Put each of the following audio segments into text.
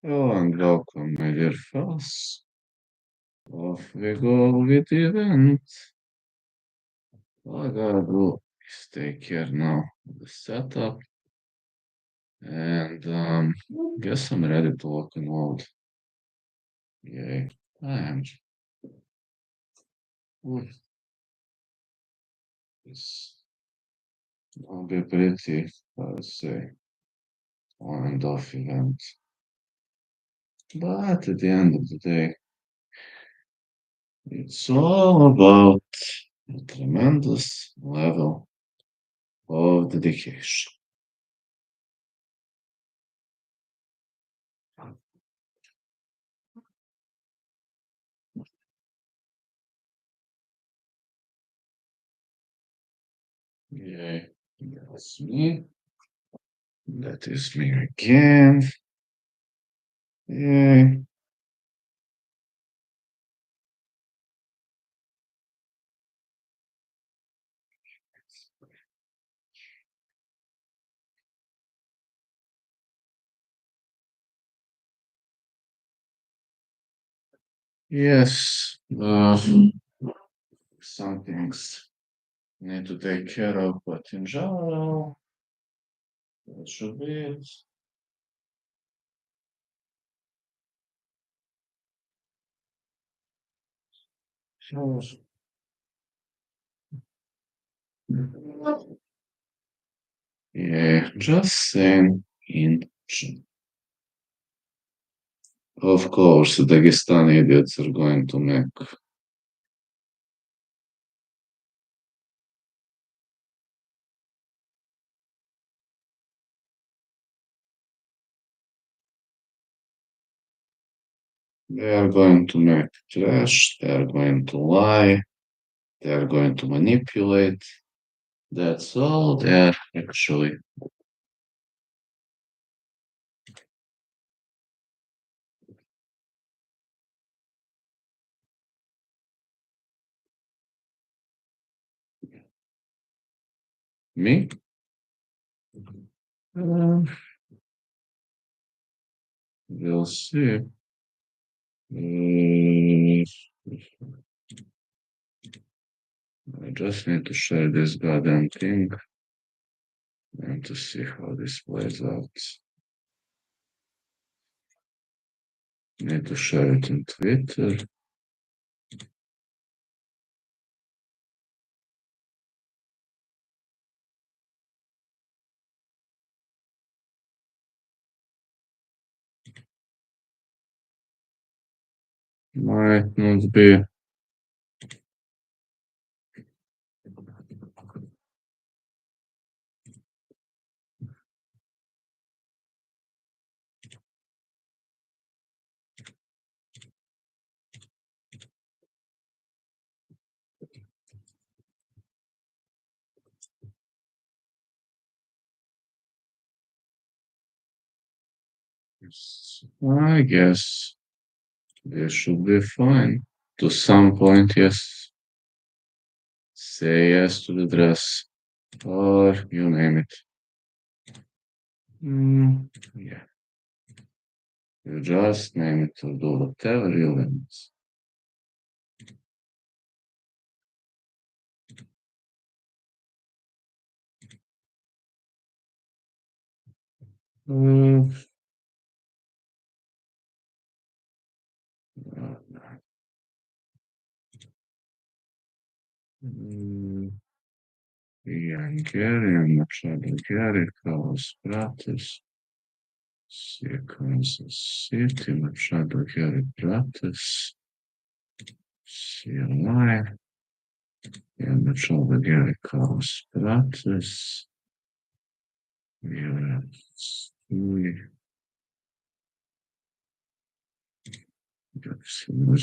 Hello and welcome, my dear fellows. Off we go with the event. All I gotta do is take care now of the setup, and guess I'm ready to lock and load. Yay, I am. Ooh, this will be pretty, let's say, on and off event. But at the end of the day, it's all about a tremendous level of dedication. Yay, that's me. That is me again. Yay. Yes, some things need to take care of, but in general, that should be it. So, yeah, just saying in. Of course, the Dagestani idiots are going to make. They are going to make trash. They are going to lie. They are going to manipulate. That's all they're actually. Me? Uh, we'll see. Mm, I just need to share this goddamn thing and to see how this plays out. Need to share it in Twitter. Might not be. I guess this should be fine. To some point, yes. Say yes to the dress, or you name it. Yeah, you just name it to do whatever you want. Mm, mm, Young Gary and Machado Garry, Carlos Bratus, Kansas City, Machado Garry, Bratus, CLI, and Machado Garry, Carlos Bratus,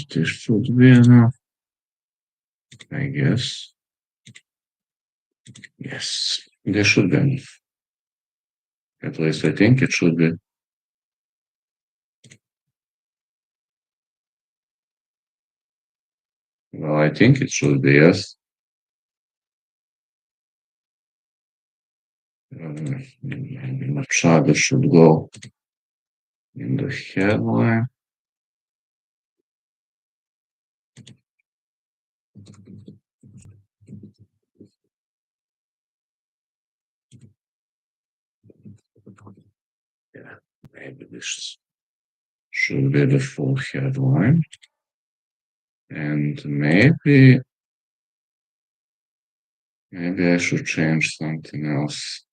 this should be enough, I guess. Yes, this should be enough. At least I think it should be. Well, I think it should be, yes. Machado should go in the headline. Yeah, maybe this should be the full headline. And maybe I should change something else.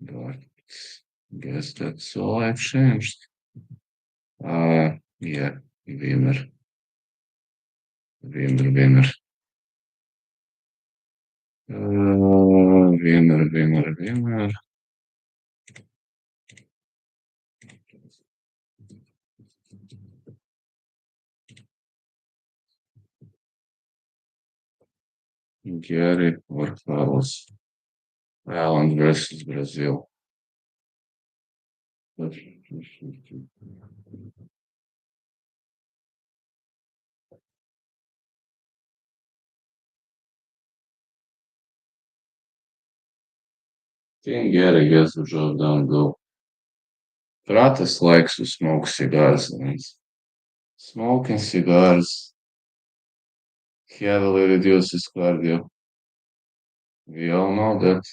But guess that's all I've changed. Yeah, winner. Winner. Winner. Garry or Carlos. Ireland versus Brazil. Think Garry gets the job done, though. Prates likes to smoke cigars, and smoking cigars heavily reduces cardio. We all know that.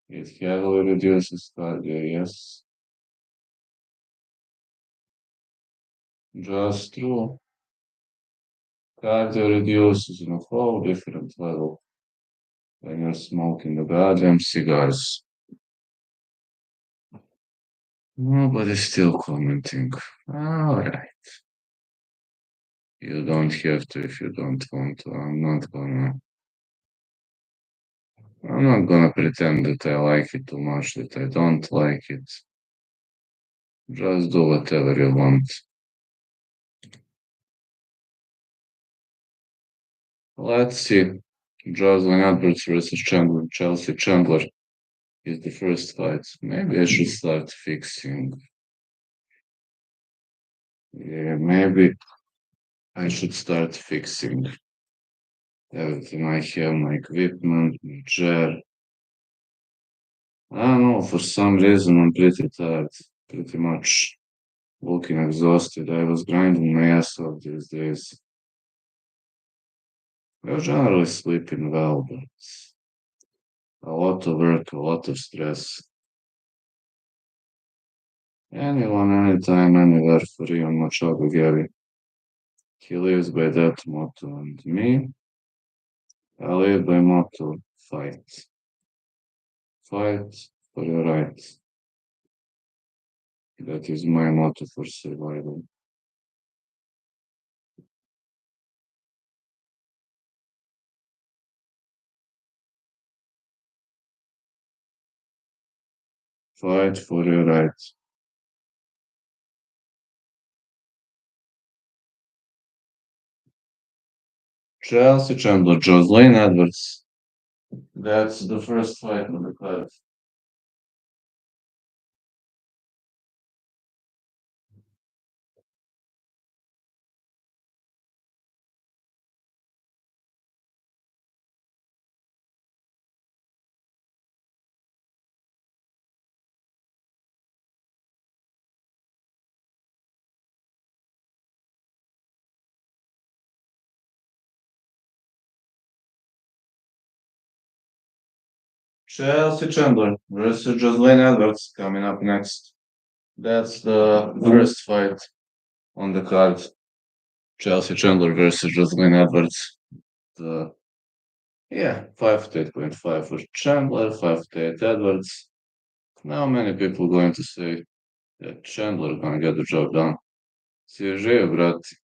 It heavily reduces cardio, yes. Just true. Cardio reduces on a whole different level when you're smoking the goddamn cigars. Nobody's still commenting. Alright. You don't have to if you don't want to. I'm not gonna pretend that I like it too much, that I don't like it. Just do whatever you want. Let's see. Jocelyn Edwards versus Chandler. Chelsea Chandler is the first fight. Maybe I should start fixing. Yeah, maybe I should start fixing everything I have, my equipment, my chair. I don't know, for some reason I'm pretty tired, pretty much looking exhausted. I was grinding my ass off these days. I was generally sleeping well, but a lot of work, a lot of stress. Anyone, anytime, anywhere for Ian Machado Garry. He lives by that motto, and me, I live by motto, fight. Fight for your rights. That is my motto for survival. Fight for your rights. Chelsea Chandler, Jocelyn Edwards. That's the first fight on the card. Chelsea Chandler versus Jocelyn Edwards coming up next. That's the first fight on the card. Chelsea Chandler versus Jocelyn Edwards. The Yeah, 5 to 8.5 for Chandler, 5 to 8 Edwards. Now many people going to say that Chandler gonna get the job done. Si živ, brate.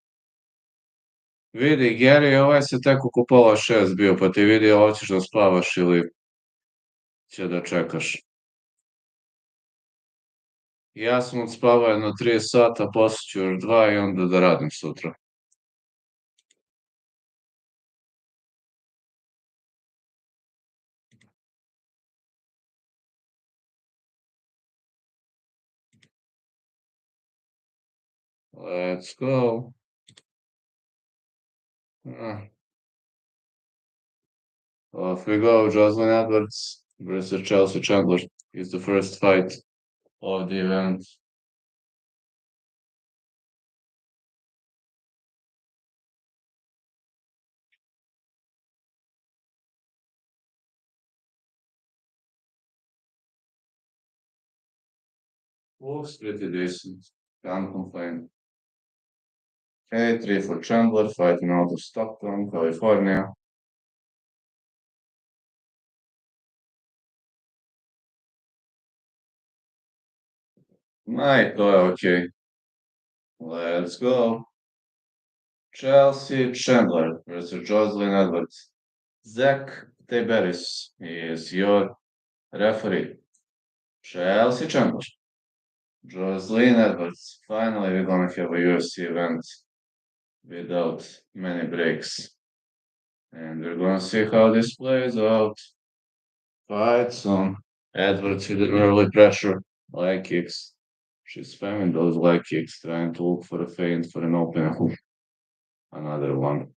Vidi, Gary, ovaj se tek oko pola 6 bio, pa ti vidi, hoćeš da spavaš ili će da čekaš. Ja sam odspavao jedno 3 sata, posle ću još 2 i onda da radim sutra. Let's go. Uh, Off we go. Jocelyn Edwards versus Chelsea Chandler is the first fight of the event. Looks pretty decent. Can't complain. Okay, three for Chandler, fighting out of Stockton, California. My boy, okay. Let's go. Chelsea Chandler versus Jocelyn Edwards. Zach Teberis is your referee. Chelsea Chandler. Jocelyn Edwards. Finally, we're gonna have a UFC event without many breaks. And we're gonna see how this plays out. Fights on Edwards with an early pressure, leg kicks. She's spamming those leg kicks, trying to look for a feint for an open hook. Another one.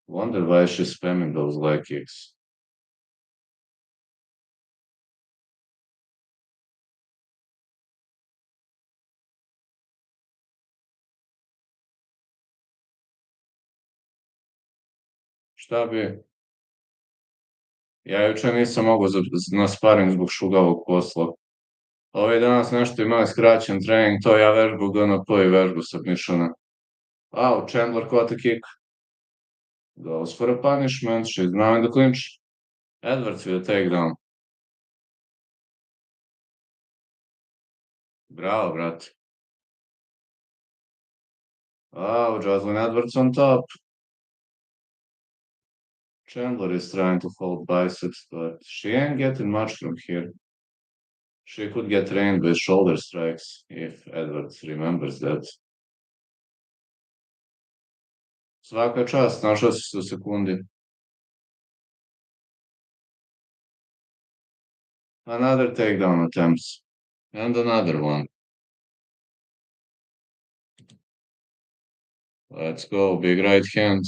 Wonder why she's spamming those leg kicks. Šta bi? Ja jučer nisam mogao na sparing zbog šugavog posla. Ovi danas nešto imali skraćen trening, to ja vežbu GNP i vežbu submissiona. Wow, Chandler caught a kick. Goes for a punishment. She's now in the clinch. Edwards with a takedown. Bravo, brat. Wow, Jocelyn Edwards on top. Chandler is trying to hold biceps, but she ain't getting much from here. She could get trained with shoulder strikes if Edwards remembers that. Svaka čast, našao si se u sekundi. Another takedown attempts. And another one. Let's go, big right hand.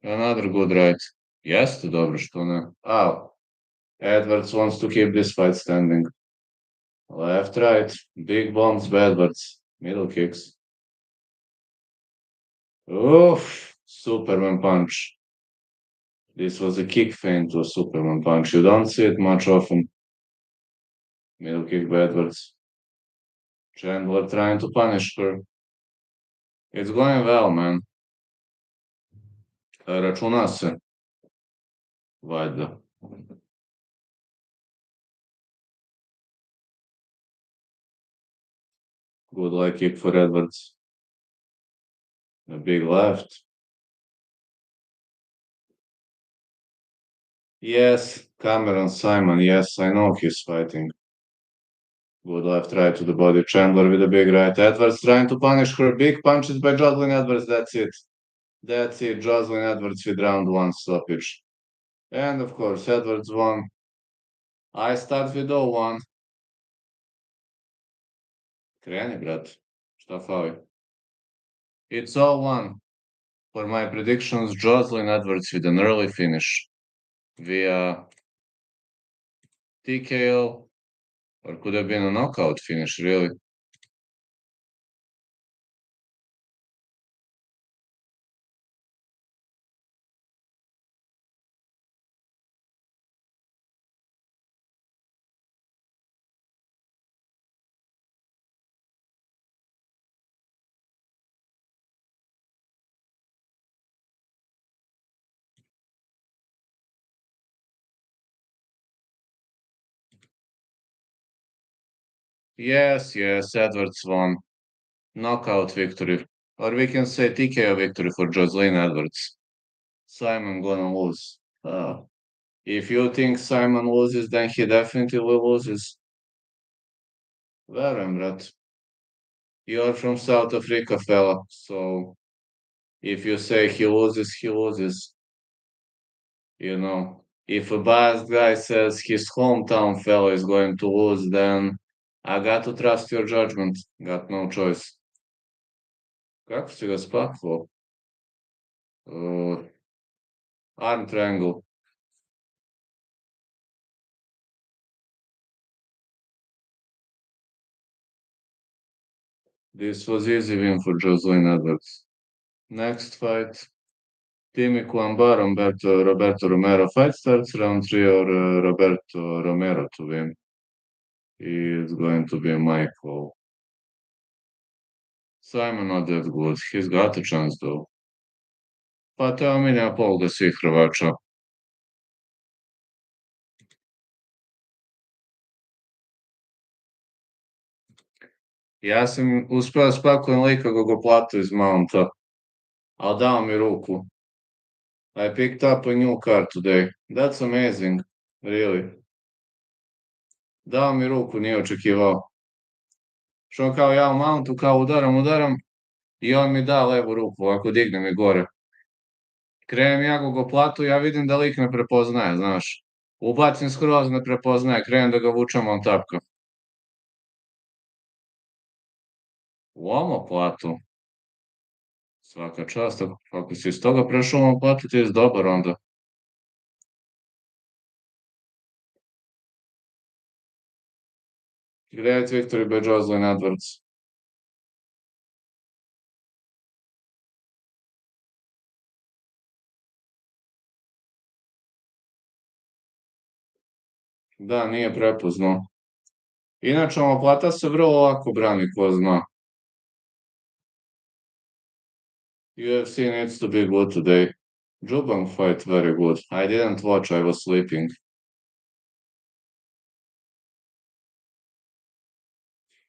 Another good right. Jeste dobro, što ne? Ow. Edwards wants to keep this fight standing. Left, right. Big bombs by Edwards. Middle kicks. Oof. Superman punch. This was a kick feint to a Superman punch. You don't see it much often. Middle kick by Edwards. Chandler trying to punish her. It's going well, man. Računa se. Valjda. Good leg kick for Edwards. A big left. Yes, Cameron Simon. Yes, I know he's fighting. Good left right to the body. Chandler with a big right. Edwards trying to punish her. Big punches by Jocelyn Edwards. That's it. That's it. Jocelyn Edwards with round one stoppage. And of course, Edwards won. I start with 0-1. Kreni, brat. Šta fali? It's 0-1. For my predictions, Jocelyn Edwards with an early finish via TKO, or could have been a knockout finish, really. Yes, Edwards won. Knockout victory. Or we can say TKO victory for Jocelyn Edwards. Simon gonna lose. If you think Simon loses, then he definitely loses. Verujem, brat. You're from South Africa, fella. So if you say he loses, he loses. You know, if a biased guy says his hometown fella is going to lose, then I got to trust your judgment. Got no choice. Kako si ga spakovao? Uh, arm triangle. This was easy win for Jocelyn Edwards. Next fight. Timmy Kamba, Roberto Romero fight starts round 3 or Roberto Romero to win. He is going to be Michael. Simon not that good. He's got a chance though. Pa teo mi nema poluga svih Hrvača. Ja sam uspeo da spakujem lika Gogoplatu iz Mounta, ali dao mi ruku. I picked up a new car today. That's amazing. Really. Dao mi ruku, nije očekivao. Što kao ja u Mountu, kao udaram i on mi da levu ruku, ako digne mi gore. Krenem ja Gogoplatu, ja vidim da lik ne prepoznaje, znaš. Ubacim skroz, ne prepoznaje, krenem da ga vučem, on tapka. U omoplatu. Svaka čast, ako si iz toga prešao u omoplatu, ti je dobar onda. Gde je Victory by Jocelyn Edwards? Da, nije prepoznao. Inače, omoplata se vrlo lako brani, ko zna. UFC needs to be good today. Jubang fight very good. I didn't watch, I was sleeping.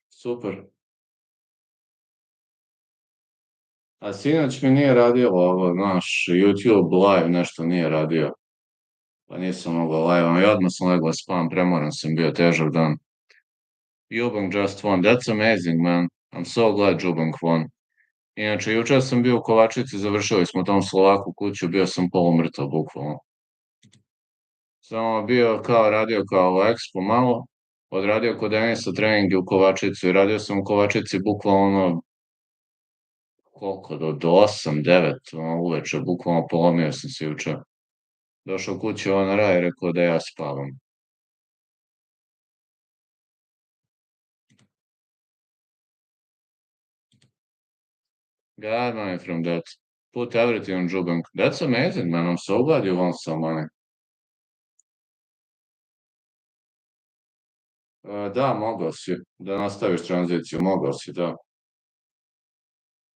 Super. A sinoć mi nije radio ovo, naš YouTube live nešto nije radio. Pa nisam mogao live, i odmah sam legao spam, premoran sam bio, težak dan. Jubang just won. That's amazing, man. I'm so glad Jubang won. Inače, jučer sam bio u Kovačici, završili smo tom Slovaku kuću, bio sam polumrtav, bukvalno. Samo bio kao, radio kao ekspo malo, odradio kod Denisa treninge u Kovačici, radio sam u Kovačici bukvalno ono, koliko, do 8, 9 uveče, bukvalno polomio sam se juče. Došao kući on raj, rekao da ja spavam. God money from that. Put everything on Jubang. That's amazing, man. I'm so glad you won some money. Da, mogao si da nastaviš tranziciju, mogao si, da.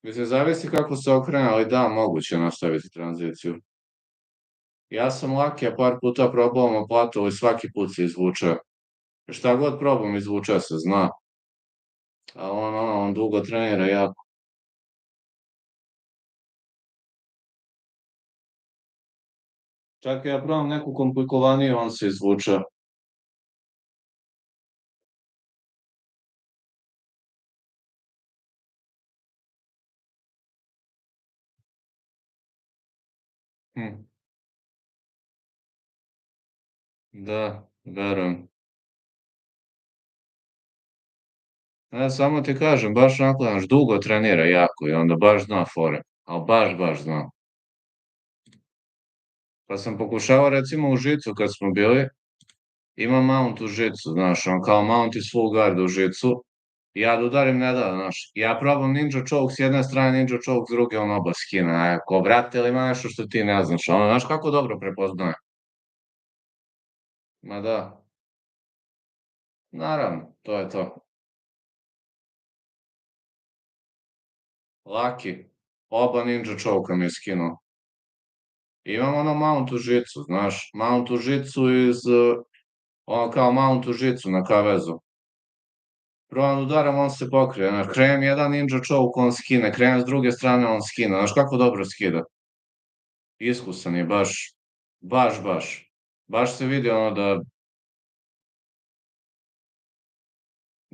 Mislim, zavisi kako se okrene, ali da, moguće nastaviti tranziciju. Ja sam laki, a par puta probao platu, ali svaki put se izvuče. Šta god probam, izvuče se, zna. A on dugo trenira jako. Čak i ja probam neku komplikovaniju, on se izvuče. Hm. Da, verujem. Samo ti kažem, baš onako, znaš, dugo trenira jako i onda baš zna fore. Ali baš zna. Pa sam pokušavao recimo u žicu kad smo bili, ima mount u žicu, znaš, on kao mount is full guard u žicu, i ja da udarim ne da, znaš. Ja probam ninja choke s jedne strane, ninja choke s druge, on oba skina. Ako, brate, ili ima nešto što ti ne znaš, ono, znaš kako dobro prepoznaje. Ma da, naravno, to je to. Laki, oba ninja choke mi je skinuo. Imam ono mount u žicu, znaš, mount u žicu iz, ono kao mount u žicu na kavezu. Probam da udaram, on se pokrije, znaš, krenem jedan ninja choke, on skine, krenem s druge strane, on skine, znaš kako dobro skida. Iskusan je, baš. Baš se vidi ono da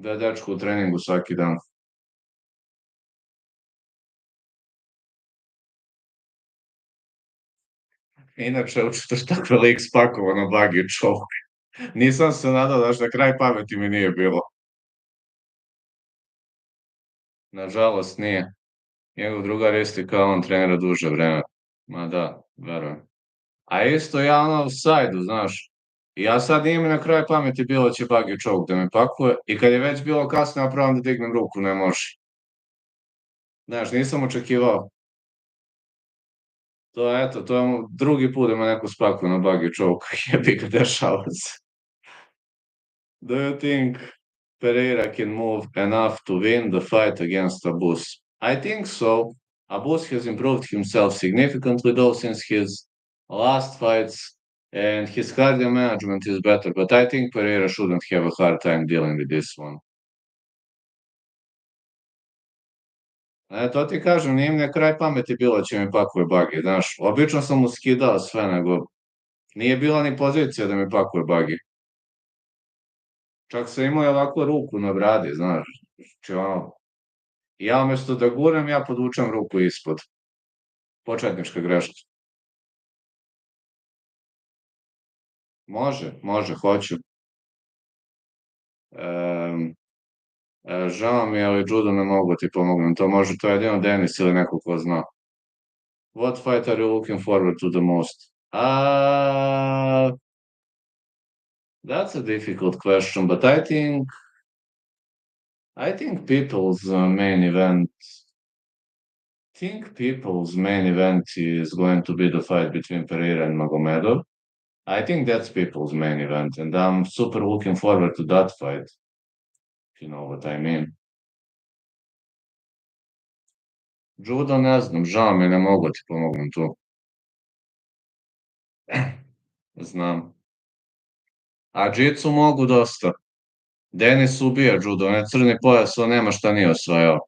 je dečko u treningu svaki dan. Inače, u četvrtak lik spakovo na bagi choke. Nisam se nadao, znaš, na kraj pameti mi nije bilo. Nažalost nije. Njegov drugar isti kao on trenira duže vreme. Ma da, verujem. A isto ja ono u sajdu, znaš. I ja sad nije mi na kraju pameti bilo će bagi čovjek da me pakuje i kad je već bilo kasno, ja pravam da dignem ruku, ne može. Znaš, nisam očekivao. To je, eto, to je drugi put da me neko spakuje na bagi čovjek, jebi ga, dešava se. Do you think Pereira can move enough to win the fight against Abus? I think so. Abus has improved himself significantly though since his last fights, and his cardio management is better, but I think Pereira shouldn't have a hard time dealing with this one. To ti kažem, nije mi na kraj pameti bilo će mi pakuje bagi, znaš. Obično sam mu skidao sve, nego nije bila ni pozicija da mi pakuje bagi. Čak sam imao i ovako ruku na bradi, znaš. Znači, ono, ja umesto da gurem, ja podvučem ruku ispod. Početnička greška. Može, može, hoću. Žao mi je, ali judo ne mogu ti pomognem. To može, to je jedino Denis ili neko ko zna. What fight are you looking forward to the most? That's a difficult question, but I think people's main event. Think people's main event is going to be the fight between Pereira and Magomedov. I think that's people's main event, and I'm super looking forward to that fight. If you know what I mean. Judo ne znam, žao mi je, ne mogu ti pomognem tu. Znam. A džicu mogu dosta. Denis ubija judo, on je crni pojas, on nema šta nije osvajao.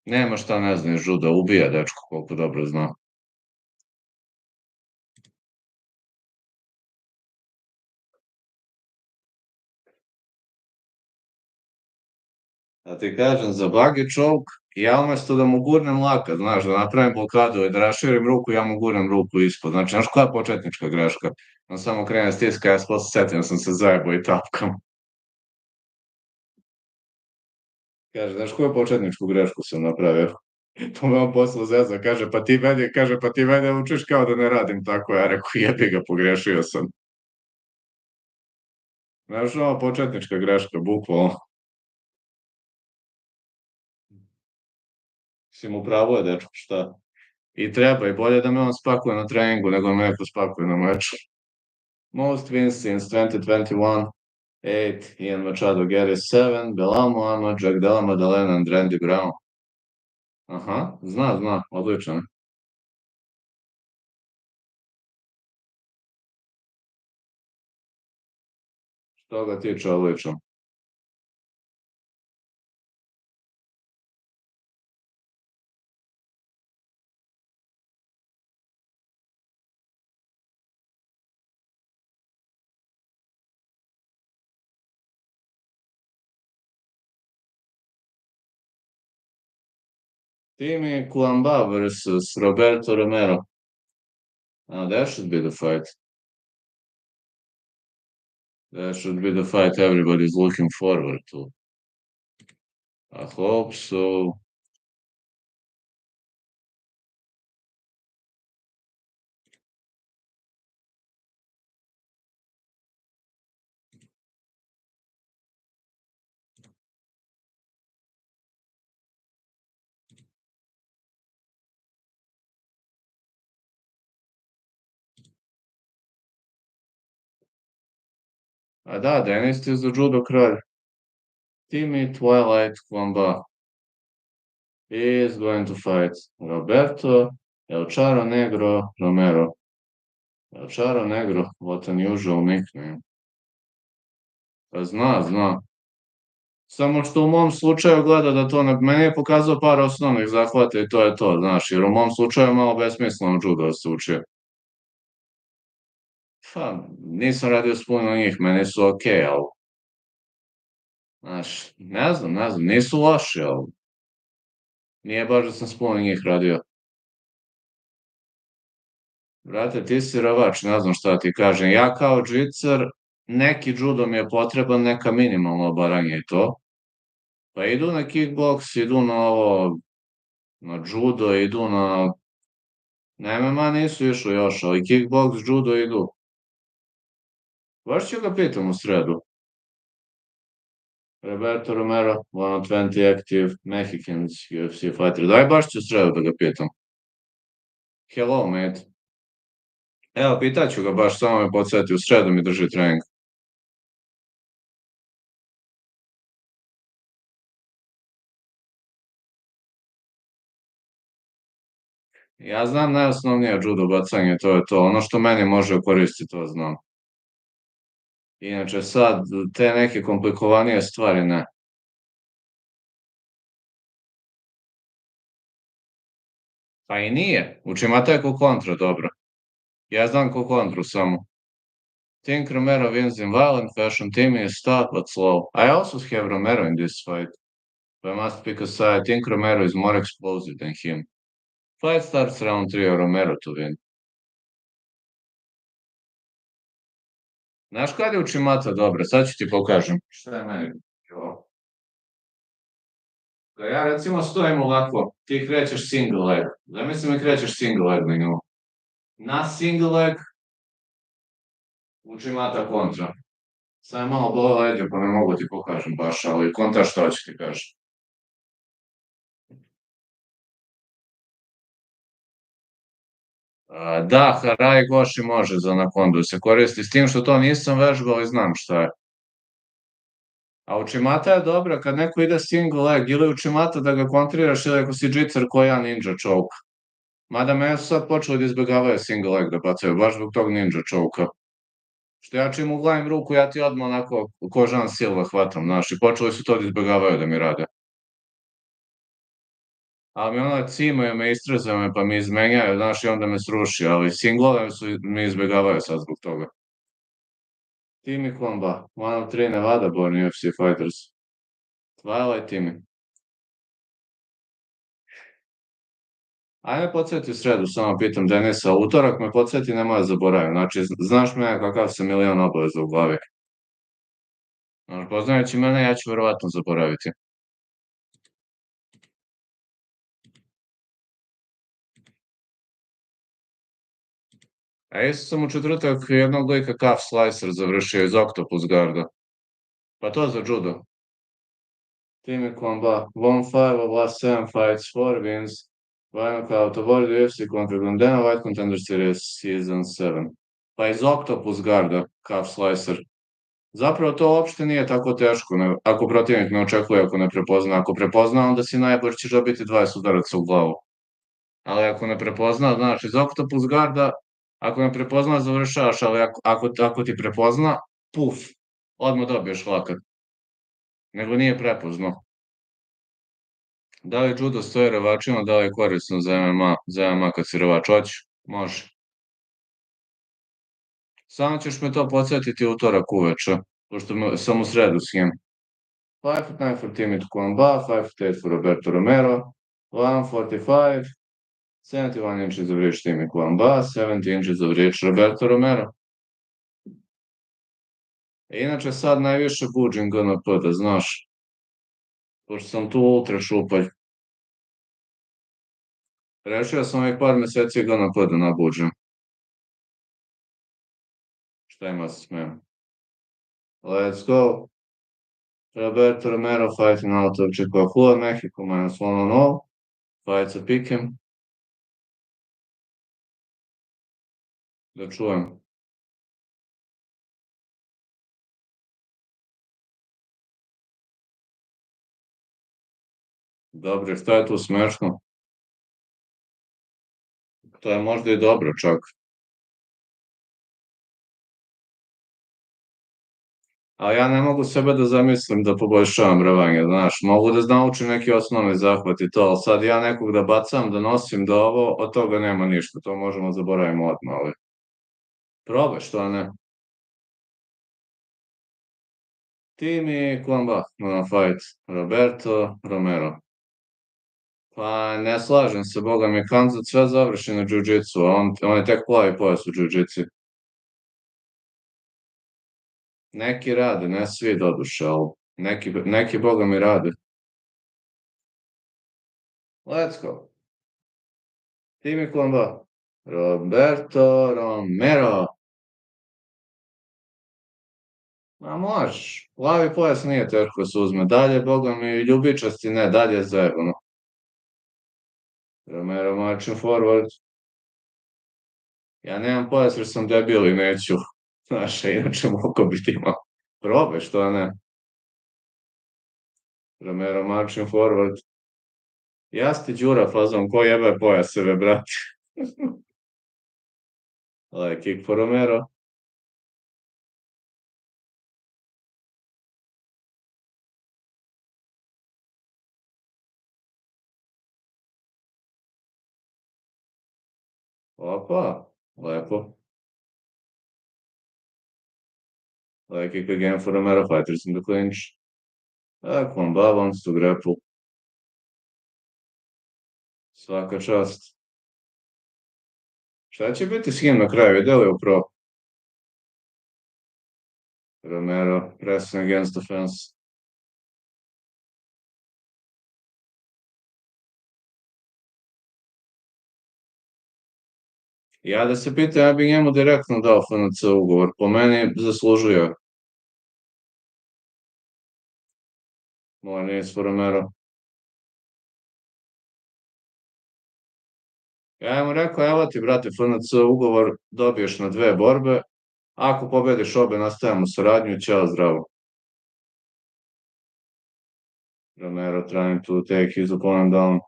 Nema šta ne zna iz juda, ubija dečko, koliko dobro zna. Da ti kažem, za bagi čovk, ja umesto da mu gurnem lakat, znaš, da napravim blokadu i da raširim ruku, ja mu gurnem ruku ispod. Znači, znaš koja je početnička greška? On samo krene stiska, ja se posle setim, sam se zajebao i tapkam. Kaže, znaš koju početničku grešku sam napravio? To me on posle zeza, kaže, pa ti mene učiš kao da ne radim tako, ja rekao, jebi ga, pogrešio sam. Znaš, ova početnička greška, bukvalno. Mislim, upravo je, dečko, šta? I treba, i bolje da me on spakuje na treningu, nego me neko spakuje na meču. Most wins since 2021, 8, Ian Machado Garry 7, Belal Muhammad, Jack Della Maddalena and Randy Brown. Aha, zna, odličan. Što ga tiče, odličan. Timmy Kamba versus Roberto Romero. That should be the fight. That should be the fight everybody's looking forward to. I hope so. A da, Denis is the judo kralj. Timmy Twilight Kamba is going to fight Roberto El Charo Negro Romero. El Charo Negro, what unusual nickname. Pa zna. Samo što u mom slučaju gleda da to meni je pokazao par osnovnih zahvata i to je to, znaš, jer u mom slučaju je malo besmisleno judo da se učio. Pa, nisam radio s puno njih, meni su okej, ali, znaš, ne znam, nisu loši, ali nije baš da sam s puno njih radio. Brate, ti si ravač, ne znam šta ti kažem. Ja kao džicer, neki judo mi je potreban, neka minimalno obaranje i to. Pa idu na kickboks, idu na ovo, na judo, idu na Na MMA nisu išli još, ali kickbox, judo idu. Baš ću ga pitam u sredu. Roberto Romero, 120 active, Mexicans, UFC fighter. Daj baš ću u sredu da ga pitam. Hello, mate. Evo, pitaću ga baš, samo me podsjeti, u sredu mi drži trening. Ja znam najosnovnije judo bacanje, to je to. Ono što meni može koristiti, to znam. Inače sad, te neke komplikovanije stvari ne. Pa i nije. Učimata je ko kontra, dobro. Ja znam ko kontru samo. Think Romero wins in violent fashion. Team is tough but slow. I also have Romero in this fight. But I must pick a side. I think Romero is more explosive than him. Fight starts round 3 or Romero to win. Znaš kad je Učimata dobra? Sad ću ti pokažem. Šta je meni? Da ja recimo stojim ovako, ti krećeš single leg. Zamisli mi krećeš single leg na nju. Na single leg Učimata kontra. Sad je malo bolo leđa pa ne mogu ti pokažem baš, ali kontra što ću ti kažem. Da, Harai Goši može za anakondu se koristi, s tim što to nisam vežbao, ali znam šta je. A Učimata je dobra kad neko ide single leg, ili Učimata da ga kontriraš ili ako si džicer ko ja ninja choke. Mada me su sad počeli da izbjegavaju single leg da bacaju, baš zbog tog ninja choke-a. Što ja čim uglavim ruku, ja ti odmah onako ko Žan Silva hvatam, znaš, i počeli su to da izbjegavaju da mi rade. Ali mi ono cimaju me, istrezaju me, pa mi izmenjaju, znaš, i onda me sruši, ali singlove mi izbjegavaju sad zbog toga. Timmy Kamba, one of three Nevada-born UFC fighters. Twilight Timmy. Ajme podsjeti u sredu, samo pitam Denisa, utorak me podsjeti, nemoj zaboravim. Znači, znaš me kakav sam milion obaveza u glavi. Znaš, poznajući mene, ja ću verovatno zaboraviti. A isto sam u četvrtak jednog lika calf slicer završio iz Octopus Garda. Pa to za judo. Timmy Kamba, 1-5 of last 7 fights, 4 wins. Vanna kao avoid UFC kontra Castaneda, White Contender Series Season 7. Pa iz Octopus Garda, calf slicer. Zapravo to uopšte nije tako teško, ako protivnik ne očekuje, ako ne prepozna. Ako prepozna, onda si najbolj ćeš dobiti 20 udaraca u glavu. Ali ako ne prepozna, znaš, iz Octopus Garda, ako ne prepozna, završavaš, ali ako ti prepozna, puf, odmah dobiješ lakat. Nego nije prepoznao. Da li judo stoji revačima, da li je korisno za MMA kad si revač? Hoću, može. Samo ćeš me to podsjetiti utorak uveče, pošto sam u sredu s njim. 5'9" for Timmy Kamba, 5'8" for Roberto Romero, 145, 71 inches of reach Timmy Kamba, 70 inches of reach Roberto Romero. Inače sad najviše buđim GNP, da znaš, pošto sam tu ultra šupalj. Rešio sam ovih par meseci GNP da nabuđem. Šta ima se smijem? Let's go. Roberto Romero fighting out of Chihuahua, Mexico, -1-0. Fights a pick him. Da čujem. Dobro, šta je tu smešno? To je možda i dobro čak. Ali ja ne mogu sebe da zamislim da poboljšavam revanje, znaš, mogu da naučim neki osnovni zahvat i to, ali sad ja nekog da bacam, da nosim, da ovo, od toga nema ništa, to možemo zaboravimo odmah, ali probaj, što ne? Timmy Kamba, gonna fight Roberto Romero. Pa ne slažem se, boga mi, Kanzat sve završi na jiu-jitsu, a on je tek plavi pojas u jiu-jitsu. Neki rade, ne svi doduše, ali neki boga mi rade. Let's go. Timmy Kamba. Roberto Romero. Ma možeš. Plavi pojas nije teško da se uzme. Dalje, boga mi, ljubičasti ne, dalje je zajebano. Romero marching forward. Ja nemam pojas jer sam debil i neću. Znaš, a inače mogu biti imao. Probaj, što ne? Romero marching forward. Jasti Đura fazom, ko jebe pojaseve, brate. Kick for Romero. Opa, lepo. Kick again for Romero, fighters in the clinch. Kamba wants to grapple. Svaka čast. Šta će biti s njim na kraju? Ide li u pro? Romero, pressing against the fence. Ja da se pitam, ja bih njemu direktno dao FNC ugovor. Po meni zaslužuje. Moj nis for Romero. Ja mu rekao, evo ti, brate, FNC ugovor, dobiješ na 2 borbe. Ako pobediš obe, nastavimo saradnju, ćao, zdravo. Romero trying to take his opponent down.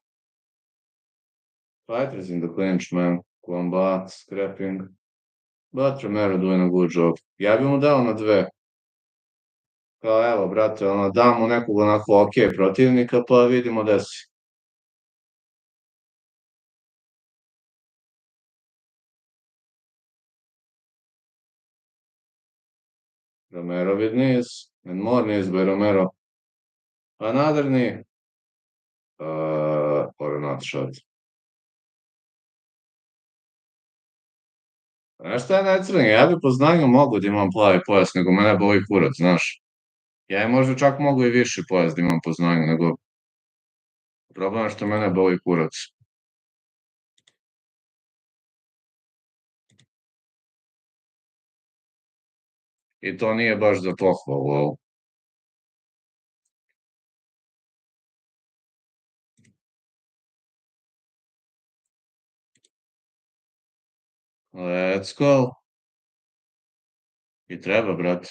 Fighters in the clinch, man. Kamba, scrapping. But Romero doing a good job. Ja bih mu dao na 2. Kao, evo, brate, dam mu nekog onako ok protivnika, pa vidimo gde si. Romero with knees, and more knees by Romero. Another knee. Or not shot. Znaš šta je najcrnije? Ja bi po znanju mogu da imam plavi pojas, nego mene boli kurac, znaš. Ja možda čak mogu i viši pojas da imam po znanju, nego problem je što mene boli kurac. I to nije baš za pohvalu, ali... Let's go. I treba, brate.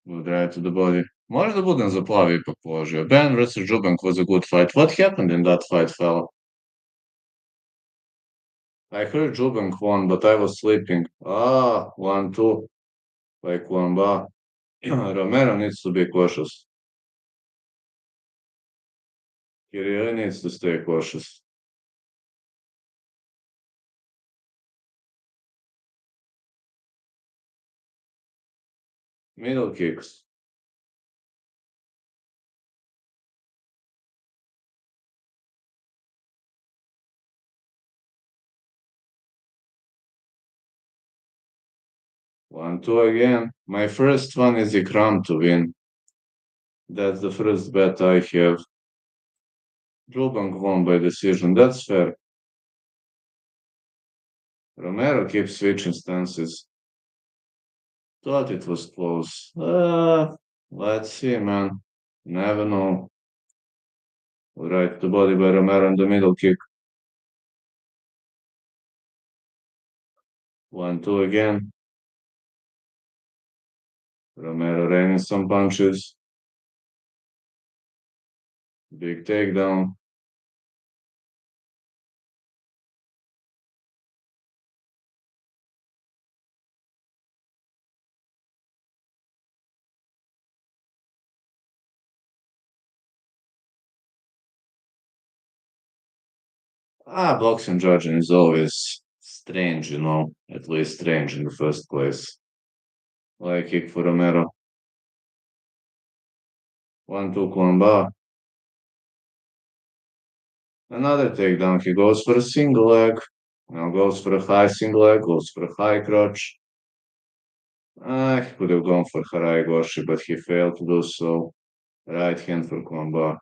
Good right to the body. Možda budem za plavi ipak položio. Ben vs. Jubank was a good fight. What happened in that fight, fella? I heard Jubank won, but I was sleeping. 1-2. Like Wamba. Romero needs to be cautious. He really needs to stay cautious. Middle kicks. One, two again. My first one is Ikram to win. That's the first bet I have. Jubank won by decision. That's fair. Romero keeps switching stances. Thought it was close. Let's see, man. Never know. Right to body by Romero in the middle kick. 1-2 again. Romero raining some punches. Big takedown. Boxing judging is always strange, at least strange in the first place. Kick for Romero. 1-2 Kamba. Another takedown. He goes for a single leg. Now goes for a high single leg, goes for a high crotch. He could have gone for Harai Goshi, but he failed to do so. Right hand for Kamba.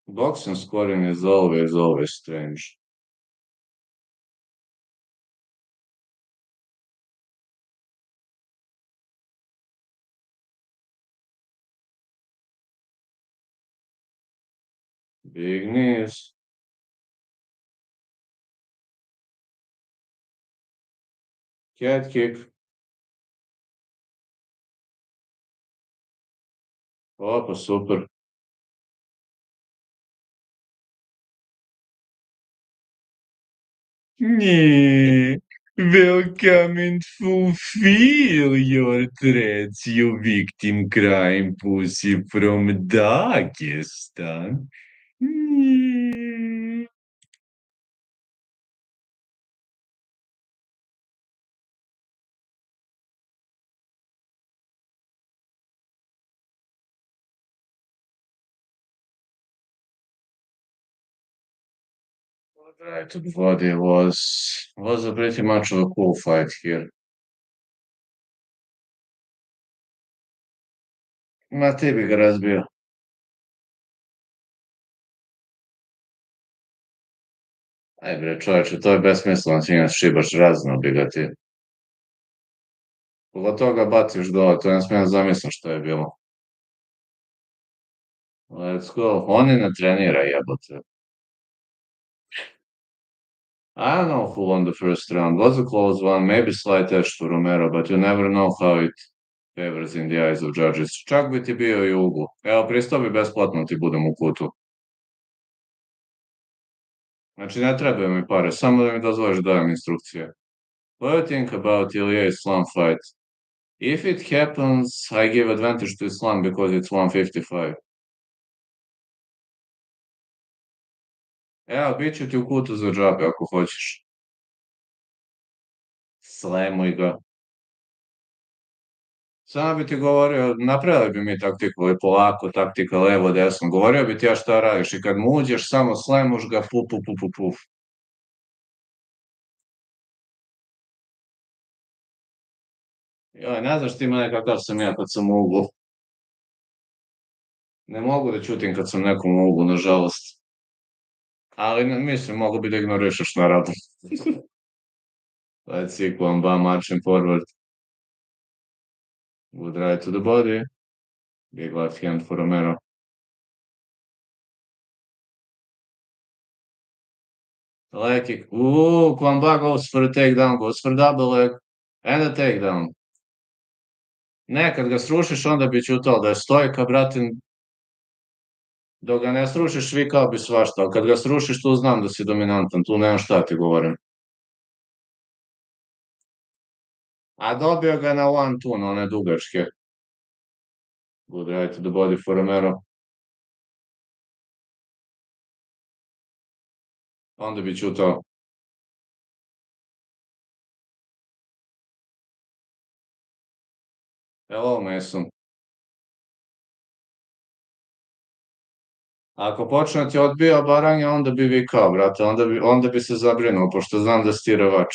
Boxing scoring is always strange. Big knees. Cat kick. Opa, super. Yeah, welcome and fulfill your threats, you victim crime pussy from Dagestan. Yeah. Right to the body was a pretty much of a cool fight here. Ma ti bi ga razbio. Aj bre, čovječe, to je besmisleno, ti nas šibaš razno bi ga ti. Pogotovo ga baciš dole, to ne smijem zamislim što je bilo. Let's go. On i ne trenira, jebote. I don't know who won the first round. Was a close one, maybe slight edge to Romero, but you never know how it favors in the eyes of judges. Čak bi ti bio i u uglu. Evo, pristao bi besplatno ti budem u kutu. Znači, ne trebaju mi pare, samo da mi dozvoliš da dajem instrukcije. What do you think about Ilya Islam fight? If it happens, I give advantage to Islam because it's 155. Evo, bit ću ti u kutu za džabe ako hoćeš. Slemuj ga. Samo bi ti govorio, napravili bi mi taktiku, ali polako, taktika levo, desno. Govorio bi ti ja šta radiš i kad mu uđeš, samo slemuš ga, puf, puf, puf, puf, puf. Joj, ne znaš ti mene kakav sam ja kad sam u uglu. Ne mogu da ćutim kad sam nekom u uglu, nažalost. Ali mislim, mogu bi da ignorišeš naravno. Let's see, Kamba marching forward. Good right to the body. Big left hand for Romero. Leg kick. Ooh, Kamba goes for a takedown, goes for double leg. And a takedown. Ne, kad ga srušiš, onda bi ćutao da je stojka, brate. Dok ga ne srušiš, vikao bi svašta, ali kad ga srušiš, tu znam da si dominantan, tu nemam šta ti govorim. A dobio ga na one two, na one dugačke. Good right to the body for Romero. Onda bi ćutao. Hello, Mason. Ako počne ti odbija baranje, onda bi vikao, brate, onda bi se zabrinuo, pošto znam da si ti rvač.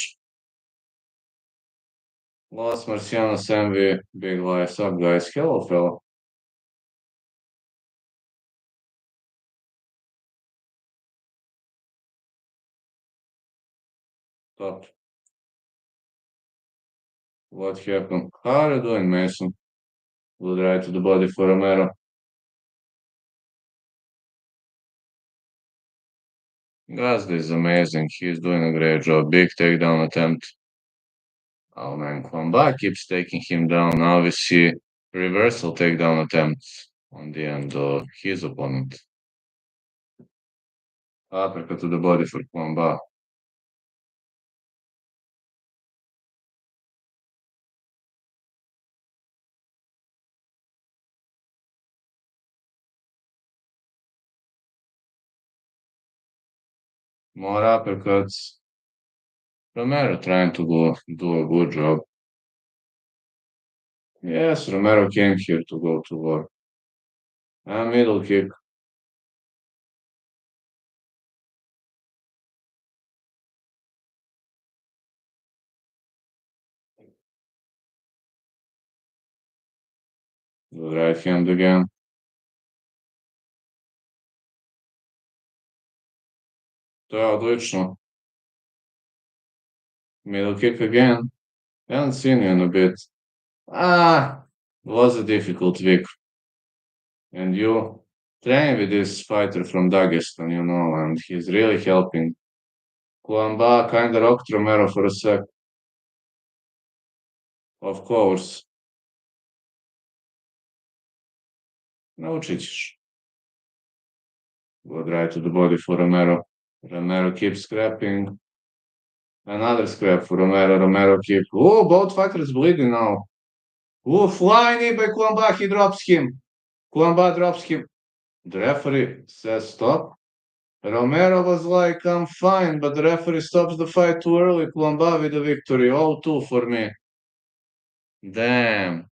Los Marcianos MV, big life, up guys, hello fella. Top. What happened? How are you doing, Mason? Good right to the body for Romero. Gazda is amazing. He's doing a great job. Big takedown attempt. Oh man, Kamba keeps taking him down. Now we see reversal takedown attempts on the end of his opponent. Uppercut to the body for Kamba. More uppercuts. Romero trying to do a good job. Yes, Romero came here to go to war. A middle kick. The right hand again. To je odlično. Middle kick again. I haven't seen you in a bit. Was a difficult week. And you train with this fighter from Dagestan, and he's really helping. Kamba kinda rocked Romero for a sec. Of course. Naučit ćeš. Good right to the body for Romero. Romero keeps scrapping. Another scrap for Romero. Romero keep. Oh, both fighters bleeding now. Oh, flying knee by Kamba. He drops him. Kamba drops him. The referee says stop. Romero was like, I'm fine, but the referee stops the fight too early. Kamba with the victory. 0-2 for me. Damn.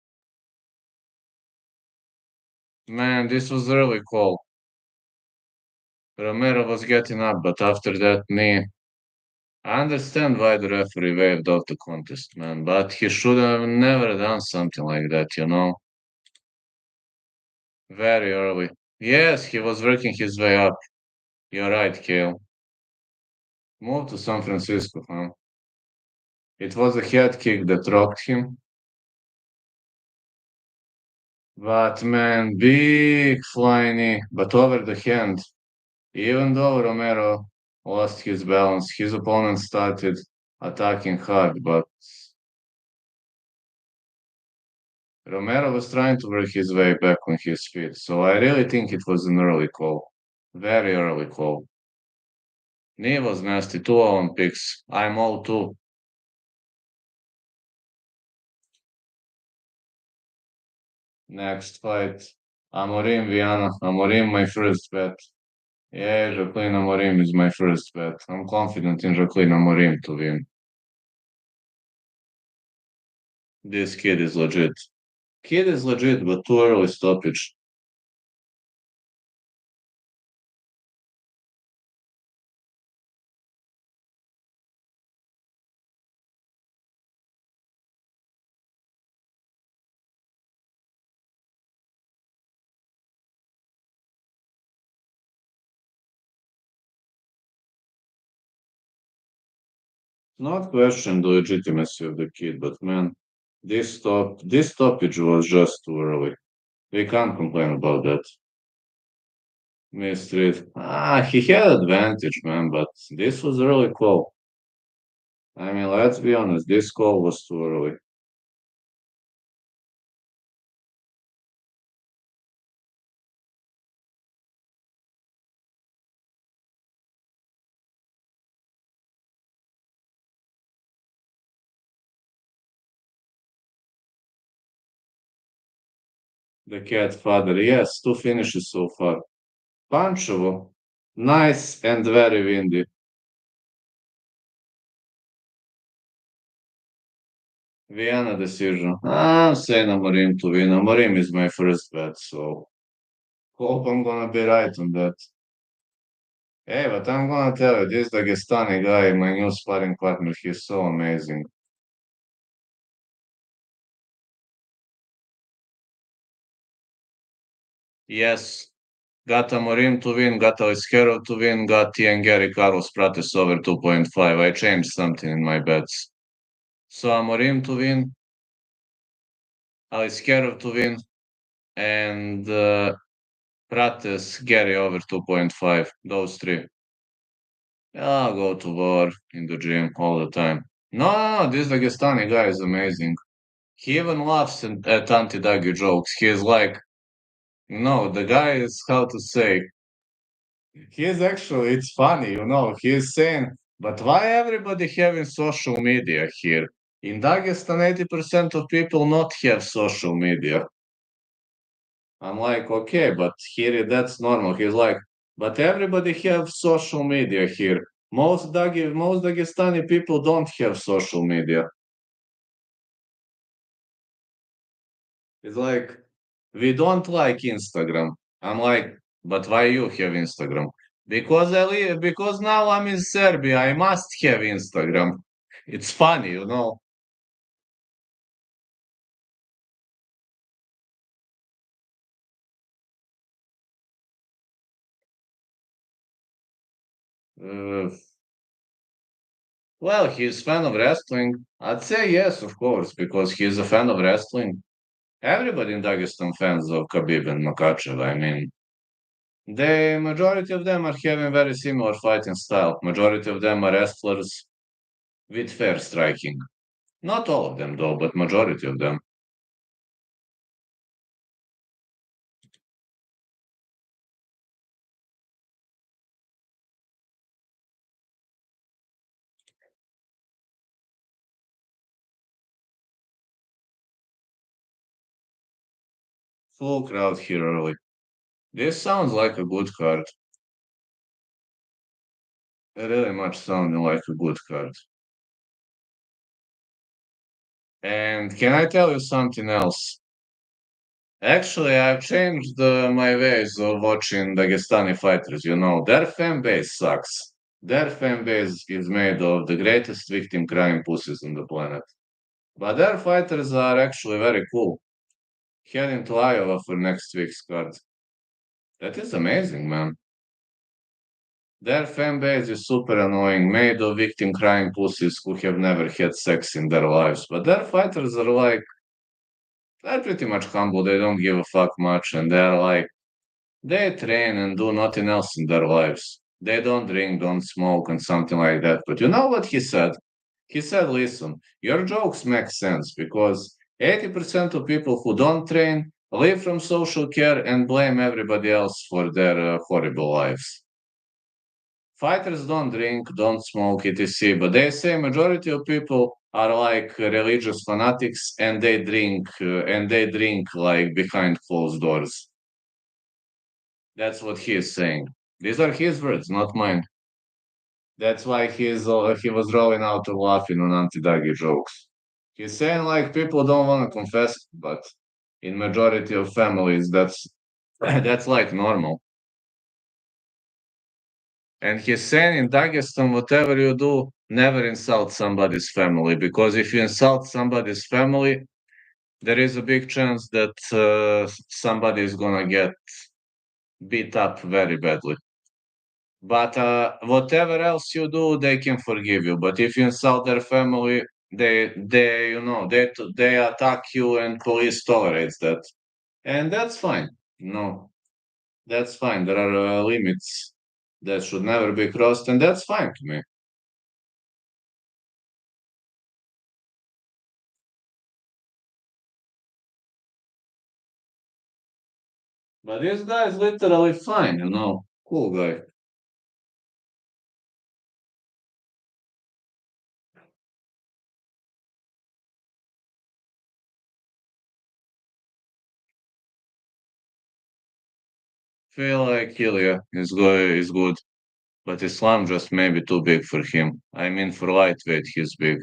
Man, this was early call. Romero was getting up, but after that knee, I understand why the referee waved off the contest, man, but he should have never done something like that. Very early. Yes, he was working his way up. You're right, Kale. Move to San Francisco, huh? It was a head kick that rocked him. But man, big flying knee, but over the hand. Even though Romero lost his balance, his opponent started attacking hard, but Romero was trying to work his way back on his feet, so I really think it was an early call. Very early call. Knee was nasty, 2 on picks. I'm all 2. Next fight. Amarim, Vanna. Amarim, my first bet. Yeah, Jacqueline Amarim is my first bet. I'm confident in Jacqueline Amarim to win. This kid is legit. Kid is legit, but too early stoppage. Not question the legitimacy of the kid, but man, this stoppage was just too early. We can't complain about that. Missed it. He had advantage, man, but this was early call. I mean, let's be honest, this call was too early. The cat father, yes, 2 finishes so far. Panchovo, nice and very windy. Vienna decision. I'm saying Amarim to win. Amarim is my first bet, so hope I'm gonna be right on that. Hey, but I'm gonna tell you, this Dagestani guy, my new sparring partner, he's so amazing. Yes, got Amarim to win, got Aliskerov to win, got Ian Gary Carlos Prates over 2.5. I changed something in my bets. So Amarim to win, Aliskerov to win, and Prates Gary over 2.5. Those 3. I'll go to war in the gym all the time. No, this Dagestani guy is amazing. He even laughs at anti-Dagi jokes. He's like, no, the guy is, how to say, he is actually, it's funny, he is saying, but why everybody having social media here? In Dagestan, 80% of people not have social media. I'm like, okay, but here that's normal. He's like, but everybody have social media here. Most Dagestani people don't have social media. It's like, we don't like Instagram. I'm like, but why you have Instagram? Because now I'm in Serbia. I must have Instagram. It's funny. Uh, well, he's fan of wrestling. I'd say yes, of course, because he's a fan of wrestling. Everybody in Dagestan fans of Khabib and Makachev. I mean, the majority of them are having very similar fighting style. Majority of them are wrestlers with fair striking. Not all of them, though, but majority of them. Full crowd here early. This sounds like a good card. Really much sounding like a good card. And can I tell you something else? Actually, I've changed my ways of watching Dagestani fighters. Their fan base sucks. Their fan base is made of the greatest victim crime pussies on the planet. But their fighters are actually very cool. Heading to Iowa for next week's card. That is amazing, man. Their fan base is super annoying, made of victim crime pussies who have never had sex in their lives. But their fighters are like, they're pretty much humble. They don't give a fuck much. And they're like, they train and do nothing else in their lives. They don't drink, don't smoke, and something like that. But you know what he said? He said, listen, your jokes make sense because 80% of people who don't train live from social care and blame everybody else for their horrible lives. Fighters don't drink, don't smoke, etc. But they say majority of people are like religious fanatics and they drink like behind closed doors. That's what he is saying. These are his words, not mine. That's why he was rolling out and laughing on anti-Dagi jokes. He's saying like people don't want to confess, but in majority of families, that's that's like normal. And he's saying in Dagestan, whatever you do, never insult somebody's family, because if you insult somebody's family, there is a big chance that somebody is gonna get beat up very badly. But whatever else you do, they can forgive you. But if you insult their family, they attack you, and police tolerates that, and that's fine. No, that's fine. There are limits that should never be crossed, and that's fine to me. But this guy is literally fine. Cool guy. Feel like Ilya is good, but Islam just maybe too big for him. I mean, for lightweight, he's big.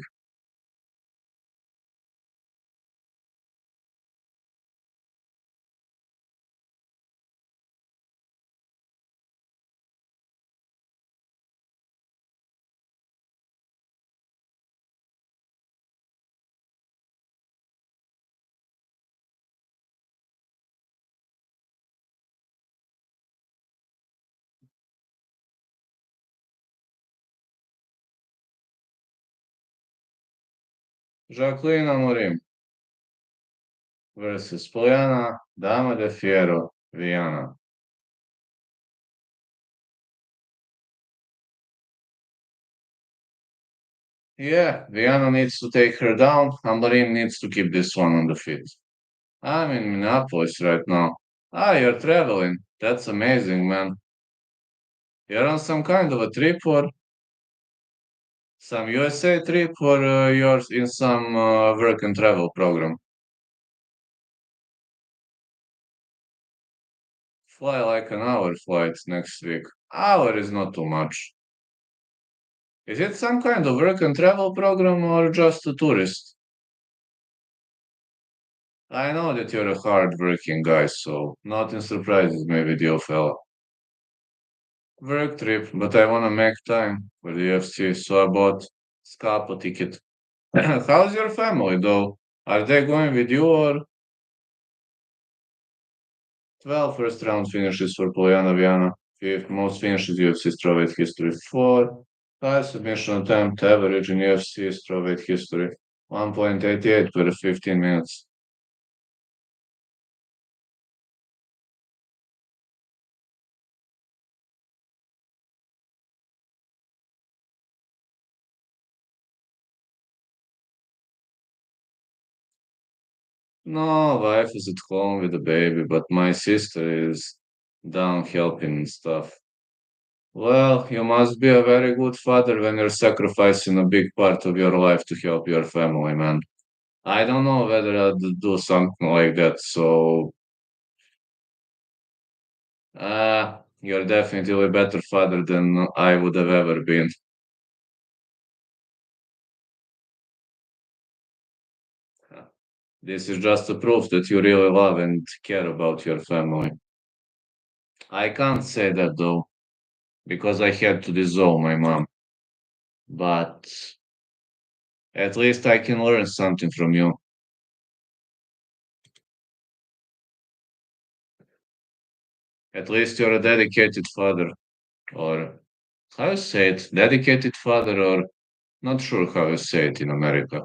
Jacqueline Amarim versus Poliana, Dama de Fierro, Viana. Yeah, Viana needs to take her down. Amarim needs to keep this one on the feet. I'm in Minneapolis right now. Ah, you're traveling. That's amazing, man. You're on some kind of a trip or some USA trip or you're in some work and travel program? Fly like an hour flight next week. Hour is not too much. Is it some kind of work and travel program or just a tourist? I know that you're a hard-working guy, so nothing surprises me with you, fella. Work trip, but I wanna make time for the UFC, so I bought Scalpo ticket. How's your family, though? Are they going with you or 12 first round finishes for Polyana Viana? Fifth most finishes UFC strawweight history. Four. Highest submission attempt average in UFC strawweight history. 1.88 per 15 minutes. No, wife is at home with the baby, but my sister is down helping and stuff. Well, you must be a very good father when you're sacrificing a big part of your life to help your family, man. I don't know whether I'd do something like that, so you're definitely a better father than I would have ever been. This is just a proof that you really love and care about your family. I can't say that though, because I had to disown my mom. But at least I can learn something from you. At least you're a dedicated father, or how you say it, dedicated father, or not sure how you say it in America.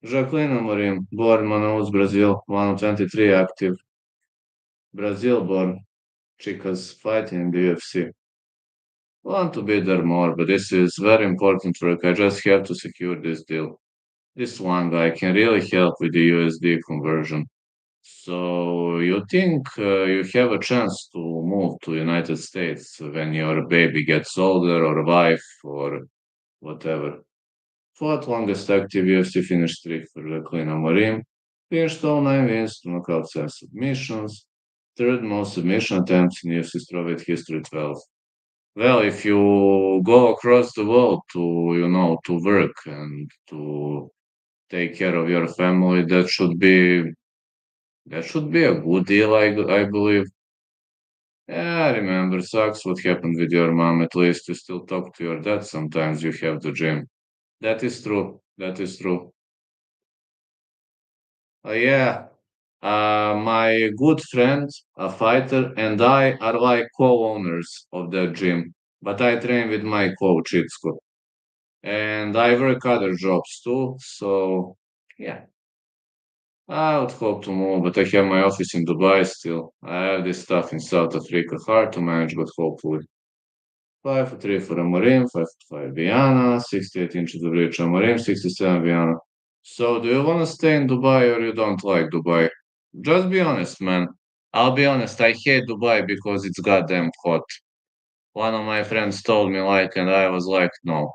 Jacqueline Amarim, born Manaus, Brazil, 123 active. Brazil born, chicas fighting in the UFC. Want to be there more, but this is very important work. I just have to secure this deal. This one guy can really help with the USD conversion. So you think you have a chance to move to United States when your baby gets older or wife or whatever? Fourth longest active UFC finish streak for Jacqueline Amarim. Finished all 9 wins to knockouts and submissions. Third most submission attempts in UFC strawweight history, 12. Well, if you go across the world to, to work and to take care of your family, that should be a good deal, I believe. Yeah, I remember. Sucks what happened with your mom. At least you still talk to your dad sometimes. You have the gym. That is true. That is true. Yeah. My good friend, a fighter, and I are like co-owners of that gym. But I train with my coach, Itsko. And I work other jobs too. So, yeah. I would hope to move, but I have my office in Dubai still. I have this stuff in South Africa. Hard to manage, but hopefully. 5'3" for Amarim, 5'5" Vienna, 68 inches of reach Amarim, 67 Vienna. So, do you want to stay in Dubai or you don't like Dubai? Just be honest, man. I'll be honest, I hate Dubai because it's goddamn hot. One of my friends told me like, and I was like, no.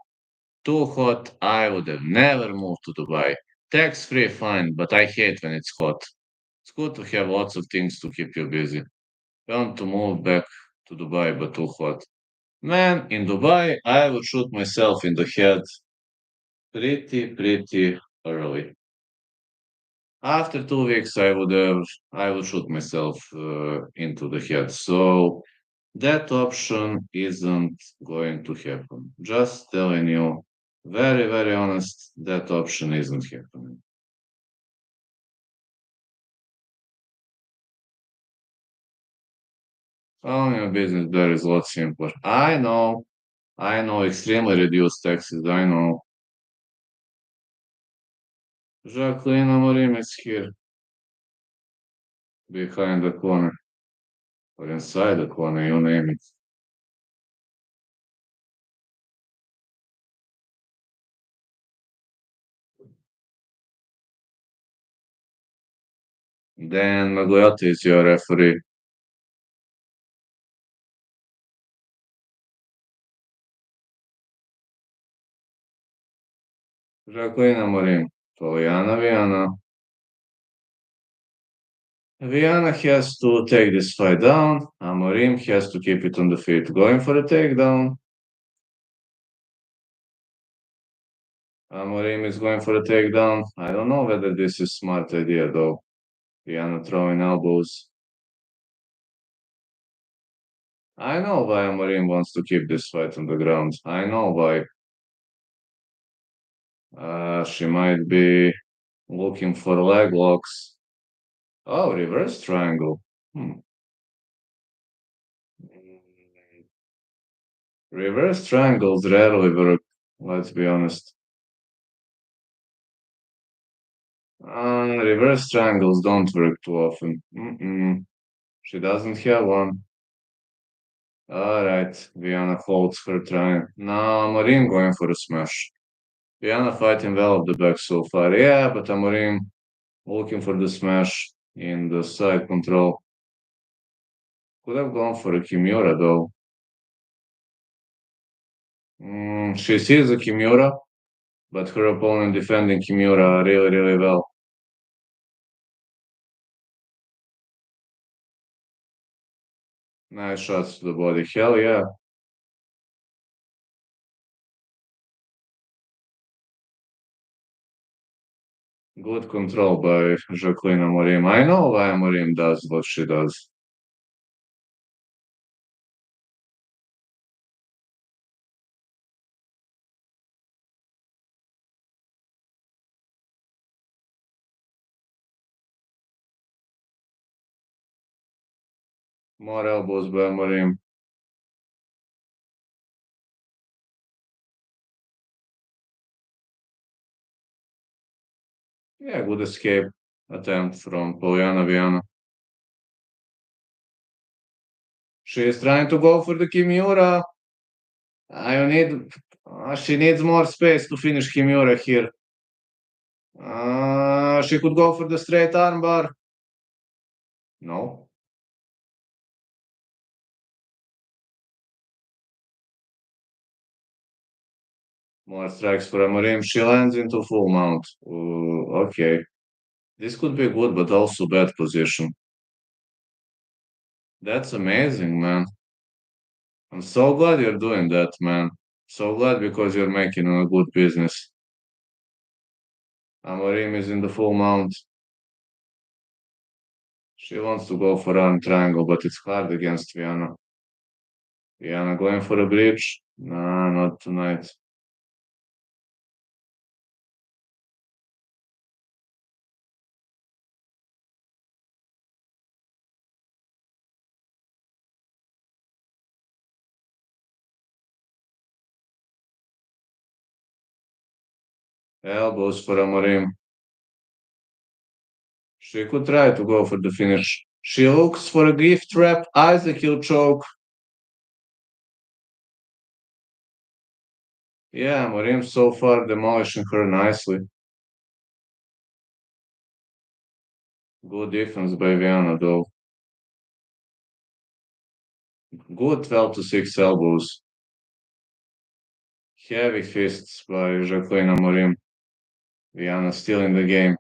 Too hot, I would have never moved to Dubai. Tax free, fine, but I hate when it's hot. It's good to have lots of things to keep you busy. Want to move back to Dubai, but too hot. Man, in Dubai, I would shoot myself in the head pretty early. After 2 weeks, I would shoot myself into the head. So that option isn't going to happen. Just telling you, very honest, that option isn't happening. Owning a business there is a lot simpler. I know, extremely reduced taxes. I know. Jacqueline Amorim is here, behind the corner, or inside the corner, you name it. Then Magomeo is your referee. Jacqueline Amorim, Poliana Viana. Viana has to take this fight down. Amorim has to keep it on the feet. Going for a takedown. Amarim is going for a takedown. I don't know whether this is smart idea though. Viana throwing elbows. I know why Amarim wants to keep this fight on the ground. I know why. She might be looking for leg locks. Oh, reverse triangle. Hmm. Reverse triangles rarely work, let's be honest. Reverse triangles don't work too often. Mm-mm. She doesn't have one. Alright, Vienna folds her trying. Now Amarim going for a smash. Vienna fighting well up the back so far. Yeah, but Amarim looking for the smash in the side control. Could have gone for a Kimura though. She sees the Kimura, but her opponent defending Kimura really, really well. Nice shots to the body. Hell yeah. Good control by Jacqueline Amorim. I know why Amorim does what she does. More elbows by Amorim. Yeah, good escape attempt from Poliana Viana. She is trying to go for the Kimura. I need. She needs more space to finish Kimura here. She could go for the straight armbar. No. More strikes for Amarim. She lands into full mount. Okay. This could be good, but also bad position. That's amazing, man. I'm so glad you're doing that, man. So glad because you're making a good business. Amarim is in the full mount. She wants to go for arm triangle, but it's hard against Viana. Viana going for a bridge? Nah, not tonight. Elbows for Amarim. She could try to go for the finish. She looks for a gift trap. Isaac will choke. Yeah, Amarim so far demolishing her nicely. Good defense by Viana, though. Good 12 to 6 elbows. Heavy fists by Jacqueline Amorim. Viana still in the game.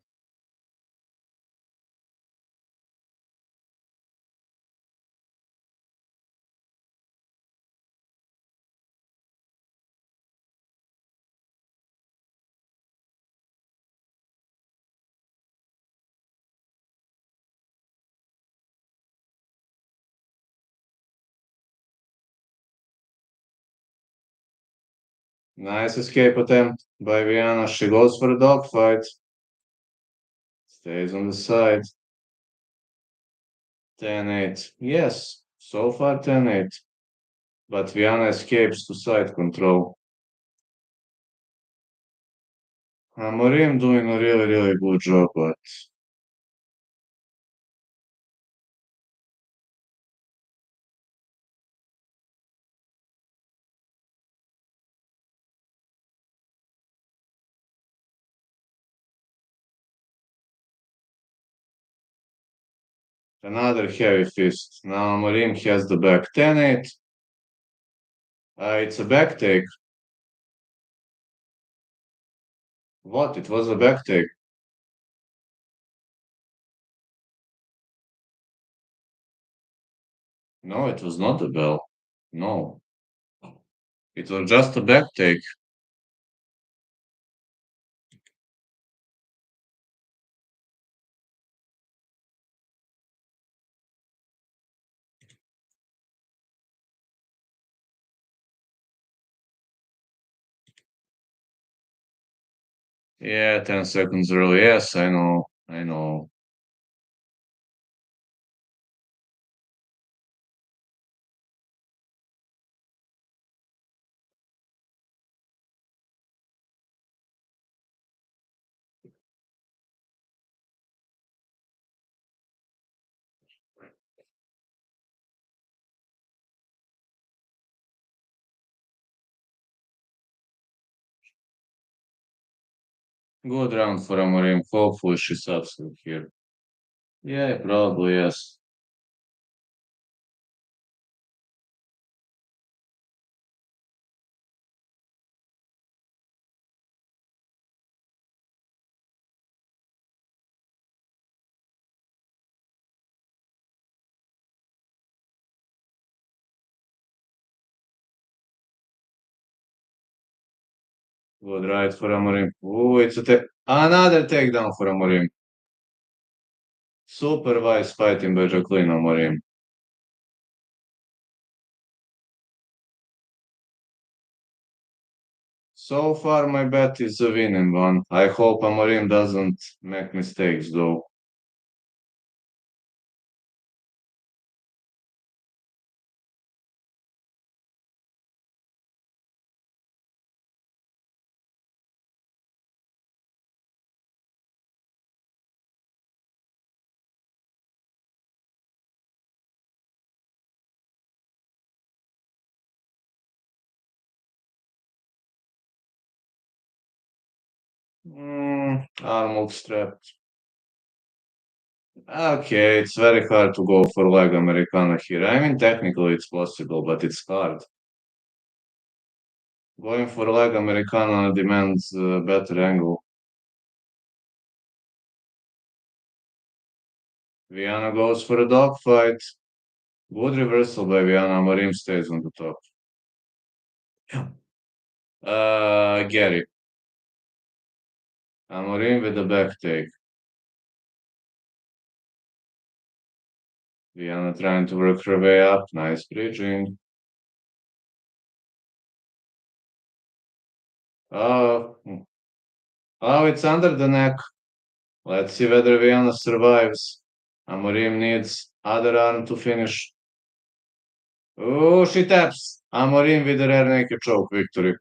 Nice escape attempt by Viana. She goes for a dogfight. Stays on the side. 10-8. Yes, so far 10-8. But Viana escapes to side control. Amorim doing a really, really good job, but another heavy fist. Now Amorim has the back. 10-8. It's a back take. What? It was a back take. No, it was not a bell. No, it was just a back take. Yeah, 10 seconds early. Yes, I know. I know. Good round for Amarim. Hopefully she's absolute here. Yeah, probably yes. Good right for Amarim. Oh, it's another takedown for Amarim. Supervised fighting by Jacqueline Amarim. So far, my bet is a winning one. I hope Amarim doesn't make mistakes, though. Arnold strapped. Okay, it's very hard to go for leg Americana here. I mean, technically it's possible, but it's hard. Going for leg Americana demands a better angle. Viana goes for a dogfight. Good reversal by Viana. Marim stays on the top. Gary. Amarim with the back take. Viana trying to work her way up. Nice bridging. Oh, oh, it's under the neck. Let's see whether Viana survives. Amarim needs other arm to finish. Oh, she taps. Amarim with the rear naked choke victory.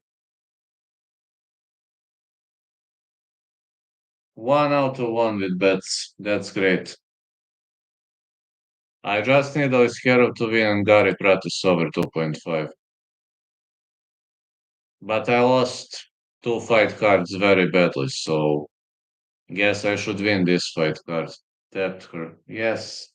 1 out of 1 with bets. That's great. I just need Aliso to win and Gary Pratus over 2.5. But I lost two fight cards very badly, so guess I should win this fight card. Tapped her. Yes.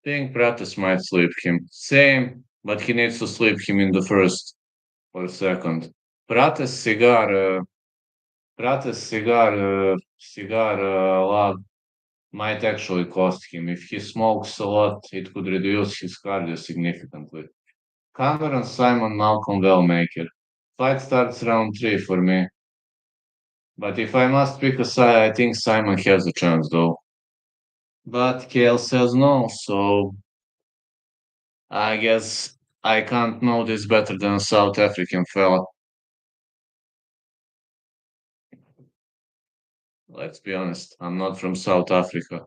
Think Pratus might sleep him. Same, but he needs to sleep him in the first or second. Pratus cigar, log might actually cost him. If he smokes a lot, it could reduce his cardio significantly. Cameron Simon Malcolm Wellmaker. Fight starts round 3 for me. But if I must pick a side, I think Simon has a chance though. But Kale says no, so I guess I can't know this better than a South African fella. Let's be honest, I'm not from South Africa.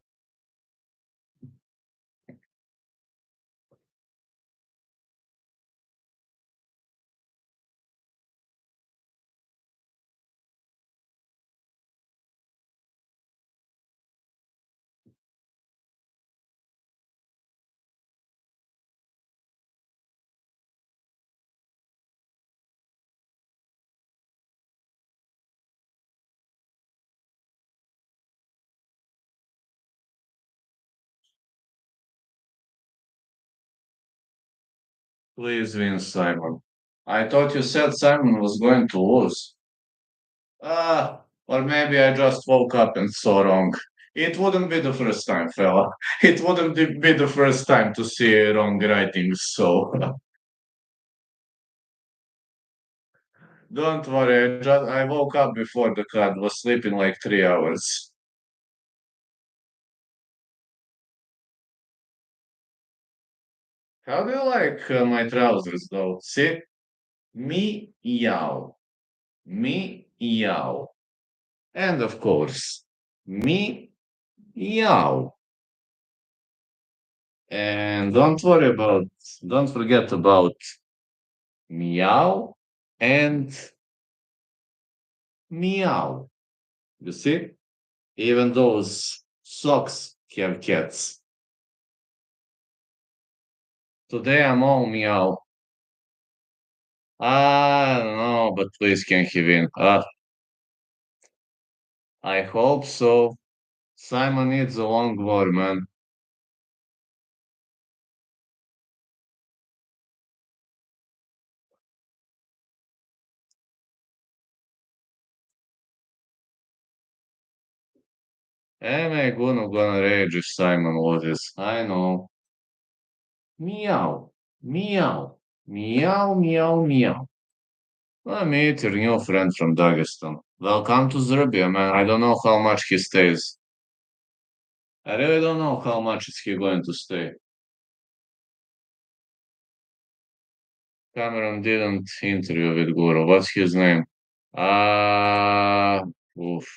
Please win, Simon. I thought you said Simon was going to lose. Or maybe I just woke up and saw wrong. It wouldn't be the first time, fella. It wouldn't be the first time to see wrong writings, so don't worry. I woke up before the card, was sleeping like 3 hours. How do you like my trousers, though? See? Meow. Meow. And of course, meow. And don't forget about meow and meow. You see? Even those socks have cats. Today I'm all meow. I don't know, but please can he win? I hope so. Simon needs a long war, man. Am I gonna rage if Simon loses? I know. Meow, meow, meow, meow, meow. I meet your new friend from Dagestan. Welcome to Serbia, man. I don't know how much he stays. I really don't know how much is he going to stay. Cameron didn't interview with Guru. What's his name? Uh, oof.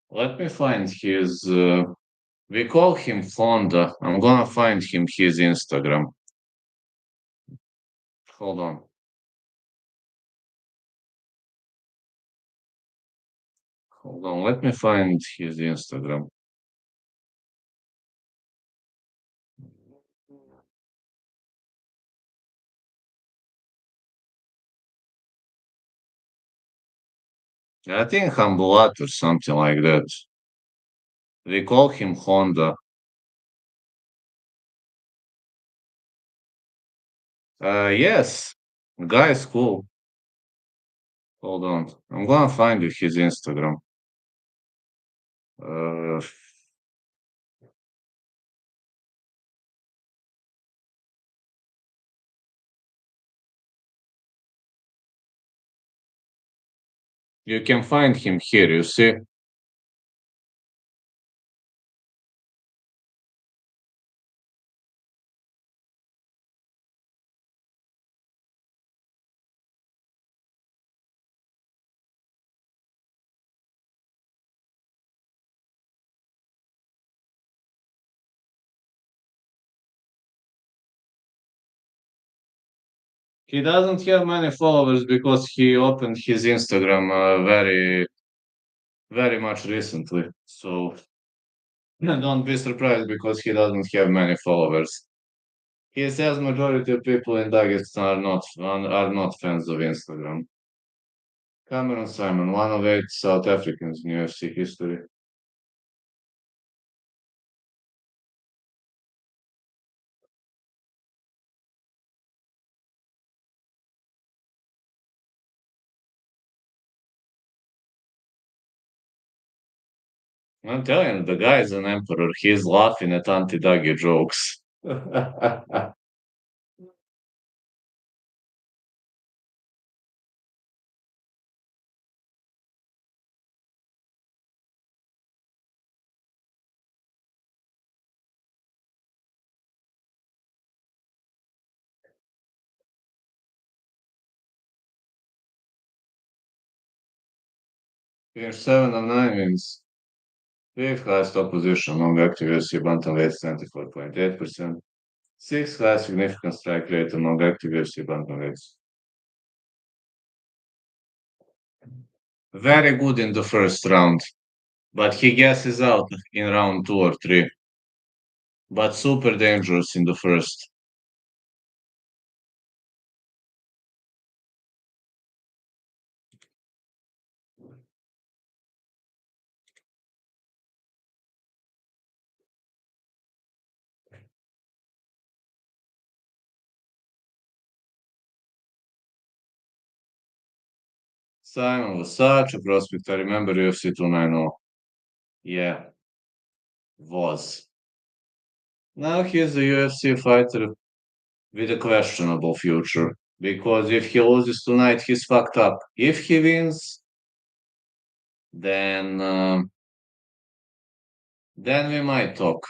Let me find his. We call him Fonda. I'm gonna find him his Instagram. Hold on. Hold on. Let me find his Instagram. I think Hambulat or something like that. We call him Honda. Yes. Guy is cool. Hold on. I'm gonna find you his Instagram. Uh, you can find him here, you see? He doesn't have many followers because he opened his Instagram very much recently. So don't be surprised because he doesn't have many followers. He says majority of people in Dagestan are not fans of Instagram. Cameron Simon, one of eight South Africans in UFC history. I'm telling you, the guy is an emperor. He's laughing at anti-Dagi jokes. Finish 7 of 9 wins. Fifth highest opposition among active UFC bantamweights, 94.8%. Sixth highest significant strike rate among active UFC bantamweights. Very good in the first round, but he guesses out in round 2 or 3. But super dangerous in the first. Simon was such a prospect. I remember UFC 290. Yeah, was. Now he's a UFC fighter with a questionable future. Because if he loses tonight, he's fucked up. If he wins, then we might talk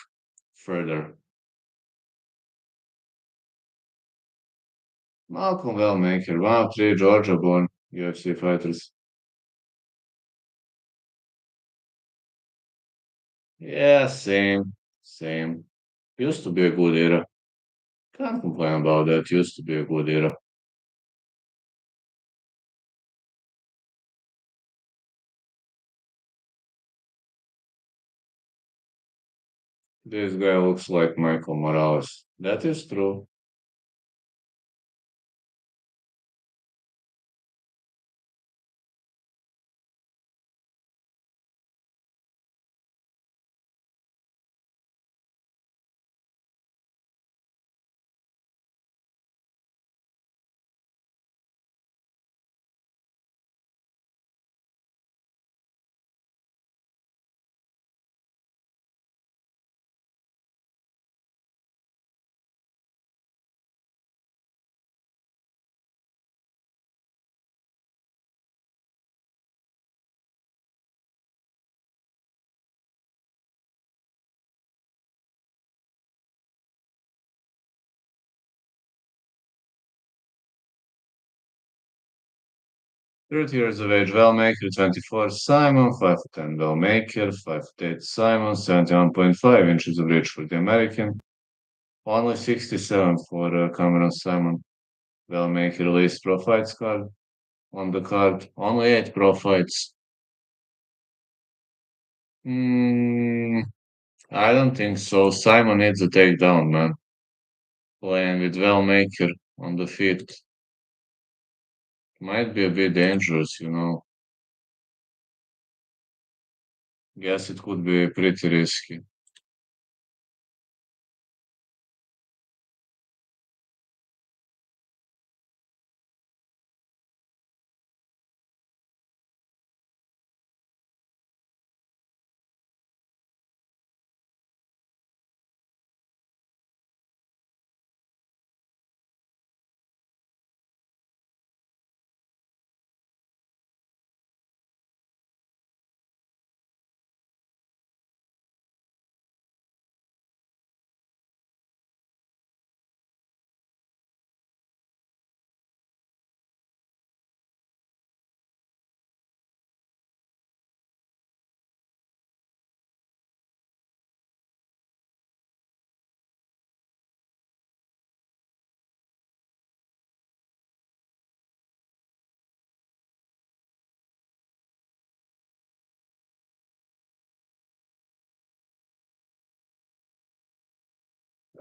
further. Malcolm Wellmaker, one of three Georgia-born UFC fighters. Yeah, same, same. Used to be a good era. Can't complain about that. Used to be a good era. This guy looks like Michael Morales. That is true. Thirty years of age, Wellmaker, 24, Simon, 5'10", Wellmaker, 5'8", Simon, 71.5 inches of reach for the American, only 67 for Cameron Simon. Wellmaker released pro fights card on the card, only 8 pro fights. Hmm, I don't think so. Simon needs a takedown, man. Playing with Wellmaker on the feet might be a bit dangerous. Guess it could be pretty risky.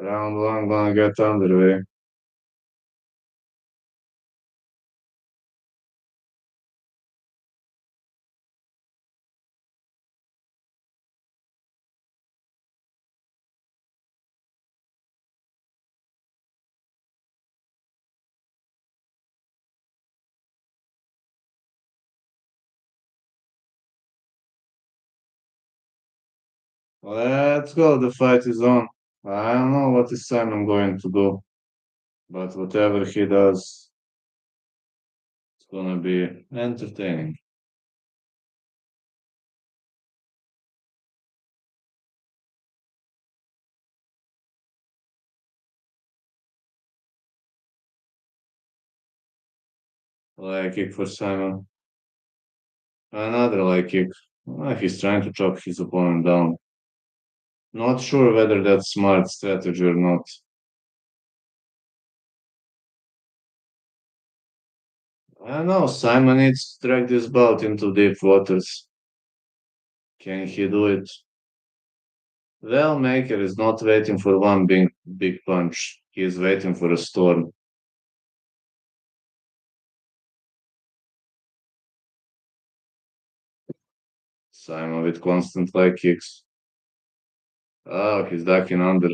Round one gonna get underway. Let's go. The fight is on. I don't know what is Simon going to do, but whatever he does, it's gonna be entertaining. Leg kick for Simon. Another leg kick. He's trying to chop his opponent down. Not sure whether that's smart strategy or not. I don't know. Simon needs to drag this bout into deep waters. Can he do it? Wellmaker is not waiting for one big punch. He is waiting for a storm. Simon with constant leg kicks. Oh, he's ducking under.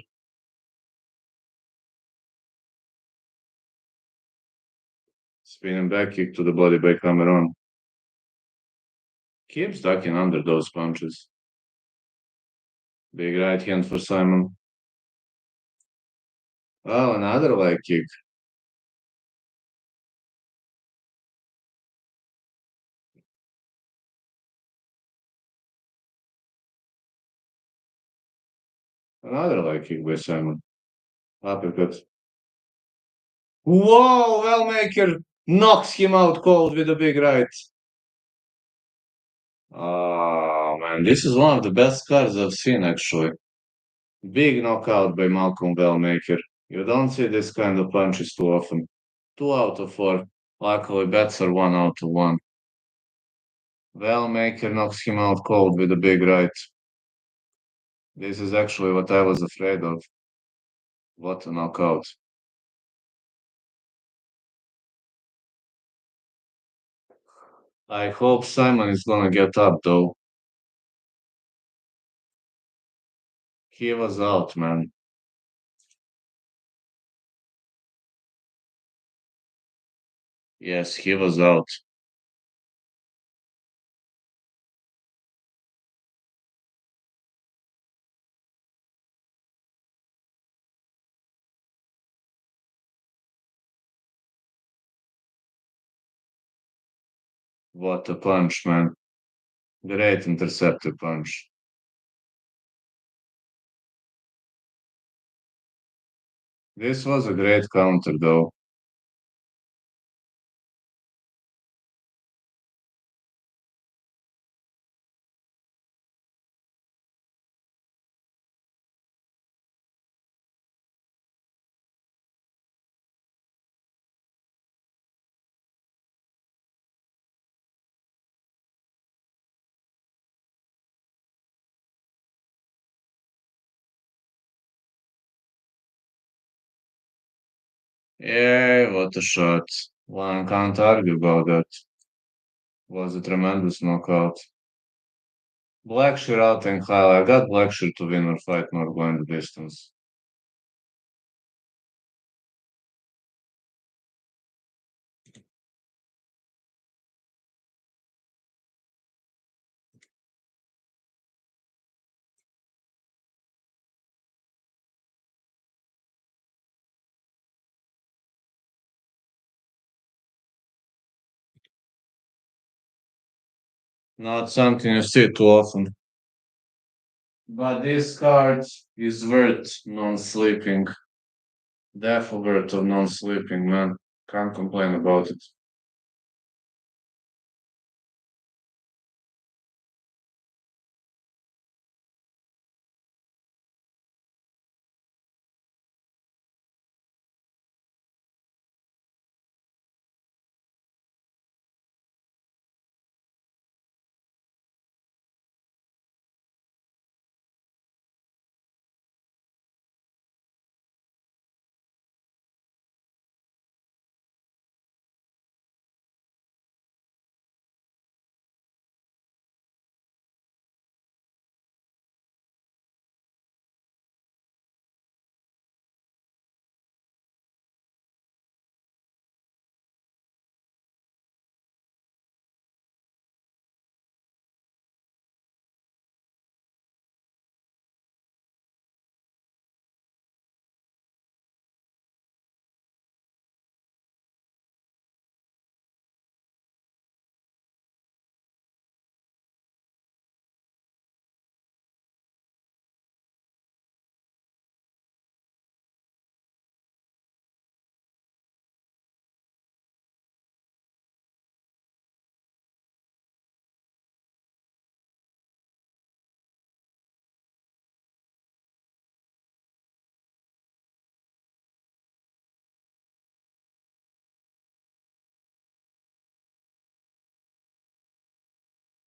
Spinning back kick to the body by Cameron. Keeps ducking under those punches. Big right hand for Simon. Oh, another leg kick. Another leg kick by Simon. Uppercut. Whoa, Wellmaker knocks him out cold with a big right. Oh man, this is one of the best cards I've seen actually. Big knockout by Malcolm Wellmaker. You don't see this kind of punches too often. 2 out of 4. Luckily, bets are 1 out of 1. Wellmaker knocks him out cold with a big right. This is actually what I was afraid of. What a knockout. I hope Simon is gonna get up though. He was out, man. Yes, he was out. What a punch, man. Great intercepted punch. This was a great counter though. Yeah, what a shot. One can't argue about that. Was a tremendous knockout. Blackshire out and Kyle. I got Blackshire to win or fight, not going the distance. Not something you see too often. But this card is worth non-sleeping. Definitely worth of non-sleeping, man. Can't complain about it.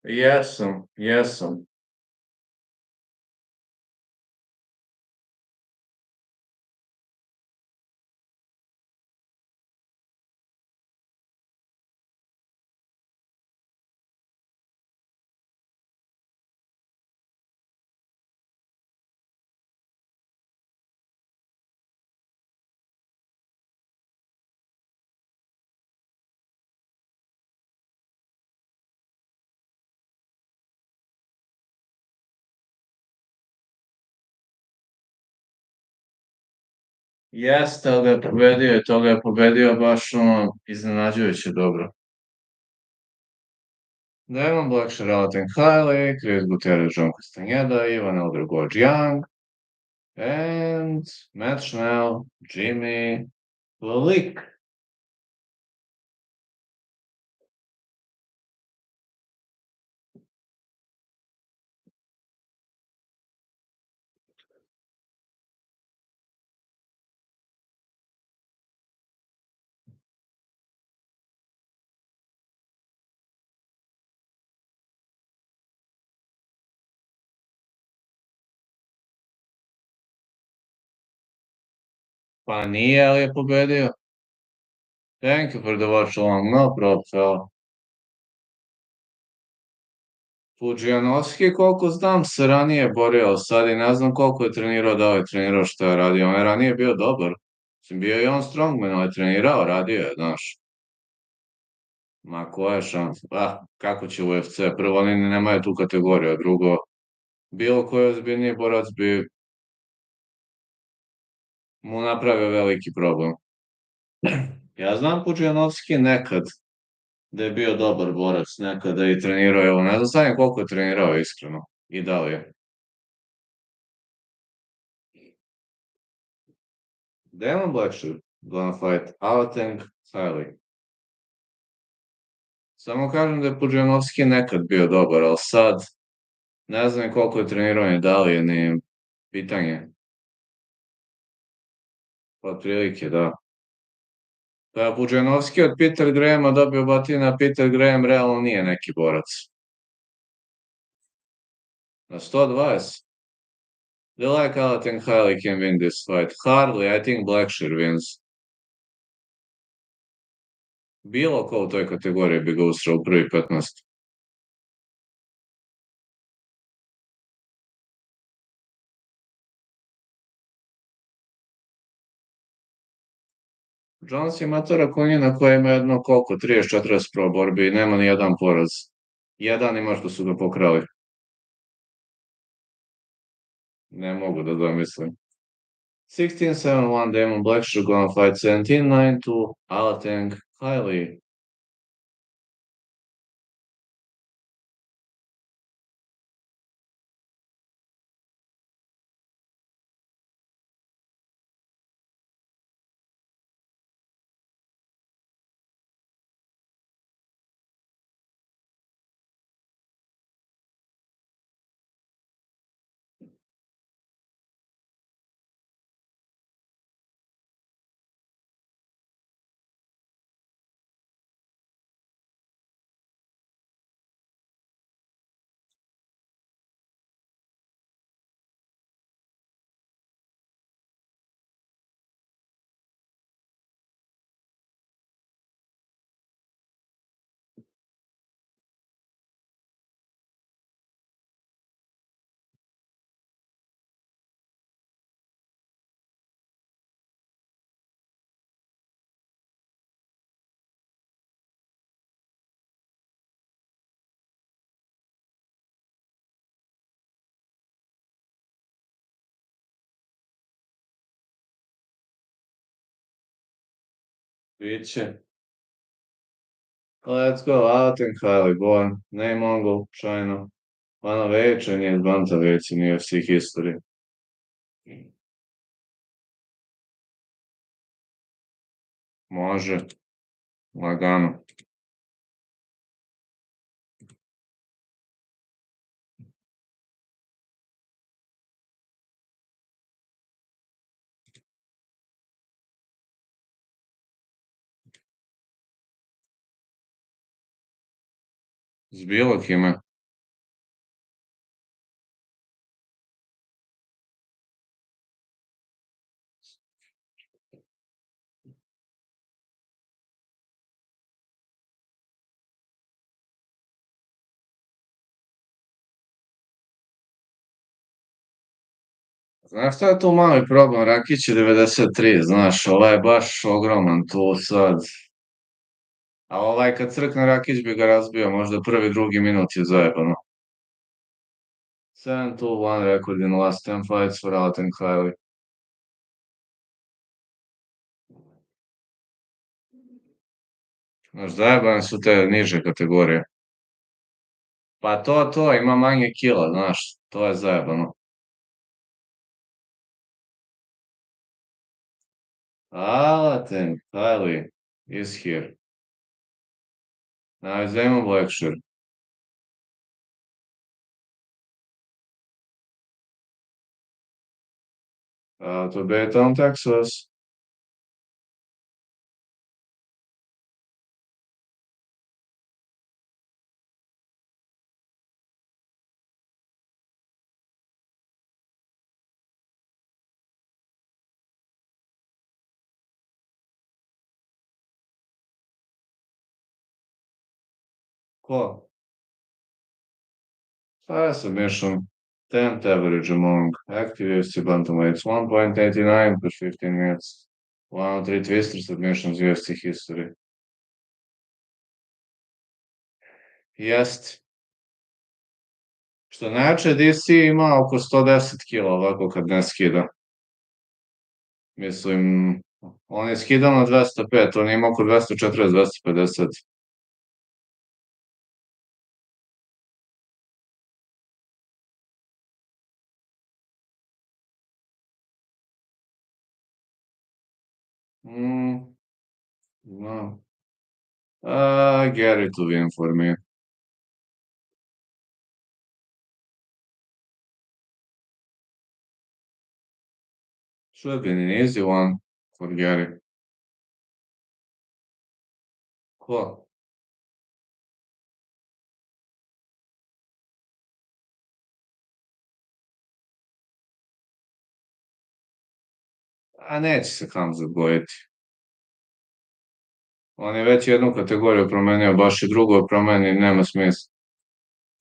Jesam, jesam. Jeste, ali ga je pobedio i to ga je pobedio baš ono iznenađujuće dobro. Damon Blackshire out and highly, Chris Gutierrez, John Castaneda, Ivan Elder Jang, and Matt Schnell, Jimmy, Lik. Pa nije, ali je pobedio. Thank you for the watch along. No problem, fella. Puđijanovski, koliko znam, se ranije borio, sad i ne znam koliko je trenirao, da li je trenirao što je radio. On je ranije bio dobar. Mislim, bio je i on strongman, ali je trenirao, radio je, znaš. Ma koja je šansa? Kako će UFC? Prvo, oni nemaju tu kategoriju, a drugo, bilo koji ozbiljniji borac bi mu napravio veliki problem. Ja znam Puđijanovski nekad da je bio dobar borac, nekada je i trenirao, evo, ne znam stanje koliko je trenirao, iskreno, i da li je. Damon Blackshire gonna fight Alateng Hailey. Samo kažem da je Puđanovski nekad bio dobar, ali sad ne znam koliko je trenirao i da li je ni pitanje. Otprilike, da. Pa Puđanovski od Peter Grahama dobio batina, Peter Graham realno nije neki borac. Na 120. They like Alateng Hailey can win this fight. Hardly, I think Blackshire wins. Bilo ko u toj kategoriji bi ga usrao u prvi 15. Jones je matora konjina koja ima jedno koliko, 30-40 pro borbi i nema ni jedan poraz. Jedan ima što su ga pokrali. Ne mogu da zamislim. 16-7-1 Damon Blackshire gonna fight 17-9 to Alateng Hailey. Biće. Let's go, Alateng Hailey, boy. Name Mongol, China. Vanna veće nije banta veći, nije UFC history. Može. Lagano. S bilo kime. Znaš šta je tu mali problem? Rakić je 93, znaš, ovaj je baš ogroman tu sad. A ovaj kad crkne Rakić bi ga razbio, možda prvi, drugi minut je zajebano. 7-2-1 record in the last 10 fights for Alateng Hailey. Znaš, zajebane su te niže kategorije. Pa to, ima manje kila, znaš, to je zajebano. Alatin, Kylie is here. Now his name Blackshire. To Baytown, Texas. Ko? Submission. 10th average among active UFC bantamweights. 1.89 per 15 minutes. One of three twister submissions UFC history. Jest. Što znači DC ima oko 110 kila ovako kad ne skida. Mislim, on je skidao na 205, on ima oko 240, 250. Mm, no. Gary to win for me. Should have been an easy one for Gary. Ko? A neće se Hamza bojiti. On je već jednu kategoriju promenio, baš i drugo promeni, nema smisla.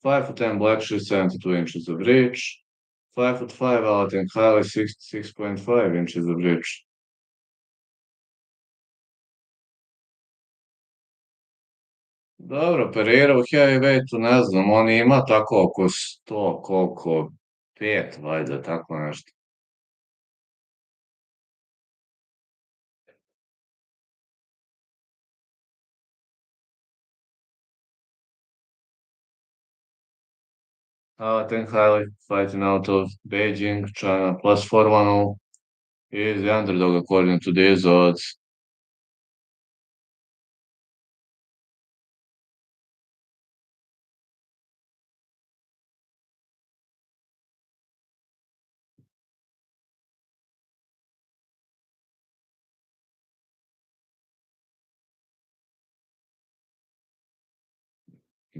5'10" Blackshire, 72 inches of reach. 5'5" Alatin Highly, 6.5 inches of reach. Dobro, Pereira u heavyweightu, ne znam, on ima tako oko 100, koliko, 5, valjda, tako nešto. Alatin Highly, fighting out of Beijing, China, plus 410. He is the underdog according to these odds.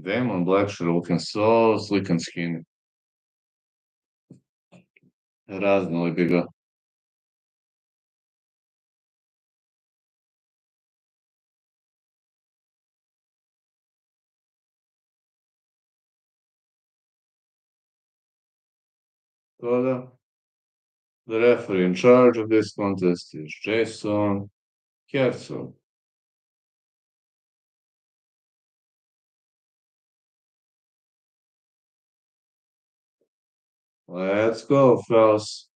Damon Blackshire looking so slick and skinny. Raznuli bi ga. To da. The referee in charge of this contest is Jason Herzog. Let's go, fellas.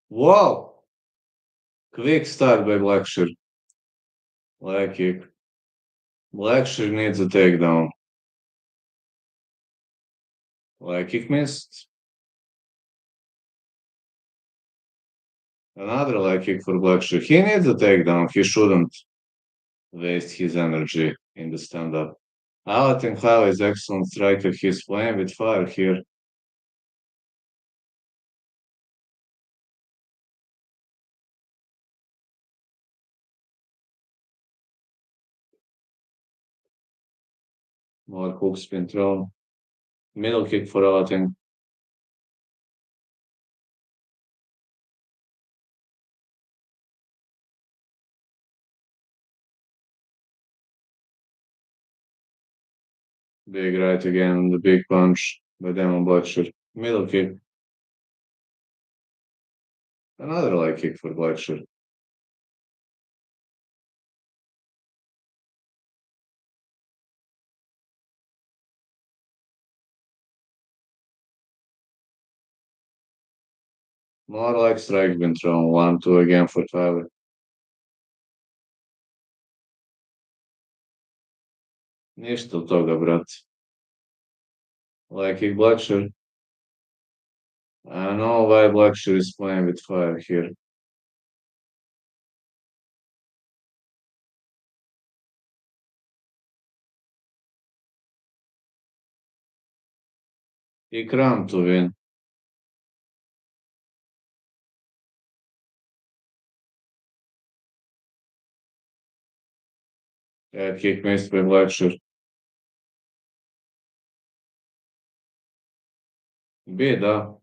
Whoa! Quick start by Blackshire. Leg kick. Blackshire needs a takedown. Leg kick missed. Another leg kick for Blackshire. He needs a takedown. He shouldn't waste his energy in the stand-up. Alatin Hal is excellent striker. He's playing with fire here. More hook spin throw. Middle kick for Alatin. Big right again, the big punch by Damon Blackshire. Middle kick. Another leg kick for Blackshire. More like strike been thrown. 1-2 again for Tyler. Ništa od toga, brate. Leg kick Blackshire. I don't know why Blackshire is playing with fire here. He crammed to win. Head kick missed by Blackshire. Bida.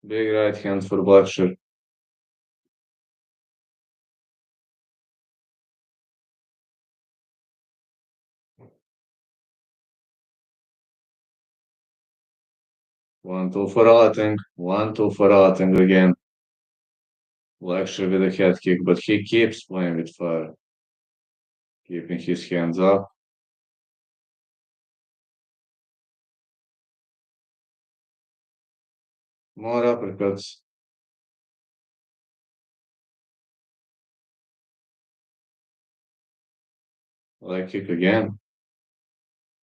Big right hand for Blackshire. One, two for Alating. One, two for Alating again. Blackshire with a head kick, but he keeps playing with fire, keeping his hands up. More uppercuts. Leg kick again.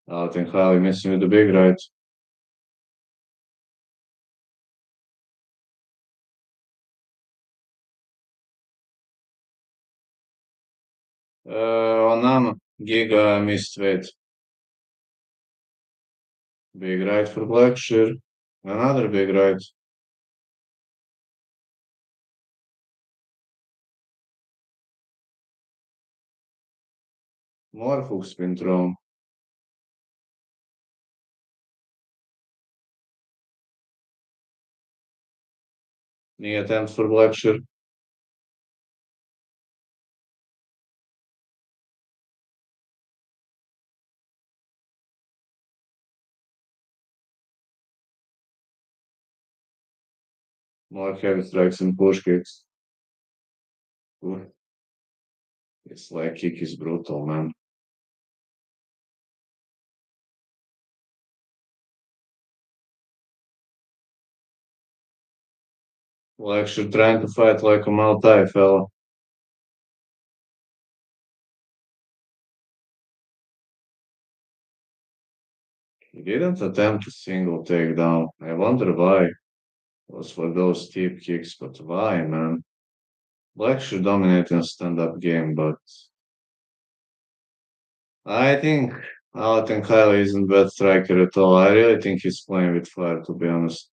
Alating highly missing with the big right. Onama. Giga missed weight. Big right for Blackshire. Another big right. More hook spin thrown. Knee attempt for Blackshire. More heavy strikes and push kicks. Ooh, this leg kick is brutal, man. Blackshire trying to fight like a Maltai fella. He didn't attempt a single takedown. I wonder why. It was for those deep kicks, but why, man? Blackshire dominating a stand-up game, but I think Alton Kyle isn't bad striker at all. I really think he's playing with fire, to be honest.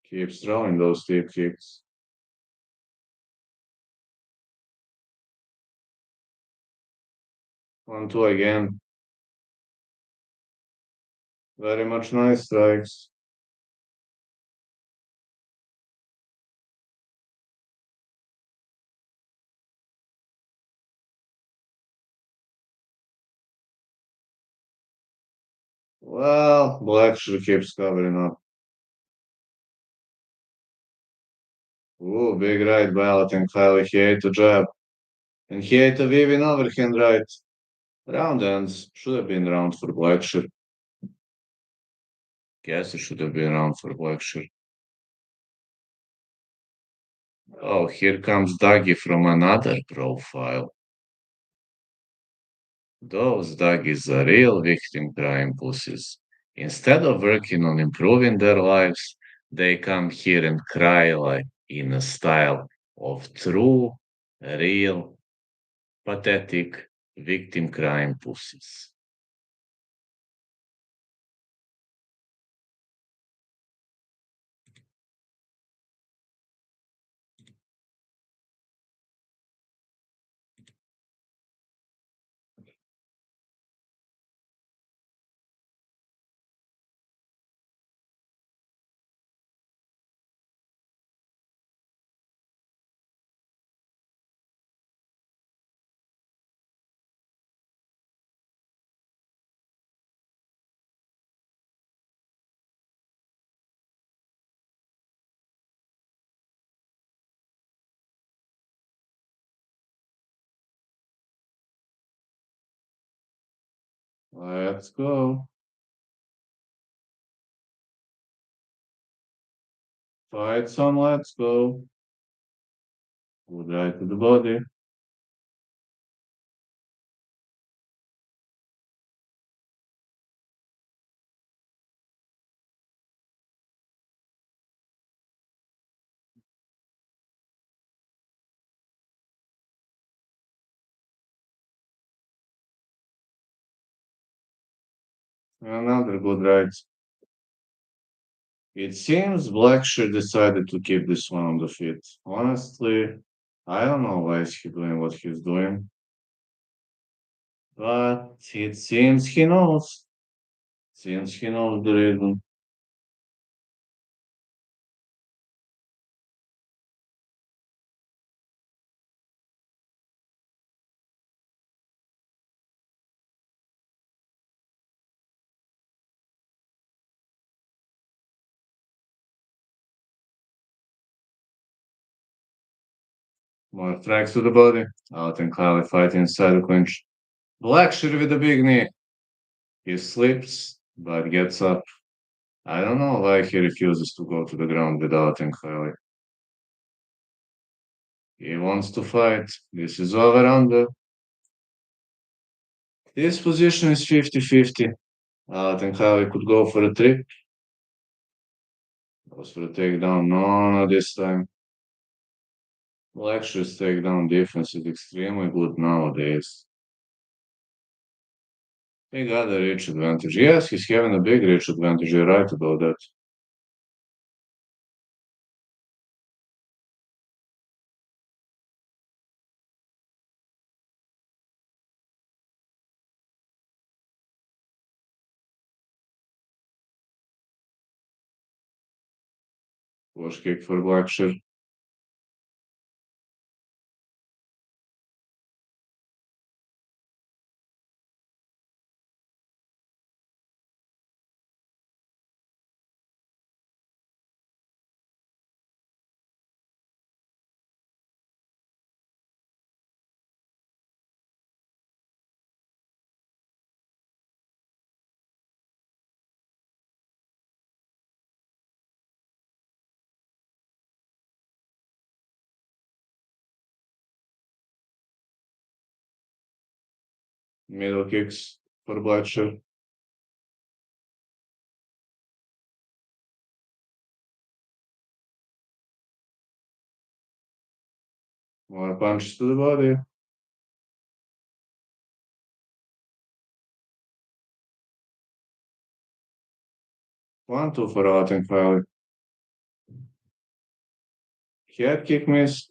Keeps throwing those deep kicks. One, two again. Very much nice strikes. Well, Blackshire keeps covering up. Ooh, big right by Alton Kyle. He ate the jab. And he ate a weaving overhand right. Round ends. Should have been round for Blackshire. Guess it should have been round for Blackshire. Oh, here comes Dagi from another profile. Those Daggies are real victim crime pussies. Instead of working on improving their lives, they come here and cry like in a style of true, real, pathetic victim crime pussies. Let's go. Fights on, let's go. Good right to the body. Another good right. It seems Blackshire decided to keep this one on the feet. Honestly, I don't know why is he doing what he's doing, but it seems he knows. Seems he knows the reason. More strikes to the body. Out and Cali fight inside the clinch. Blackshire with a big knee. He slips, but gets up. I don't know why he refuses to go to the ground without Cali. He wants to fight. This is over under. This position is 50-50. Cali could go for a trip. Goes for a takedown. No, no, this time. Blackshire's takedown defense is extremely good nowadays. He got a reach advantage. Yes, he's having a big reach advantage. You're right about that. Push kick for Blackshire. Middle kicks for Blackshire. More punches to the body. 1-2 for Cali. Head kick miss.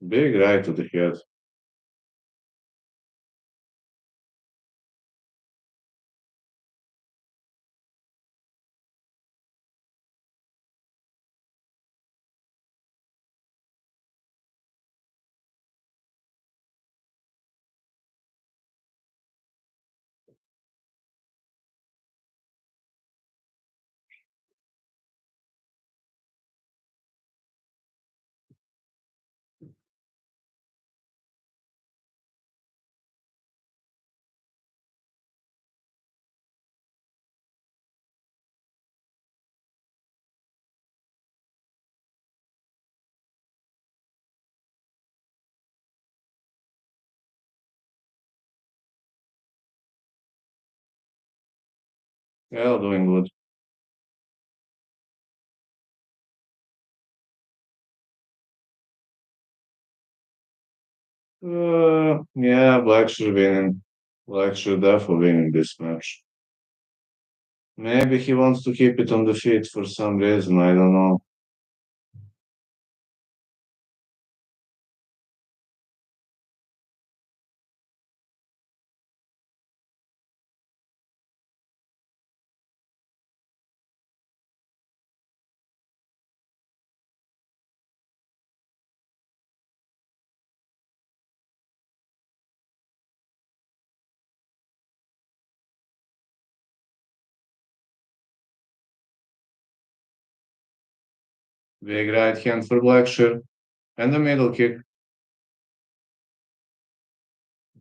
Big right to the head. Yeah, doing good. Yeah, Blackshire winning. Blackshire definitely winning this match. Maybe he wants to keep it on the feet for some reason. I don't know. Big right hand for Blackshire. And the middle kick.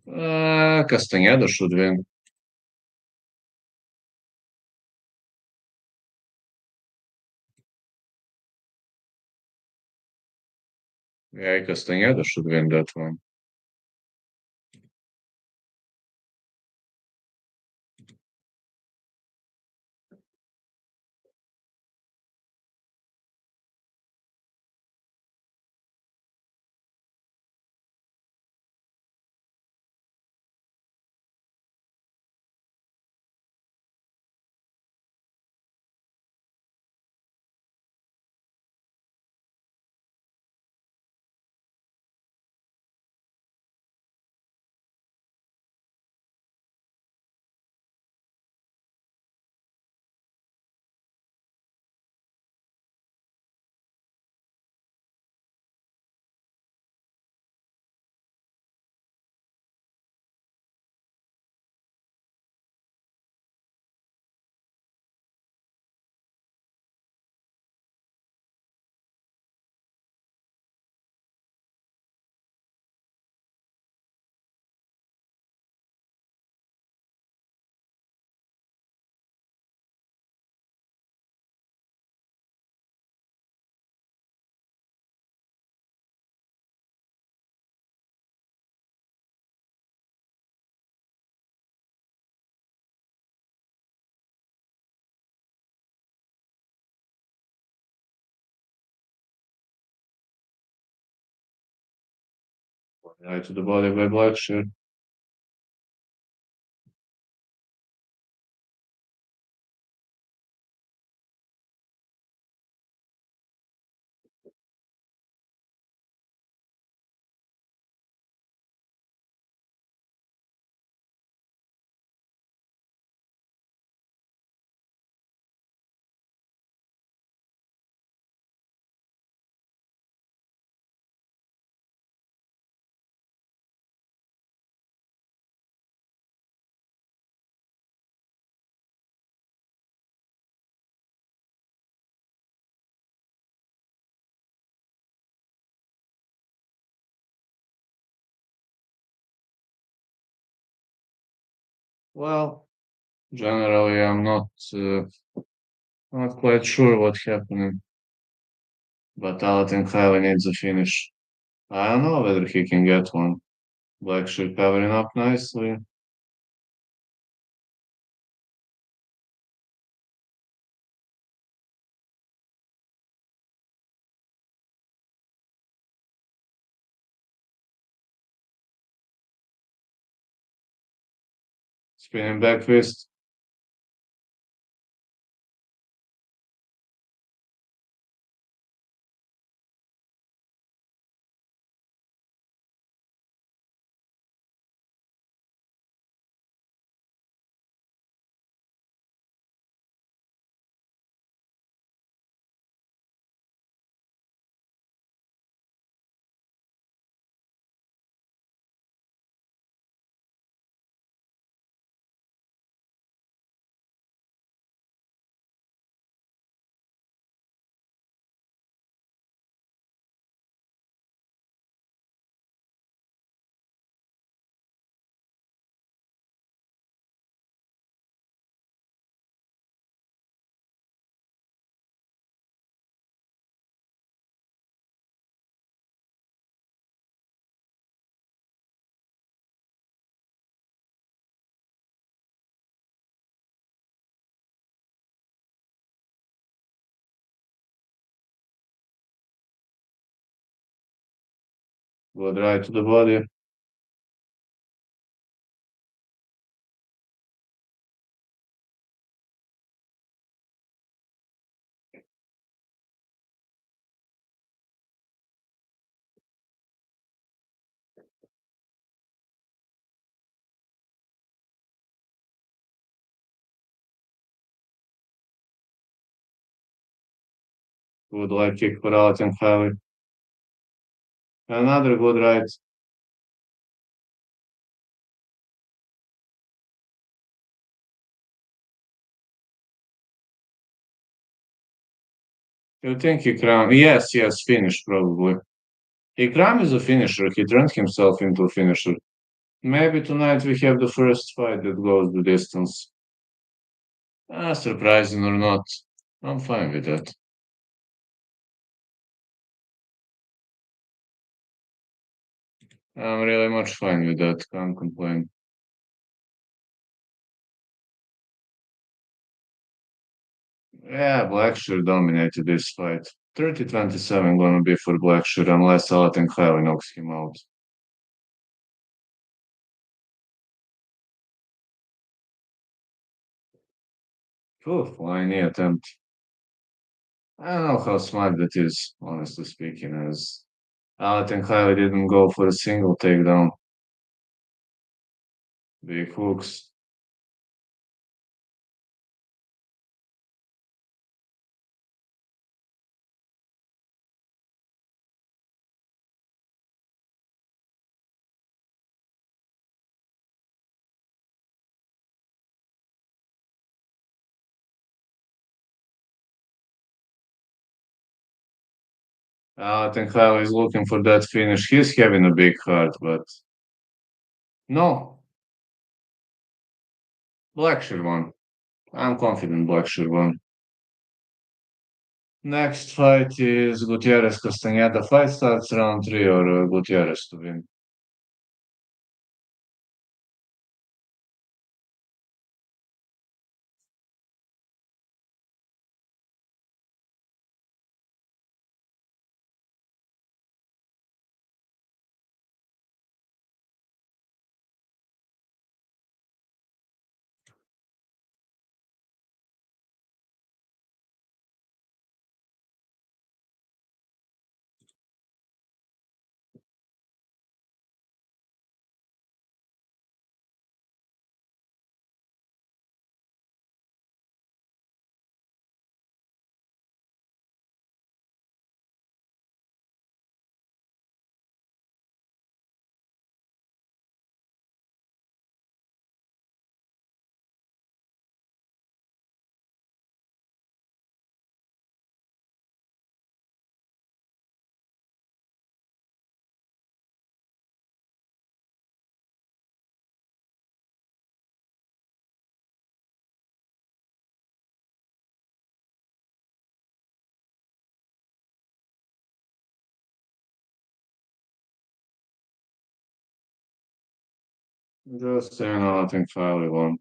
Castaneda should win. Yeah, Castaneda should win that one. Right to the body by Blackshire. Well, generally, not quite sure what happened, but I think highly needs a finish. I don't know whether he can get one. Blackshire covering up nicely. Spinning back fist. Good right to the body. Good leg kick for Alton Highway. Another good right. You think he cram? Yes, yes, finish probably. Ikram is a finisher. He turned himself into a finisher. Maybe tonight we have the first fight that goes the distance. Surprising or not, I'm fine with that. I'm really much fine with that. Can't complain. Yeah, Blackshire dominated this fight. 30-27 gonna be for Blackshire unless Alatin highly knocks him out. Oof, flying knee attempt. I don't know how smart that is, honestly speaking, as Alatin highly didn't go for a single takedown. Big hooks. Alatin highly is looking for that finish. He's having a big heart, but no, Blackshire won. I'm confident Blackshire won. Next fight is Gutierrez Castaneda. Fight starts round three or Gutierrez to win. Just saying, I think Filey won.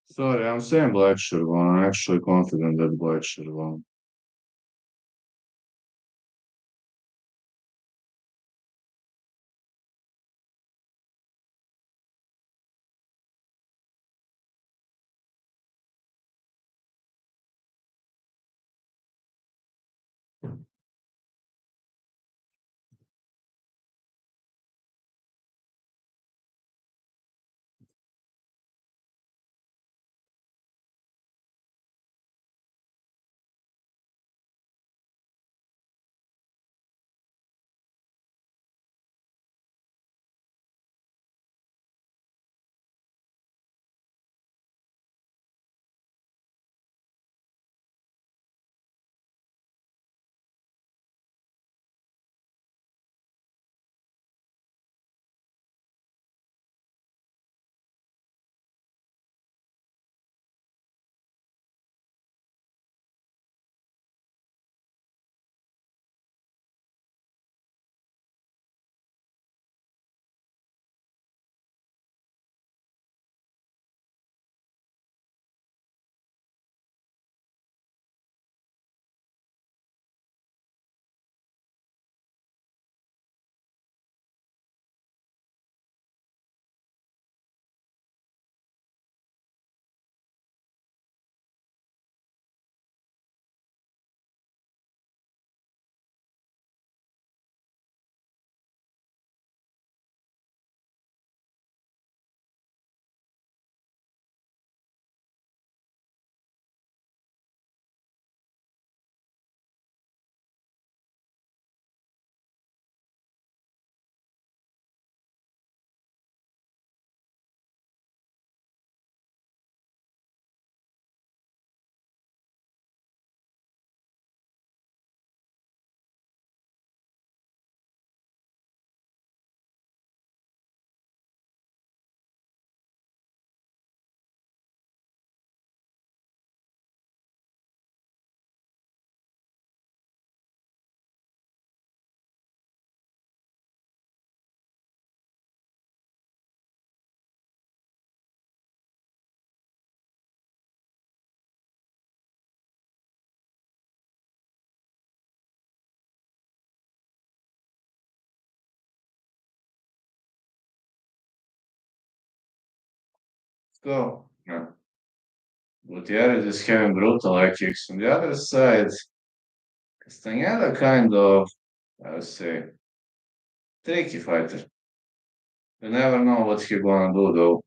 Sorry, I'm saying Blackshire won. I'm actually confident that Blackshire won. Go. Yeah. Gutierrez is having brutal leg kicks. On the other side, Castaneda kind of, I would say, tricky fighter. You never know what he gonna do though.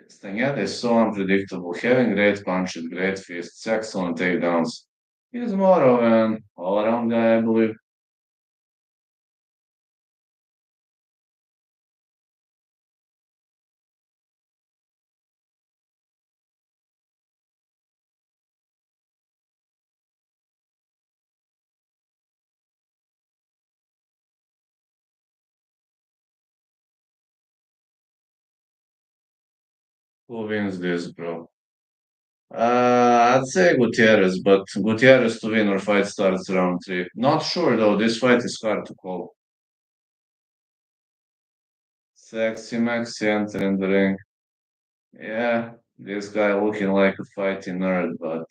Castaneda is so unpredictable, having great punches, great fists, excellent takedowns. He's more of an all-around guy, I believe. Who wins this, bro? I'd say Gutierrez, but Gutierrez to win or fight starts round three. Not sure though. This fight is hard to call. Sexy Maxi entering the ring. Yeah, this guy looking like a fighting nerd, but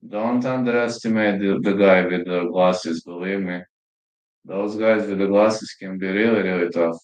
don't underestimate the guy with the glasses. Believe me, those guys with the glasses can be really, really tough.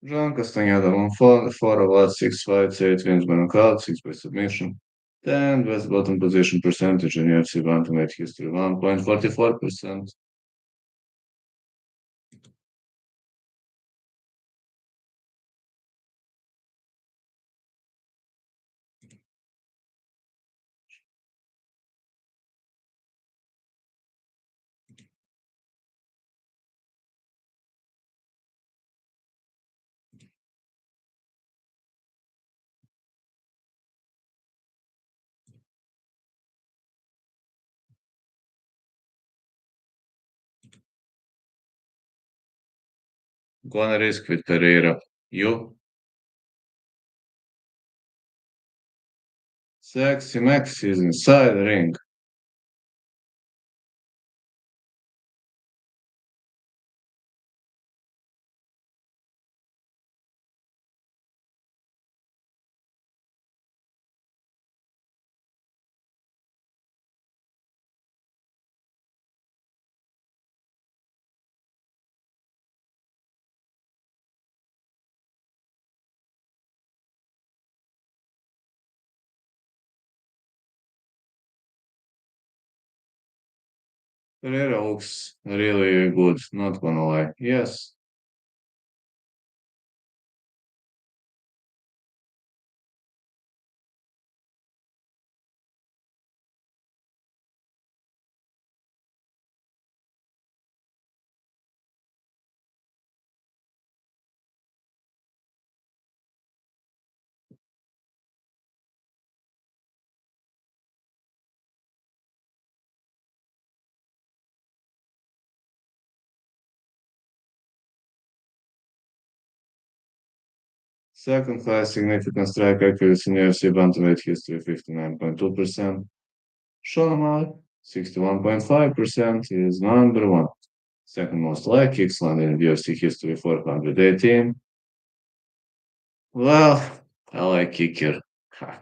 John Castaneda won four of last six fights, eight wins by knockout, six by submission. 10 best bottom position percentage in UFC bantamweight history, 1.44%. Gonna risk with Pereira. You? Sexy Max is inside the ring. Pereira looks really good, not gonna lie. Yes, second highest significant strike accuracy in UFC bantamweight history, 59.2%. Sean O'Malley, 61.5% is number one. Second most leg kicks landed in UFC history, 418. Well, I like kicker. Ha.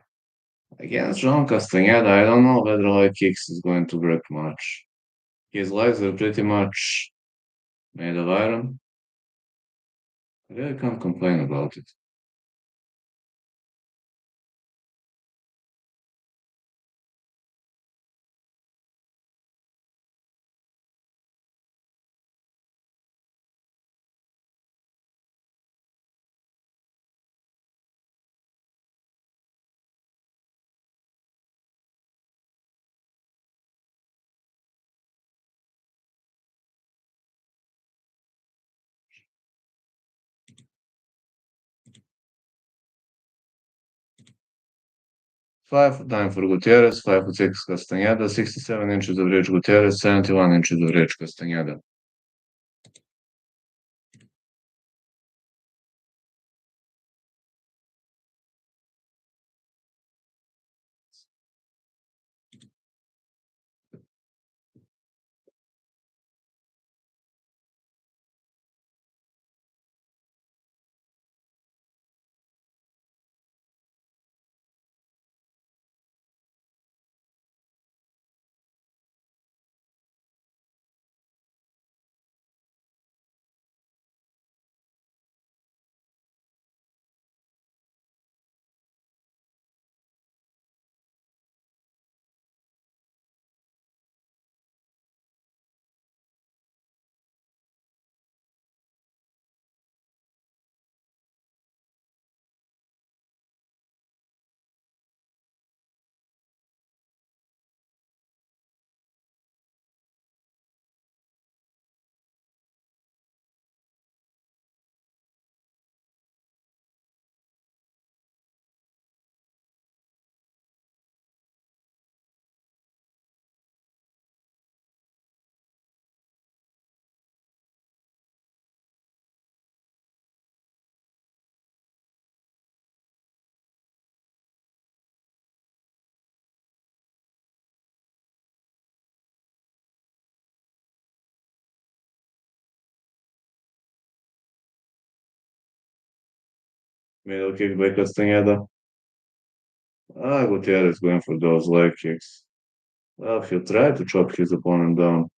Against John Castaneda, I don't know whether leg kicks is going to break much. His legs are pretty much made of iron. I really can't complain about it. 5'9" for Gutierrez, 5'6" Castaneda, 67 inches of reach Gutierrez, 71 inches of reach Castaneda. Middle kick by Castaneda. Gutierrez going for those leg kicks. Well, he'll try to chop his opponent down.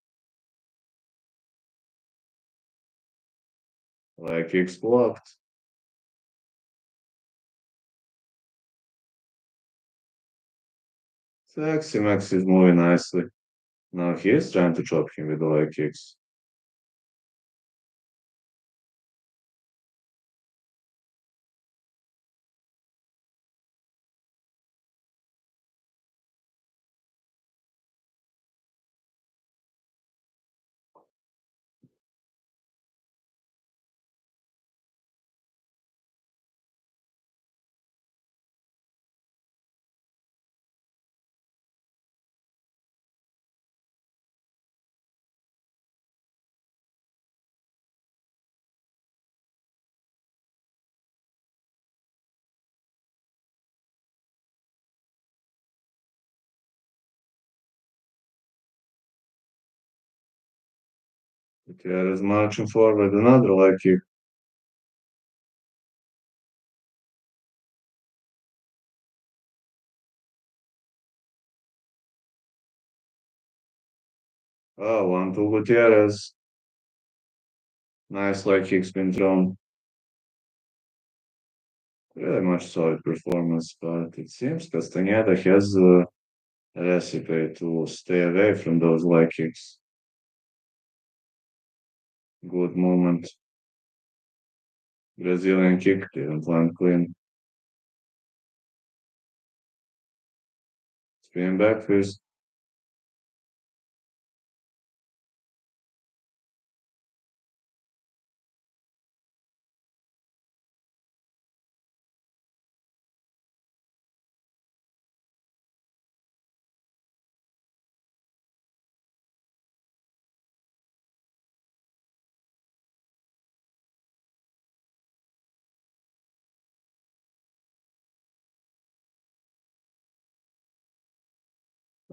Leg kicks blocked. Sexy Max is moving nicely. Now he is trying to chop him with the leg kicks. Gutierrez marching forward, another leg kick. Oh, 1-2 Gutierrez. Nice leg kick's been thrown. Really much solid performance, but it seems Castaneda has a recipe to stay away from those leg kicks. Good movement. Brazilian kick didn't land clean. Spin back fist.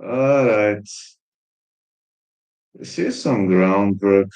All right. This is some groundwork.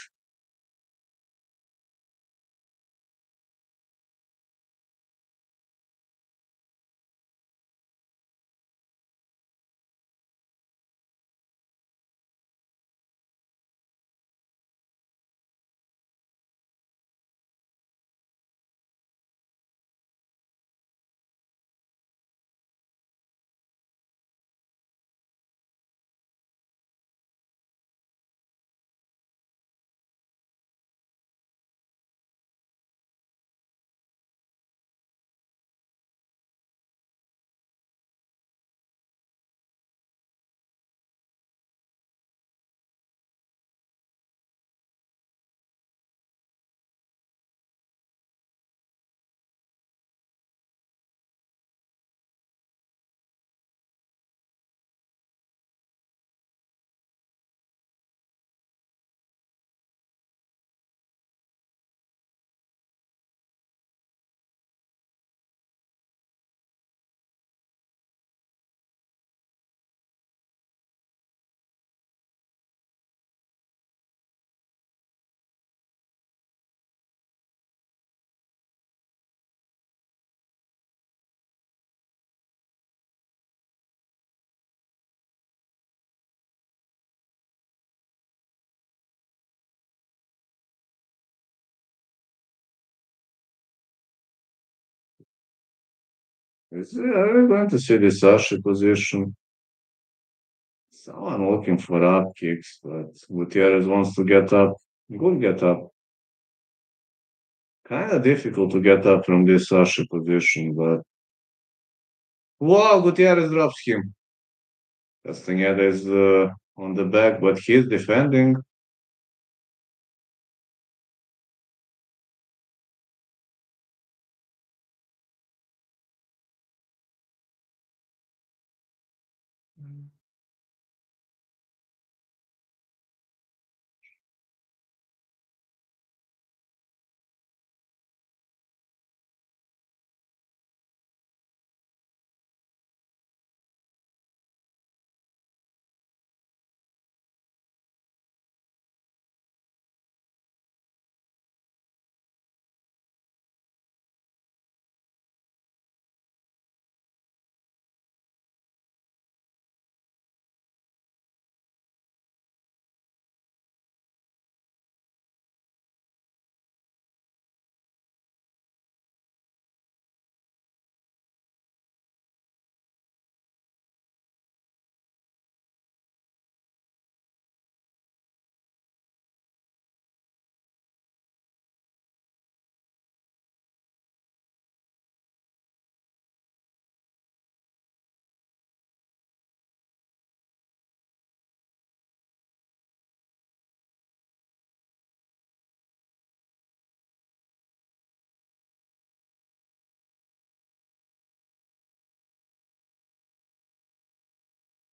Are we going to see the Sashi position? Someone looking for up kicks, but Gutierrez wants to get up. Good get up. Kind of difficult to get up from this Sashi position, but wow, Gutierrez drops him. Castaneda is on the back, but he's defending.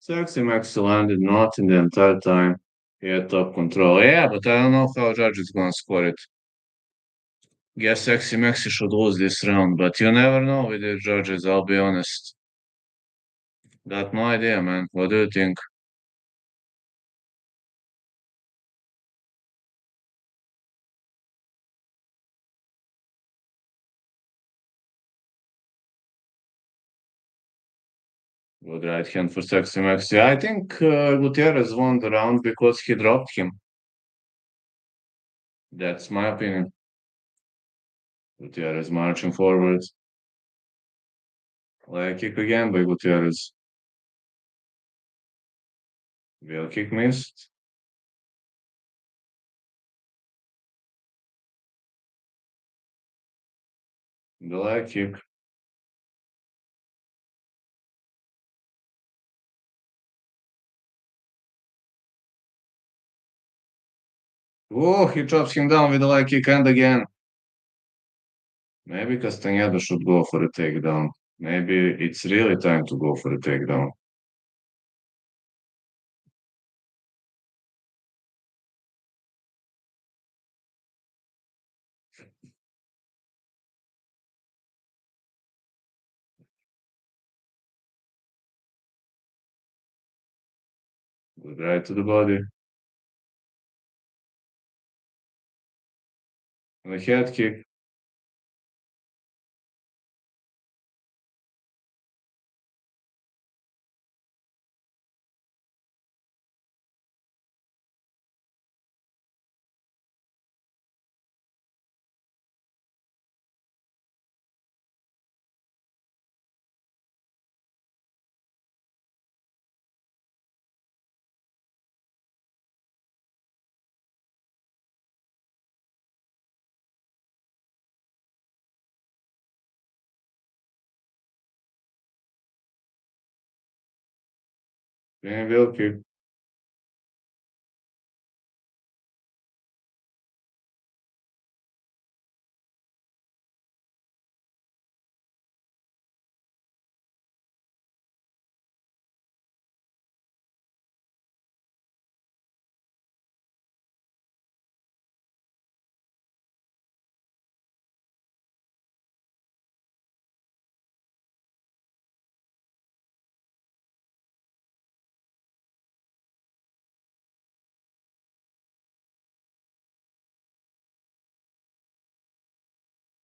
Sexy Max landed not in the entire time. He had top control. Yeah, but I don't know how Judge is going to score it. Guess Sexy Maxi should lose this round, but you never know with the judges, I'll be honest. Got no idea, man. What do you think? Good right hand for Sexy Maxi. I think Gutierrez won the round because he dropped him. That's my opinion. Gutierrez marching forward. Leg kick again by Gutierrez. Wheel kick missed. The leg kick. Oh, he drops him down with the leg kick and again. Maybe Castaneda should go for a takedown. Maybe it's really time to go for a takedown. Good right to the body. And a head kick. Then wheel kick.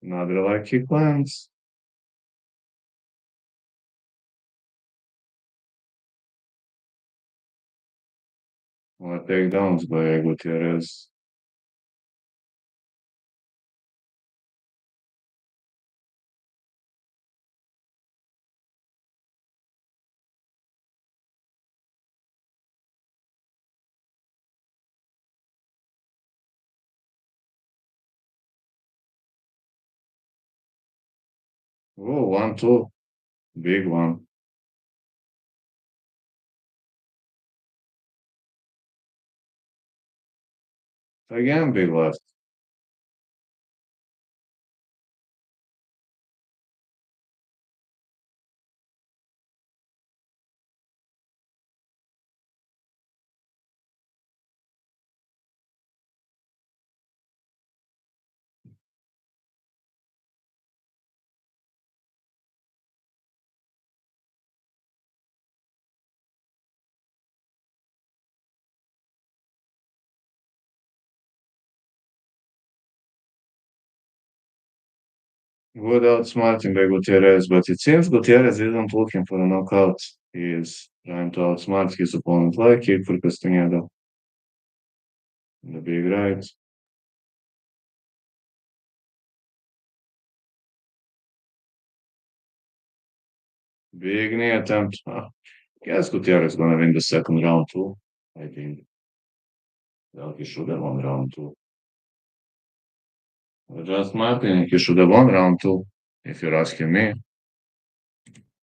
Another leg kick lands. More takedowns by Gutierrez. Oh, 1-2. Big one. Again, big left. Good outsmarting by Gutierrez, but it seems Gutierrez isn't looking for a knockout. He is trying to outsmart his opponent, like kick for Castaneda. The big right. Big knee attempt. Guess Gutierrez gonna win the second round too. I think. Well, he should have won round two. Just my opinion, he should have won round two. If you're asking me,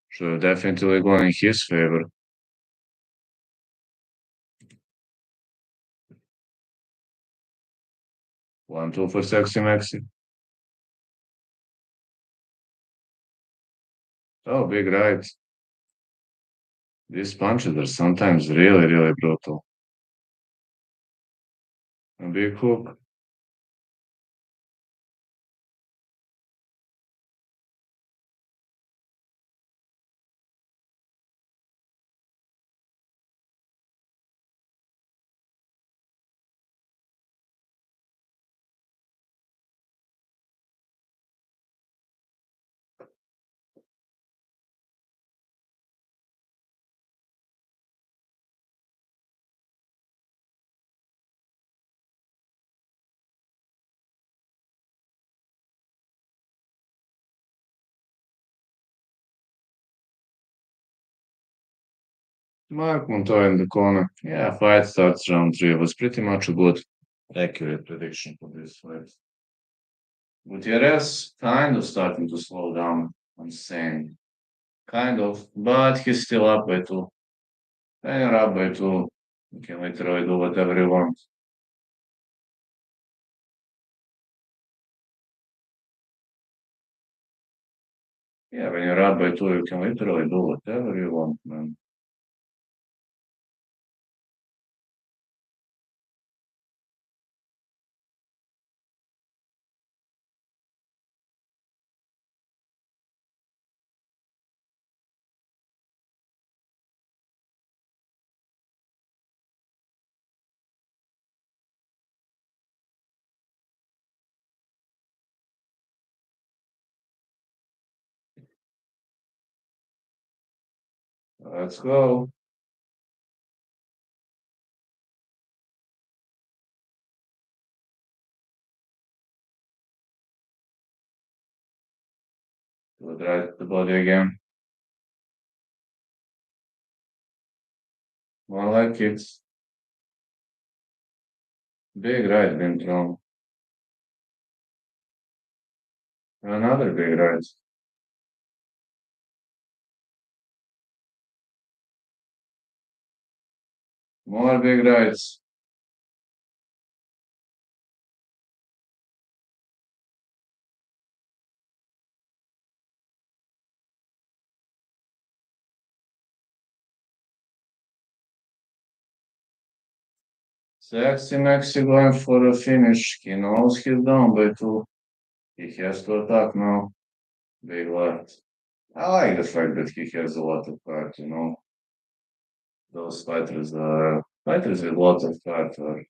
should have definitely gone in his favor. 1-2 for Sexy Maxi. Oh, big right. These punches are sometimes really, really brutal. A big hook. Mark Montoya in the corner. Yeah, fight starts round three. It was pretty much a good, accurate prediction for this fight. Gutierrez kind of starting to slow down. I'm saying kind of, but he's still up by two. When you're up by two, you can literally do whatever you want. Yeah, when you're up by two, you can literally do whatever you want, man. Let's go. Good right to the body again. More like it's big right being thrown. Another big right. More big rights. Sexy Maxi going for a finish. He knows he's down by two. He has to attack now. Big left. I like the fact that he has a lot of heart, you know. Those fighters with lots of heart are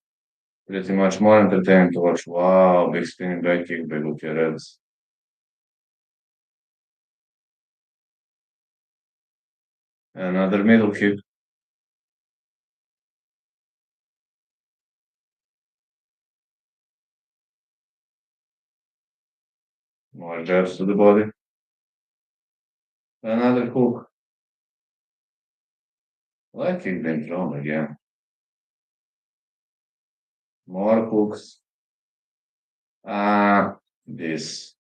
pretty much more entertaining to watch. Wow, big spinning back kick by Gutierrez. Another middle kick. More jabs to the body. Another hook. Leg kick being thrown again. More hooks. Ah, this.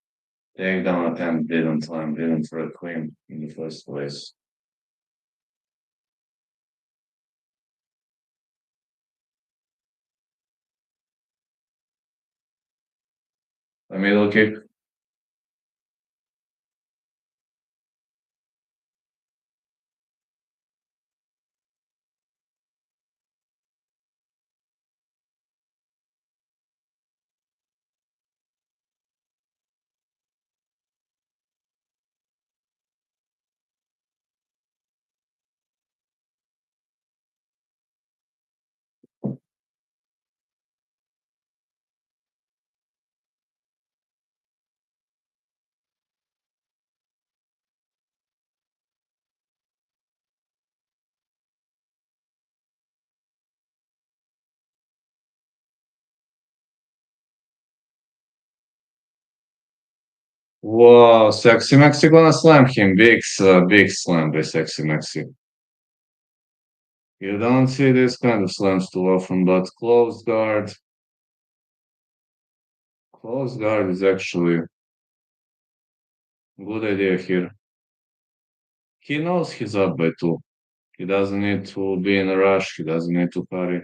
Takedown attempt didn't land, didn't for a clean in the first place. A middle kick. Whoa, Sexy Maxi gonna slam him. Big slam by Sexy Maxi. You don't see this kind of slams too often, but closed guard is actually a good idea here. He knows he's up by two. He doesn't need to be in a rush. He doesn't need to hurry.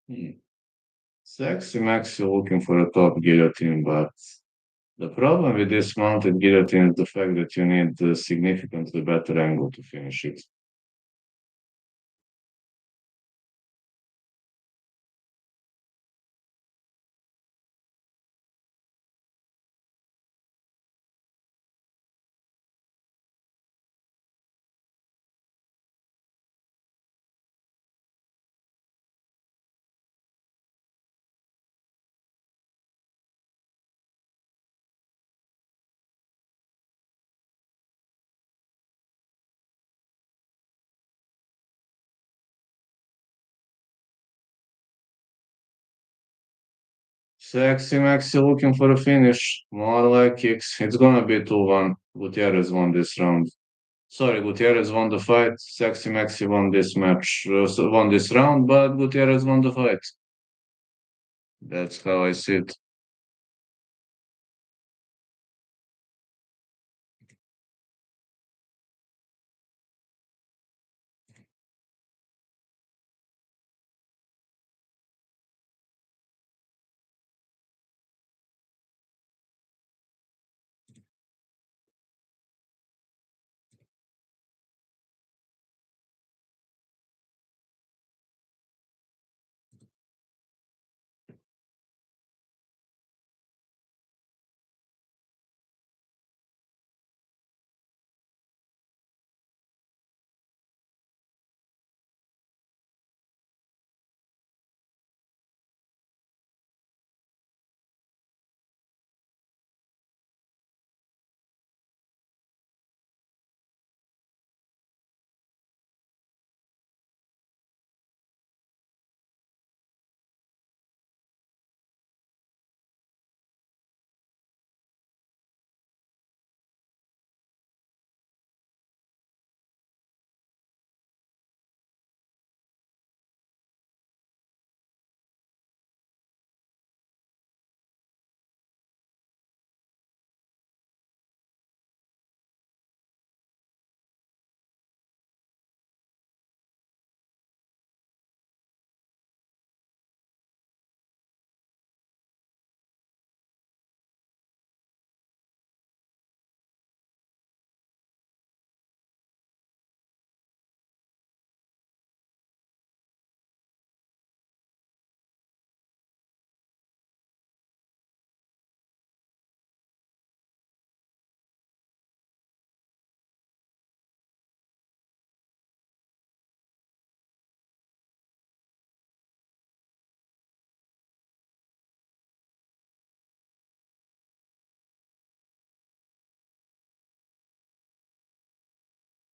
Hmm. Sexy Maxi looking for a top guillotine, but the problem with this mounted guillotine is the fact that you need a significantly better angle to finish it. Sexy Maxi looking for a finish. More like kicks. It's gonna be 2-1. Gutierrez won this round. Sorry, Gutierrez won the fight. Sexy Maxi won this match, won this round, but Gutierrez won the fight. That's how I see it.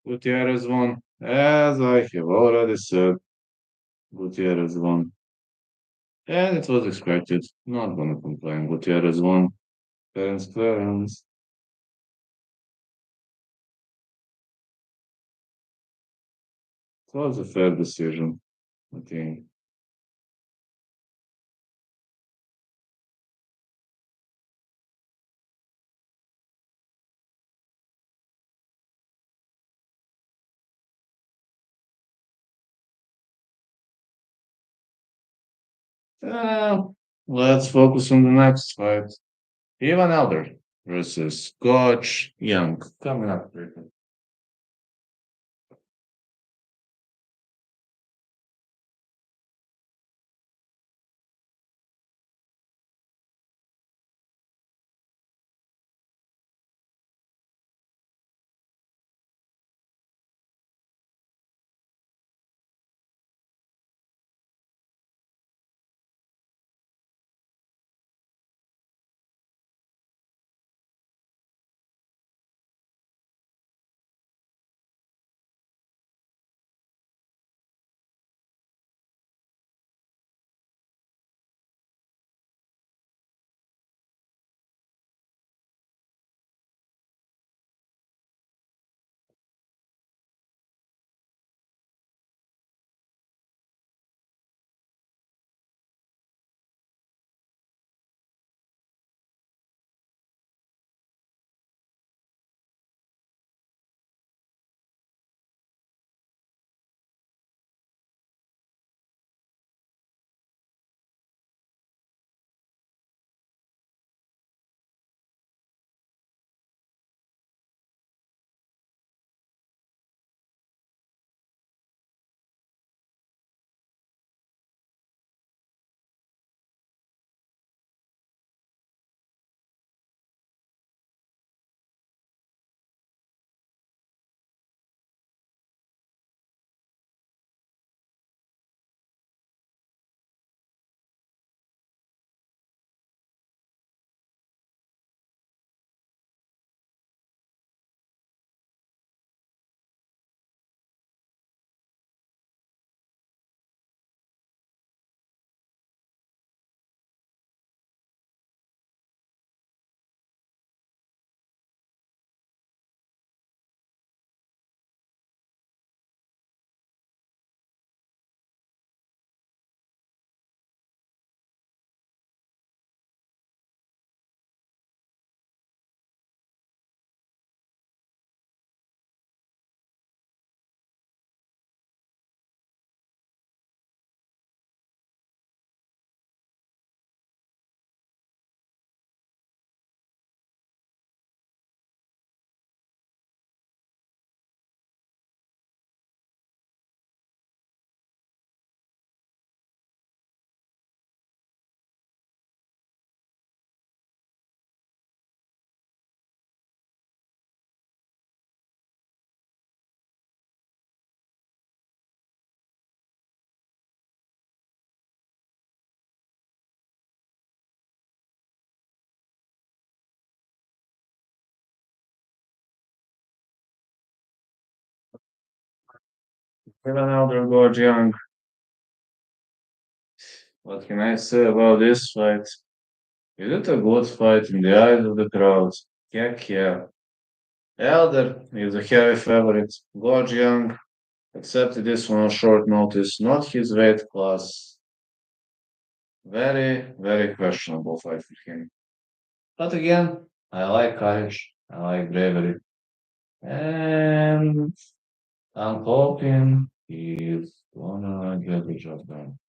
Gutierrez won. As I have already said, Gutierrez won. And it was expected. Not gonna complain. Gutierrez won. Clarence Clarence. It was a fair decision, I think. Uh, let's focus on the next fight. Ivan Elder versus Coach Young. Coming up, quickly. Ivan Elder, Coach Young. What can I say about this fight? Is it a good fight in the eyes of the crowd? Heck yeah. Elder is a heavy favorite. Coach Young accepted this one on short notice, not his weight class. Very, very questionable fight for him. But again, I like courage, I like bravery, and I'm hoping he's gonna get the job done.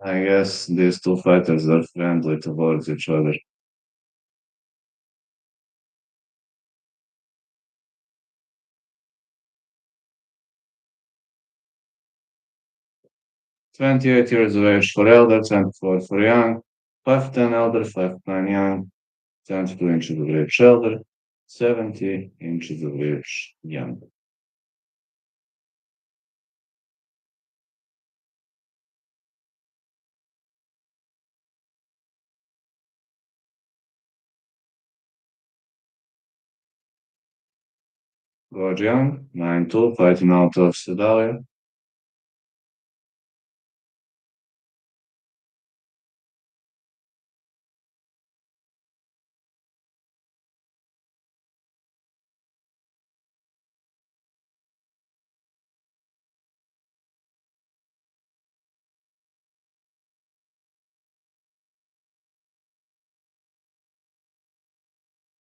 I guess these two fighters are friendly towards each other. 28 years of age for Elder, 24 for Young, 5'10 Elder, 5'9 Young, 72 inches of reach Elder, 70 inches of reach Young. George Young, 9'2, fighting out of Sedalia.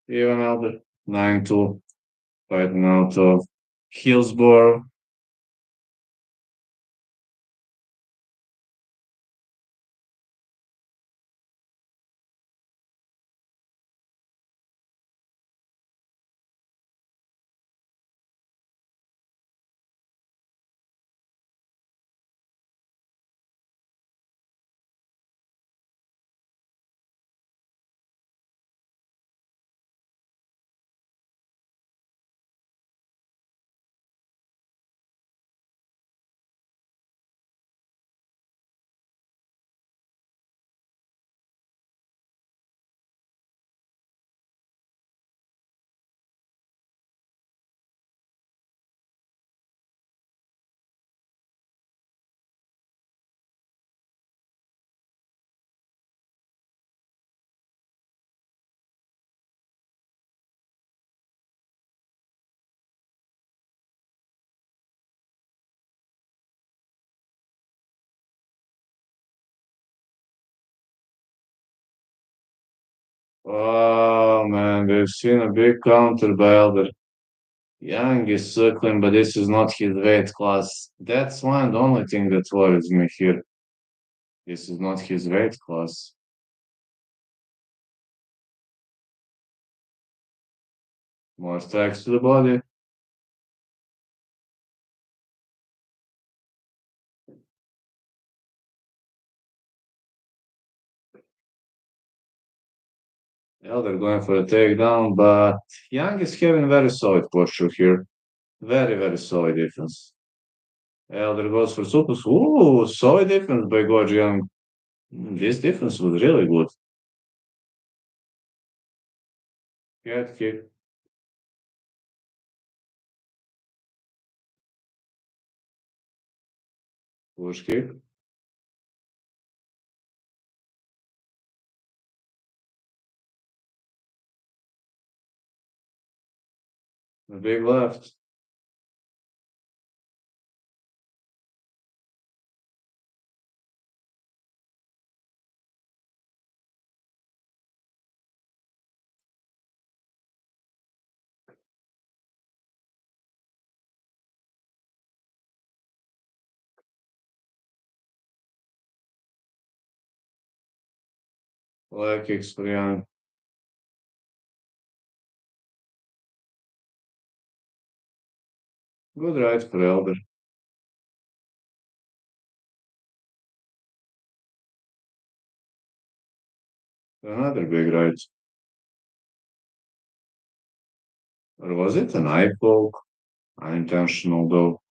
Even Elder, 9'2, fighting out of Hillsborough. Oh man, we've seen a big counter by Elder. Young is circling, but this is not his weight class. That's one and only thing that worries me here. This is not his weight class. More strikes to the body. Elder going for a takedown, but Young is having very solid posture here. Very, very solid defense. Elder goes for super. Ooh, solid defense by Gorge Young. This defense was really good. Head kick, push kick, a big left. Leg kicks for Young. Good right for Elder. Another big right. Or was it an eye poke? Unintentional though.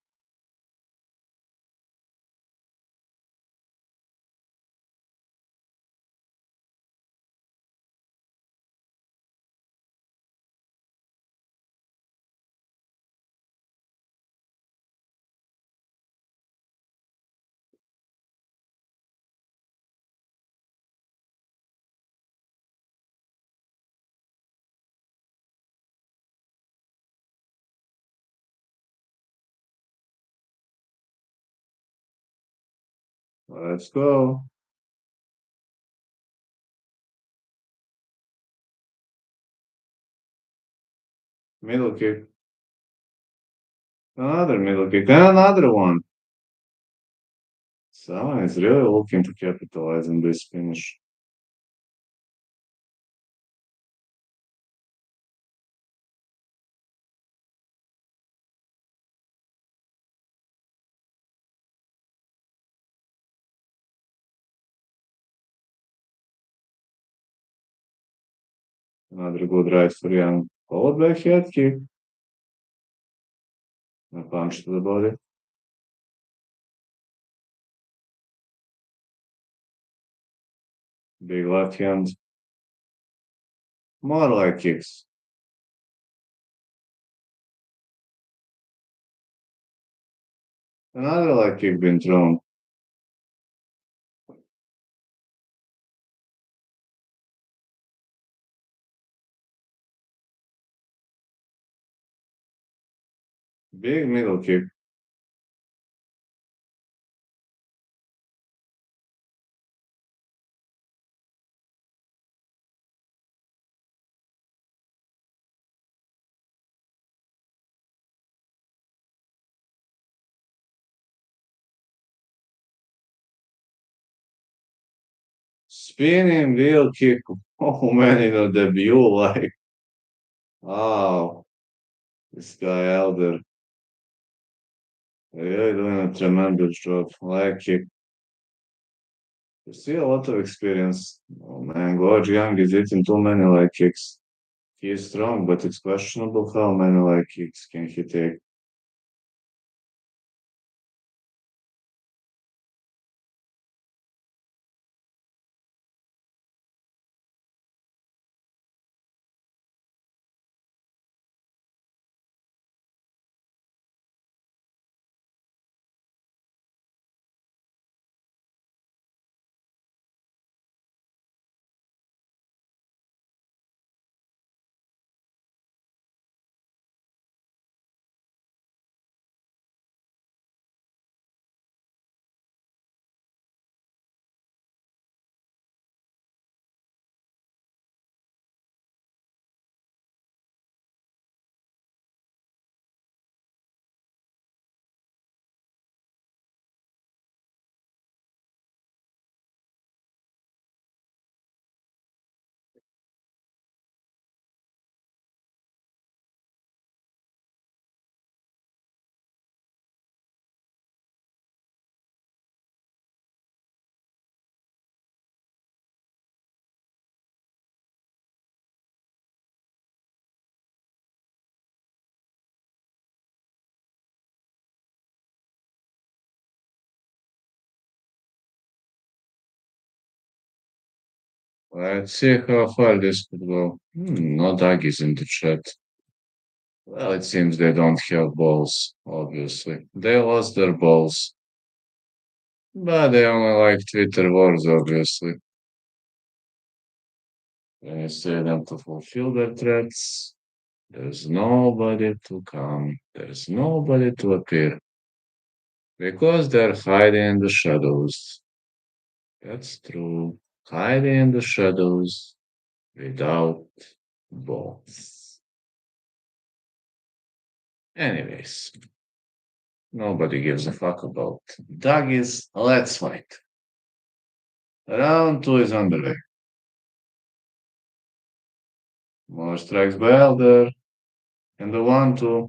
Let's go. Middle kick. Another middle kick. And another one. Someone is really looking to capitalize on this finish. Another good right for Young. Followed by head kick. A punch to the body. Big left hand. More like kicks. Another leg kick being thrown. Big middle kick. Spinning wheel kick. Oh man, debut like, wow, this guy Elder really doing a tremendous job. Leg kick. You see a lot of experience. Oh man, Gorge Young is eating too many leg kicks. He is strong, but it's questionable how many leg kicks can he take. Let's see how far this could go. No doggies in the chat. Well, it seems they don't have balls, obviously. They lost their balls. But they only like Twitter wars, obviously. When you say them to fulfill their threats, there's nobody to come. There's nobody to appear. Because they're hiding in the shadows. That's true. Hiding in the shadows without balls. Anyways, nobody gives a fuck about doggies. Let's fight. Round two is underway. More strikes by Elder. And the 1-2.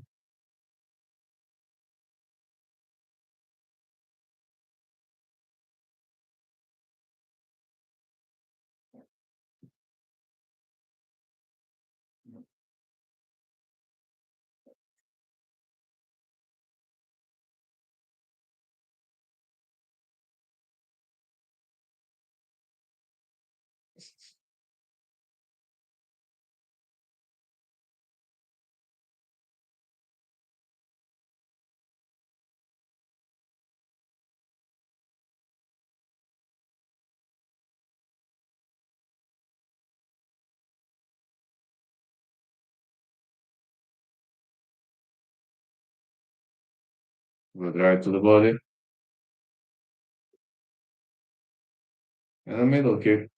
Good right to the body. And a middle kick.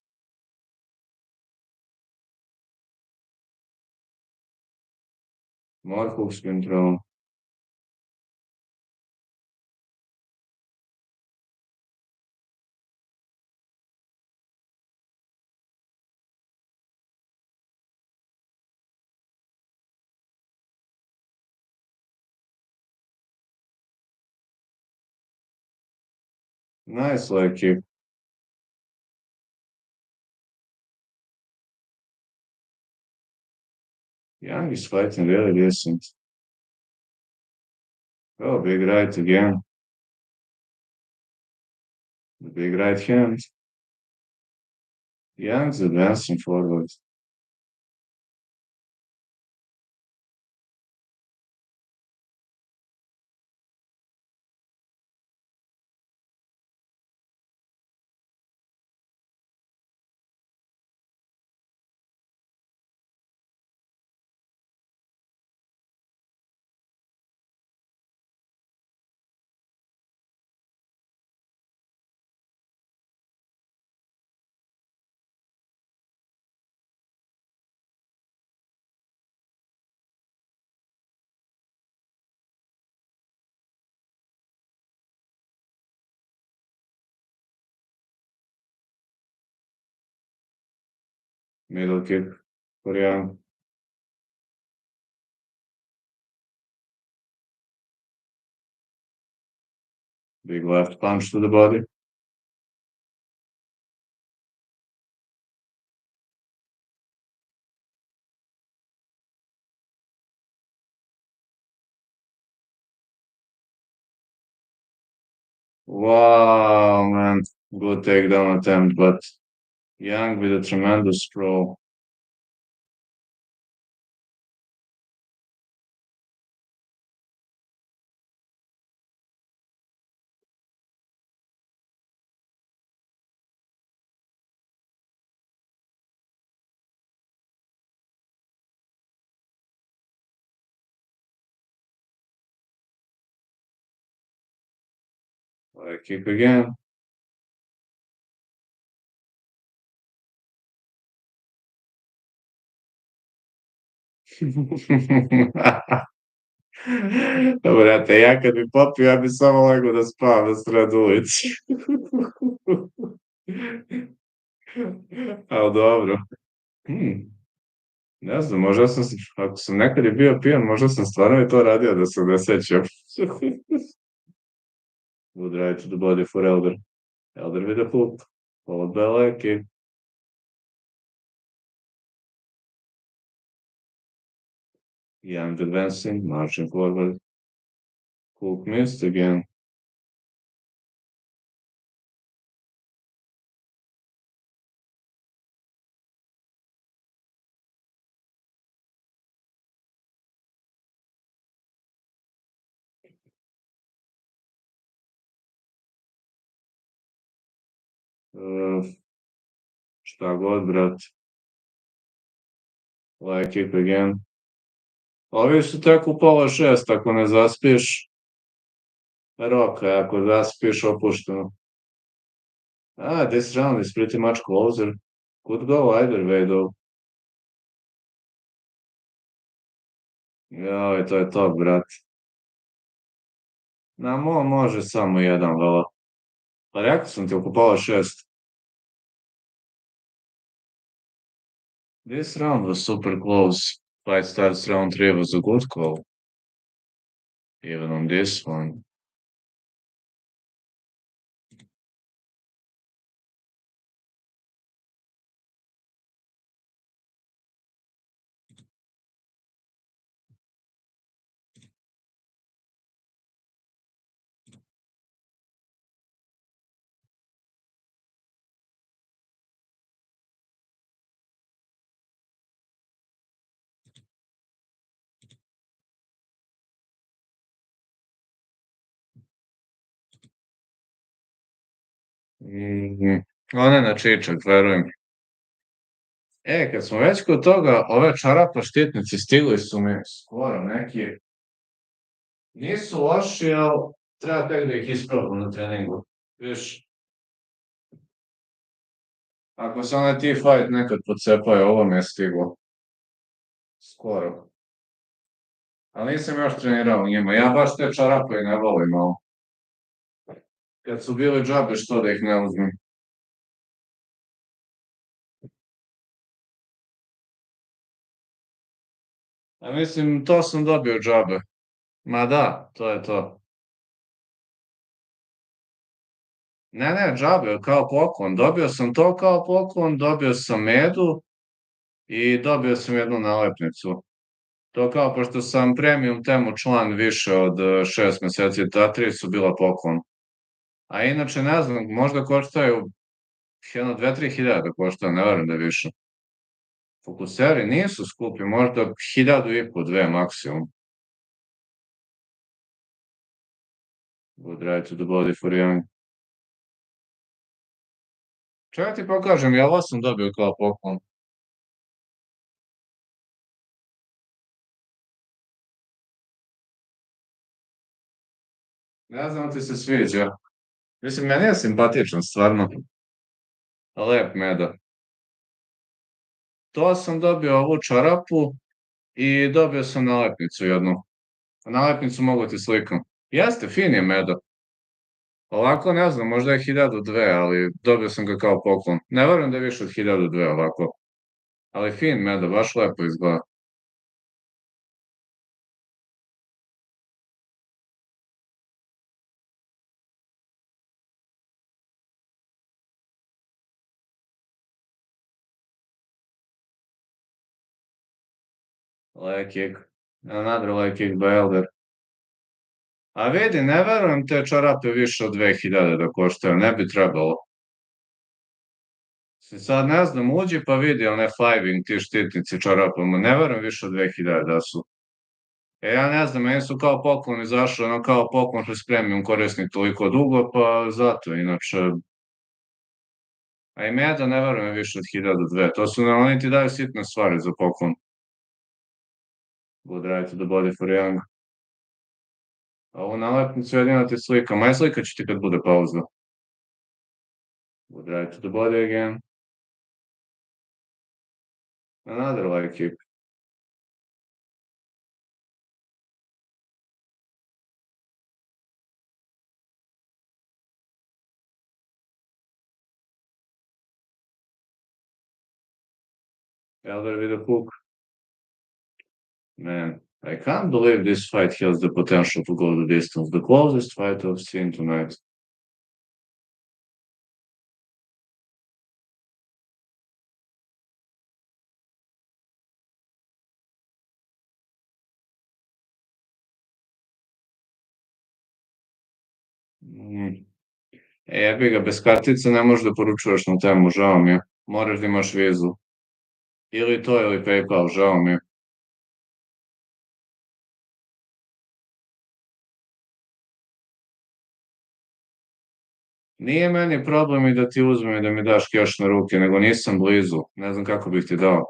More hooks been thrown. Nice, like, Young is fighting really decent. Oh, big right again. The big right hand. Young's advancing forward. Middle kick for Young. Big left punch to the body. Wow, man. Good takedown attempt, but Young with a tremendous throw. Kick again. Brate, ja kad bi popio, ja bi samo legao da spavam na sred ulici. Ali dobro. Hmm. Ne znam, možda sam, ako sam nekad je bio pijan, možda sam stvarno i to radio da se ne sećam. Good right to the body for Elder. Elder with a hook. Followed by a leg kick. Young advancing, marching forward. Hook missed again. Uh, šta god, brat. Leg kick again. Ovi su tek u pola šest, ako ne zaspiješ, roka, ako zaspiješ, opušteno. This round is pretty much closer. Could go either way, though. Joj, to je to, brat. Može samo jedan, vela. Pa rekao sam ti, oko pola šest. This round was super close. Fight starts round 3 was a good call. Even on this one. Mm, Ona na čičak, verujem. Kad smo već kod toga, ove čarapa štitnici stigli su mi skoro neki. Nisu loši, ali treba tek da ih ispravim na treningu. Viš, ako se onaj T-Fight nekad pocepaju, ovo mi je stiglo. Skoro. Ali nisam još trenirao njima. Ja baš te čarape i ne volim, ali kad su bili džabe, što da ih ne uzmem? A mislim, to sam dobio džabe. Ma da, to je to. Ne, džabe, kao poklon. Dobio sam to kao poklon, dobio sam medu i dobio sam jednu nalepnicu. To kao, pošto sam premium temu član više od 6 meseci, ta tri su bila poklon. A inače, ne znam, možda koštaju jedno 2-3 hiljade koštaju, ne verujem da je više. Fokuseri nisu skupi, možda 1500, dve maksimum. Would right to the body for young. Čekaj ti pokažem, ja ovo sam dobio kao poklon. Ne znam ti se sviđa. Mislim, meni je simpatičan, stvarno. Lep meda. To sam dobio ovu čarapu i dobio sam nalepnicu jednu. Nalepnicu mogu ti slikam. Jeste, fin je meda. Ovako ne znam, možda je 1002, ali dobio sam ga kao poklon. Ne verujem da je više od 1002 ovako. Ali fin meda, baš lepo izgleda. Leg kick. Another leg kick by Elder. A vidi, ne verujem te čarape više od 2000 da koštaju, ne bi trebalo. Sad ne znam, uđi pa vidi one fiving, ti štitnici čarapama, ne verujem više od 2000 da su. Ja ne znam, meni su kao poklon izašli, ono kao poklon što je premium korisnik toliko dugo, pa zato, inače. A i meda ne verujem više od 1002, to su, oni ti daju sitne stvari za poklon. Good right to the body for young. A ovu nalepnicu jedino ti slikam, aj slikat ću ti kad bude pauza. Good right to the body again. Another leg kick. Elder with a hook. Man, I can't believe this fight has the potential to go the distance. The closest fight I've seen tonight. Mm. Jebi ga, bez kartice ne možeš da poručuješ na temu, žao mi je. Moraš da imaš vizu. Ili to, ili PayPal, žao mi je. Nije meni problem i da ti uzmem i da mi daš keš na ruke, nego nisam blizu. Ne znam kako bih ti dao.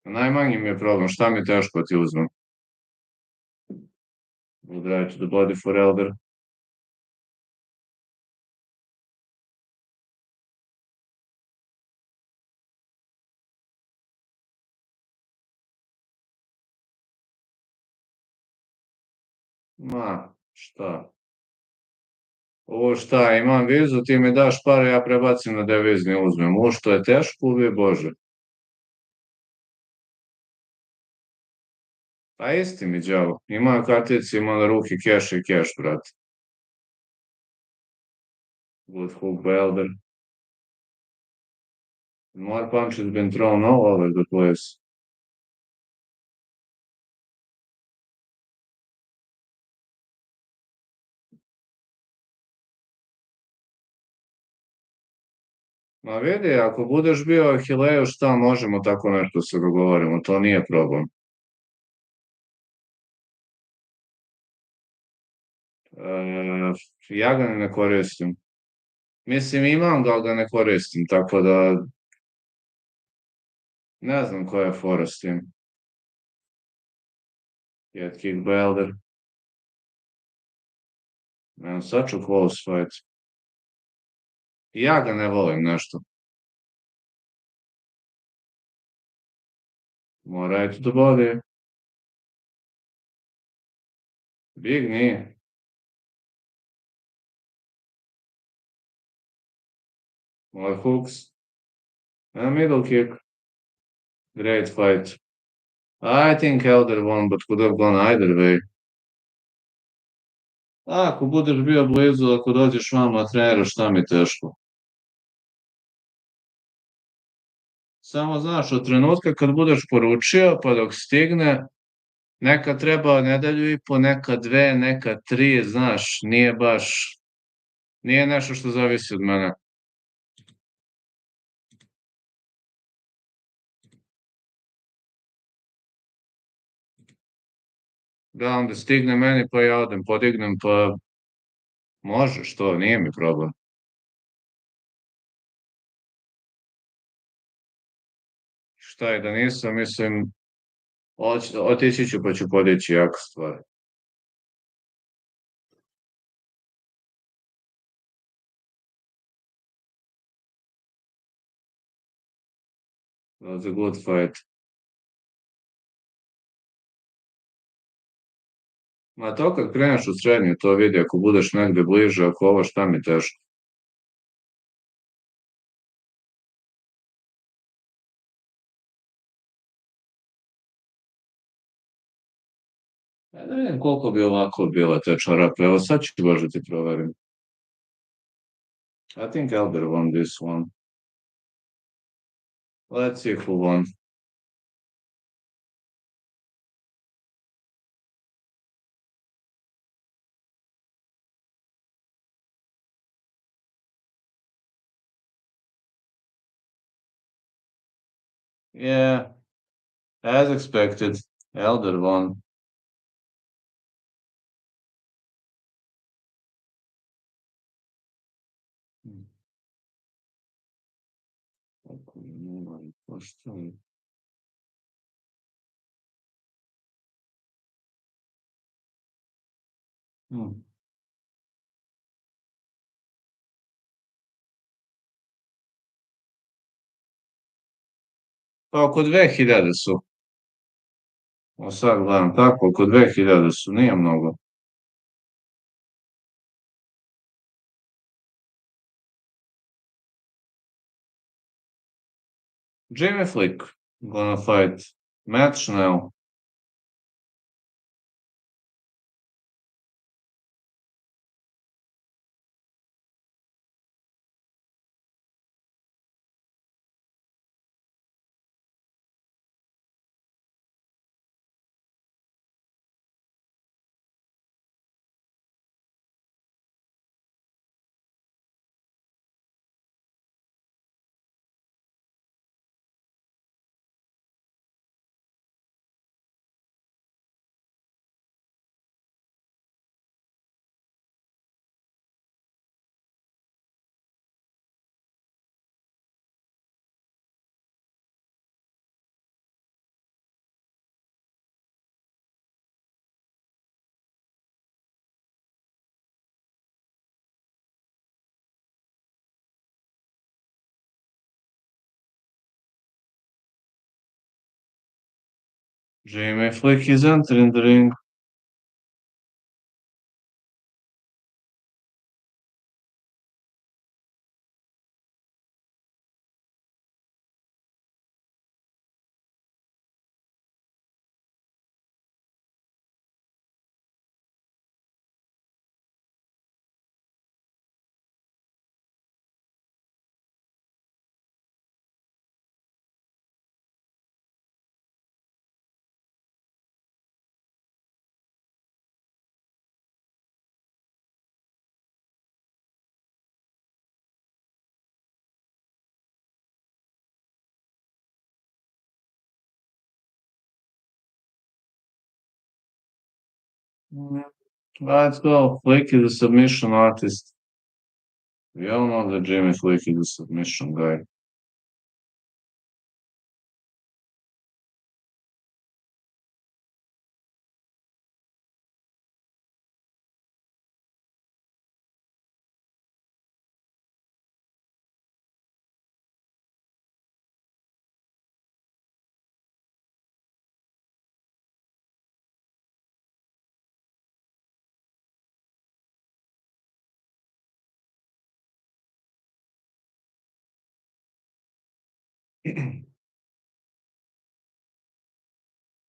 Najmanji mi je problem, šta mi je teško da ti uzmem? Would right to the body for Elder. Ma, šta? Ovo šta, imam vizu, ti mi daš pare, ja prebacim na devizni, uzmem. Ovo što je teško, ubi Bože. Pa isti mi đavo. Ima kartici, ima na ruki keš i keš, brate. Good hook by Elder. More punches been thrown all over the place. Ma vidi, ako budeš bio Ahileju, šta možemo tako nešto se dogovorimo, to nije problem. Ja ga ne koristim. Mislim, imam ga, ali ga ne koristim, tako da ne znam koja je fora s tim. Head kick by Elder. Man, such a close fight. Ja ga ne volim nešto. More right to the body. Big knee. More hooks. And middle kick. Great fight. I think Elder won, but could have gone either way. Ako budeš bio blizu, ako dođeš vama treniraš, šta mi teško. Samo znaš, od trenutka kad budeš poručio, pa dok stigne, neka treba nedelju i po, neka dve, neka tri, znaš, nije nešto što zavisi od mene. Da, onda stigne meni, pa ja odem, podignem, pa može, što, nije mi problem. Šta je da nisam, mislim, otići ću pa ću podići jako stvar. That's a good fight. Ma to kad kreneš u srednju, to vidi, ako budeš negde bliže, ako ovo šta mi teško. Ja da vidim koliko bi ovako bila te čarape, evo sad ću baš da ti proverim. I think Elder won this one. Let's see who won. Yeah, as expected, Elder won. Kako je, nema, pošto je. Hmm. Pa oko 2000 su. O sad gledam tako, oko 2000 su, nije mnogo. Jimmy Flick gonna fight Matt Schnell. Jimmy Flick is entering the ring. Let's go. Flick is a submission artist. We all know that Jimmy Flick is a submission guy.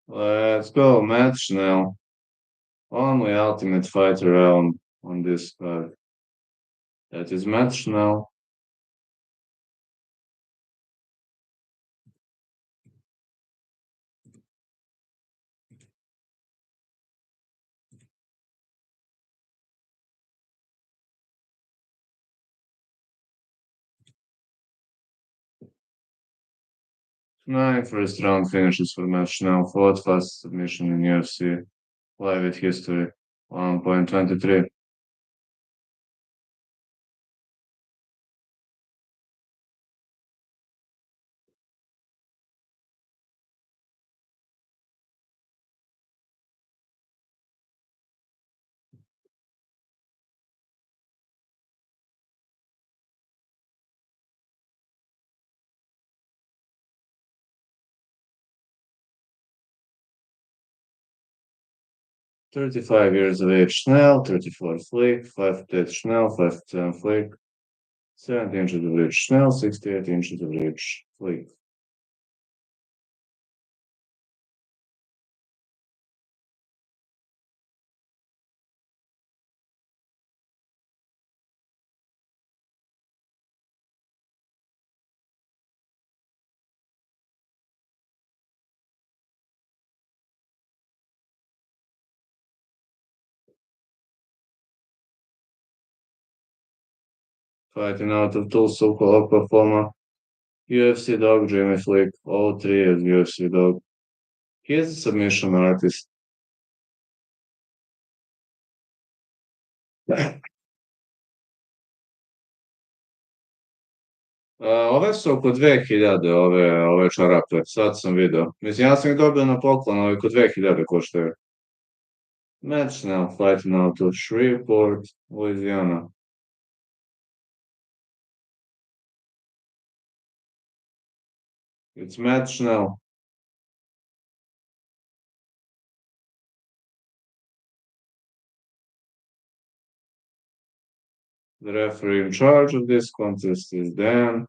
Let's go, Matt Schnell. Only Ultimate Fighter round. on this card. That is Matt Schnell. Nine first round finishes for Matt Schnell, fourth fastest submission in UFC flyweight history, 1.23. Thirty-five years of age, Schnell. 34 Flick. 5'10" Schnell. 5'10" Flick. 70 inches of reach, Schnell. 68 inches of reach, Flick. Fighting out of Tulsa, Oklahoma. UFC dog, Jimmy Flick. All three is UFC dog. He is a submission artist. Ove su oko 2000, ove čarape, sad sam video. Mislim, ja sam ih dobio na poklon, ali oko 2000 koštaju. Match now, fighting out of Shreveport, Louisiana. It's match now. The referee in charge of this contest is Dan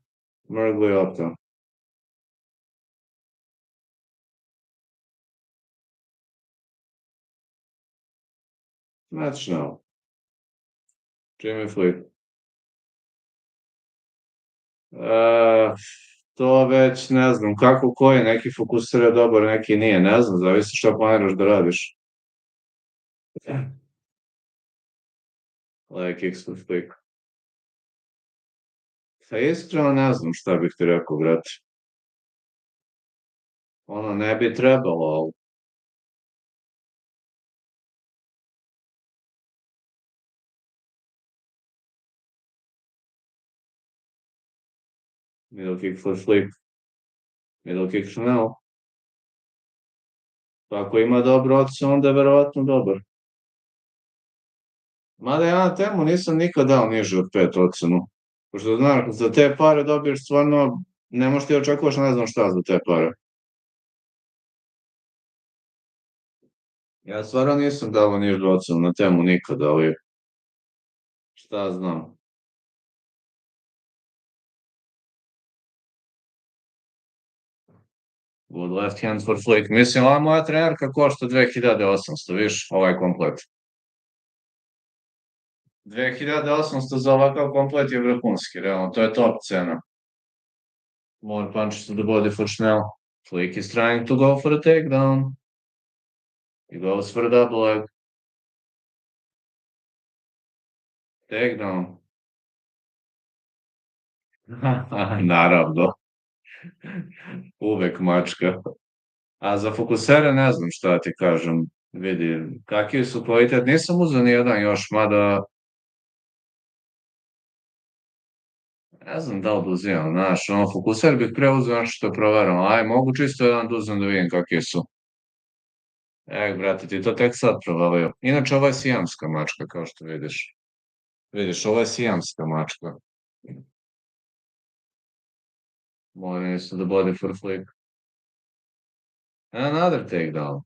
Mergliotto. Match now. Jimmy Flick. To već ne znam, kako koji, neki fokusira dobar, neki nije, ne znam, zavisi šta planiraš da radiš. Like X for Flick. Pa iskreno ne znam šta bih ti rekao, brate. Ono ne bi trebalo, ali middle kick for Flick. Middle kick Schnell. Pa ako ima dobro ocenu, onda je verovatno dobar. Mada ja na temu nisam nikad dao niže od 5 ocenu. Pošto znaš, za te pare dobiješ stvarno, ne možeš ti očekuješ ne znam šta za te pare. Ja stvarno nisam dao nižu ocenu na temu nikad, ali šta znam. Good left hand for Flick. Mislim, ova moja trenerka košta 2800, viš, ovaj komplet. 2800 za ovakav komplet je vrhunski, realno, to je top cena. More punches to the body for Schnell. Flick is trying to go for a takedown. He goes for a double leg. Takedown. Naravno. Uvek mačka. A za fokusere ne znam šta ti kažem. Vidi, kakvi su kvalitet. Nisam uzeo ni jedan još, mada ne znam da li da uzimam, znaš, ono, fokuser bih preuzeo nešto što je proverano. Aj, mogu čisto jedan da uzem da vidim kakvi su. Brate, ti to tek sad provalio. Inače, ovo je sijamska mačka, kao što vidiš. Vidiš, ovo je sijamska mačka. More is to the body for Flick. Another takedown.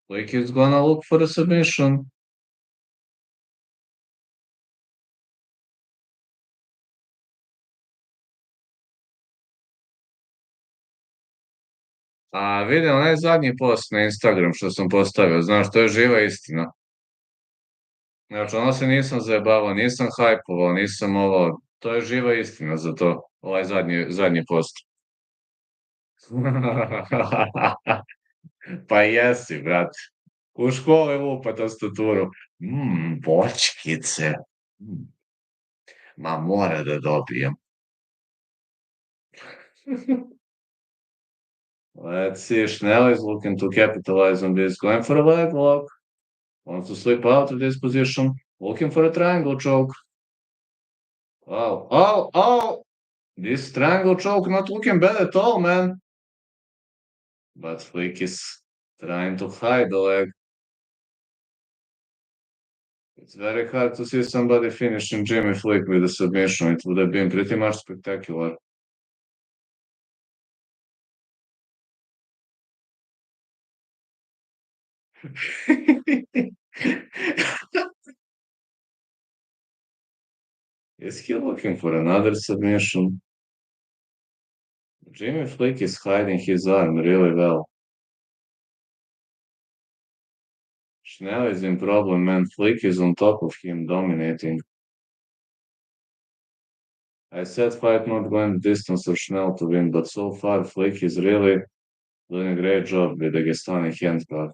Flick is gonna look for a submission. A vidim, onaj zadnji post na Instagram što sam postavio, znaš, to je živa istina. Znači, ono se nisam zajebavao, nisam hajpovao, nisam ovo, to je živa istina za to, ovaj zadnji post. Pa jesi, brate. U školi lupa tastaturu. Bočkice. Mm, Ma mora da dobijem. Let's see, Schnell is looking to capitalize on this. Going for a leg lock. Wants to slip out of this position. Looking for a triangle choke. Oh, oh, oh! This triangle choke not looking bad at all, man. But Flick is trying to hide the leg. It's very hard to see somebody finishing Jimmy Flick with a submission. It would have been pretty much spectacular. Is he looking for another submission? Jimmy Flick is hiding his arm really well. Schnell is in problem, man. Flick is on top of him, dominating. I said fight not going the distance for Schnell to win, but so far Flick is really doing a great job with the Gestani handcuff.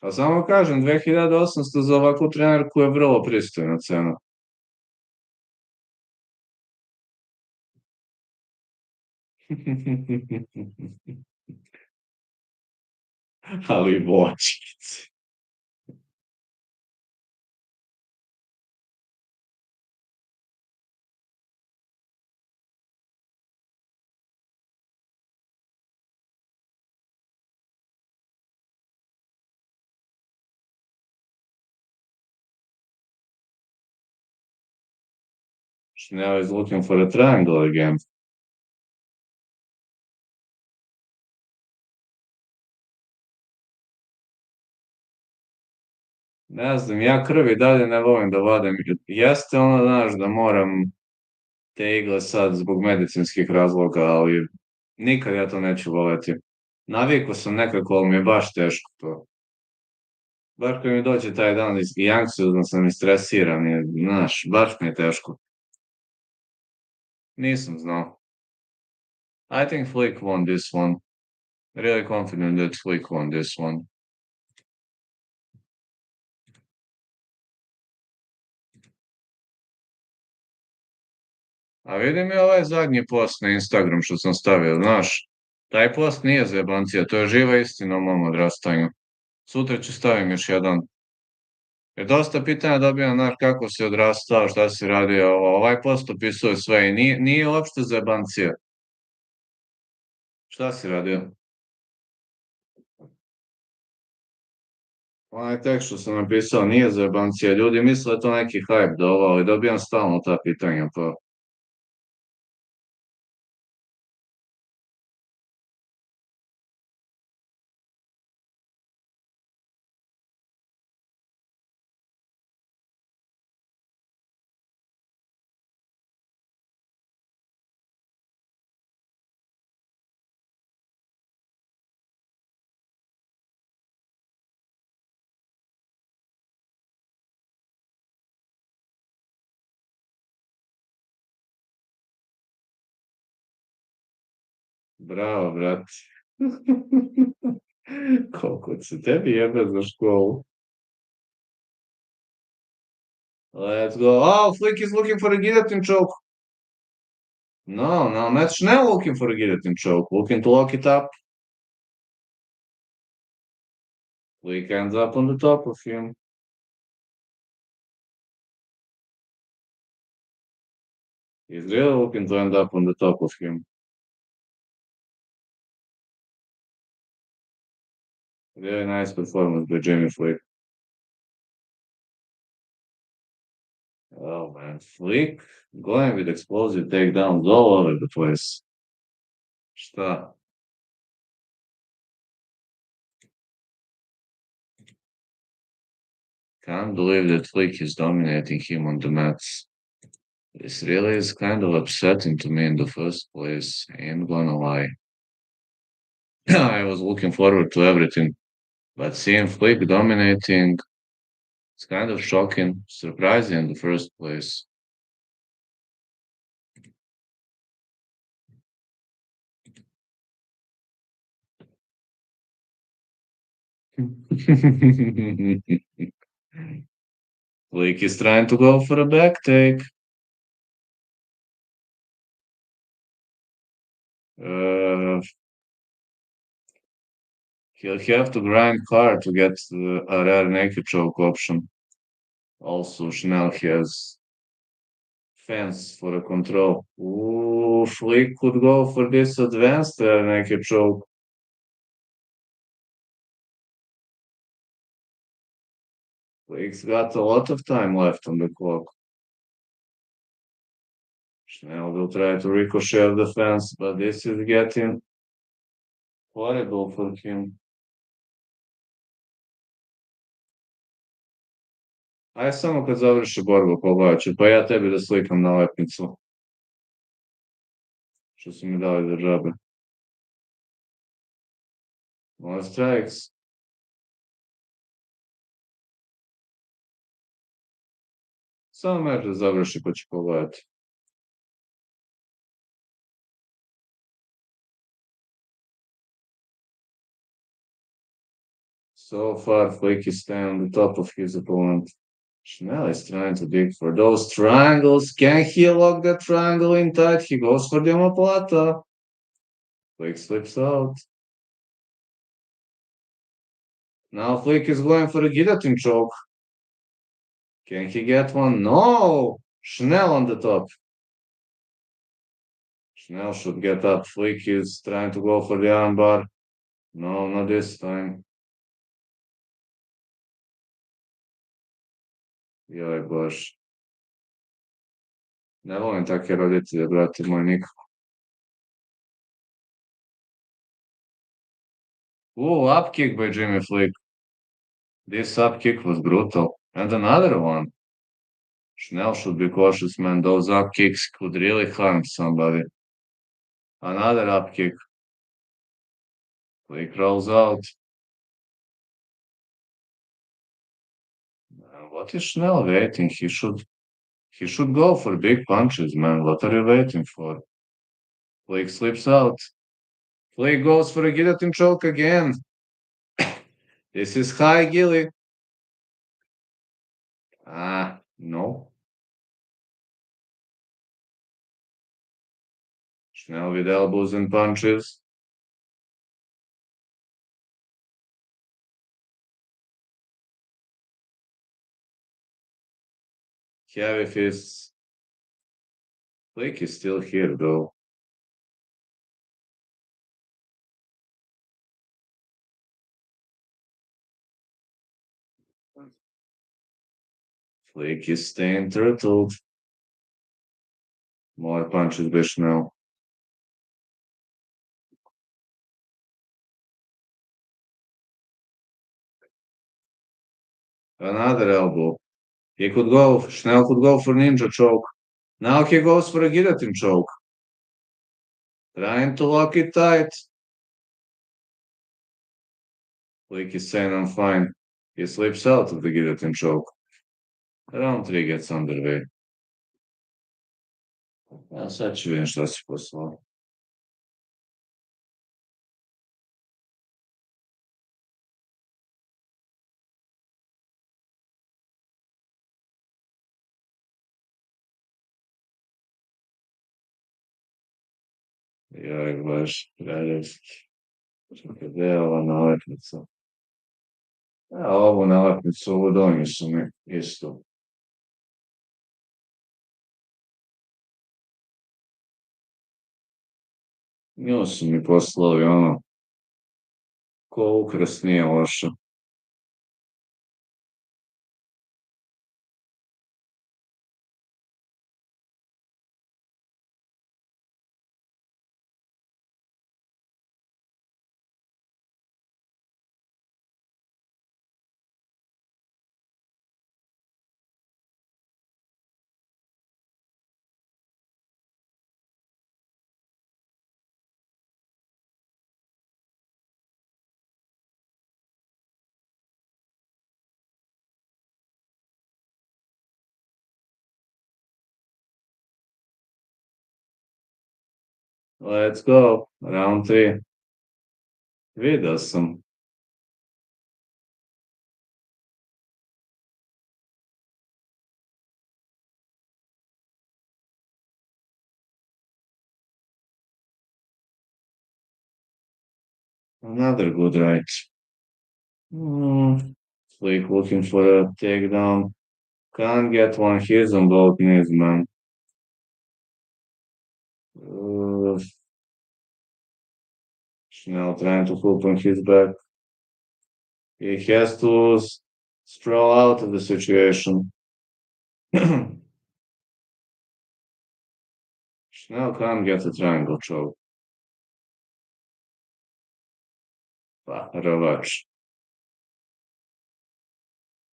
A samo kažem, 2800 za ovakvu trenerku je vrlo pristojna cena. Ali voćkice. Schnell is looking for a triangle again. Ne znam, ja krvi dalje ne volim da vadim. Jeste ono, znaš, da moram te igle sad zbog medicinskih razloga, ali nikad ja to neću voleti. Navikao sam nekako, ali mi je baš teško to. Baš kad mi dođe taj dan i anksiozno sam i stresiran, znaš, baš mi je teško. Nisam znao. I think Flick won this one. Really confident that Flick won this one. A vidim i ovaj zadnji post na Instagram što sam stavio, znaš, taj post nije zajebancija, to je živa istina o mom odrastanju. Sutra ću stavim još jedan. Jer dosta pitanja dobijam, znaš, kako si odrastao, šta si radio, ovaj post opisuje sve i nije uopšte zajebancija. Šta si radio? Onaj tekst što sam napisao nije zajebancija, ljudi misle da je to neki hype da ovo, ali dobijam stalno ta pitanja, pa... Bravo, brat. Koliko se tebi jebe za školu. Let's go. Oh, Flick is looking for a guillotine choke. No, no, Matt Schnell looking for a guillotine choke. Looking to lock it up. Flick ends up on the top of him. He's really looking to end up on the top of him. Really nice performance by Jimmy Flick. Oh man, Flick going with explosive takedowns all over the place. Šta? Can't believe that Flick is dominating him on the mats. This really is kind of upsetting to me in the first place, I ain't gonna lie. I was looking forward to everything, but seeing Flick dominating, it's kind of shocking, surprising in the first place. Flick is trying to go for a back take. Uh, he'll have to grind hard to get a rare naked choke option. Also, Schnell has fence for a control. Ooh, Flick could go for this advanced rare naked choke. Flick's got a lot of time left on the clock. Schnell will try to ricochet the fence, but this is getting horrible for him. Aj samo kad završi borbu povlači, pa ja tebi da slikam na letnicu, što su mi dali za džabe. More strikes. Samo meč da završi pa ću pogledati. So far, Flick is staying on the top of his opponent. Schnell is trying to dig for those triangles. Can he lock that triangle in tight? He goes for the omoplata. Flick slips out. Now Flick is going for a guillotine choke. Can he get one? No! Schnell on the top. Schnell should get up. Flick is trying to go for the armbar. No, not this time. Joj, bož. Ne volim takve roditelje, brate moj, nikako. Up kick by Jimmy Flick. This up kick was brutal. And another one. Schnell should be cautious, man. Those up kicks could really harm somebody. Another up kick. Flick rolls out. What is Schnell waiting? He should go for big punches, man. What are you waiting for? Flick slips out. Flick goes for a guillotine choke again. This is high gilly. No. Schnell with elbows and punches. Heavy fists. Flick is still here, though. Flick is staying turtled. More punches by Schnell. Another elbow. Schnell could go for ninja choke. Now he goes for a guillotine choke. Trying to lock it tight. Flick is saying I'm fine. He slips out of the guillotine choke. Round 3 gets underway. Ja sad ću vidim šta si poslao. Joj, baš, kraljevski. Gde je ova nalepnica? Ovu nalepnicu, ovu donju su mi isto. Nju su mi poslali, ono, ko ukras nije loša. Let's go. Round three. Vidio sam. Another good right. Hmm. Like looking for a takedown. Can't get one. He's on both knees, man. Uh, Schnell trying to hook on his back. He has to stroll out of the situation. Schnell can't get a triangle choke. Revanche.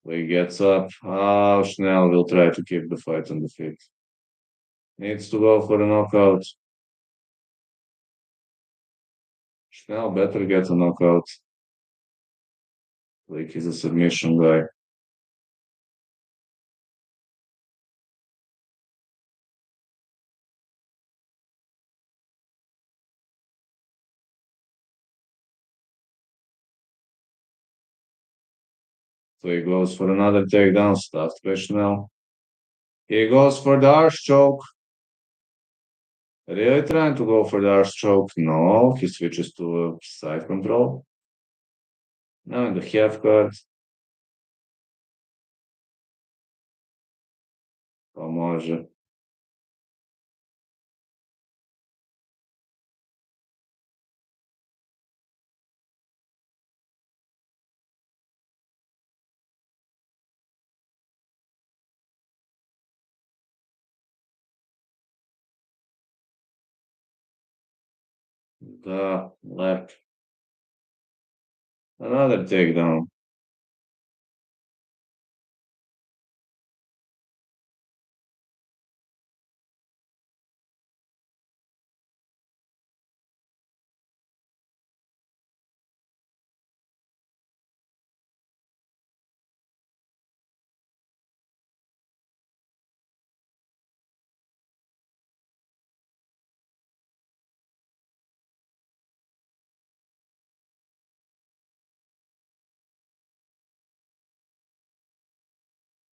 He gets up. Oh, Schnell will try to keep the fight on the feet. Needs to go for a knockout. Schnell better get a knockout. Like he's a submission guy. So he goes for another takedown, stuffed by Schnell. He goes for the arse choke. Really trying to go for the arse choke. No, he switches to side control. Now in the half guard. Pa može. Da, lep. Another takedown.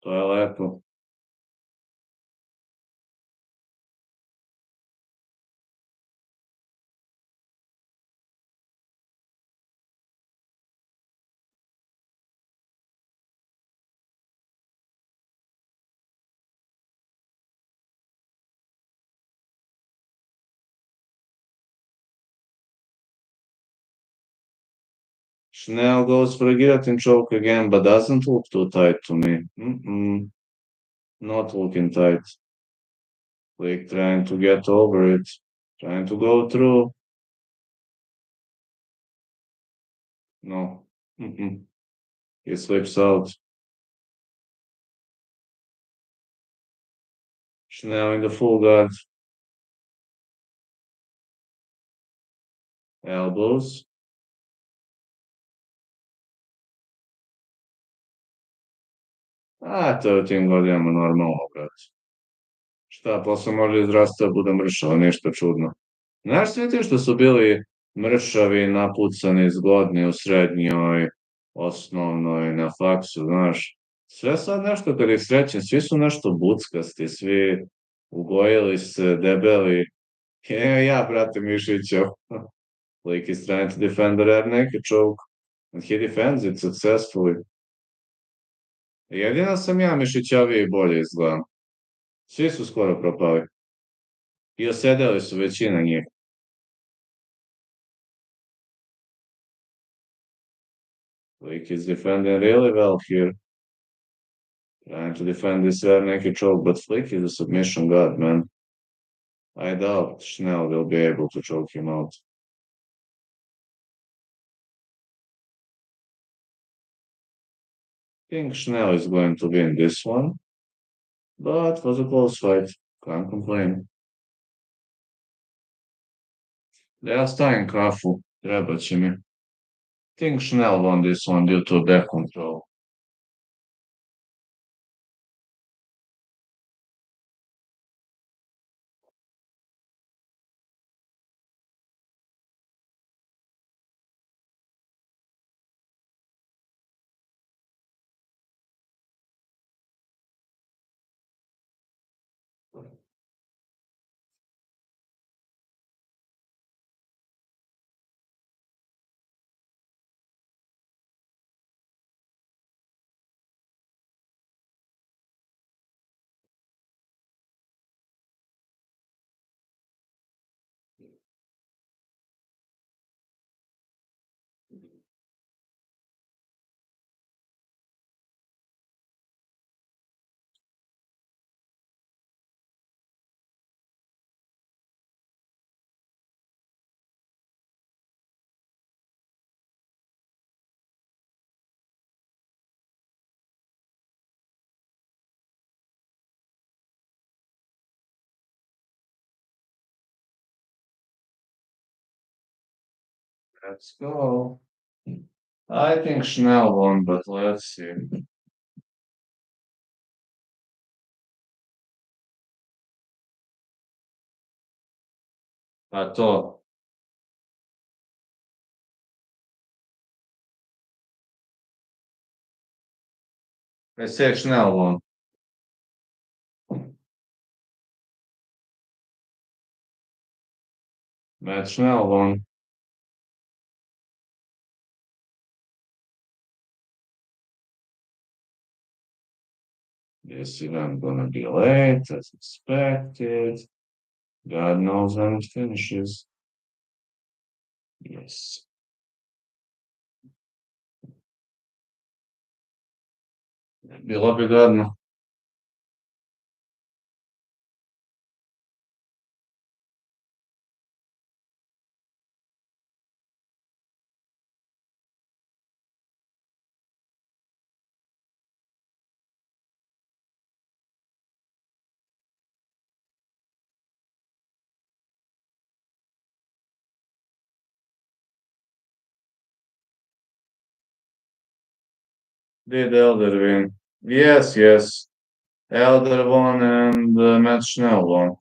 To je lepo. Schnell goes for a guillotine choke again, but doesn't look too tight to me. Not looking tight. Like trying to get over it. Trying to go through. No. He slips out. Schnell in the full guard. Elbows. A, to je u tim godinama normalno, brate. Šta, posle može izrasti da bude mršavo, ništa čudno. Znaš svi ti što su bili mršavi, napucani, zgodni u srednjoj, osnovnoj, na faksu, znaš. Sve sad nešto kad ih srećem, svi su nešto buckasti, svi ugojili se, debeli. Ja, brate, Mišićev. Like he's trying to defend the rear naked choke, and he defends it successfully. Jedina sam ja Mišićaviji i bolje izgledam. Svi su skoro propali. I osedeli su većina njih. Like he's defending really well here. Trying to defend this rear naked choke, but Flick is a submission god, man. I doubt Schnell will be able to choke him out. I think Schnell is going to win this one, but it was a close fight. Can't complain. Da ja stavim kafu, treba će mi. Think Schnell won this one due to back control. Let's go. I think Schnell won, but let's see. Pa to. I say Schnell won. Matt Schnell won. This event gonna be late as expected. God knows when it finishes. Yes. Bilo bi gadno. Did Elder win? Yes, yes. Elder won and Matt Schnell won.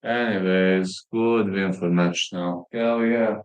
Anyways, good win for Matt Schnell. Hell yeah.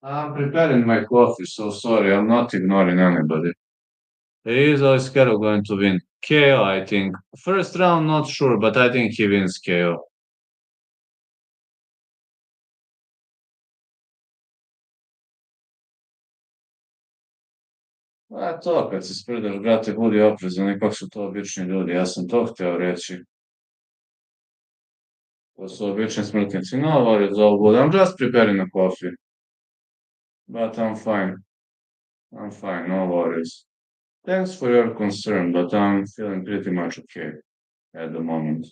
I'm preparing my coffee, so sorry, I'm not ignoring anybody. Aliso is Carol going to win. KO, I think. First round, not sure, but I think he wins KO. A to, kad se sprdaš, brate, budi oprezan, ipak su to obični ljudi, ja sam to htio reći. To su obični smrtnici. No worries, all good. I'm just preparing a coffee. But I'm fine. I'm fine, no worries. Thanks for your concern, but I'm feeling pretty much okay at the moment.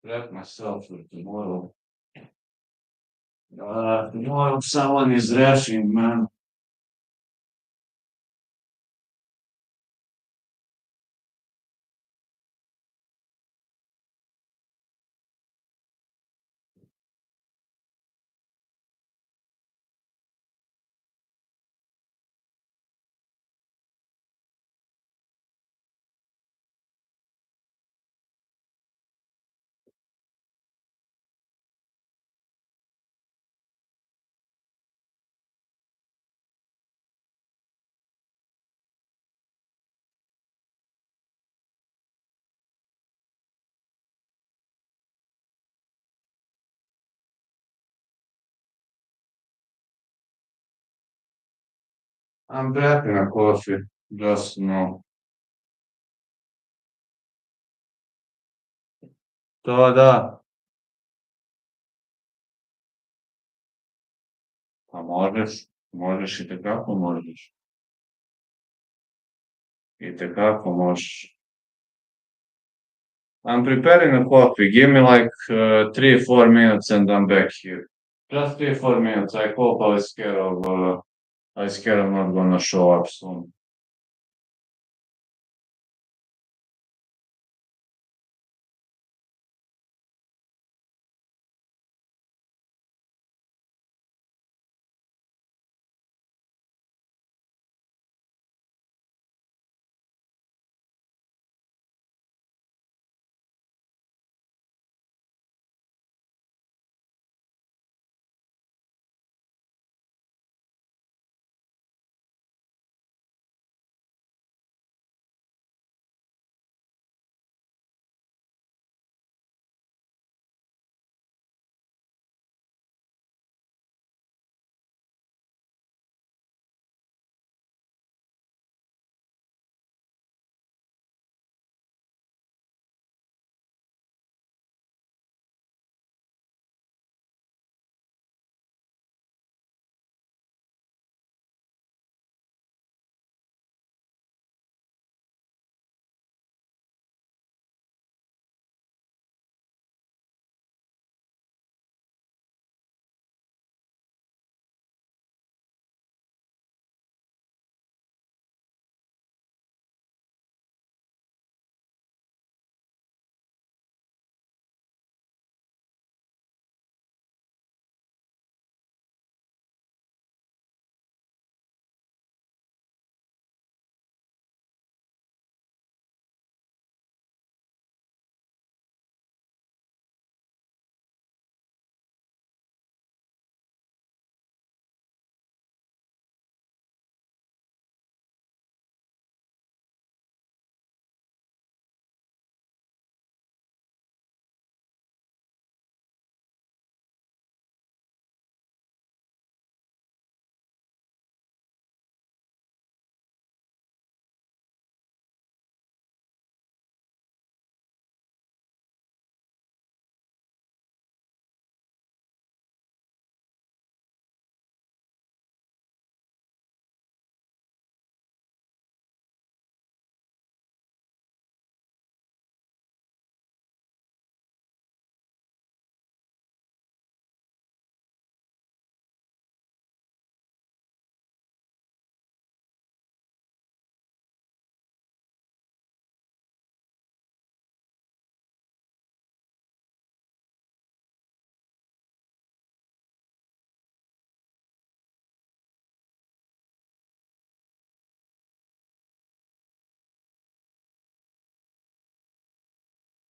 Prep myself for tomorrow. Tomorrow someone is rushing, man. I'm prepping a coffee, just no. To da, pa možeš i tekako možeš. I tekako možeš. I'm preparing a coffee. Give me like 3, 4 minutes and I'm back here. Just 3, 4 minutes. I hope I scared I'm not gonna show up soon.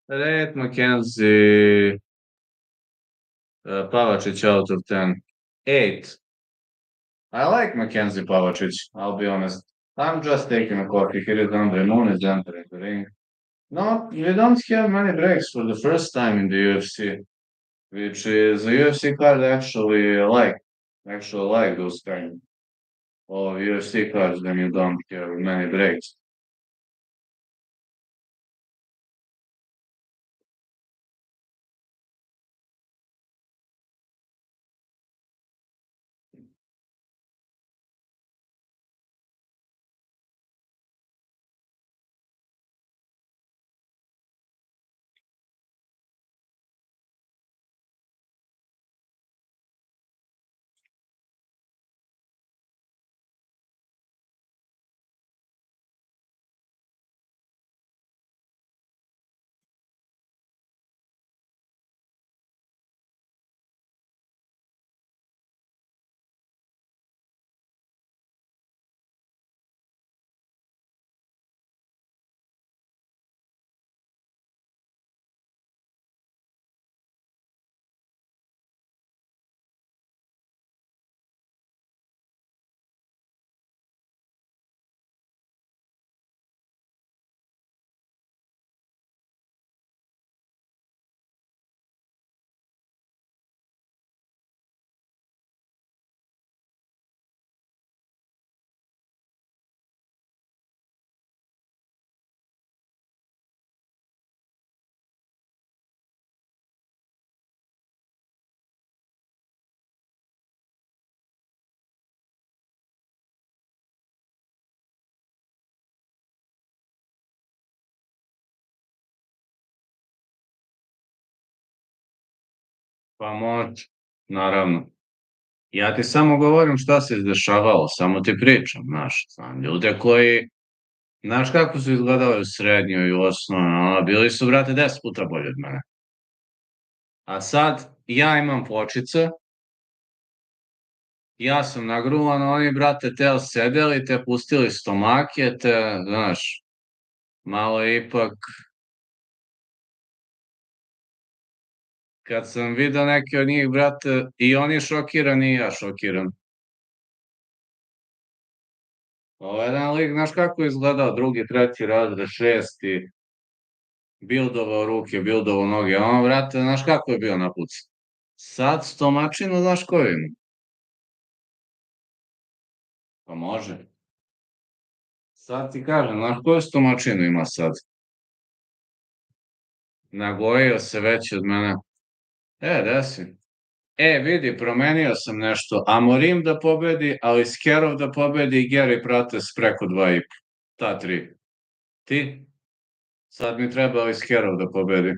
Rate Mackenzie Pavacic out of 10. 8. I like Mackenzie Pavacic, I'll be honest. I'm just taking a coffee. Here is Andre Moon is entering the ring. No, we don't have many breaks for the first time in the UFC, which is a UFC card actually like those kind of UFC cards when you don't have many breaks. Pa moć, naravno. Ja ti samo govorim šta se izdešavalo, samo ti pričam, znaš, znam ljude koji, znaš kako su izgledali u srednjoj i u osnovnoj, ono, bili su, brate, 10 puta bolji od mene. A sad, ja imam pločice, ja sam nagruvan, oni, brate, te sedeli, te pustili stomake, te, znaš, malo je ipak, kad sam vidio neke od njih, brate, i oni šokirani i ja šokiran. Ovo jedan lik, znaš kako je izgledao, drugi, treći razred, šesti, bildovao ruke, bildovao noge, ono, brate, znaš kako je bio napucan. Sad stomačinu, znaš koju ima? Pa može. Sad ti kažem, znaš koju stomačinu ima sad? Nagojio se veći od mene. Desi. Vidi, promenio sam nešto. Amarim da pobedi, ali Skerov da pobedi i Garry Prates preko 2,5. Ta tri. Ti? Sad mi treba ali Skerov da pobedi.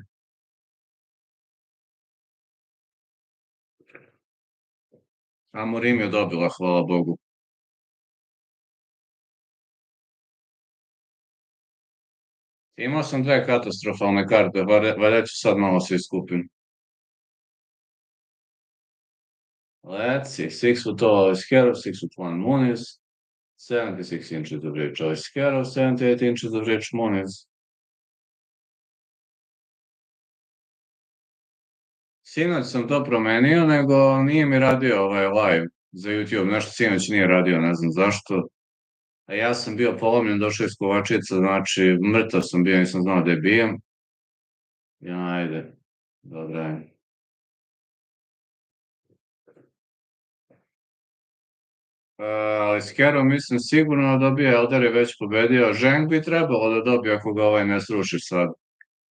Amarim je dobila, hvala Bogu. Imao sam dve katastrofalne karte, valjda ću sad malo se iskupim. Let's see, 6 foot tall Skerov, 6'1" Muniz, 76 inches of reach Skerov, 78 inches of reach Muniz. Sinoć sam to promenio, nego nije mi radio ovaj live za YouTube, nešto sinoć nije radio, ne znam zašto. A ja sam bio polomljen, došao iz Kovačica, znači mrtav sam bio, nisam znao da je bijem. Ja, ajde, dobro je. Ali Skero mislim sigurno da dobije, Elder je već pobedio, Jang bi trebalo da dobije ako ga ovaj ne sruši sad.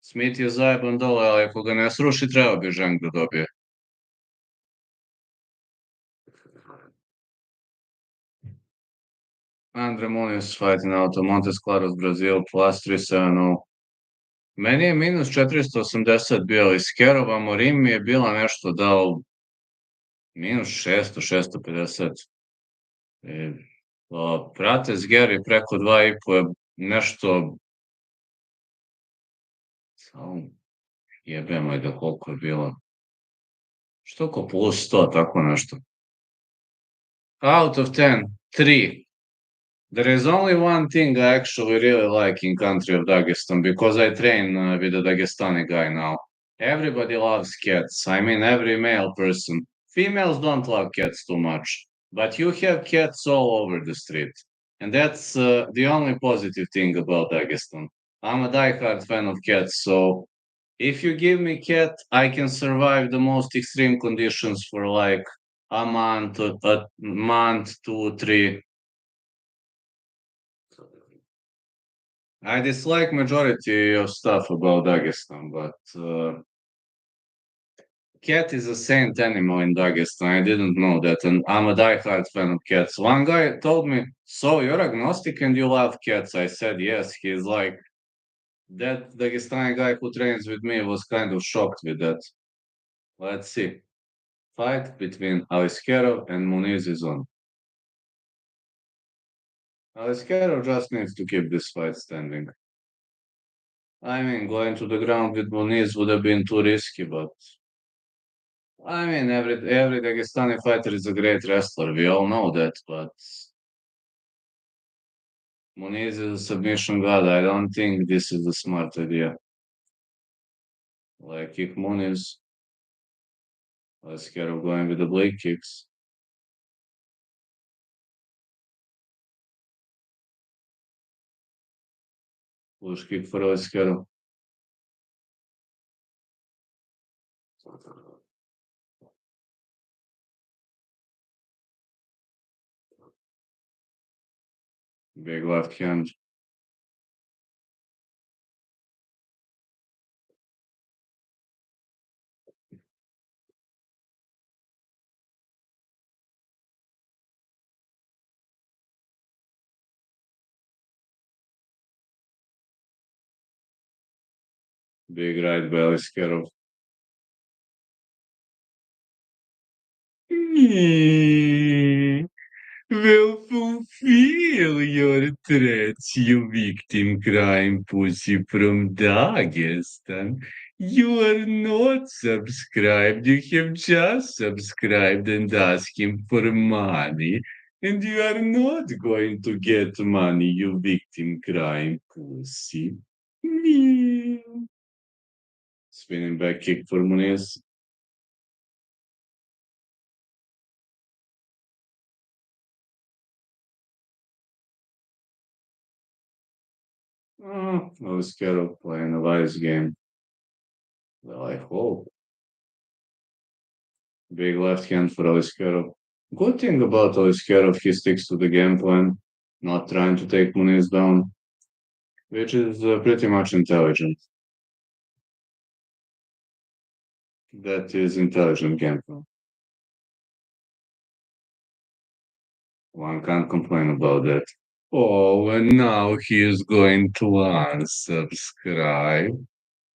Smith je zajeban dole, ali ako ga ne sruši, treba bi Jang da dobije. Andre Muniz fighting out of Montes Claros, Brazil, plus 370. Meni je minus 480 bio iz Kerova, Morim mi je bila nešto dao minus 600, 650. Prates Garry preko 2,5 je nešto, jebemo je da koliko je bilo. Što ko plus 100, tako nešto. Out of 10, 3. There is only one thing I actually really like in country of Dagestan because I train with a Dagestani guy now. Everybody loves cats. I mean, every male person. Females don't love cats too much, but you have cats all over the street. And that's the only positive thing about Dagestan. I'm a diehard fan of cats, so if you give me cat, I can survive the most extreme conditions for like a month, 2, 3. I dislike majority of stuff about Dagestan, but cat is a saint animal in Dagestan. I didn't know that, and I'm a diehard fan of cats. One guy told me, "So you're agnostic and you love cats?" I said, "Yes." He's like, that Dagestani guy who trains with me was kind of shocked with that. Let's see. Fight between Aliskerov and Muniz is on. Aliskerov just needs to keep this fight standing. I mean, going to the ground with Muniz would have been too risky, but I mean, every Dagestani fighter is a great wrestler. We all know that, but Muniz is a submission god. I don't think this is a smart idea. Like, kick Muniz. Aliskerov going with the blade kicks. Push kick for Aliskerov. Big left hand. Big right by Aliskerov. Me will fulfill your threats, you victim crime pussy from Dagestan. You are not subscribed, you have just subscribed and asking for money. And you are not going to get money, you victim crime pussy. Me. Spinning back kick for Muniz. Oh, I was scared of playing a Vice game. Well, I hope. Big left hand for Aliskerov. Good thing about Aliskerov, he sticks to the game plan, not trying to take Muniz down, which is pretty much intelligent. That is intelligent game plan. One can't complain about that. Oh, and now he is going to unsubscribe.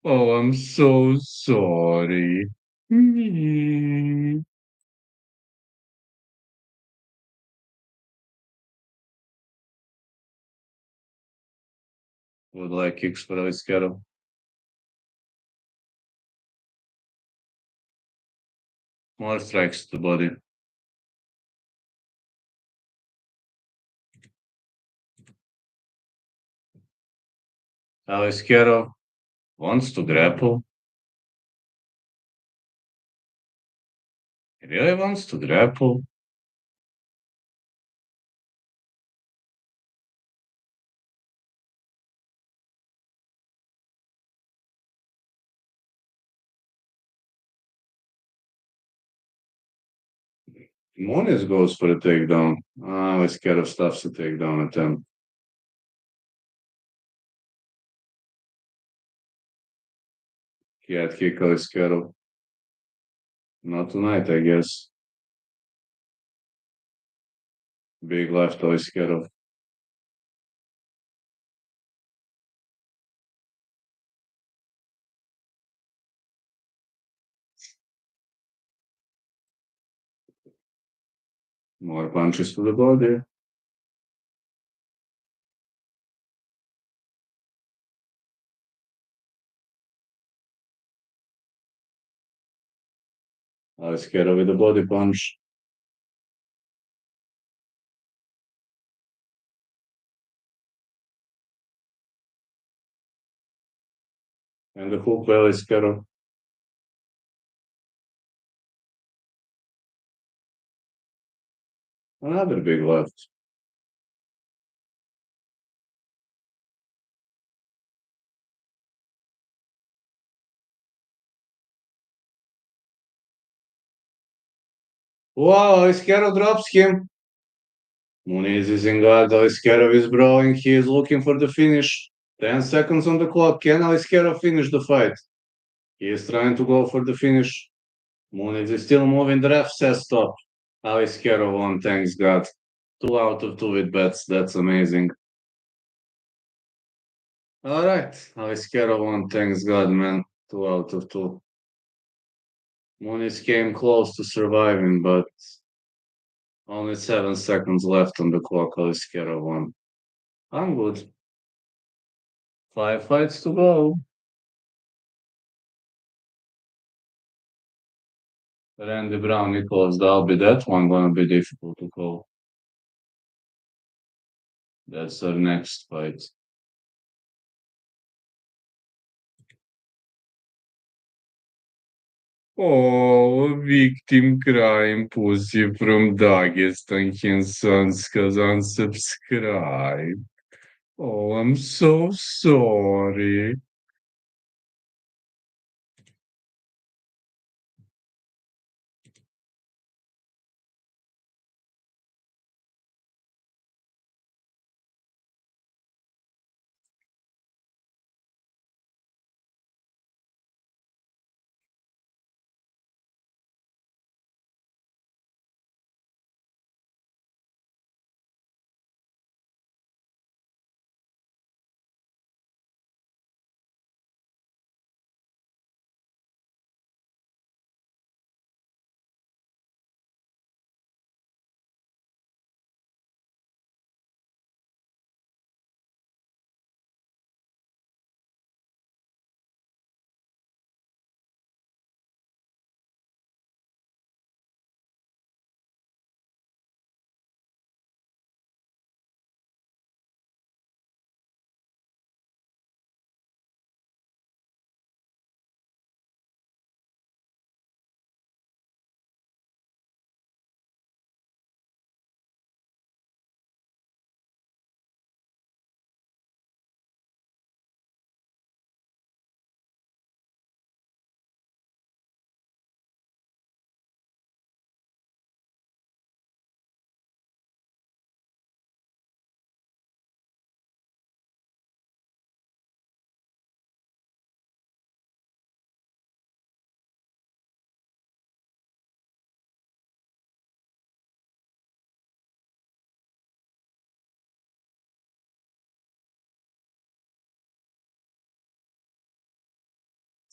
Oh, I'm so sorry. Me. Would like kicks for Aliskerov. More strikes to the body. Aliskerov wants to grapple. He really wants to grapple. Moniz goes for the takedown. Aliskerov stuffs the takedown attempt. Head kick Aliskerov. Not tonight, I guess. Big left Aliskerov. More punches to the body. Aliskerov with a body punch. And the hook by Aliskerov. Another big left. Wow, Aliskerov drops him. Muniz is in guard. Aliskerov is brawling. He is looking for the finish. 10 seconds on the clock. Can Aliskerov finish the fight? He is trying to go for the finish. Muniz is still moving. The ref says stop. Aliskerov won, thanks God. 2 out of 2 with bets. That's amazing. All right. Aliskerov won, thanks God, man. 2 out of 2. Muniz came close to surviving, but only 7 seconds left on the clock. Aliskerov won. I'm good. 5 fights to go. Randy Brown, Nicholas Dalby. That one gonna be difficult to call. That's our next fight. Oh, victim crime pussy from Dagestan Hinsons because unsubscribed. Oh, I'm so sorry.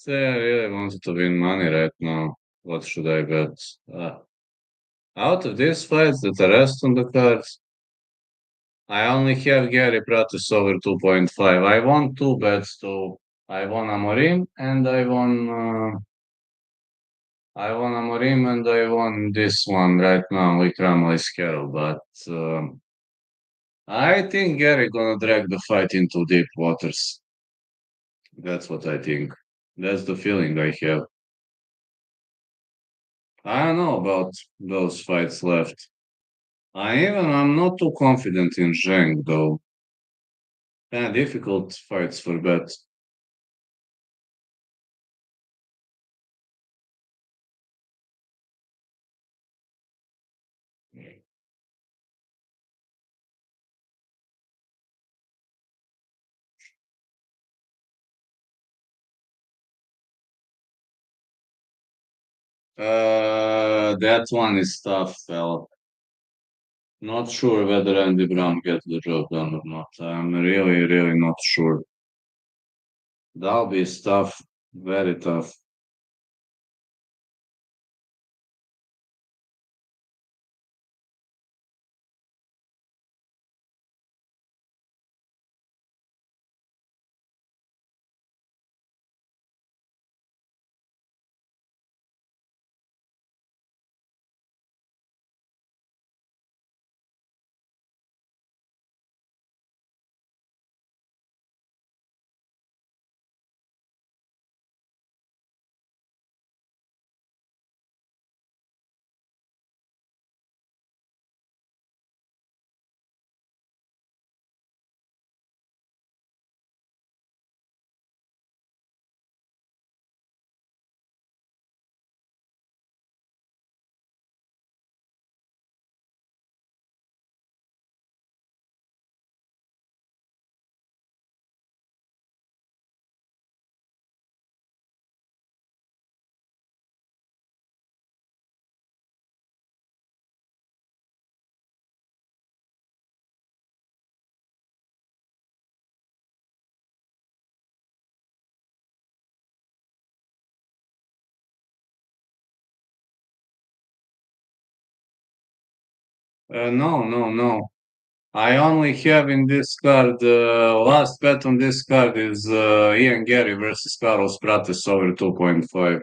Say I really wanted to win money right now. What should I bet? Out of these fights, the rest on the cards, I only have Gary Pratus over 2.5. I won two bets too. I won Amarim and I won this one right now with Ramley's Carol, but I think Gary gonna drag the fight into deep waters. That's what I think. That's the feeling I have. I don't know about those fights left. I'm not too confident in Zheng though. Kind of difficult fights for bet. That one is tough, fella. Not sure whether Andy Brown gets the job done or not. I'm really, really not sure. That'll be tough, very tough. No, no, no. I only have in this card, last bet on this card is Ian Gary versus Carlos Prates over 2.5.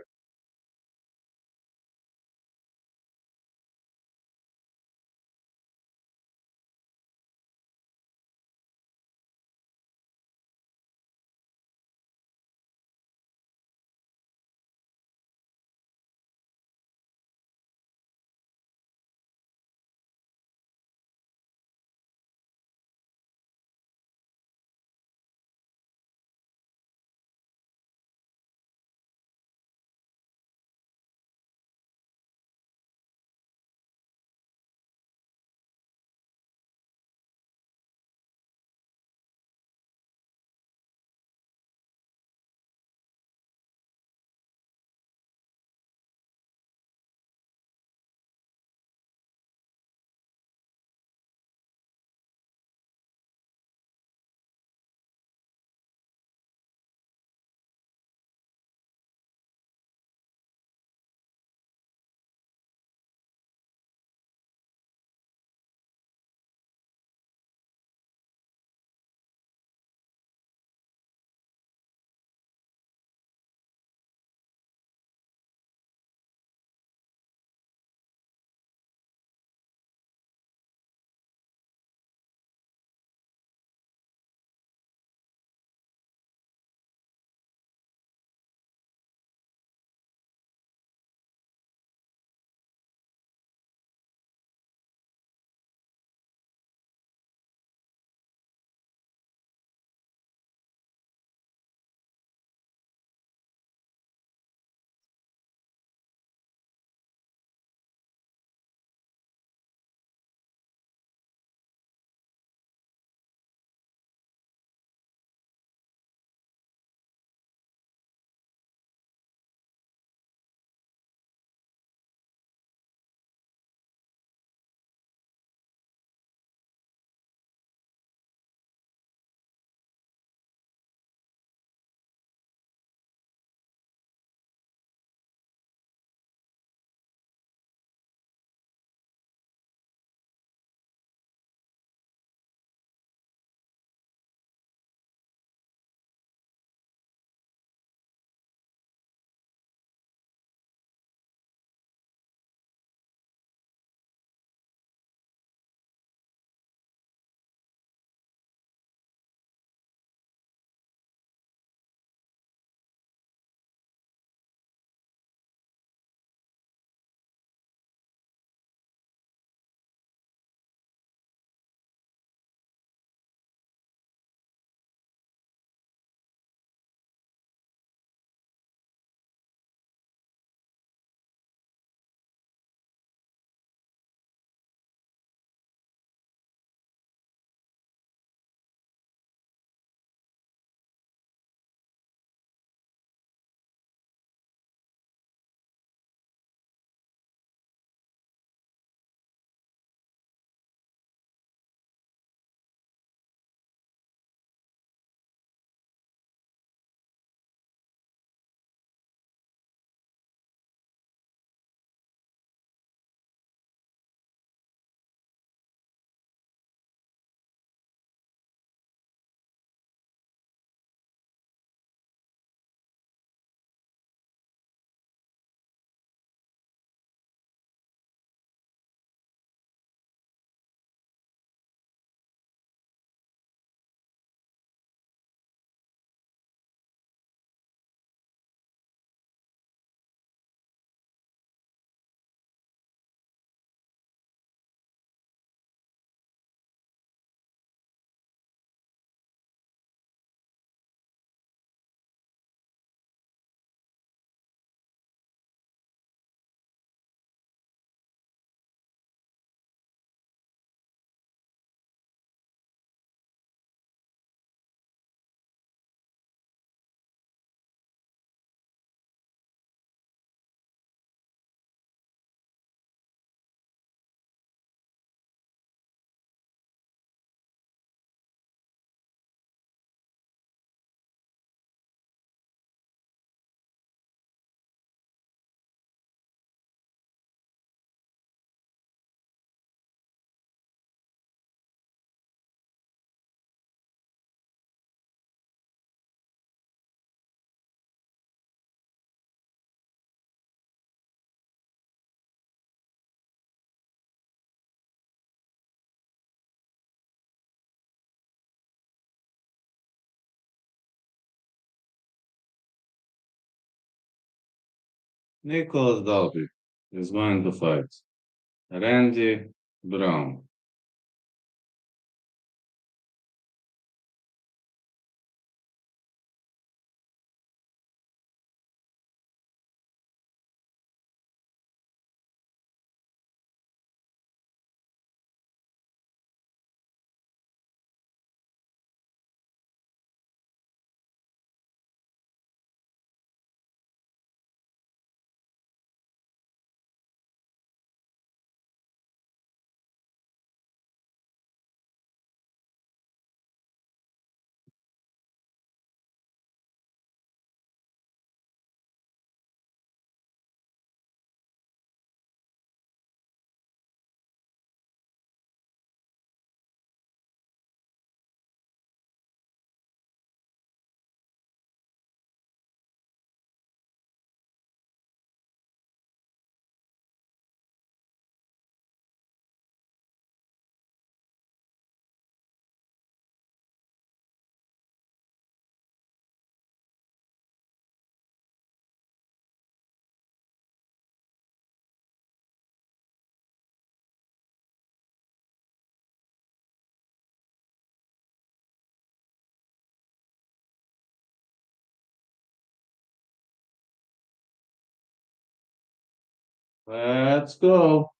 Nicholas Dalby is going to fight Randy Brown. Let's go.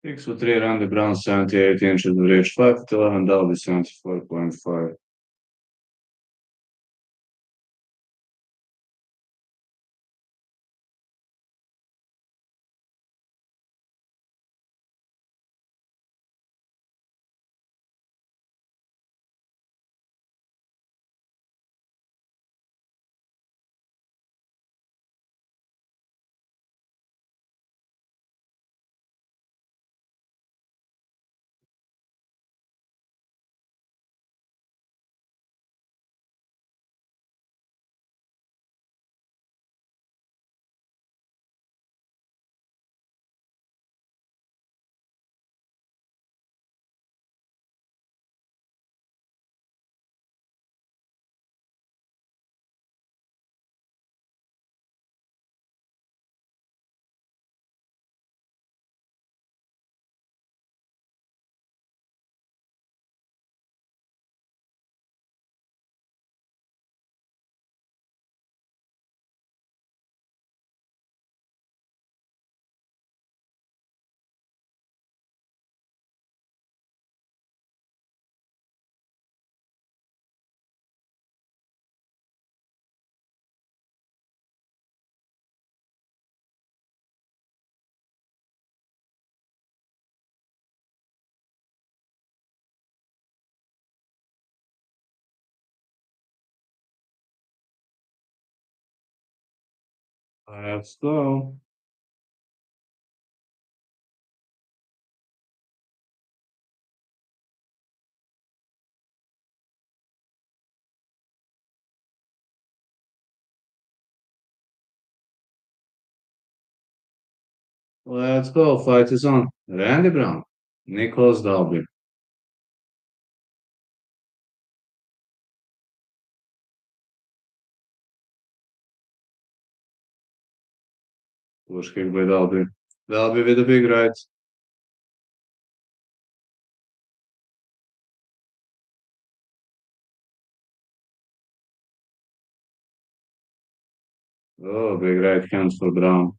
Picks for 3, Randy Brown, 78 inches with age 5'11", Dalby 74.5. Let's go. Let's go. Fight is on. Randy Brown, Nicholas Dalby. Push kick by Dalby. Dalby with a big right. Oh, big right hand for Brown.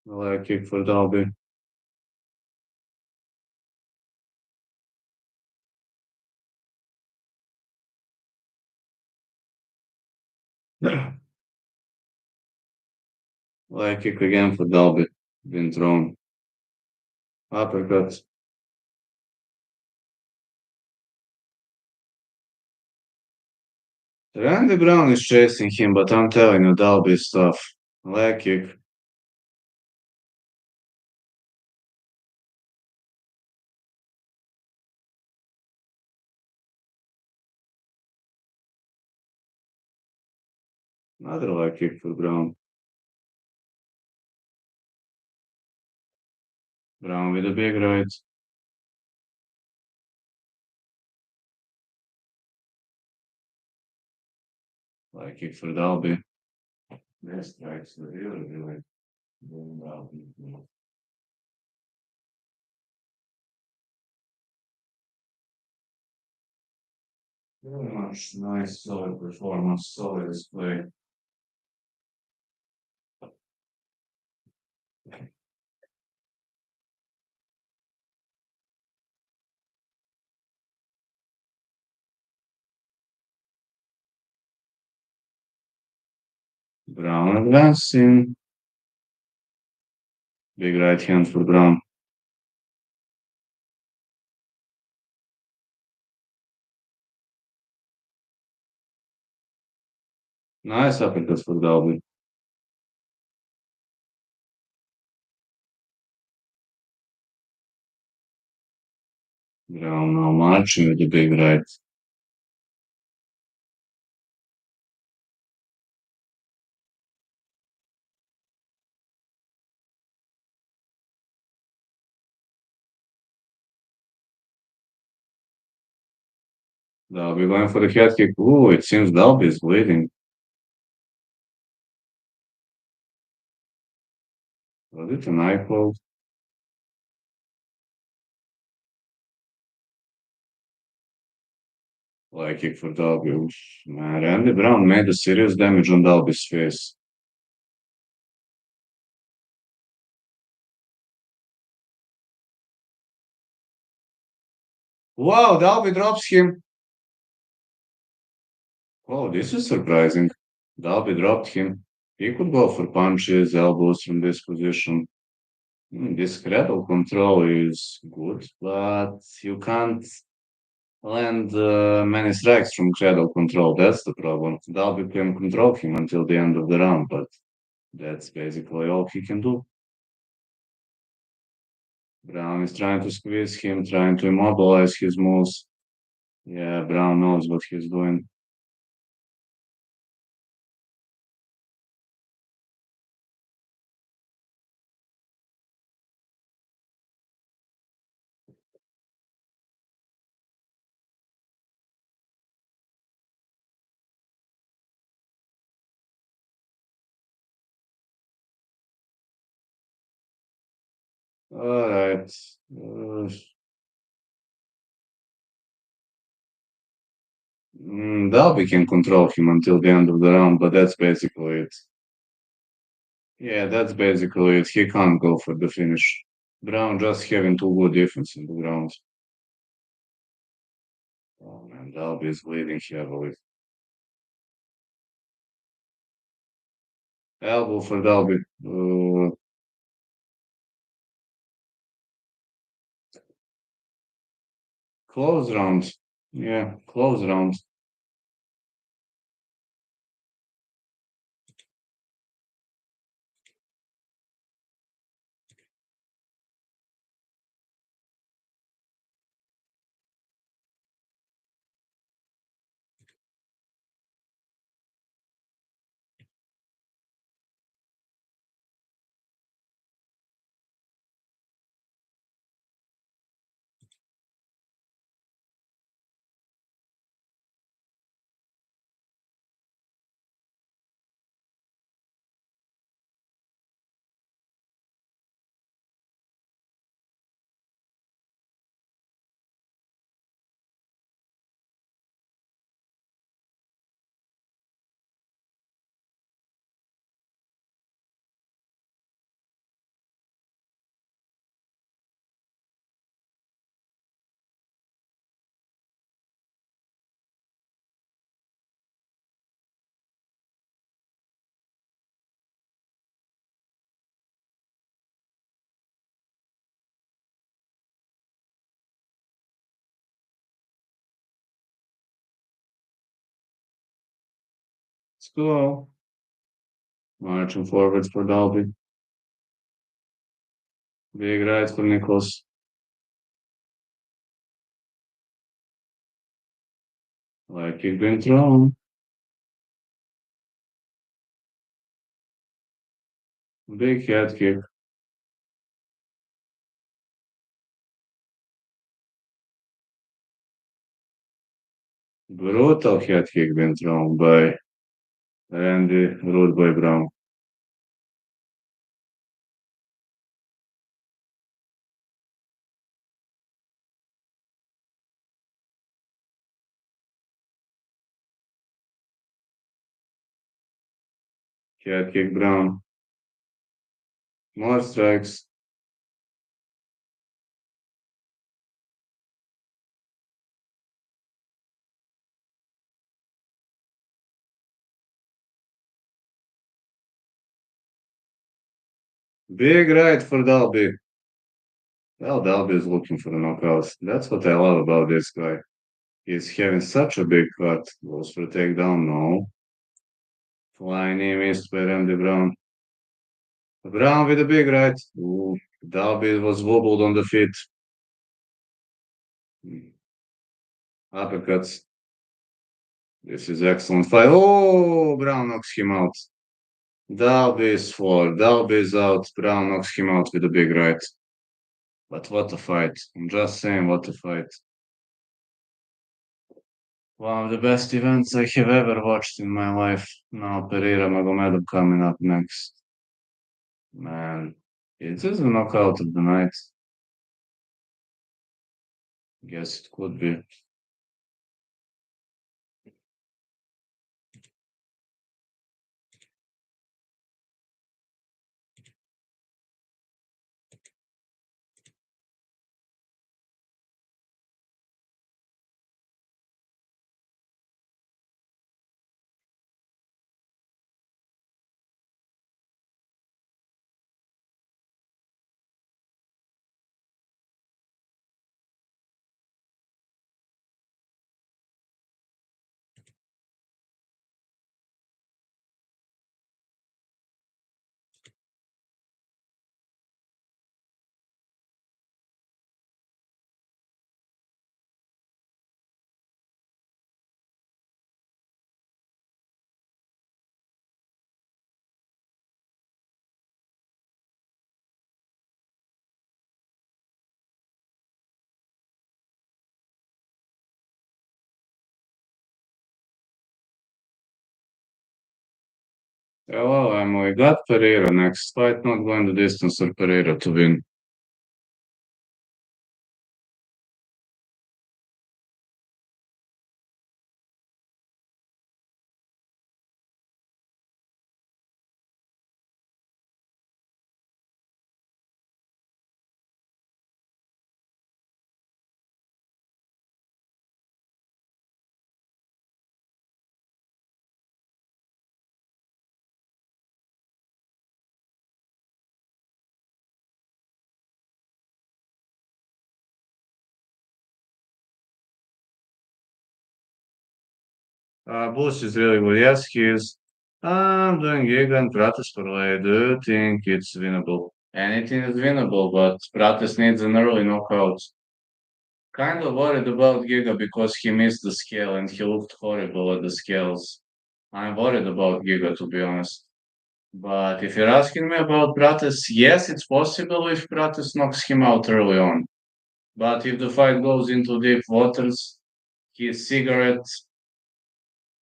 Leg kick for Dalby. Leg kick again for Dalby. Been thrown. Uppercut. Randy Brown is chasing him, but I'm telling you, Dalby is tough. Leg kick. Another leg kick for Brown. Brown with a big right. Leg kick for Dalby. This strikes really doing Dalby. Very much nice, solid performance, solid display. Brown advancing. Big right hand for Brown. Nice uppercut for Dalby. Brown now marching with the big right. Dalby going for the head kick. Ooh, it seems Dalby is bleeding. Was it an eye hold? Leg kick for Dalby. Oof, man, Randy Brown made a serious damage on Dalby's face. Wow, Dalby drops him. Oh, this is surprising. Dalby dropped him. He could go for punches, elbows from this position. This cradle control is good, but you can't land many strikes from cradle control. That's the problem. Dalby can control him until the end of the round, but that's basically all he can do. Brown is trying to squeeze him, trying to immobilize his moves. Yeah, Brown knows what he's doing. All right. Dalby can control him until the end of the round, but that's basically it. Yeah, that's basically it. He can't go for the finish. Brown just having too good defense in the ground. Oh man, Dalby is bleeding heavily. Elbow for Dalby. Close round. Yeah, close round. Let's go. Marching forwards for Dalby. Big right for Nicholas. Like kick been thrown. Big head kick. Brutal head kick been thrown by Randy Rude Boy Brown. Head kick Brown. More strikes. Big right for Dalby. Well, Dalby is looking for the knockout. That's what I love about this guy. He's having such a big cut. Goes for a takedown. No. Flying knee missed by Randy Brown. Brown with a big right. Ooh, Dalby was wobbled on the feet. Uppercuts. This is excellent fight. Oh, Brown knocks him out. Dalby is floored. Dalby is out. Brown knocks him out with a big right. But what a fight. I'm just saying, what a fight. One of the best events I have ever watched in my life. Now Pereira Magomedov coming up next. Man, it is a knockout of the night. Guess it could be. Hello, we got Pereira next fight. Not going the distance for Pereira to win. Bush is really good. Yes, he is. I'm doing Giga and Pratis parlay. Do you think it's winnable? Anything is winnable, but Pratis needs an early knockout. Kind of worried about Giga because he missed the scale and he looked horrible at the scales. I'm worried about Giga, to be honest. But if you're asking me about Bratus, yes, it's possible if Bratus knocks him out early on. But if the fight goes into deep waters, his cigarettes,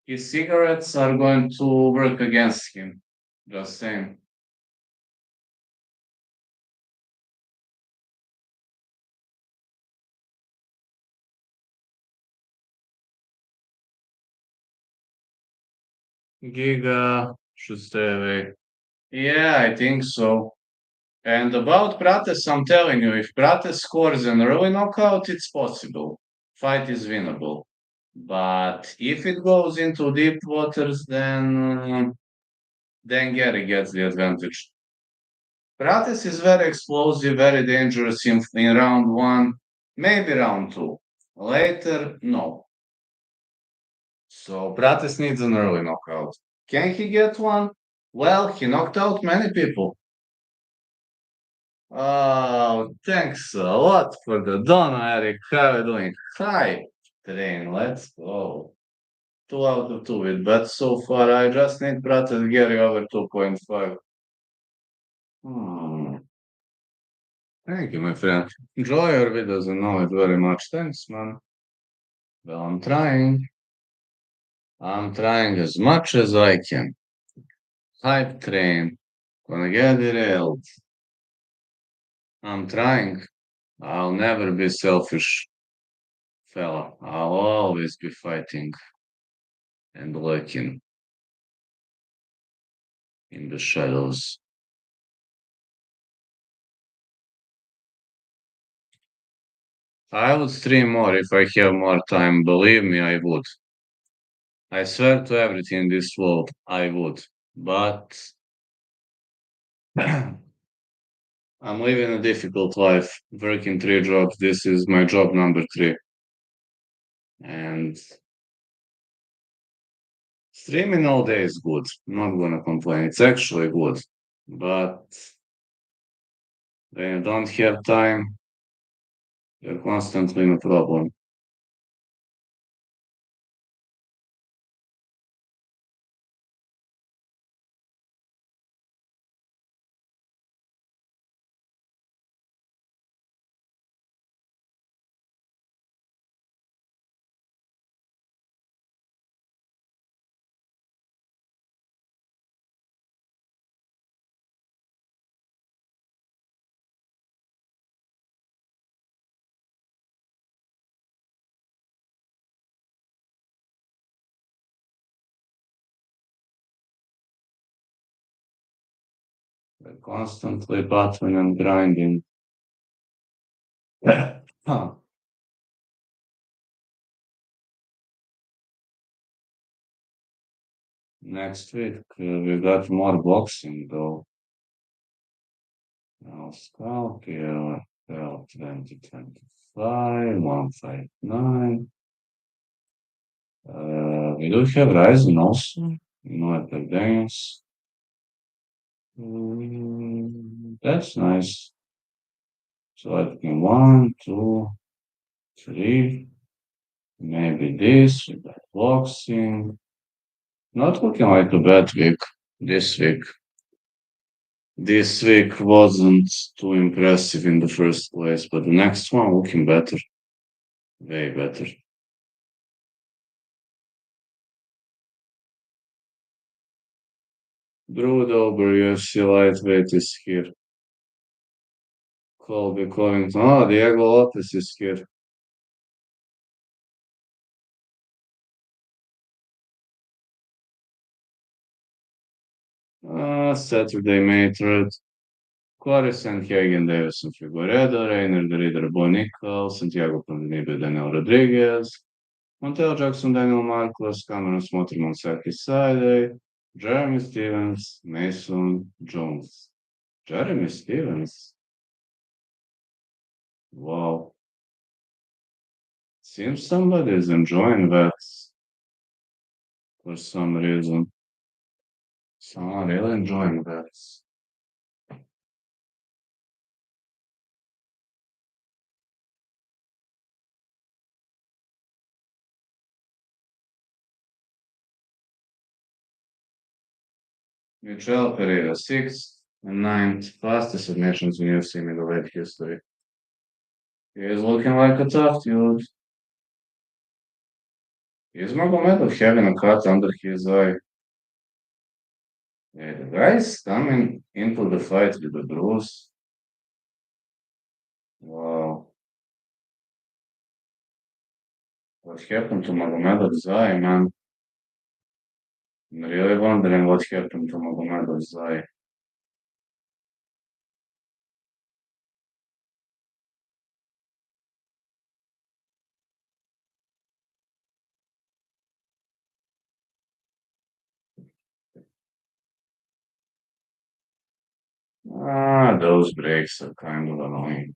his cigarettes are going to work against him. Just saying. Giga should stay away. Yeah, I think so. And about Prates, I'm telling you, if Prates scores an early knockout, it's possible. Fight is winnable. But if it goes into deep waters, then Gary gets the advantage. Prates is very explosive, very dangerous in round one, maybe round two. Later, no. So Prates needs an early knockout. Can he get one? Well, he knocked out many people. Oh, thanks a lot for the donor, Eric. How are you doing? Hi, train. Let's go. 2 out of 2 with bets so far. I just need Pratt and Gary over 2.5. Hmm. Thank you, my friend. Enjoy your videos and know it very much. Thanks, man. Well, I'm trying. I'm trying as much as I can. Hype train. Gonna get derailed. I'm trying. I'll never be selfish, fella. I'll always be fighting and lurking in the shadows. I would stream more if I have more time. Believe me, I would. I swear to everything in this world, I would. But I'm living a difficult life, working 3 jobs. This is my job number 3. And streaming all day is good. Not gonna complain. It's actually good. But when you don't have time, you're constantly in a problem. They're constantly battling and grinding. Huh. Next week, we got more boxing though. Now, Scout here, 2025, 159. We do have Ryzen also. No Dance. That's nice. So I can one, two, three. Maybe this, we got boxing. Not looking like a bad week this week. This week wasn't too impressive in the first place, but the next one looking better. Way better. Brood over UFC lightweight is here. Colby Covington. Oh, Diego Lopez is here. Saturday main threat. Corey Sanhagen, Davison Figueredo, Rainer the Reader, Bo Nickel, Santiago Ponzinibbio, Daniel Rodriguez, Montel Jackson, Daniel Marcos, Cameron Smotherman, Saki Side, Jeremy Stevens, Mason Jones. Jeremy Stevens? Wow. Seems somebody is enjoying that for some reason. Someone really enjoying that. Michel Pereira, sixth and ninth fastest submissions in UFC middleweight history. He is looking like a tough dude. Is Magomedov having a cut under his eye? Yeah, the guy is coming into the fight with a bruise. Wow. What happened to Magomedov's eye, man? I'm really wondering what happened to Magomedov's eye. Those breaks are kind of annoying.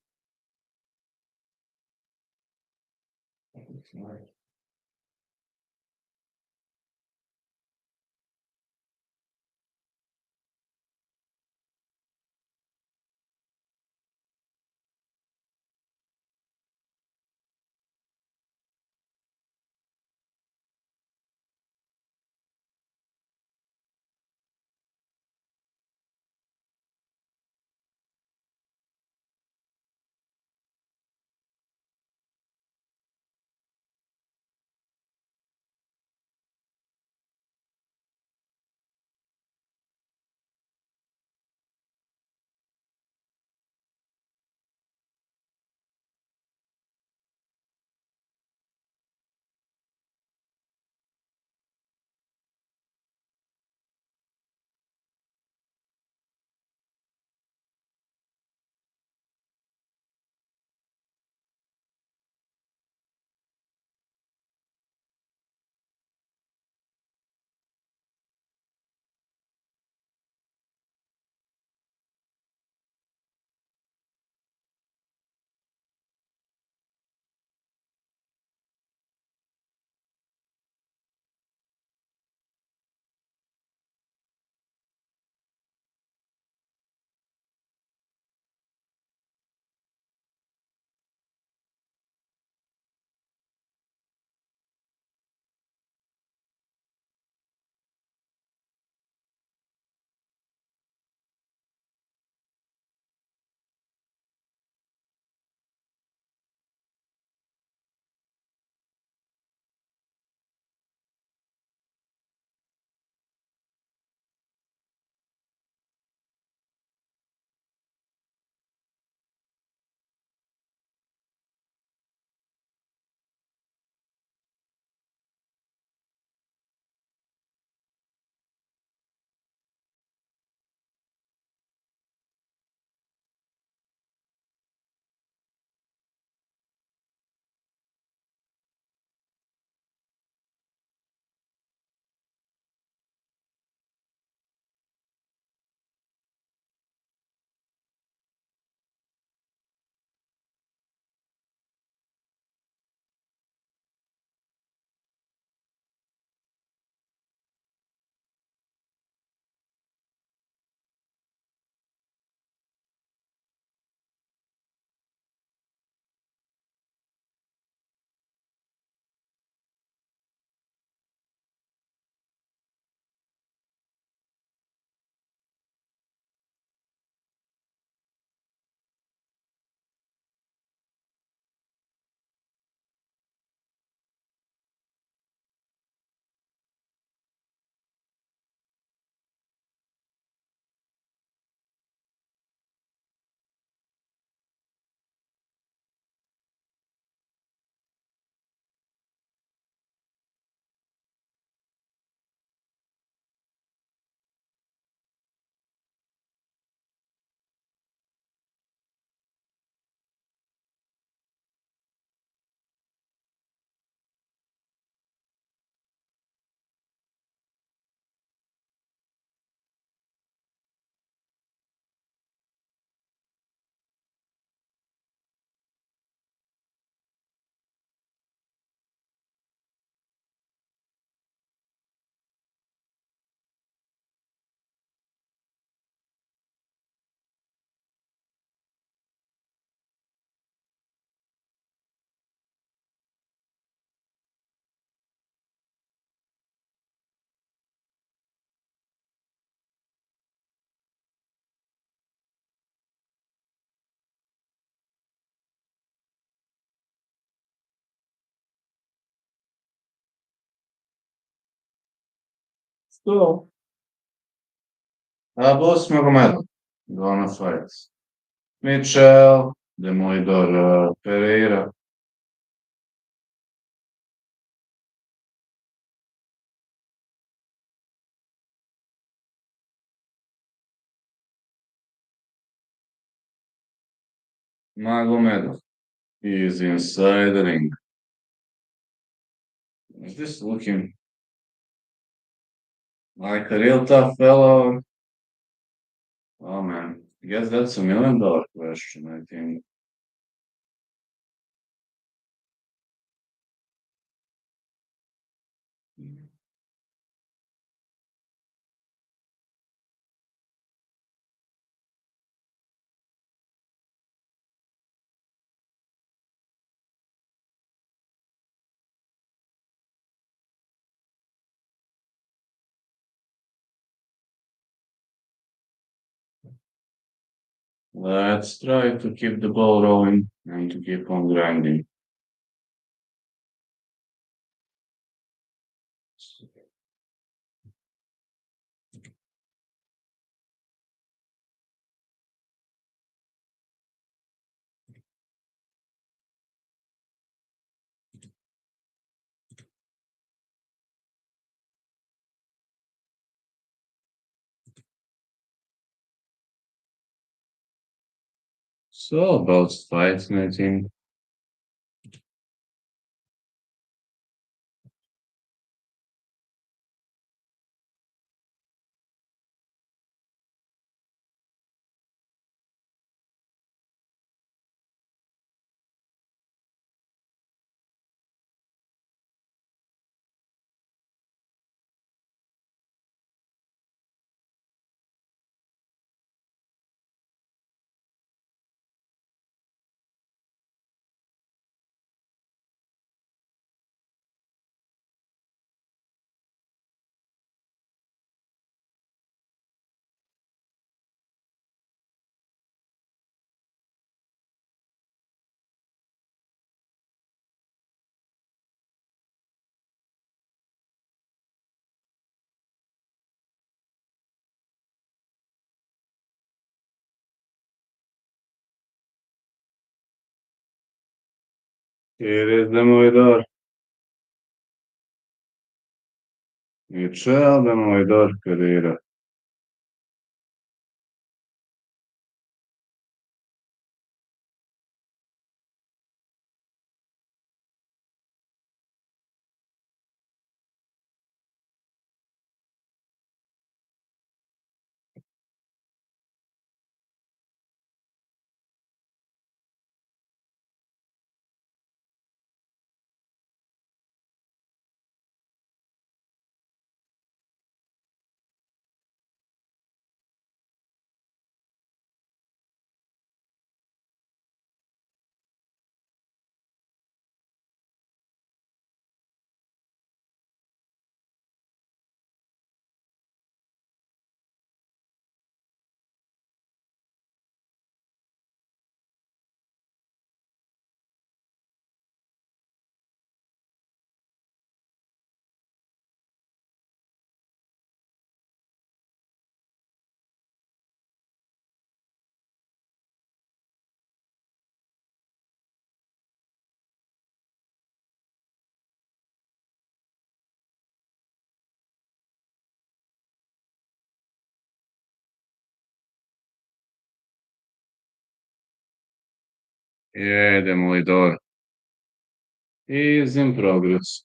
So, boss Magomeo, gonna fight. Mitchell, Demolidor Pereira, Magomedov. He is inside the ring. Is this looking like a real tough fellow? Oh man, I guess that's $1 million question, I think. Let's try to keep the ball rolling and to keep on grinding. So about fights, I think. Here is the moidor. Michel the moidor Pereira. Yeah, the moidor is in progress.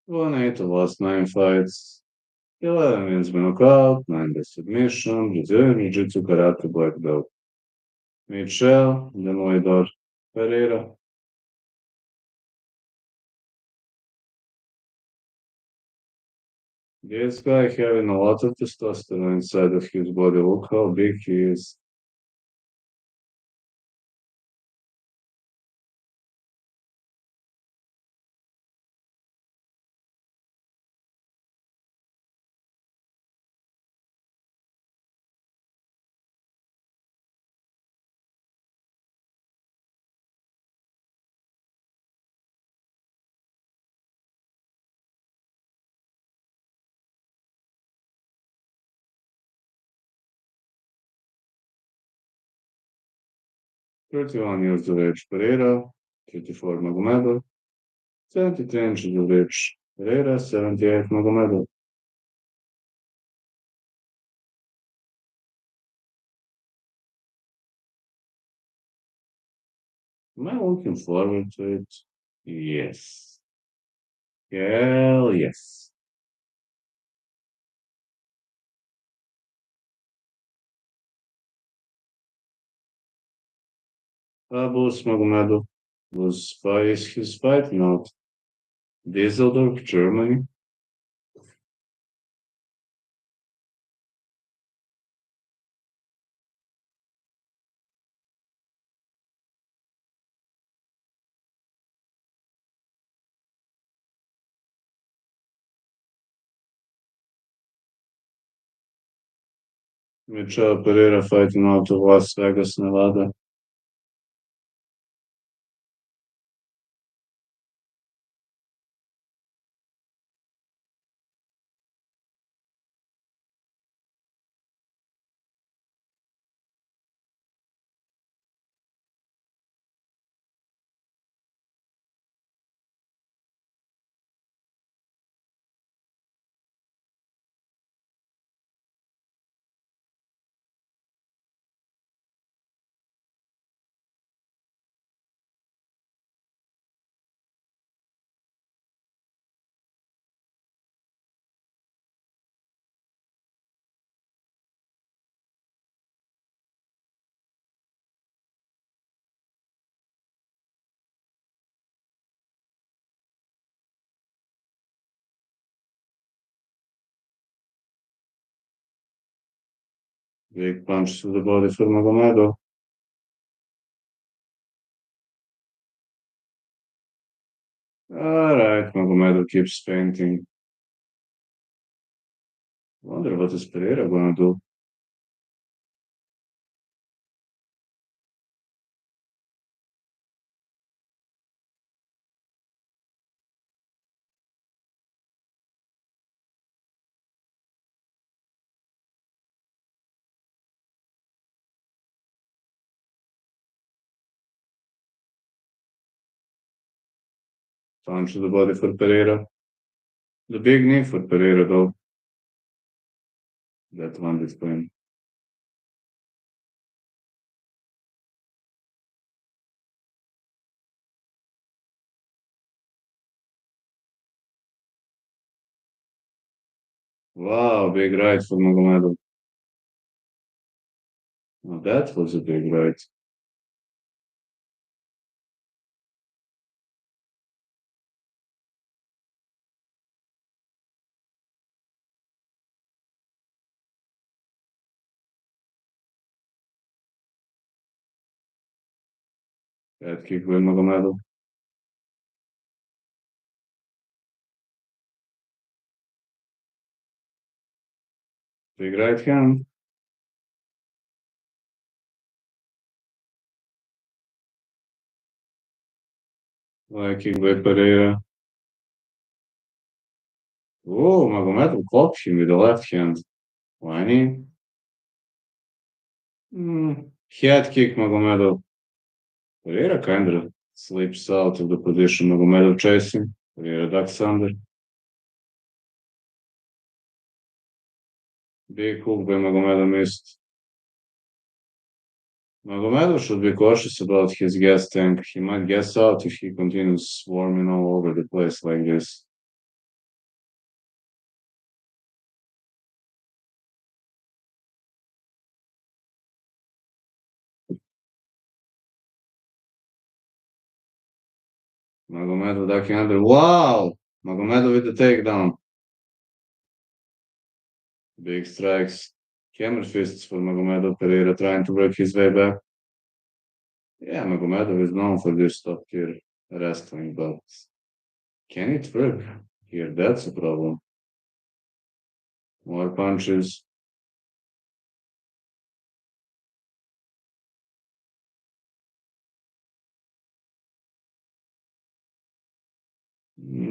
Won 8 of last 9 fights. 11 wins by knockout, 9 by submission, Brazilian Jiu-Jitsu Karate Black Belt. Michel Demoidor Pereira. This guy having a lot of testosterone inside of his body. Look how big he is. 31 years of age, Pereira. 54, Magomedov. 73 inches of age, Pereira. 78, Magomedov. Am I looking forward to it? Yes. Hell yes. Abus Magomedov his fighting out. Düsseldorf, Germany. Machado Pereira fighting out of Las Vegas, Nevada. Big punch to the body for Magomedov. Alright, Magomedov keeps fainting. Wonder what is Pereira gonna do. Punch to the body for Pereira. The big knee for Pereira though. That one is clean. Wow, big right for Magomedov. Now that was a big right. That kick by Magomedov. Big right hand. High kick by Pereira. Oh, Magomedov clocked him with the left hand. Whiny. Head kick Magomedov. Pereira kind of slips out of the position Magomedov chasing. Pereira ducks under. Big hook by Magomedov missed. Magomedov should be cautious about his gas tank. He might gas out if he continues swarming all over the place like this. Magomedov ducking under. Wow! Magomedov with the takedown. Big strikes. Hammer fists for Magomedov. Pereira trying to work his way back. Yeah, Magomedov is known for this top tier wrestling, but can it work here? That's a problem. More punches.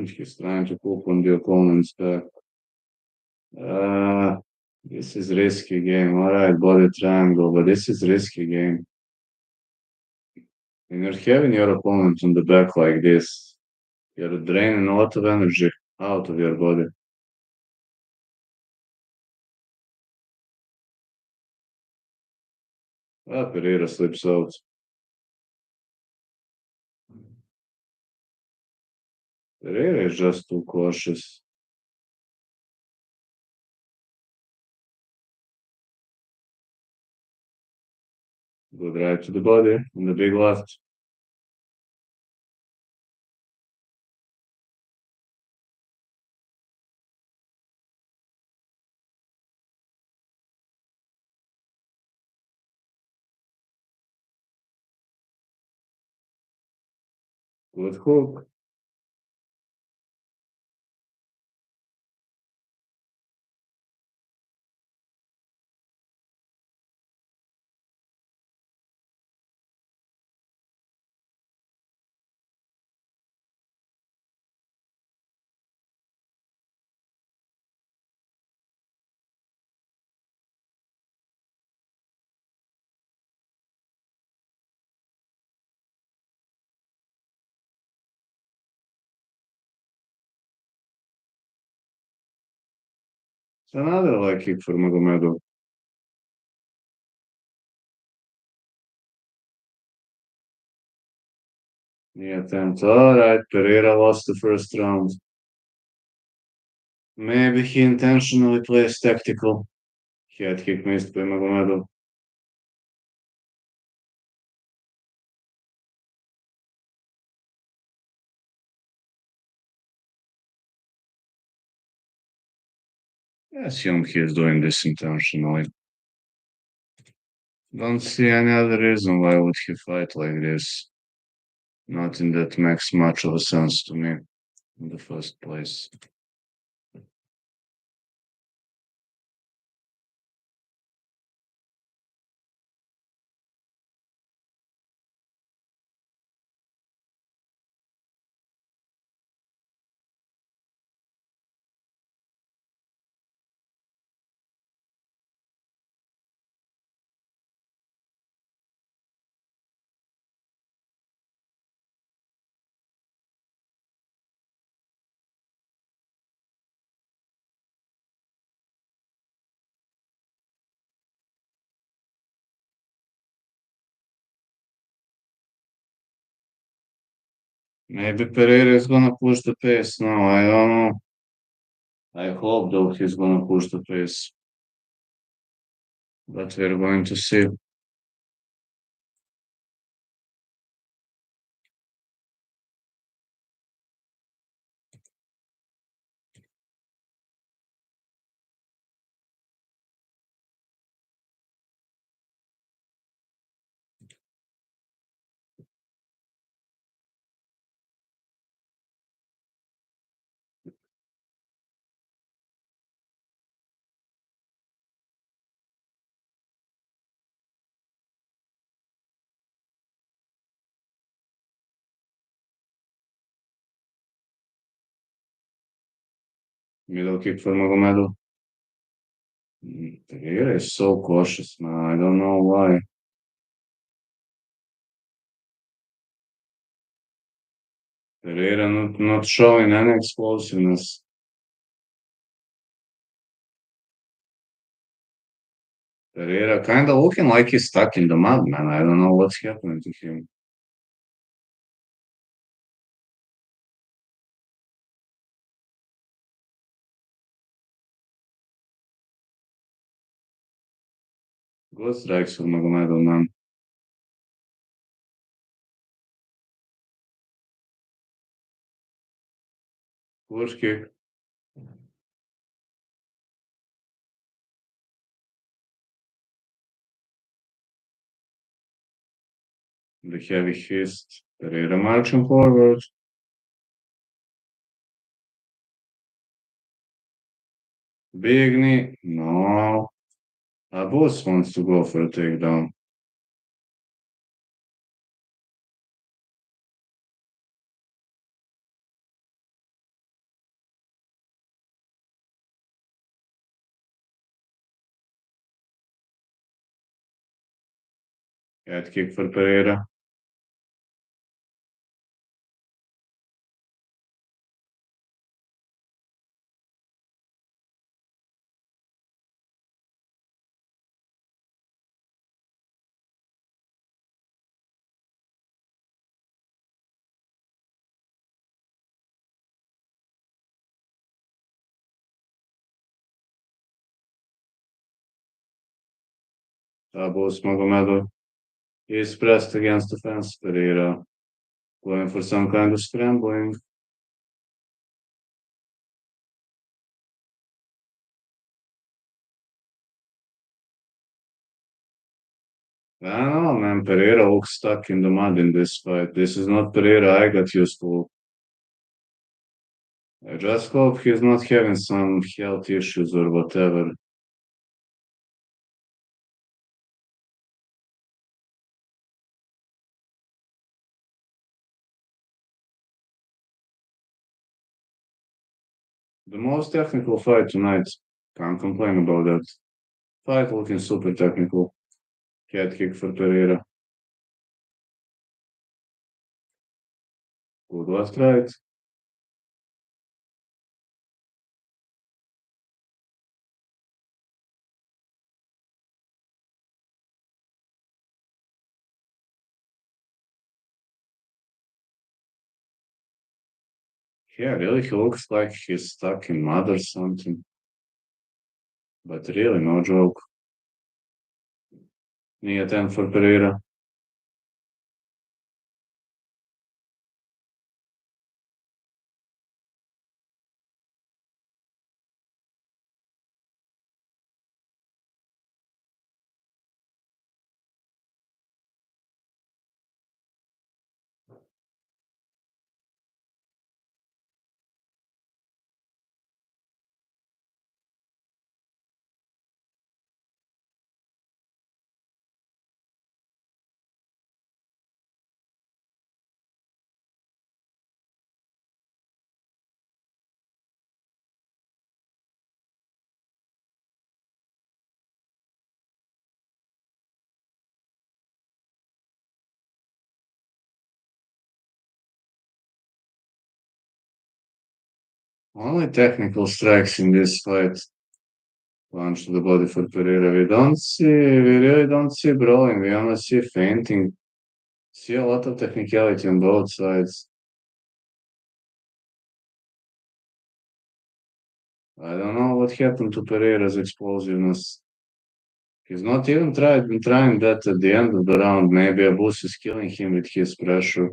He's trying to pull on the opponent's back. This is risky game. All right, body triangle, but this is risky game. And you're having your opponent on the back like this. You're draining a lot of energy out of your body. Pereira slips out. Pereira is just too cautious. Good right to the body on the big left. Good hook. It's another leg kick for Magomeo. The attempt. All right, Pereira lost the first round. Maybe he intentionally plays tactical. Head kick missed by Magomedov. I assume he is doing this intentionally. Don't see any other reason why would he fight like this. Nothing that makes much of a sense to me in the first place. Maybe Pereira is gonna push the pace now. I don't know. I hope though he's gonna push the pace. But we're going to see. Middle kick for Magomedov. Pereira is so cautious, man. I don't know why. Pereira not showing any explosiveness. Pereira kind of looking like he's stuck in the mud, man. I don't know what's happening to him. Good strikes for Magomedov, man. Push kick. The heavy fist. Pereira marching forward. Big knee. No. Abus wants to go for a takedown. Head kick for Pereira. Tabos Magomeo. He's pressed against the fence, Pereira. Going for some kind of scrambling. I don't know, man. Pereira looks stuck in the mud in this fight. This is not Pereira I got used to. I just hope he's not having some health issues or whatever. The most technical fight tonight. Can't complain about that. Fight looking super technical. Head kick for Pereira. Good left right. Yeah, really, he looks like he's stuck in mud or something. But really, no joke. Knee attempt for Pereira. Only technical strikes in this fight. Punch to the body for Pereira. We really don't see brawling. We only see fainting. See a lot of technicality on both sides. I don't know what happened to Pereira's explosiveness. He's not even trying that at the end of the round. Maybe Abus is killing him with his pressure.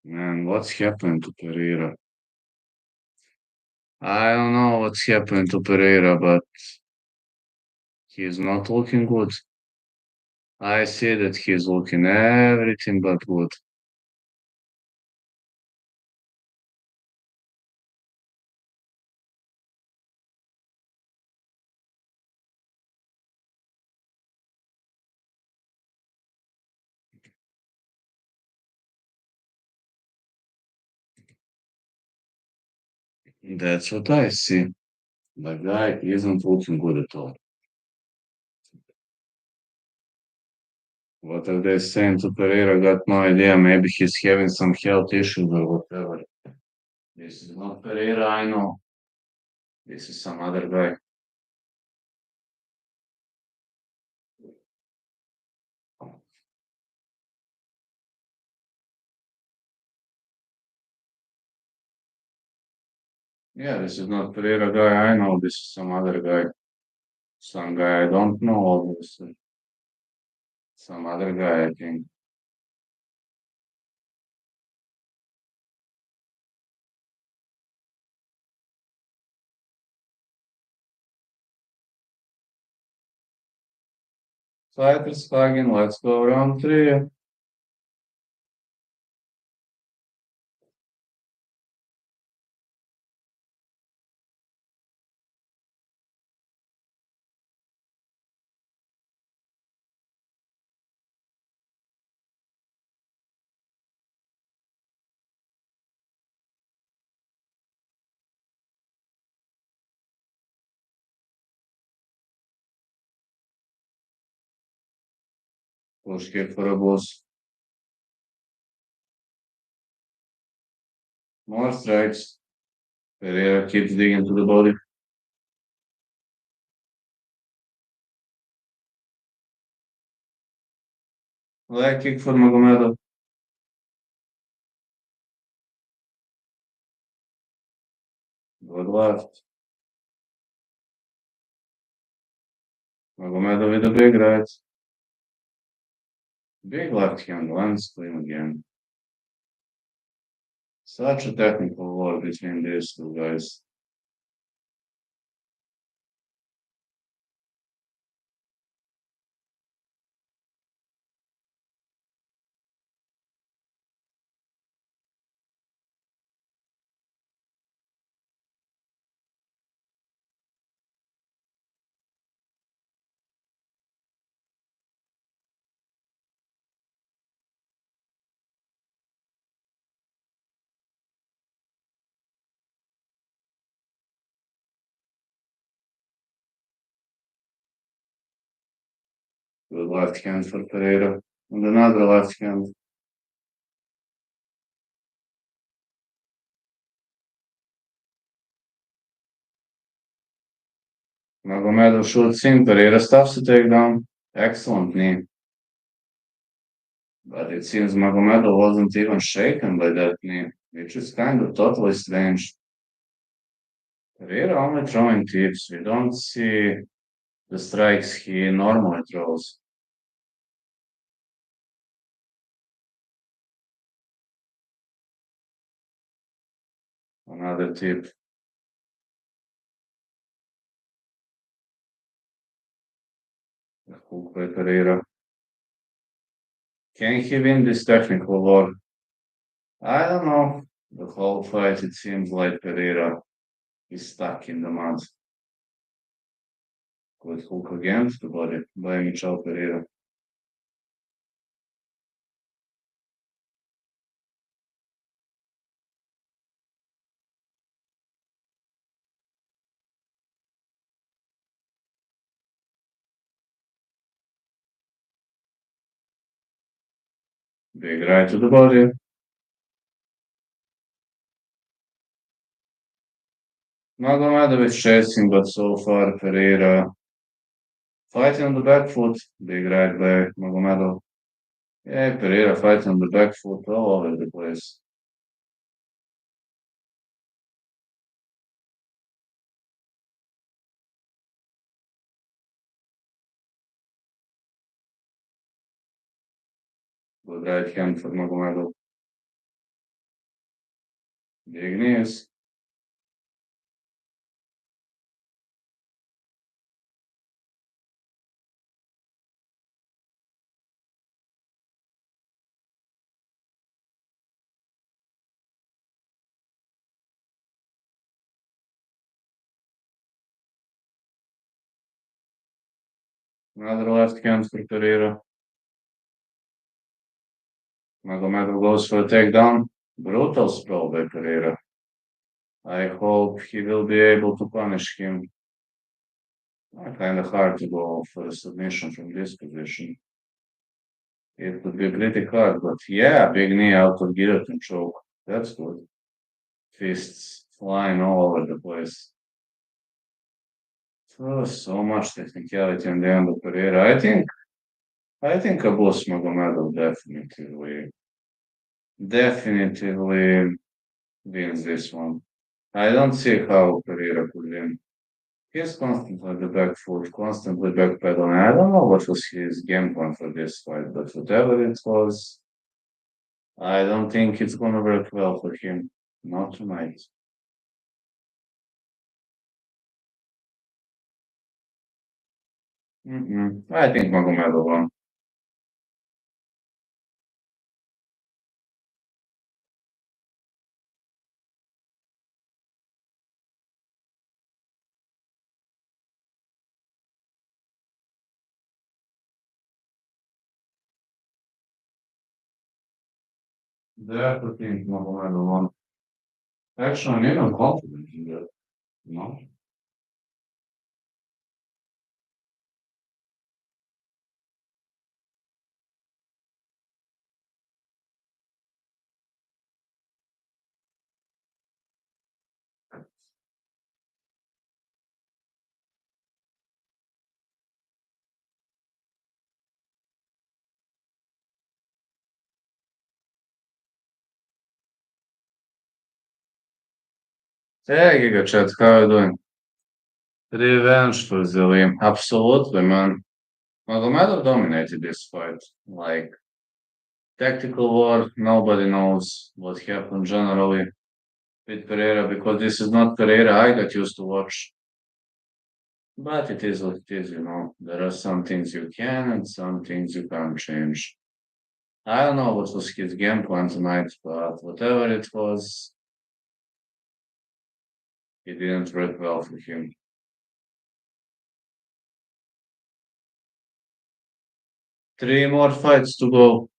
Man, what's happening to Pereira? I don't know what's happening to Pereira, but he's not looking good. I see that he's looking everything but good. That's what I see. The guy isn't looking good at all. What are they saying to Pereira? Got no idea. Maybe he's having some health issues or whatever. This is not Pereira, I know. This is some other guy. Yeah, this is not Pereira guy, I know. This is some other guy. Some guy I don't know, obviously. Some other guy, I think. Fighters hugging, let's go round three. Push kick for a boss. More strikes. Pereira keeps digging to the body. Leg kick for Magomeo. Good left. Magomedov with a big right. Big left hand lands clean again. Such a technical war between these two guys. Good left hand for Pereira. And another left hand. Magomedov shoots in. Pereira stops the takedown. Excellent knee. But it seems Magomedov wasn't even shaken by that knee, which is kind of totally strange. Pereira only throwing tips. We don't see the strikes he normally throws. Another tip. Hook by Pereira. Can he win this technical war? I don't know. The whole fight, it seems like Pereira is stuck in the mud. Good hook again to the body by Michel Pereira. Big right to the body. Magomedov is chasing, but so far Pereira fighting on the back foot. Big right by Magomedov. Yeah, Pereira fighting on the back foot all over the place. Good right hand for Magomedov. Big knees. Another left hand for Pereira. Magomedov goes for a takedown. Brutal sprawl by Pereira. I hope he will be able to punish him. Kind of hard to go for a submission from this position. It would be pretty hard, but yeah, big knee out of guillotine choke. That's good. Fists flying all over the place. So much technicality in the end of Pereira. I think Abus Magomedov definitely wins this one. I don't see how Pereira could win. He's constantly at the back foot, constantly backpedaling. I don't know what was his game plan for this fight, but whatever it was, I don't think it's gonna work well for him. Not tonight. I think Magomedov won. Definitely think Magomedov won. Actually, I'm even confident in that. No? Hey, Giga chat, how are you doing? Revenge for Zelim. Absolutely, man. Magomedov dominated this fight. Like, tactical war, nobody knows what happened generally with Pereira because this is not Pereira I got used to watch. But it is what it is. There are some things you can and some things you can't change. I don't know what was his game plan tonight, but whatever it was, it didn't work well for him. Three more fights to go.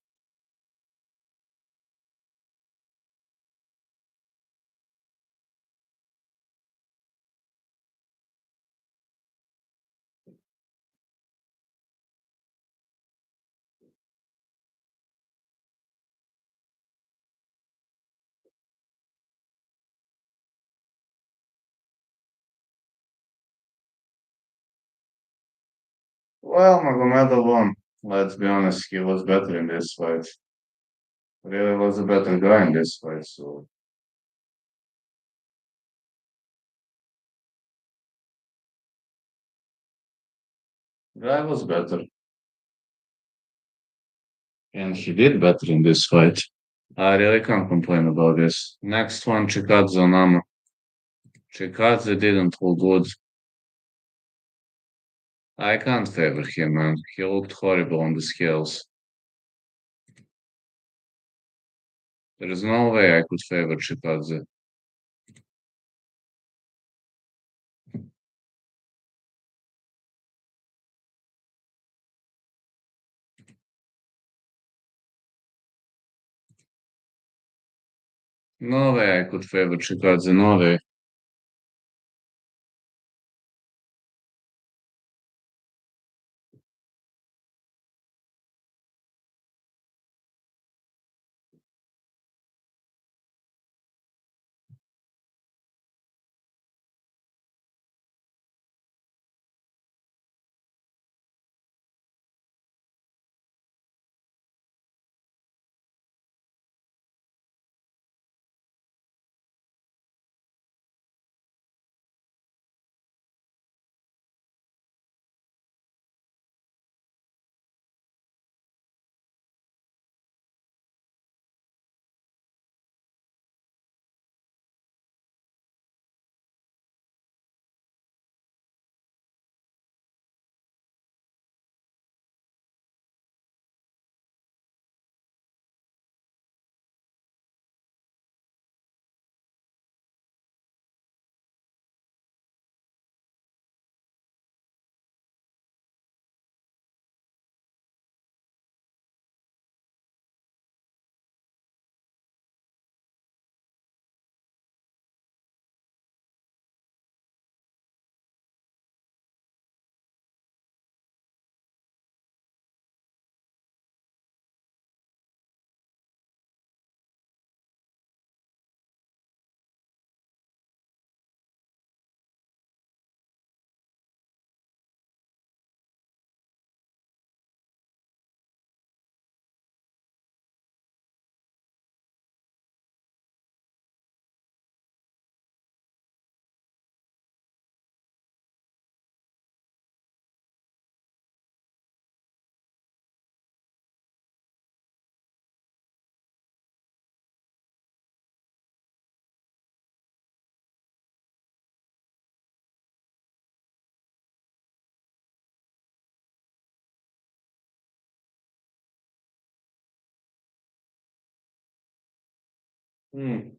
Well, Magomedov won. Let's be honest, he was better in this fight. Really was a better guy in this fight, so guy was better. And he did better in this fight. I really can't complain about this. Next one, Chikadze Nama. Chikadze didn't look good. I can't favor him, man. He looked horrible on the scales. There is no way I could favor Chikadze. No way I could favor Chikadze, no way. Hmm.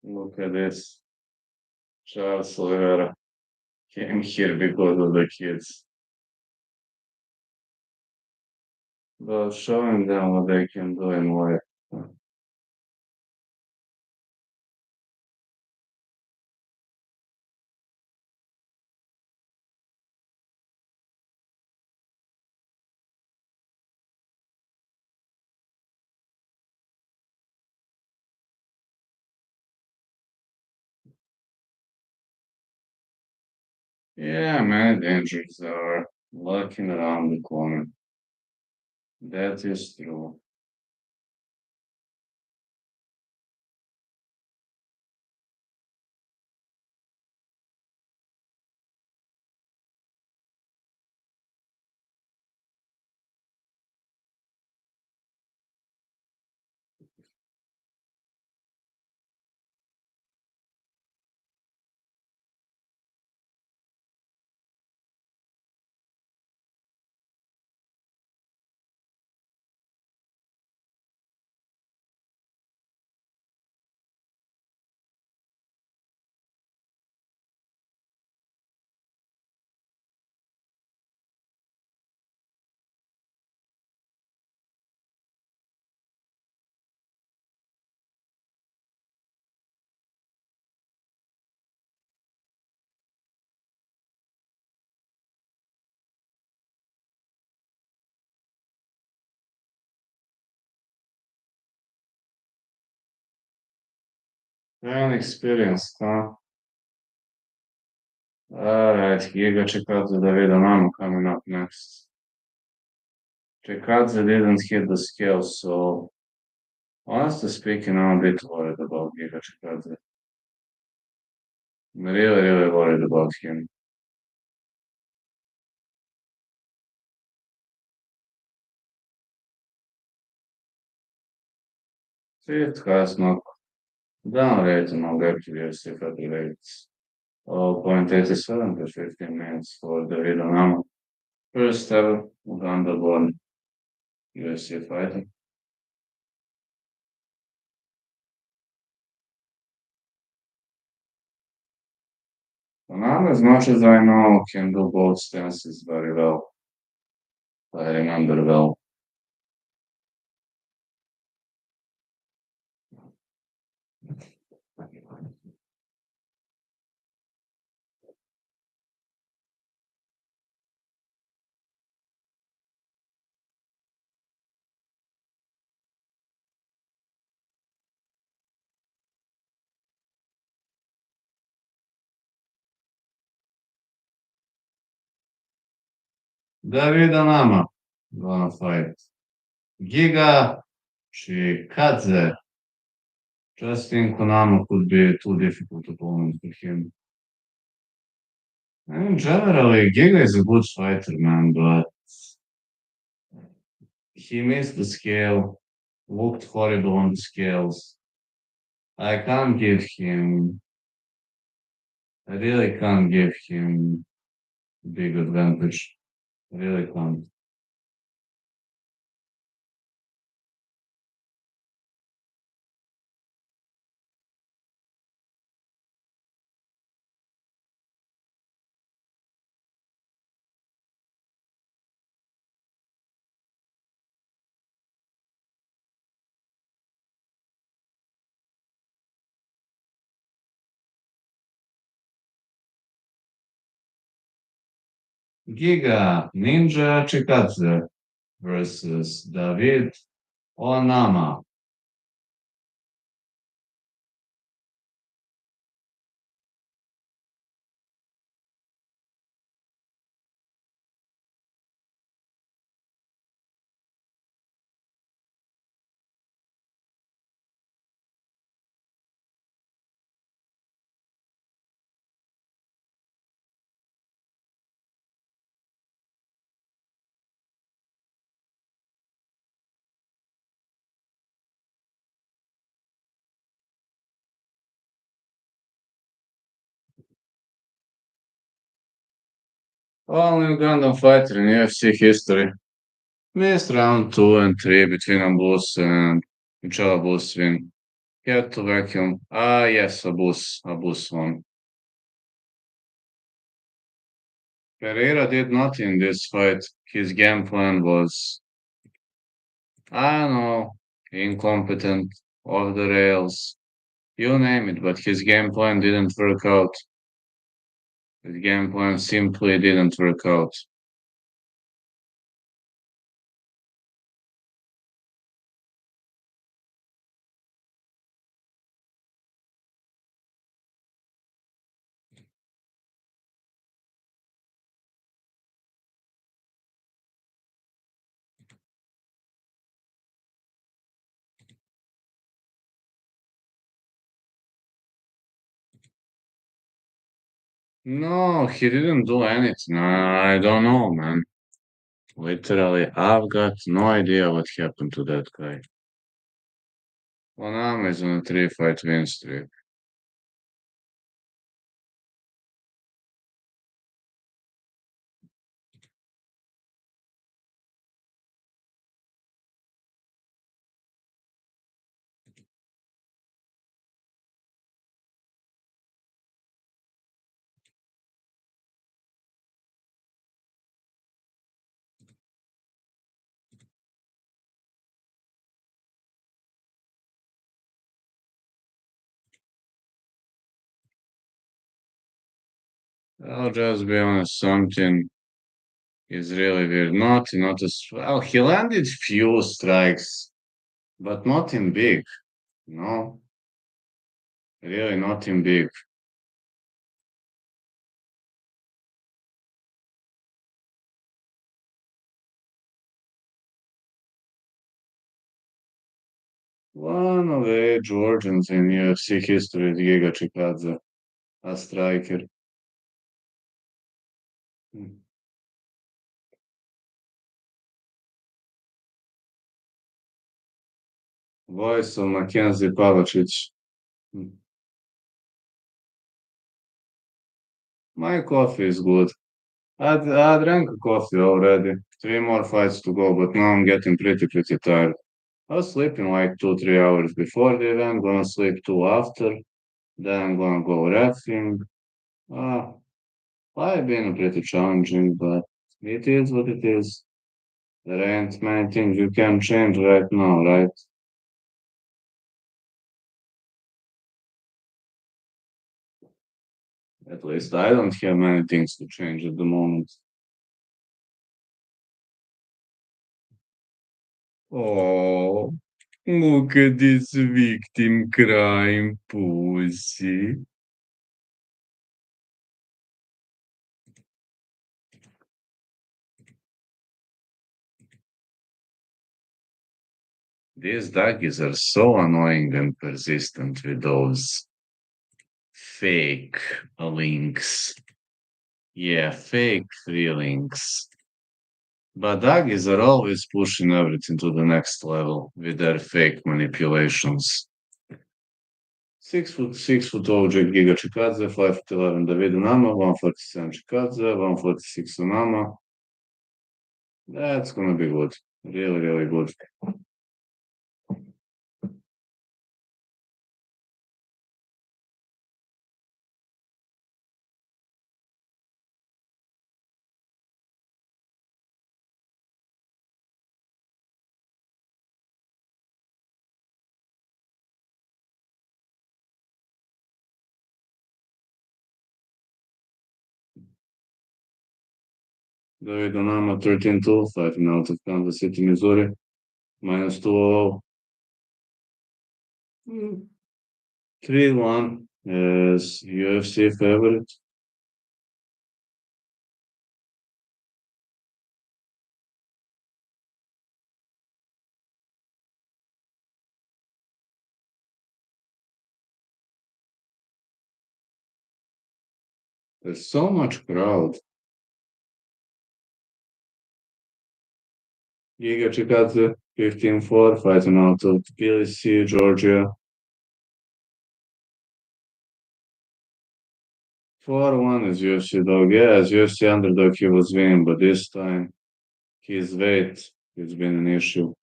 Look at this. Charles Oliveira came here because of the kids. But showing them what they can do in life. Yeah, many dangers are lurking around the corner. That is true. An experience, huh? Alright, Giga Chikadze David Mama coming up next. Chikadze didn't hit the scale, so honestly speaking, I'm a bit worried about Giga Chikadze. I'm really, really worried about him. Fifth has not downrated no accuracy feather rates. 0.87 to 15 minutes for David Mama. First ever Uganda-born UFC fighter. Vanna, as much as I know, can do both stances very well. I remember well. David Anama gonna fight. Giga Chikadze. Just think Konama could be too difficult opponent for him. And generally, Giga is a good fighter, man, but he missed the scale, looked horrible on the scales. I can't give him, I really can't give him big advantage. Really can't. Giga Ninja Chikadze versus David Onama. Only Ugandan fighter in UFC history. Missed round 2 and 3 between Abus and Michel Abus win. Had to vacuum. Ah, yes, Abus won. Pereira did nothing in this fight. His game plan was, I don't know, incompetent, off the rails, you name it, but his game plan didn't work out. His game plan simply didn't work out. No, he didn't do anything. I don't know, man. Literally, I've got no idea what happened to that guy. Onama is on a 3-fight win streak. I'll just be honest, something is really weird. Not as well. He landed few strikes, but nothing big. No, really nothing big. One of the Edge Origins in UFC history is Giga Chikadze, a striker. Hmm. Voice of Mackenzie Pavicic. Hmm. My coffee is good. I drank a coffee already. 3 more fights to go, but now I'm getting pretty tired. I was sleeping like 2, 3 hours before the event, gonna sleep two after, then I'm gonna go refing. Uh, I've been pretty challenging, but it is what it is. There ain't many things you can change right now, right? At least I don't have many things to change at the moment. Oh, look at this victim crying pussy. These doggies are so annoying and persistent with those fake links. Yeah, fake feelings. But doggies are always pushing everything to the next level with their fake manipulations. 6'6" OJ Giga Chikadze, 5'11" David Nama, 147 Chikadze, 146 Nama. That's gonna be good. Really good. David Nama 13-2, fighting out of Kansas City, Missouri. Minus 200. 3-1 is UFC favorite. There's so much crowd. Giga Chikadze 15-4, fighting out of Tbilisi, Georgia. 4-1 is UFC dog. Yeah, as UFC underdog, he was winning, but this time his weight has been an issue.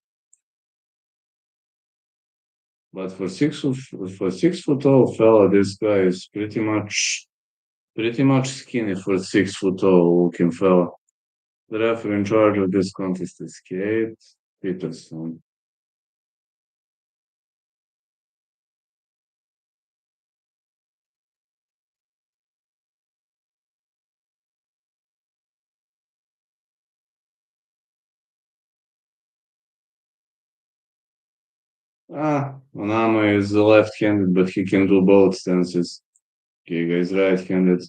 But for 6 foot tall fella, this guy is pretty much skinny for 6 foot tall looking fella. The referee in charge of this contest is Kate Peterson. Onama is left-handed, but he can do both stances. Giga is right-handed.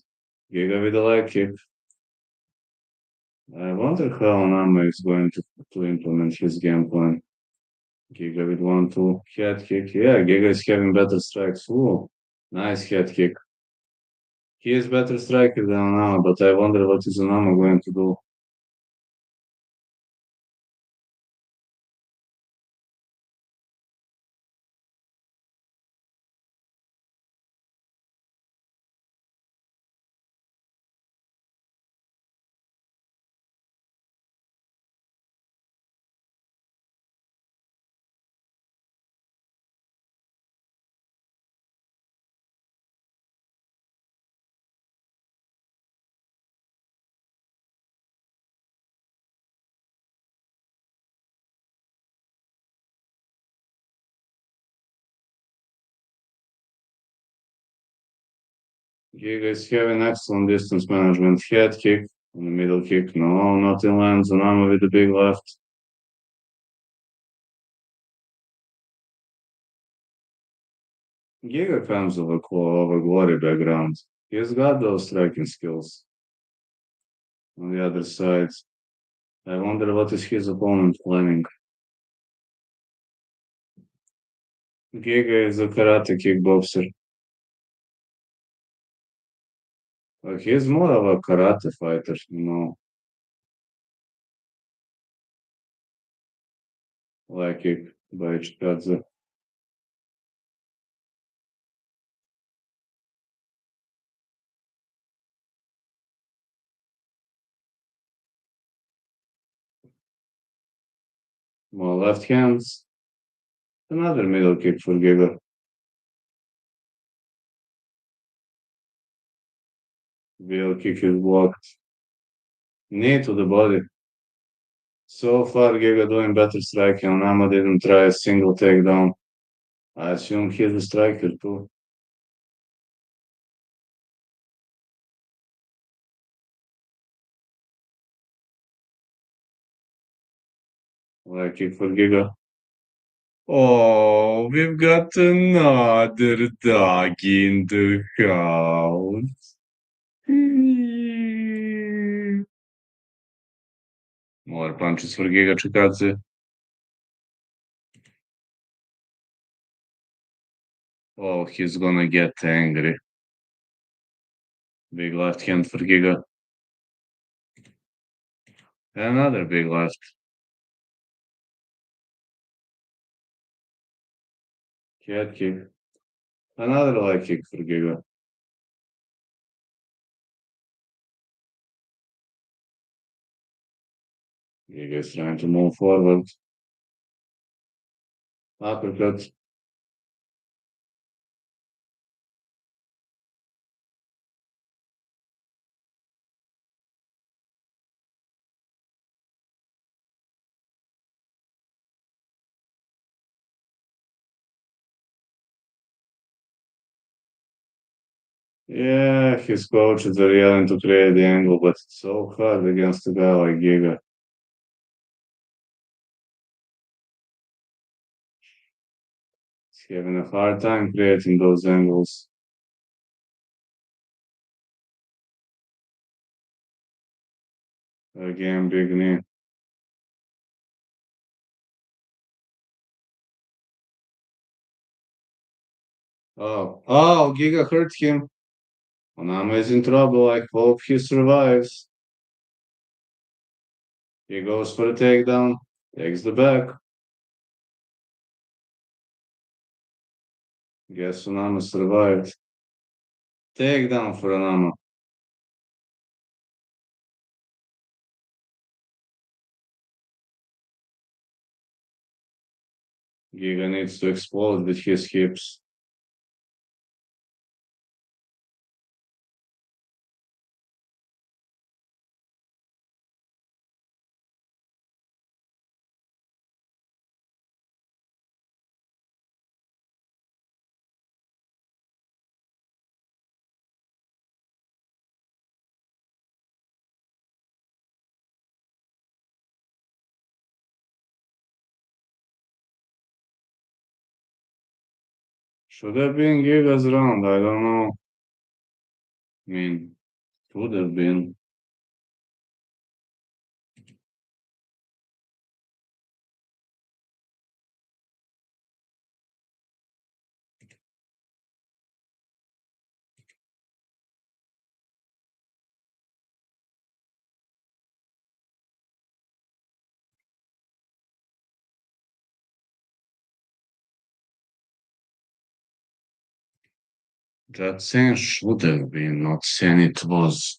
Giga with a leg kick. I wonder how Onama is going to implement his game plan. Giga with 1-2 head kick. Yeah, Giga is having better strikes. Ooh, nice head kick. He is better striker than Onama, but I wonder what is Onama going to do. Giga is having excellent distance management. Head kick and the middle kick. No, nothing lands. Onama with the big left. Giga comes over glory background. He's got those striking skills. On the other side, I wonder what is his opponent planning. Giga is a karate kickboxer. He's more of a karate fighter, like kick by Chikadze. More left hands. Another middle kick for Giga. Middle kick is blocked. Knee to the body. So far, Giga doing better striking. Nama didn't try a single takedown. I assume he's a striker too. Like kick for Giga. Oh, we've got another dog in the house. More punches for Giga Chikadze. Oh, he's gonna get angry. Big left hand for Giga. Another big left. Head kick. Another leg kick for Giga. Giga is trying to move forward. Uppercut. Yeah, his coaches are yelling to create the angle, but it's so hard against a guy like Giga. He's having a hard time creating those angles. Again, big knee. Oh, Giga hurt him. Onama is in trouble. I hope he survives. He goes for a takedown, takes the back. Guess Onama survived. Takedown for Onama. Giga needs to explode with his hips. Should have been Giga's round. I don't know. I mean, should have been. That scene should have been, not saying it was.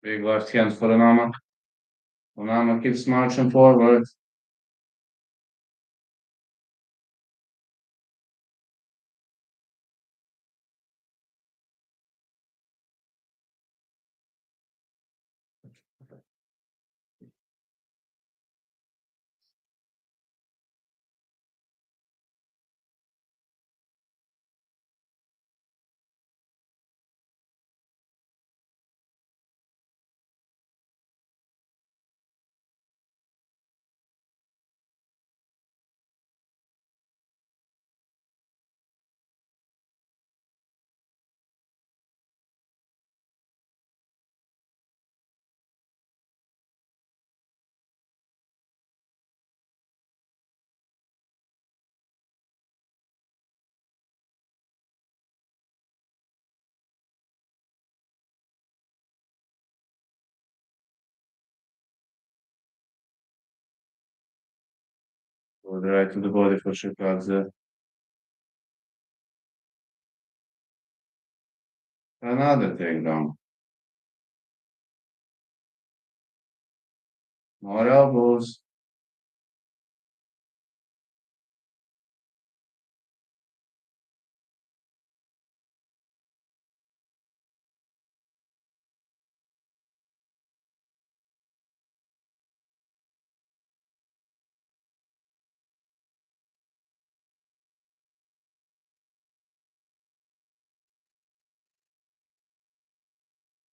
Big left hand for Onama. Onama keeps marching forward. Go right to the body for Shikadze. Another takedown. More elbows.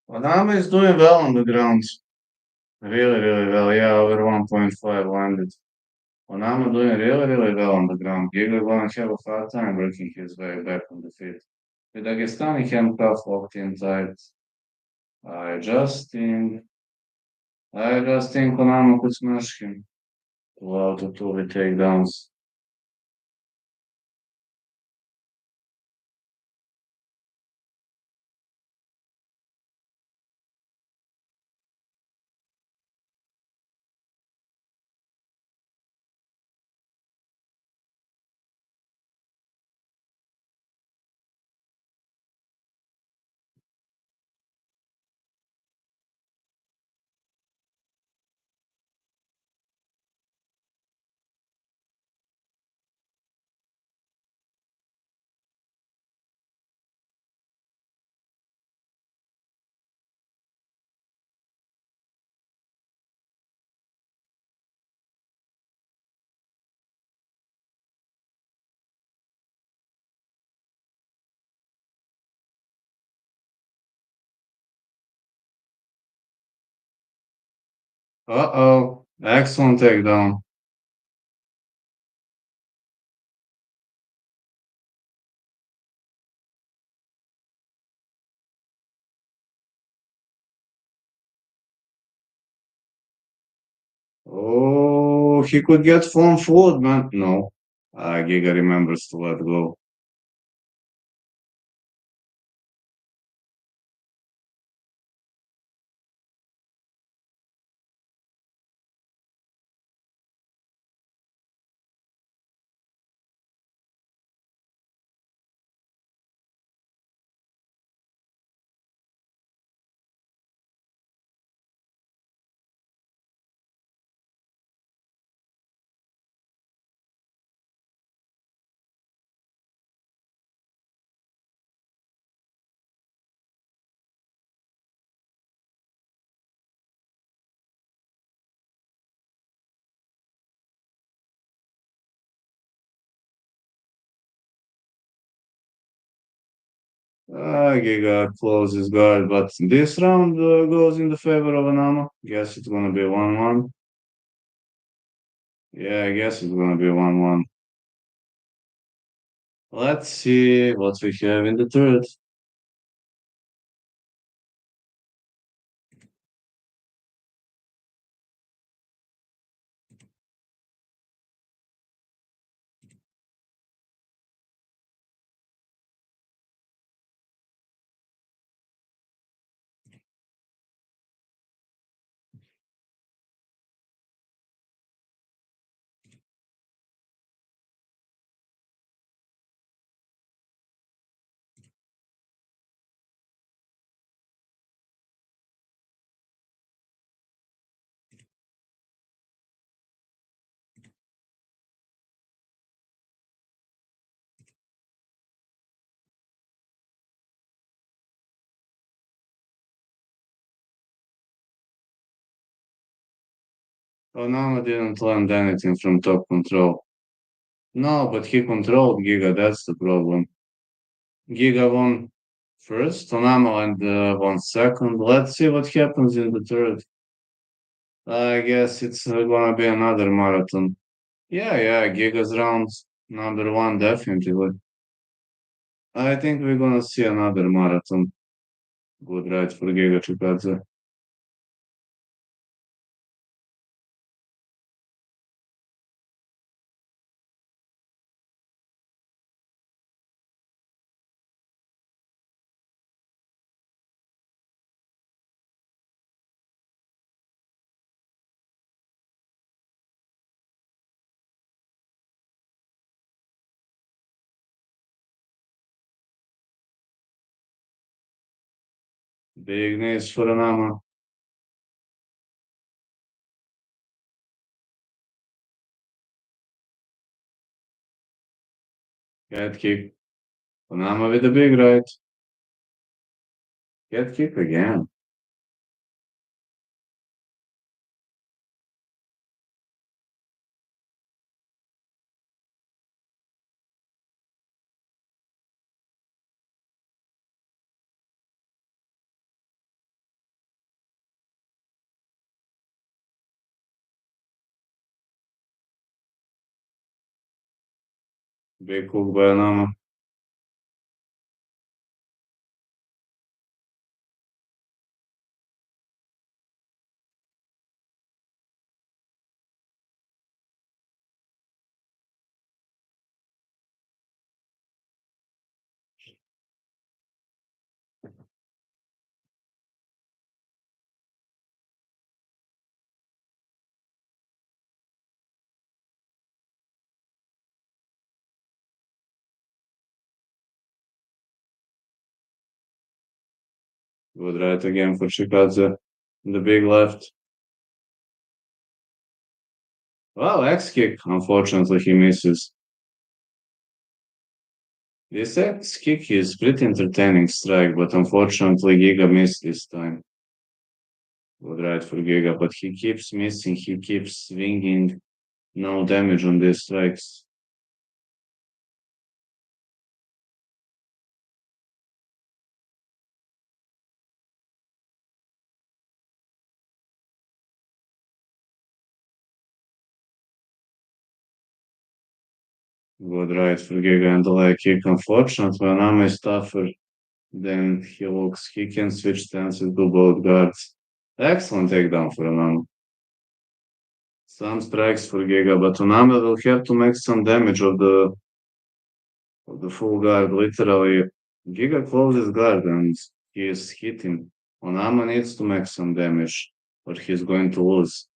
Onama is doing well on the ground. Really, really well. Yeah, over 1.5 landed. Onama doing really, really well on the ground. Giga gonna have a hard time working his way back on the feet. The Dagestani handcuff locked in tight. I just think, I just think Onama could smash him. 2 out of 2 with takedowns. Uh-oh. Excellent takedown. Oh, he could get phone food, man. No. Giga remembers to let go. Giga closes guard, but this round goes in the favor of Anama. Guess it's gonna be 1-1. Yeah, I guess it's gonna be 1-1. Let's see what we have in the third. Onama didn't land anything from top control. No, but he controlled Giga, that's the problem. Giga won first, Onama and won second. Let's see what happens in the third. I guess it's gonna be another marathon. Yeah, Giga's round number one, definitely. I think we're gonna see another marathon. Good ride for Giga Chikadze. Big news for Onama. Head kick. Onama with a big right. Head kick again. Big hook by Onama. Good right again for Chikadze. The big left. Well, X kick. Unfortunately, he misses. This X kick is pretty entertaining strike, but unfortunately, Giga missed this time. Good right for Giga, but he keeps missing. He keeps swinging. No damage on these strikes. Good right for Giga and the leg kick. Unfortunately, Anama is tougher than he looks. He can switch stances to both guards. Excellent takedown for Anama. Some strikes for Giga, but Onama will have to make some damage of the full guard. Literally, Giga closes guard and he is hitting. Onama needs to make some damage, or he's going to lose.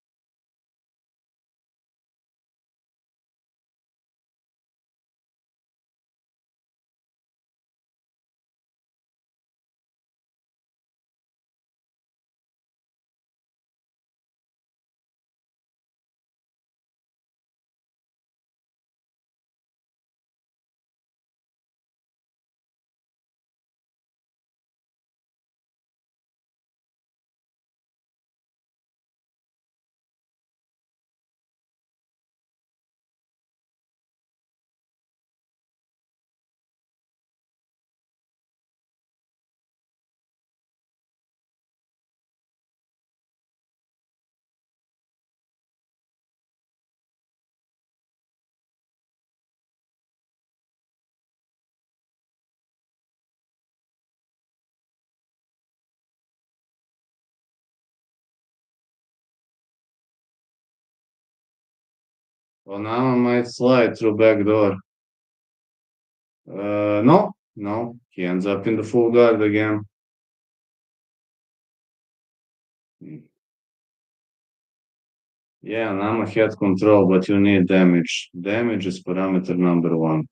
Onana might slide through back door. No, no. He ends up in the full guard again. Yeah, Nama had control, but you need damage. Damage is parameter number one.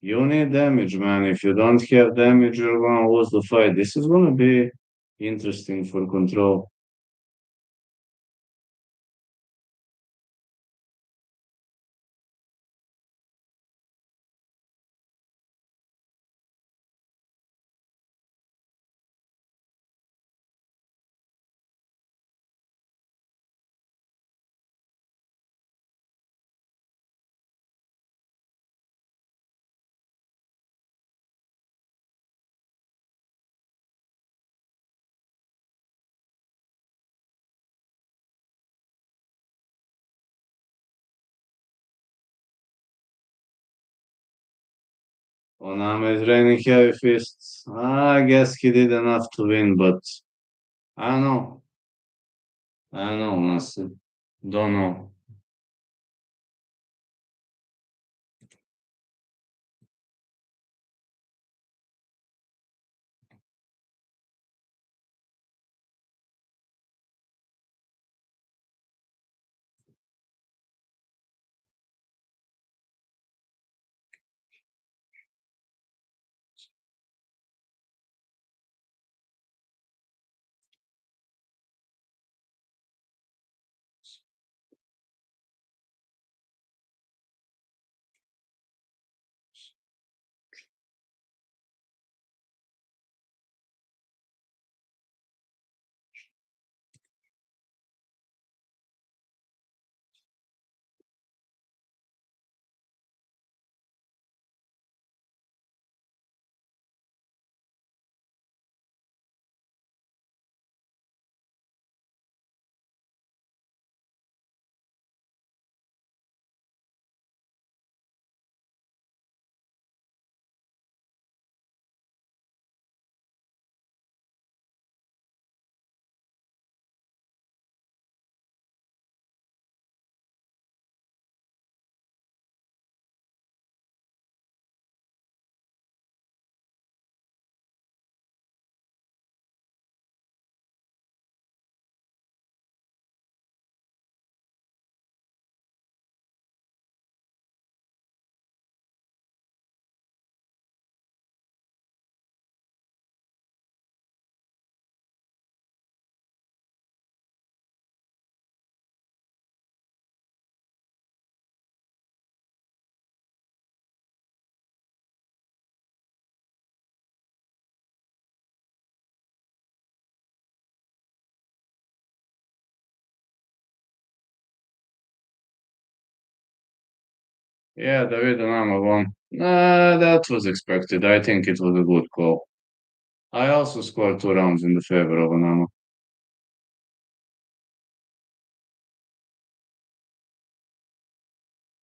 You need damage, man. If you don't have damage, you're gonna lose the fight. This is gonna be interesting for control. Onama is raining heavy fists. I guess he did enough to win, but I don't know. I don't know, honestly. Don't know. Yeah, David Onama won. That was expected. I think it was a good call. I also scored 2 rounds in the favor of Onama.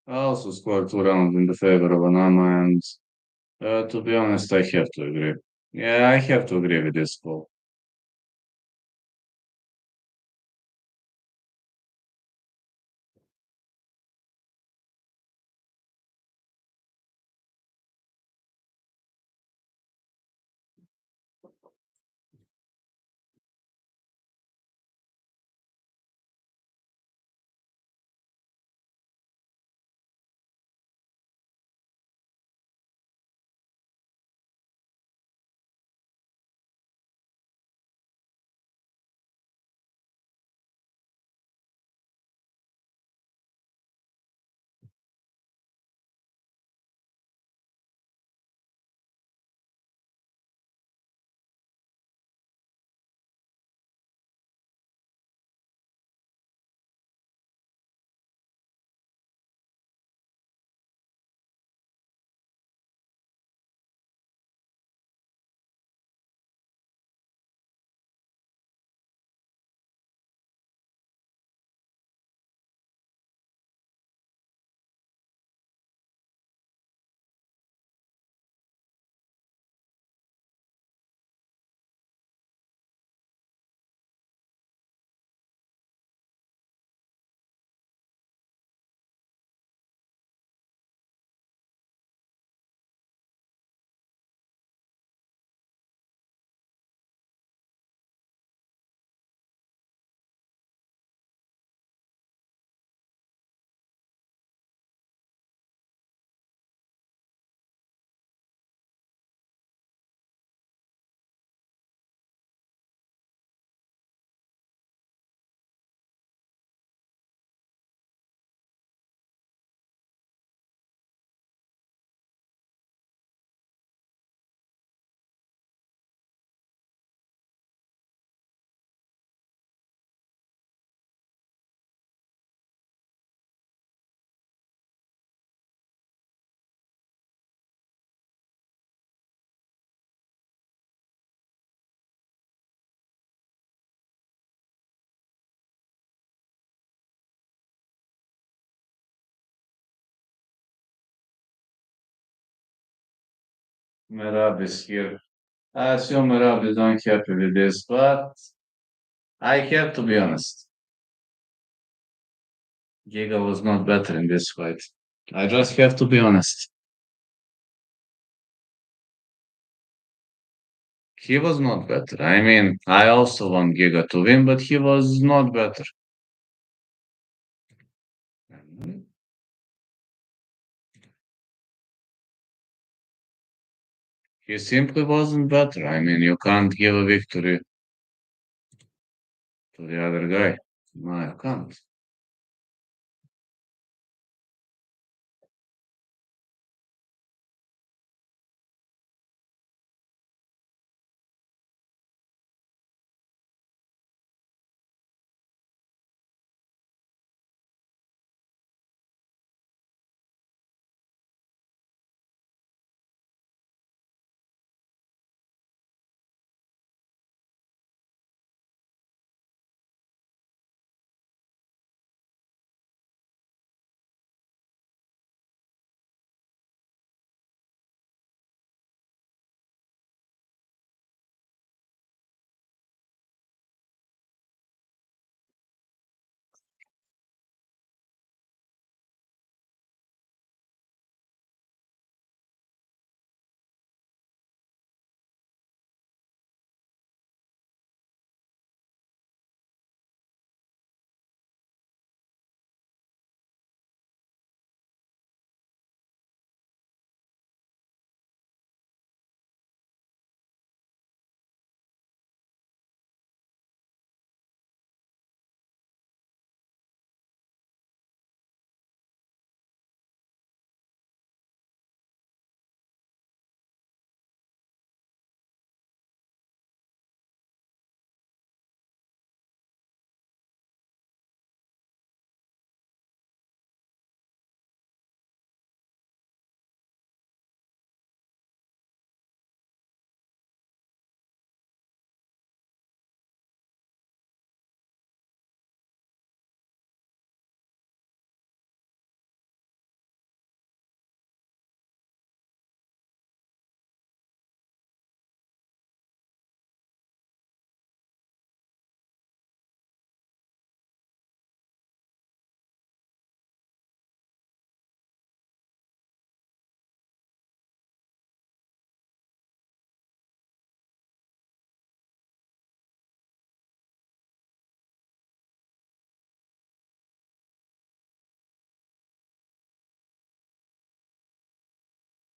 I also scored 2 rounds in the favor of Onama, and to be honest, I have to agree. Yeah, I have to agree with this call. Merab is here. I assume Merab is unhappy with this, but I have to be honest. Giga was not better in this fight. I just have to be honest. He was not better. I mean, I also want Giga to win, but he was not better. He simply wasn't better. I mean, you can't give a victory to the other guy. No, you can't.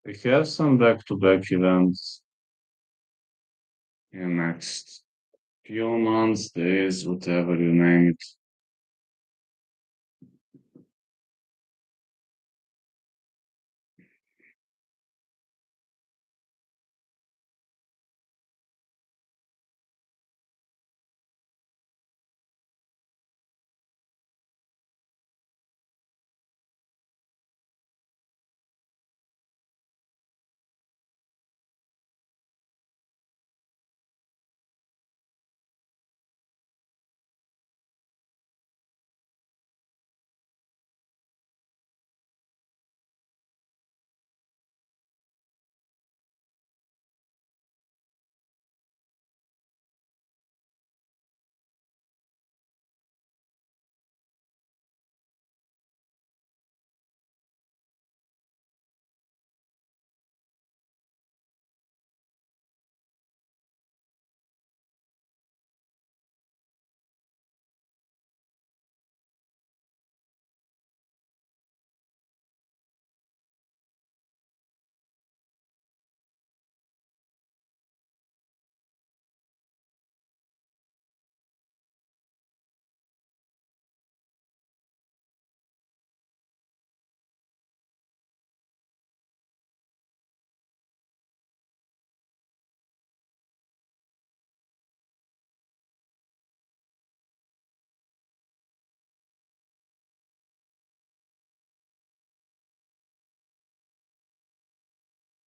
We have some back-to-back events in next few months, days, whatever you name it.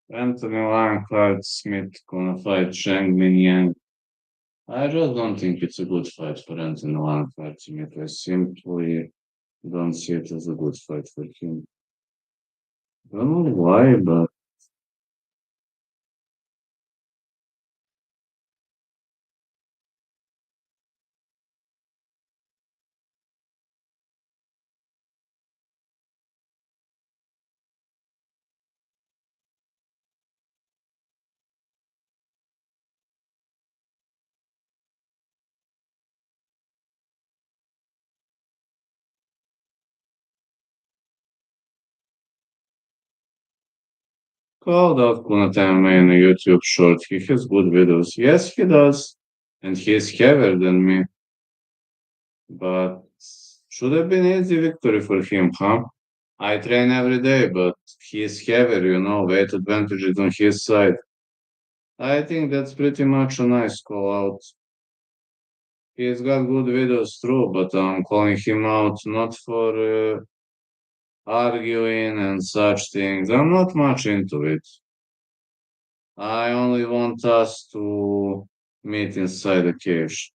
Anthony Lion Cloud Smith gonna fight Zhang Mingyang. I just don't think it's a good fight for Anthony Lion Cloud Smith. I simply don't see it as a good fight for him. Don't know why, but called out Kunatame in a YouTube short. He has good videos. Yes, he does. And he is heavier than me. But should have been easy victory for him, huh? I train every day, but he is heavier, weight advantage is on his side. I think that's pretty much a nice call out. He's got good videos too, but I'm calling him out not for arguing and such things. I'm not much into it. I only want us to meet inside the cage.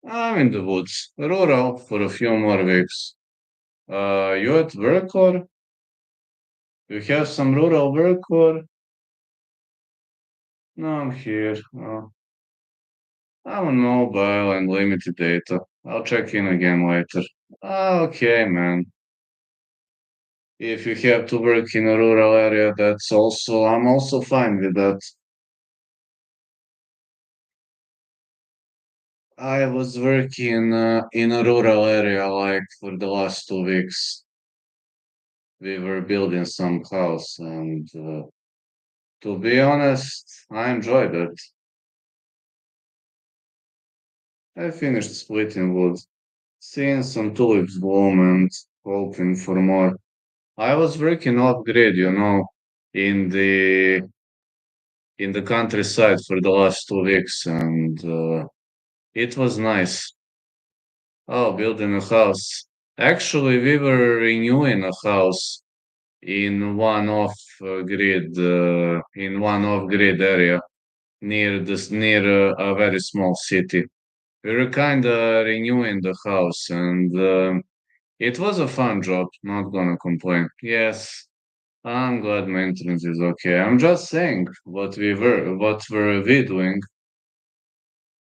I'm in the woods, rural, for a few more weeks. You at work or you have some rural work or? No, I'm here. I'm on mobile and limited data. I'll check in again later. Okay, man. If you have to work in a rural area, I'm also fine with that. I was working in a rural area like for the last 2 weeks. We were building some house and to be honest, I enjoyed it. I finished splitting wood, seeing some tulips bloom and hoping for more. I was working off grid, in the countryside for the last 2 weeks, and it was nice. Oh, building a house. Actually, we were renewing a house in one off grid area near a very small city. We were kind of renewing the house, and it was a fun job. Not gonna complain. Yes, I'm glad maintenance is okay. I'm just saying what were we doing,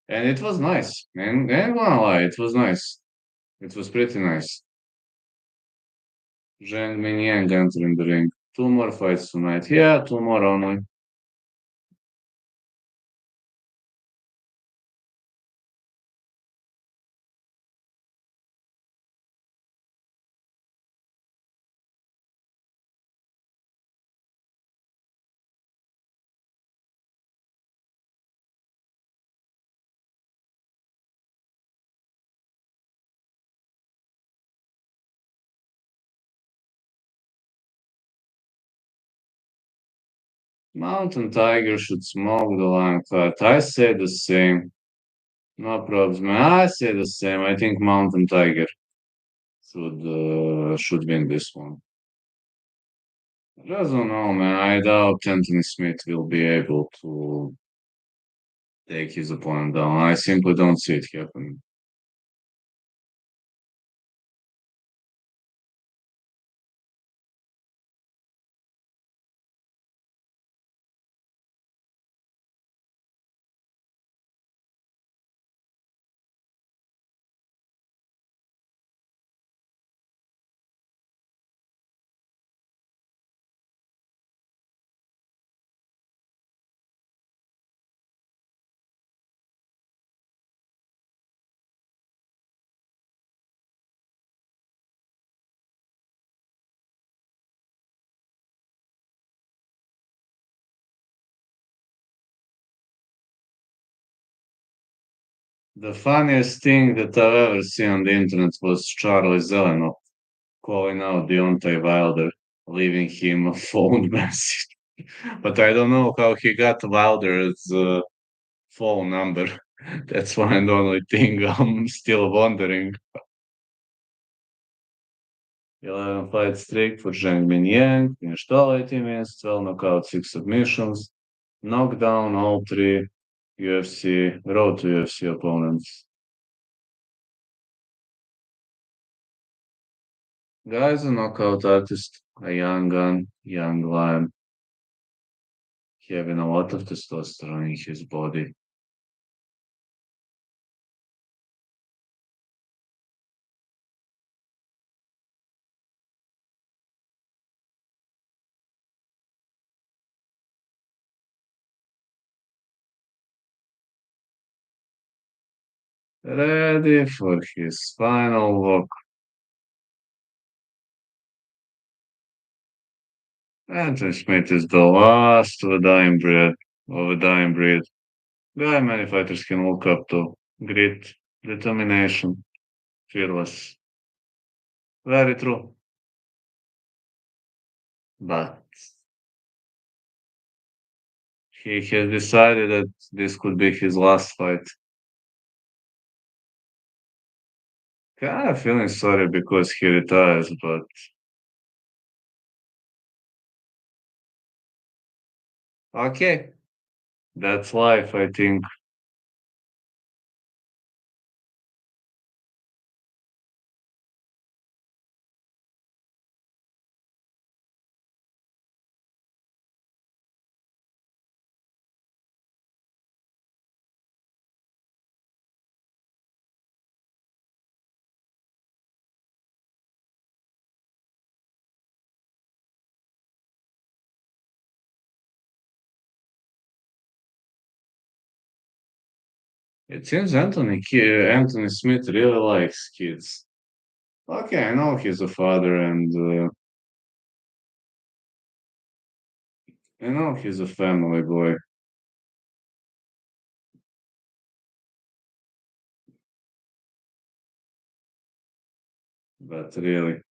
and it was nice. And ain't gonna lie, it was nice. It was pretty nice. Zhang Mingyang entering the ring. Two more fights tonight. Yeah, two more only. Mountain Tiger should smoke the line cut. I say the same. No problems, man. I say the same. I think Mountain Tiger should win this one. I just don't know, man. I doubt Anthony Smith will be able to take his opponent down. I simply don't see it happening. The funniest thing that I've ever seen on the internet was Charlie Zelenoff calling out Deontay Wilder, leaving him a phone message. But I don't know how he got Wilder's phone number. That's one and only thing I'm still wondering. 11 fight streak for Zhang Mingyang, finished all 18 minutes, 12 knockouts, 6 submissions, knocked down all three road to UFC opponents. Guy's a knockout artist, a young gun, young lion, having a lot of testosterone in his body. ready for his final walk. Anthony Smith is the last of a dying breed. Guy many fighters can look up to. Grit, determination, fearless. Very true. But he has decided that this could be his last fight. Kind of feeling sorry because he retires, but okay, that's life, I think. It seems Anthony Smith really likes kids. Okay, I know he's a father, and I know he's a family boy, but really,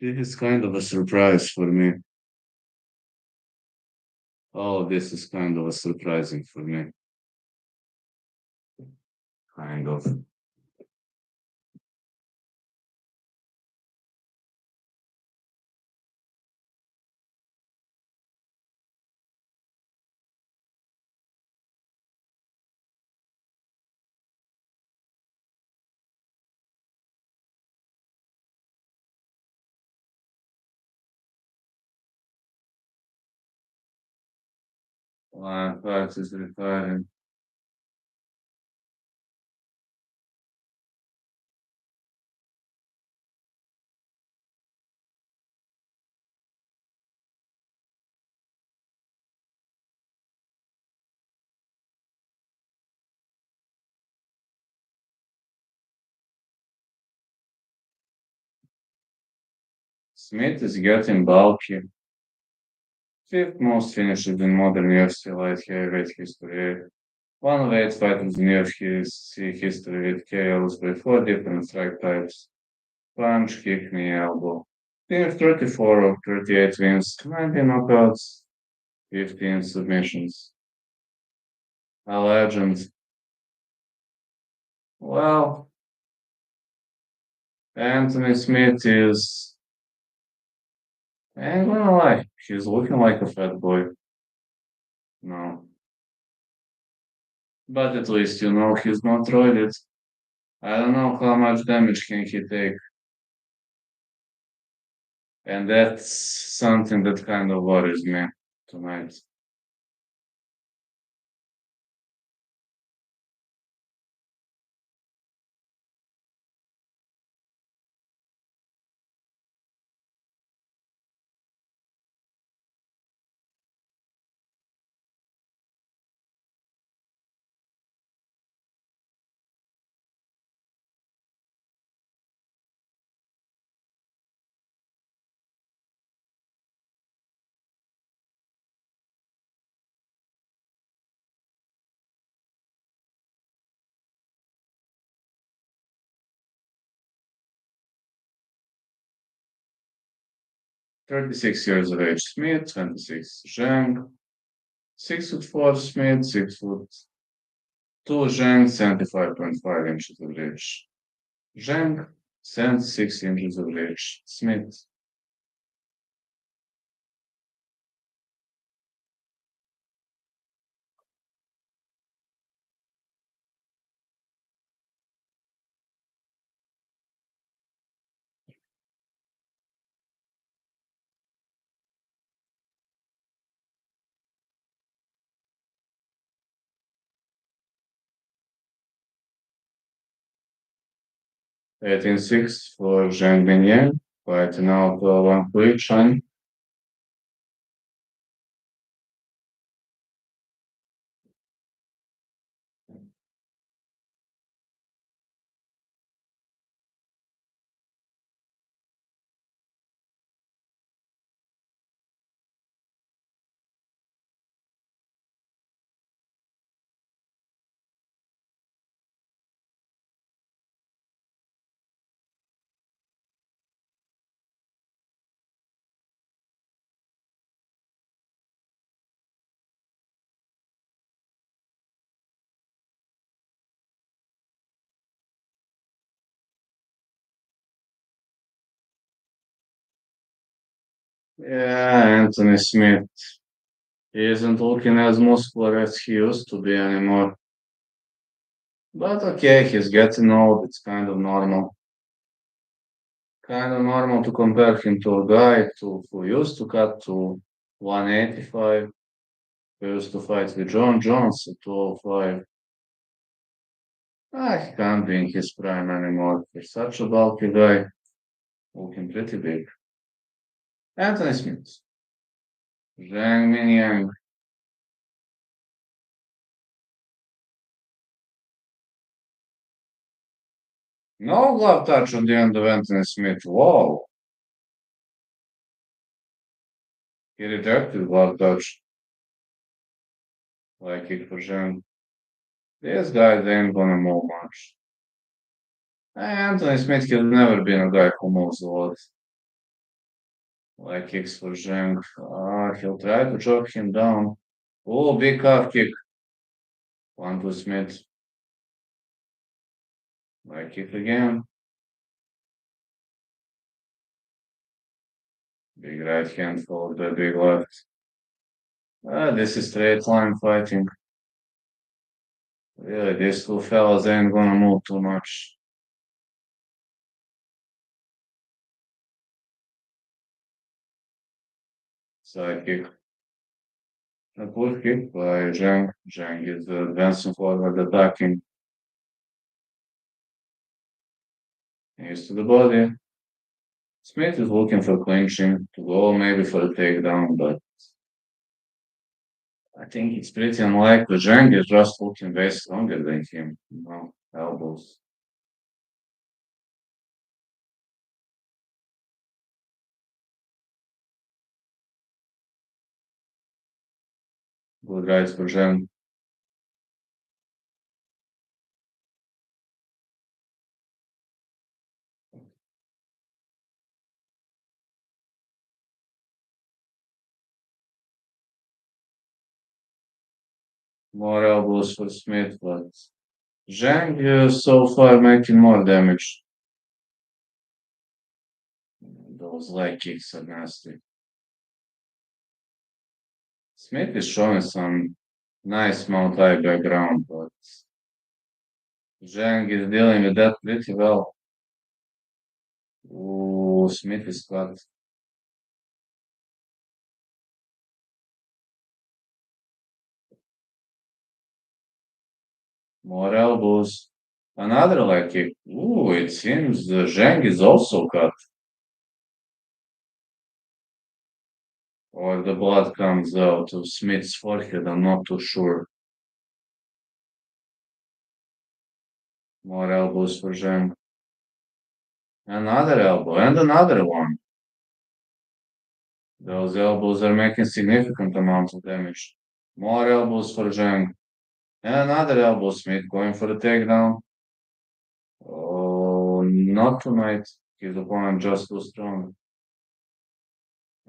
this is kind of a surprise for me. All of this is kind of a surprising for me. Kind of. Prates is retiring. Smith is getting bulky. Fifth most finishes in modern UFC light heavyweight history. One of eight fighters in UFC history with KOs by four different strike types: punch, kick, knee, elbow. Finished 34 of 38 wins, 19 knockouts, 15 submissions. A legend. Well, Anthony Smith is, I ain't gonna lie, he's looking like a fat boy. No. But at least you know he's not roided. I don't know how much damage can he take. And that's something that kind of worries me tonight. 36 years of age, Smith, 26, Zhang, 6 foot 4, Smith, 6 foot 2, Zhang, 75.5 inches of reach. Zhang, 76 inches of reach. Smith, 18-6 for Zhang Binyan, fighting out one quick shine. Yeah, Anthony Smith. He isn't looking as muscular as he used to be anymore. But okay, he's getting old. It's kind of normal. Kind of normal to compare him to a guy who used to cut to 185, who used to fight with John Jones at 205. He can't be in his prime anymore. He's such a bulky guy, looking pretty big. Anthony Smith. Zhang Mingyang. No glove touch on the end of Anthony Smith. Whoa. He rejected glove touch. Like kick for Zhang. These guys ain't gonna move much. Anthony Smith has never been a guy who moves a lot. Like kicks for Zhang. He'll try to choke him down. Oh, big calf kick. One to Smith. Like kick again. Big right hand followed by big left. This is straight line fighting. Really, these two fellas ain't gonna move too much. Side kick. A push kick by Jang. Jang is advancing forward, attacking. He's to the body. Smith is looking for clinching to go maybe for a takedown, but I think it's pretty unlikely. Jang is just looking way stronger than him. No, elbows. Good rights for Jang. More elbows for Smith, but Zhang is so far making more damage. Those leg kicks are nasty. Smith is showing some nice Mount High background, but Zhang is dealing with that pretty well. Ooh, Smith is cut. More elbows. Another leg kick. Ooh, it seems Zhang is also cut. Or the blood comes out of Smith's forehead, I'm not too sure. More elbows for Zhang. Another elbow, and another one. Those elbows are making significant amounts of damage. More elbows for Zhang. And another elbow, Smith going for the takedown. Oh, not tonight. His opponent just too strong.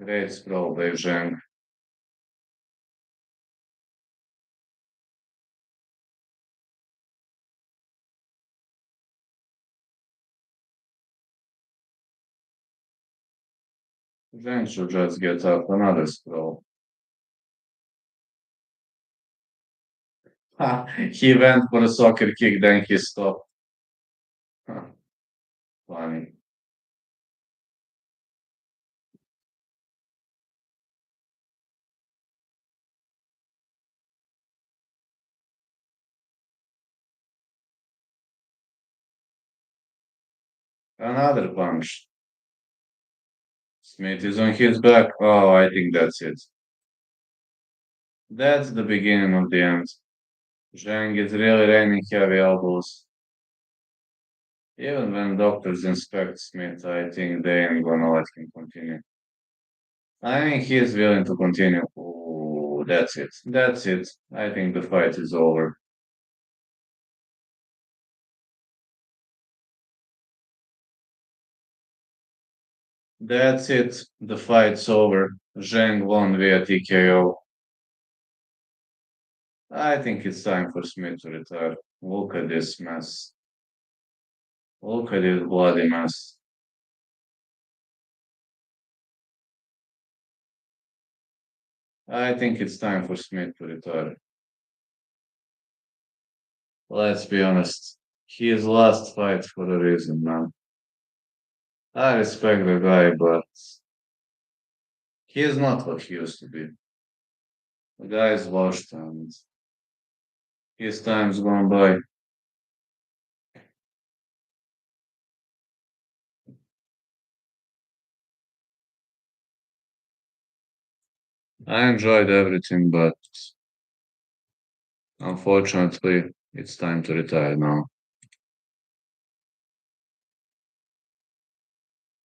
Great sprawl by Zhang. Zhang should just get up another sprawl. He went for a soccer kick, then he stopped. Funny. Another punch. Smith is on his back. Oh, I think that's it. That's the beginning of the end. Zhang is really raining heavy elbows. Even when doctors inspect Smith, I think they ain't gonna let him continue. I think he is willing to continue. Ooh, that's it. That's it. I think the fight is over. That's it. The fight's over. Zhang won via TKO. I think it's time for Smith to retire. Look at this mess. Look at this bloody mess. I think it's time for Smith to retire. Let's be honest. His last fight for a reason, man. I respect the guy, but he is not what he used to be. The guy is washed and his time's gone by. I enjoyed everything, but unfortunately, it's time to retire now.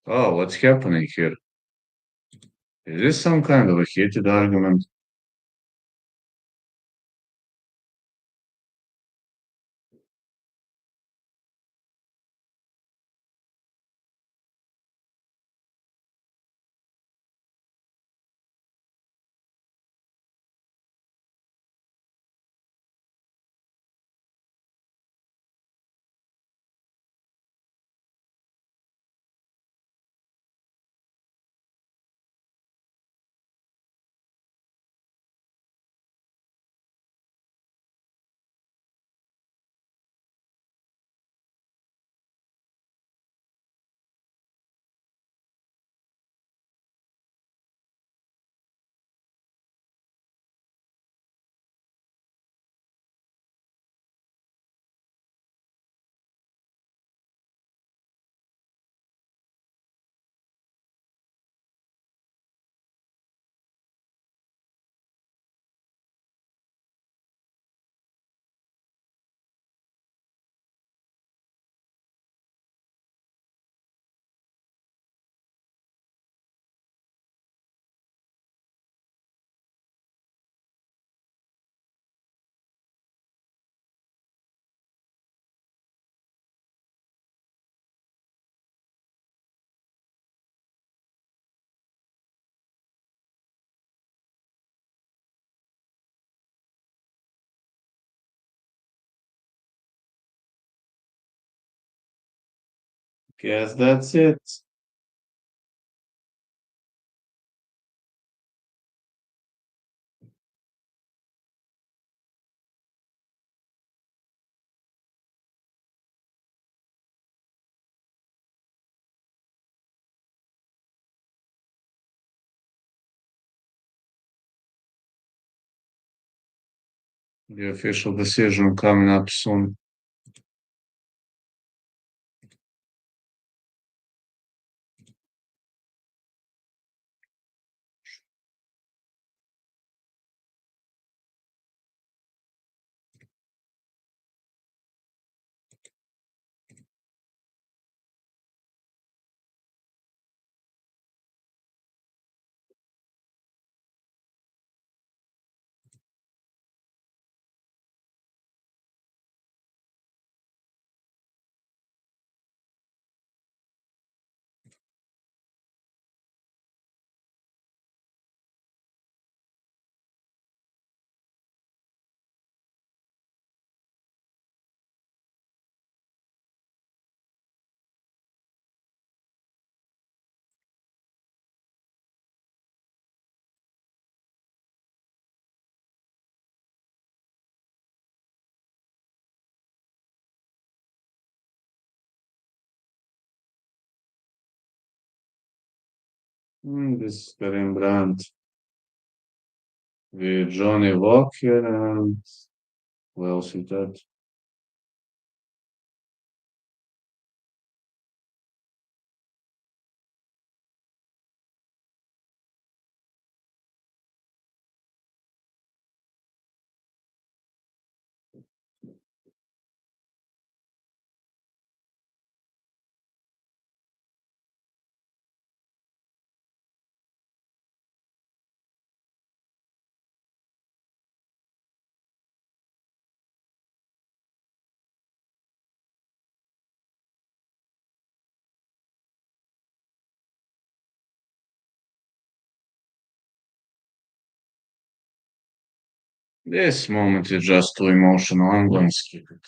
Oh, what's happening here? Is this some kind of a heated argument? Guess that's it. The official decision coming up soon. This is Karim Brandt with Johnny Walker and who else is that? This moment is just too emotional. I'm going to skip it.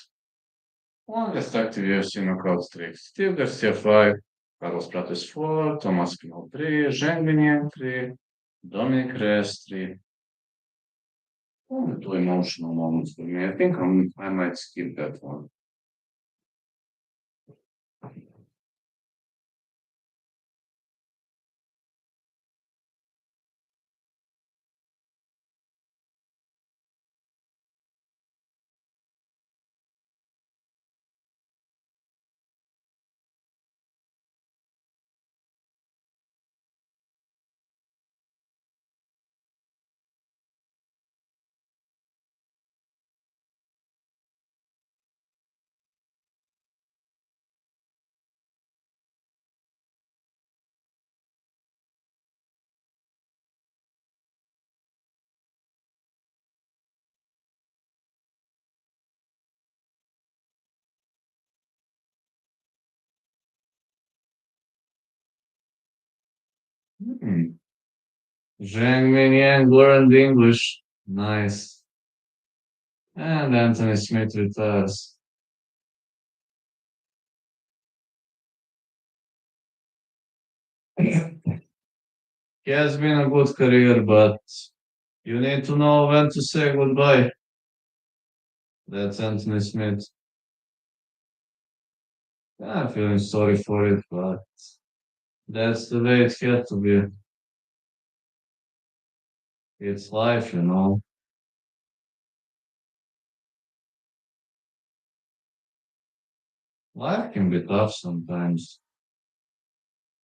Longest active UFC knockout streak. Steve Garcia 5, Carlos Prates 4, Thomas Pinot 3, Zhang Binyan 3, Dominic Reyes 3. Only two emotional moments for me. I think I might skip that one. Hmm. Zhang Yang learned English. Nice. And Anthony Smith retires. He has been a good career, but you need to know when to say goodbye. That's Anthony Smith. I'm feeling sorry for it, but that's the way it had to be. It's life, you know. Life can be tough sometimes.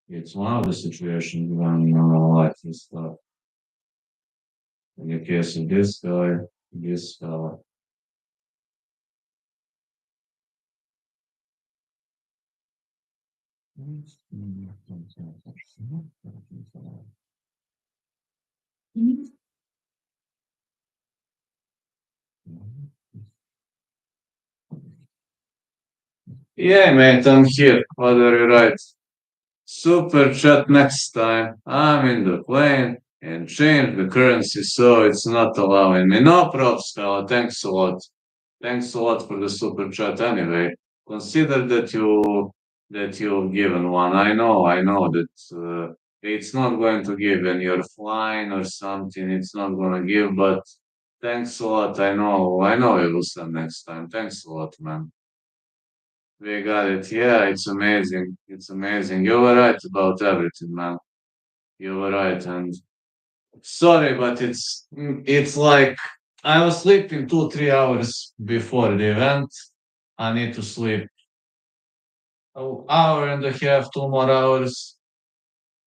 It's one of the situations when life is tough. In the case of this guy, this fella. Yeah, mate, I'm here. What are you right? Super chat next time. I'm in the plane and change the currency so it's not allowing me. No props, fella. Thanks a lot. Thanks a lot for the super chat anyway. Consider that you've given one. I know that it's not going to give when you're flying or something. It's not going to give, but thanks a lot. I know it will send next time. Thanks a lot, man. We got it. Yeah, it's amazing. It's amazing. You were right about everything, man. You were right. And sorry, but it's like I was sleeping 2, 3 hours before the event. I need to sleep an hour and a half, 2 more hours.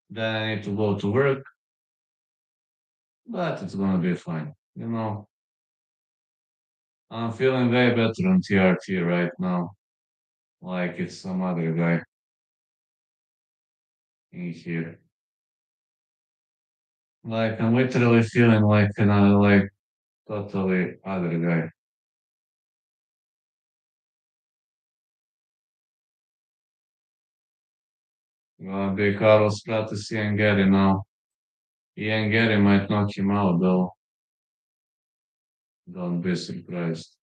Then I need to go to work. But it's gonna be fine. You know, I'm feeling way better on TRT right now. Like it's some other guy in here. Like I'm literally feeling like like totally other guy. Gonna be Carlos Prates and Gary now. Ian Gary might knock him out though. Don't be surprised.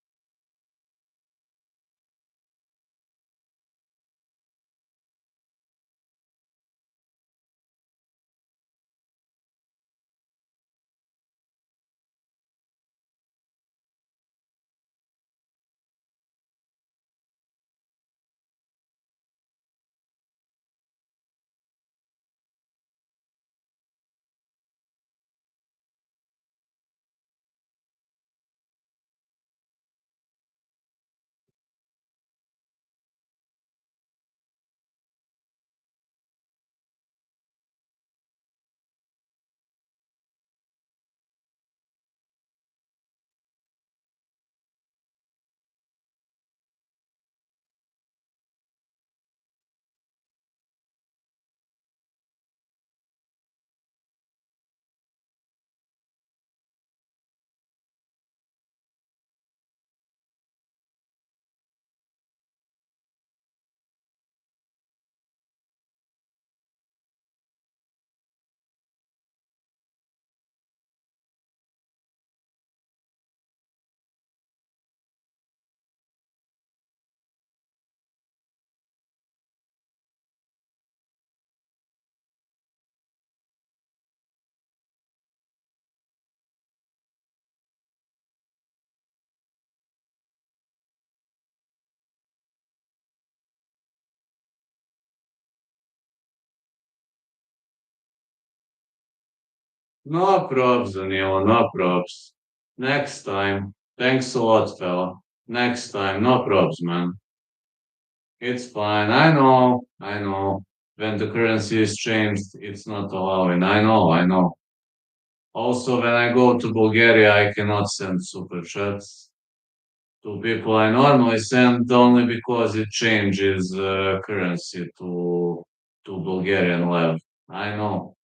No props, Danilo, no props. Next time. Thanks a lot, fella. Next time, no props, man. It's fine. I know. I know. When the currency is changed, it's not allowing. I know. I know. Also, when I go to Bulgaria, I cannot send super chats to people I normally send only because it changes currency to Bulgarian lev. I know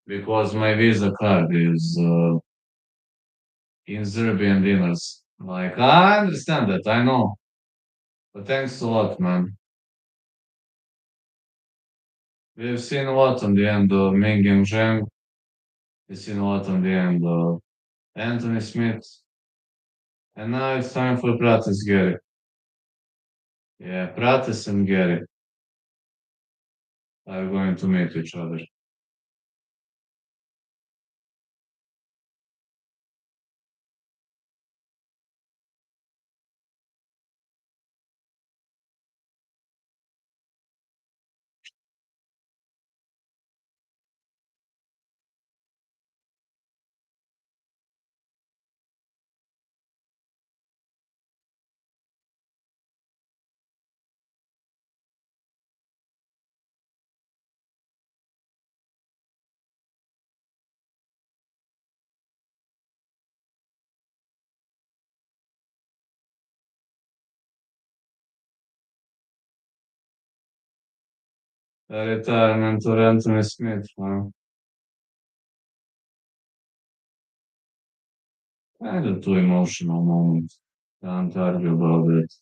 because my Visa card is in Serbian dinars. Like I understand that, I know. But thanks a lot, man. We've seen a lot on the end of Ming and Zhang. We've seen a lot on the end of Anthony Smith. And now it's time for Prates Gary. Yeah, Prates and Gary are going to meet each other. The retirement of Anthony Smith, man. Kind of too emotional moment. Can't argue about it.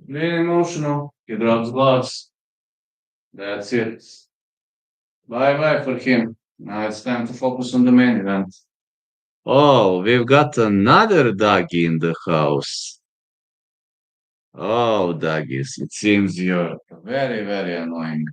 Being emotional, he drops gloves. That's it. Bye bye for him. Now it's time to focus on the main event. Oh, we've got another doggy in the house. Oh, doggies, it seems you're very, very annoying.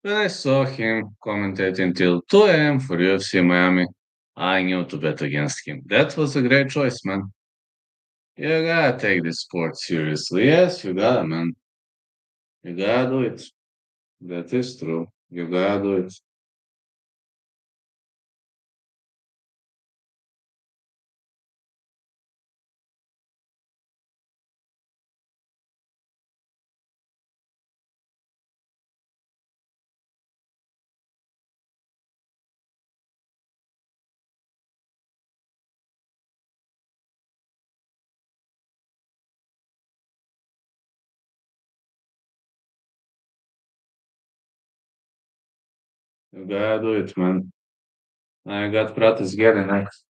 When I saw him commentating till 2 a.m. for UFC Miami, I knew to bet against him. That was a great choice, man. You gotta take this sport seriously. Yes, you gotta, man. You gotta do it. That is true. You gotta do it. You gotta do it, man. I got Prates getting next.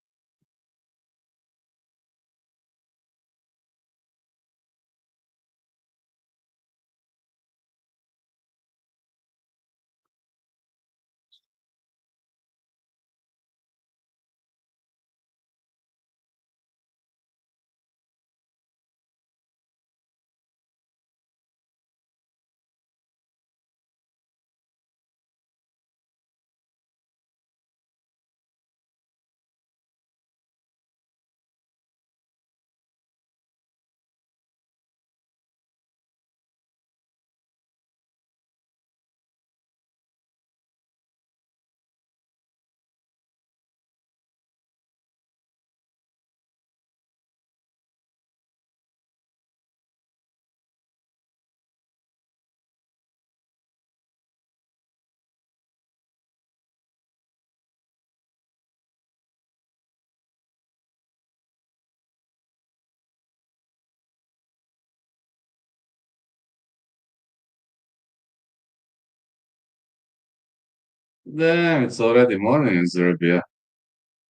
Damn, it's already morning in Serbia.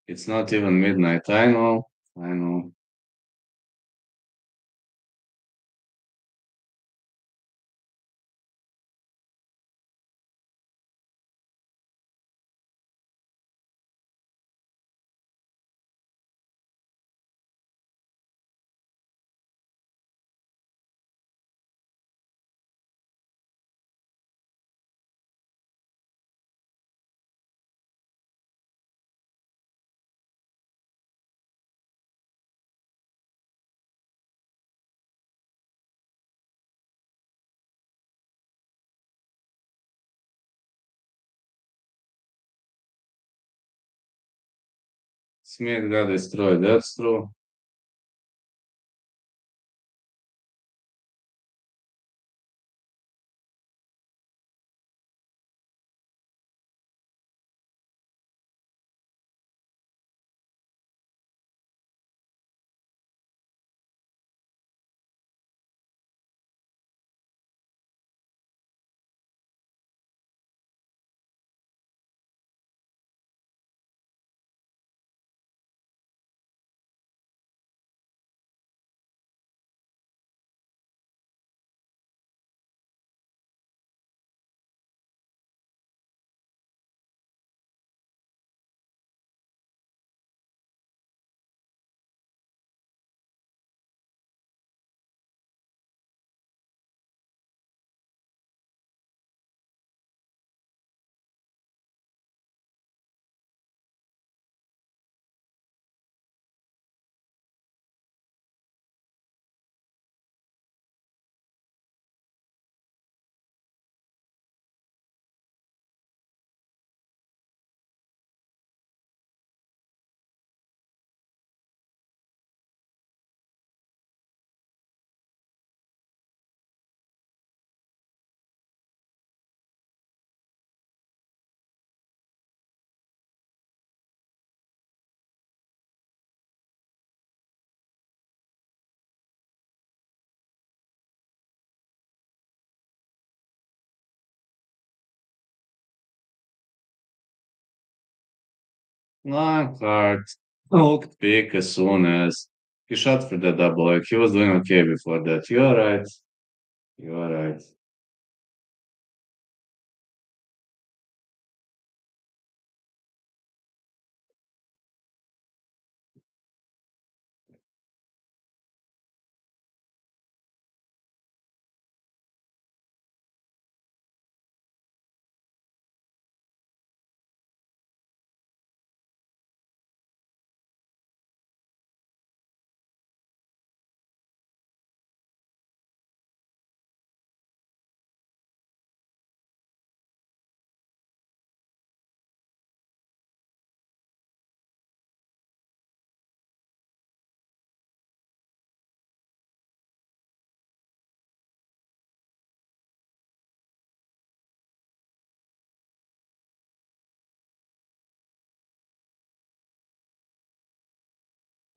It's not even midnight. I know. I know. Smith got destroyed. That's true. Line card. Hooked pick as soon as he shot for the double. Like he was doing okay before that. You're right. You're right.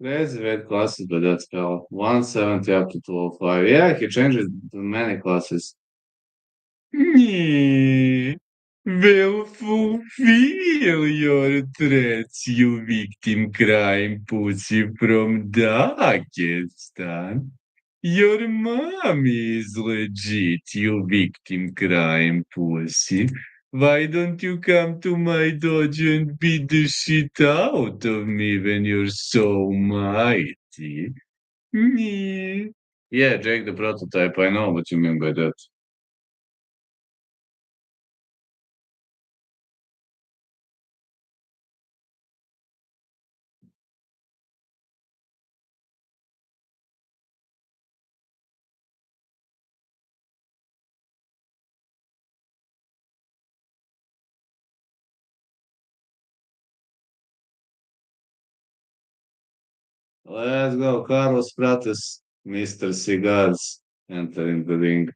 Crazy weight classes, but that's hell. 170 up to 205. Yeah, he changed many classes. Me will fulfill your threats, you victim crime pussy from Dagestan. Your mom is legit, you victim crime pussy. Why don't you come to my dojo and beat the shit out of me when you're so mighty? Me. Yeah, Jake the prototype, I know what you mean by that. Let's go, Carlos Prates, Mr. Cigars, entering the ring.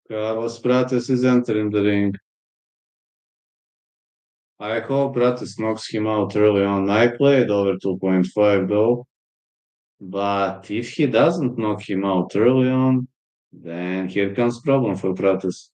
Carlos Prates is entering the ring. I hope Bratus knocks him out early on. I played over 2.5 though, but if he doesn't knock him out early on, then here comes problem for Bratus.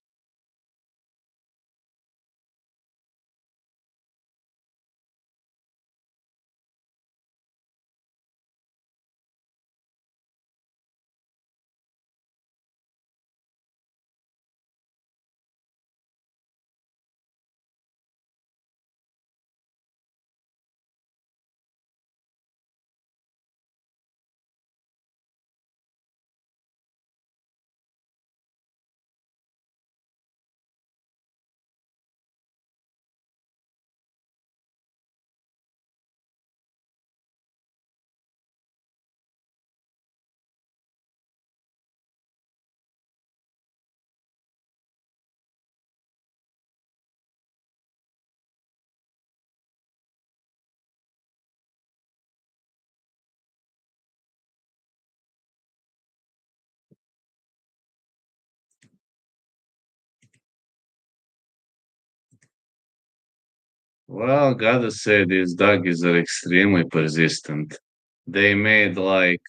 Well, gotta say, these doggies are extremely persistent. They made like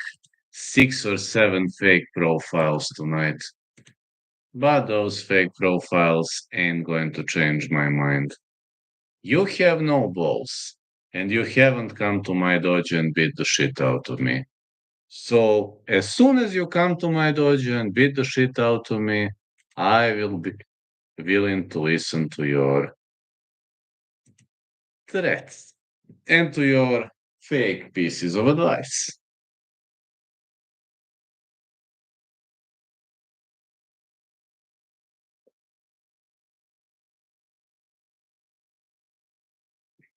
6 or 7 fake profiles tonight. But those fake profiles ain't going to change my mind. You have no balls, and you haven't come to my dojo and beat the shit out of me. So, as soon as you come to my dojo and beat the shit out of me, I will be willing to listen to your threats and to your fake pieces of advice.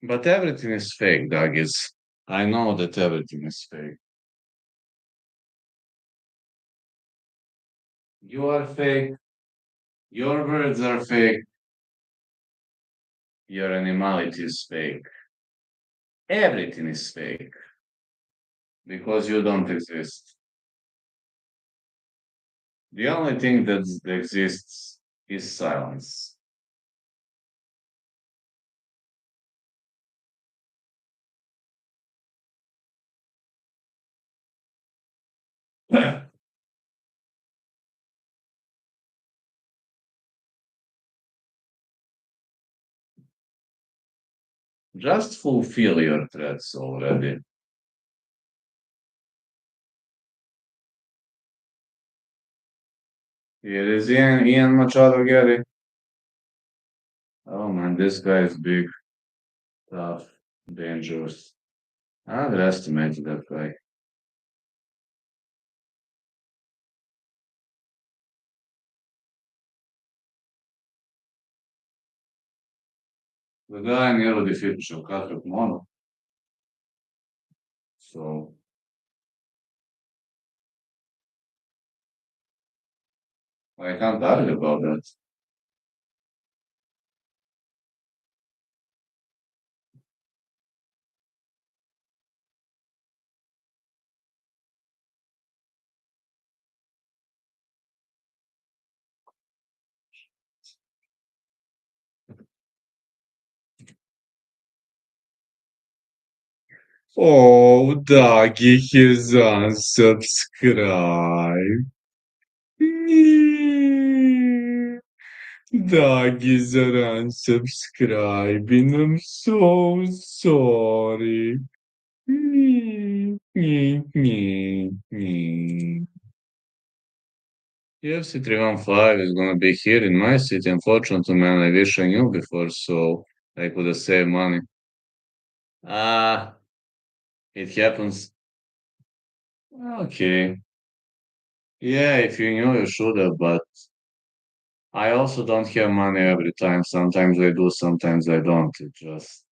But everything is fake, doggies. I know that everything is fake. You are fake. Your words are fake. Your animality is fake. Everything is fake because you don't exist. The only thing that exists is silence. Just fulfill your threats already. Here is Ian Machado Garry. Oh man, this guy is big, tough, dangerous. I underestimated that guy. The guy nearly defeated Shavkat Mono. So I can't argue about that. Oh, Doggy is unsubscribed. Doggies are unsubscribing. I'm so sorry. UFC 315 is gonna be here in my city. Unfortunately, man, I wish I knew before so I could have saved money. Ah, it happens. Okay. Yeah, if you knew, you should have, but I also don't have money every time. Sometimes I do, sometimes I don't. It just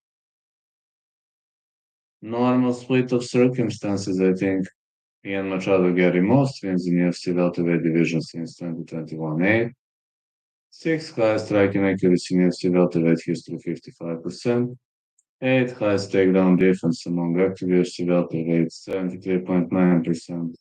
normal split of circumstances, I think. Ian Machado Garry most wins in UFC welterweight division since 2021. 8. Sixth highest striking accuracy in UFC welterweight history, 55%. Eighth highest takedown defense among active UFC welterweights, 73.9%.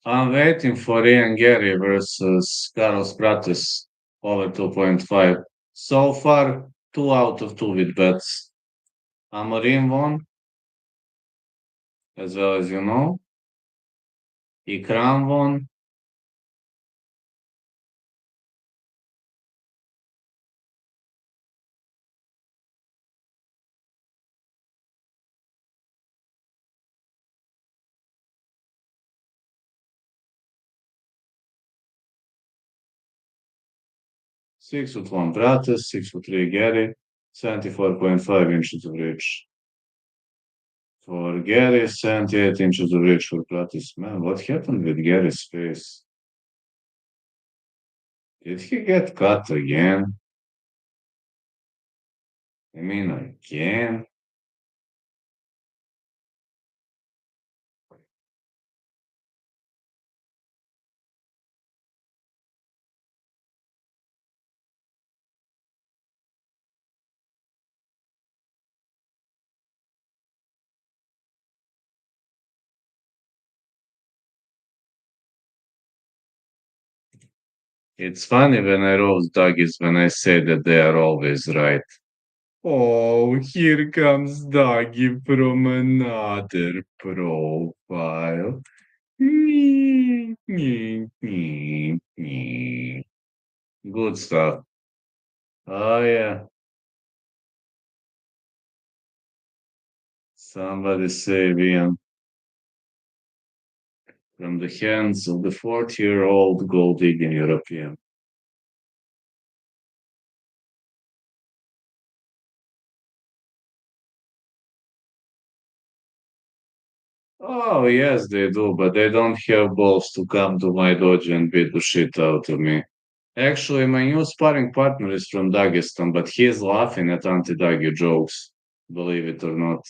I'm waiting for Ian Garry versus Carlos Prates over 2.5. So far, 2 out of 2 with bets. Amarim won, as well as you know. Ikram won. 6'1" Bratus, 6'3" Garry, 74.5 inches of reach for Garry, 78 inches of reach for Pratis. Man, what happened with Gary's face? Did he get cut again? I mean, again? It's funny when I roast doggies when I say that they are always right. Oh, here comes Doggy from another profile. Good stuff. Oh, yeah. Somebody save Ian from the hands of the 40-year-old gold digging European. Oh, yes, they do, but they don't have balls to come to my dojo and beat the shit out of me. Actually, my new sparring partner is from Dagestan, but he's laughing at anti-Dagi jokes, believe it or not.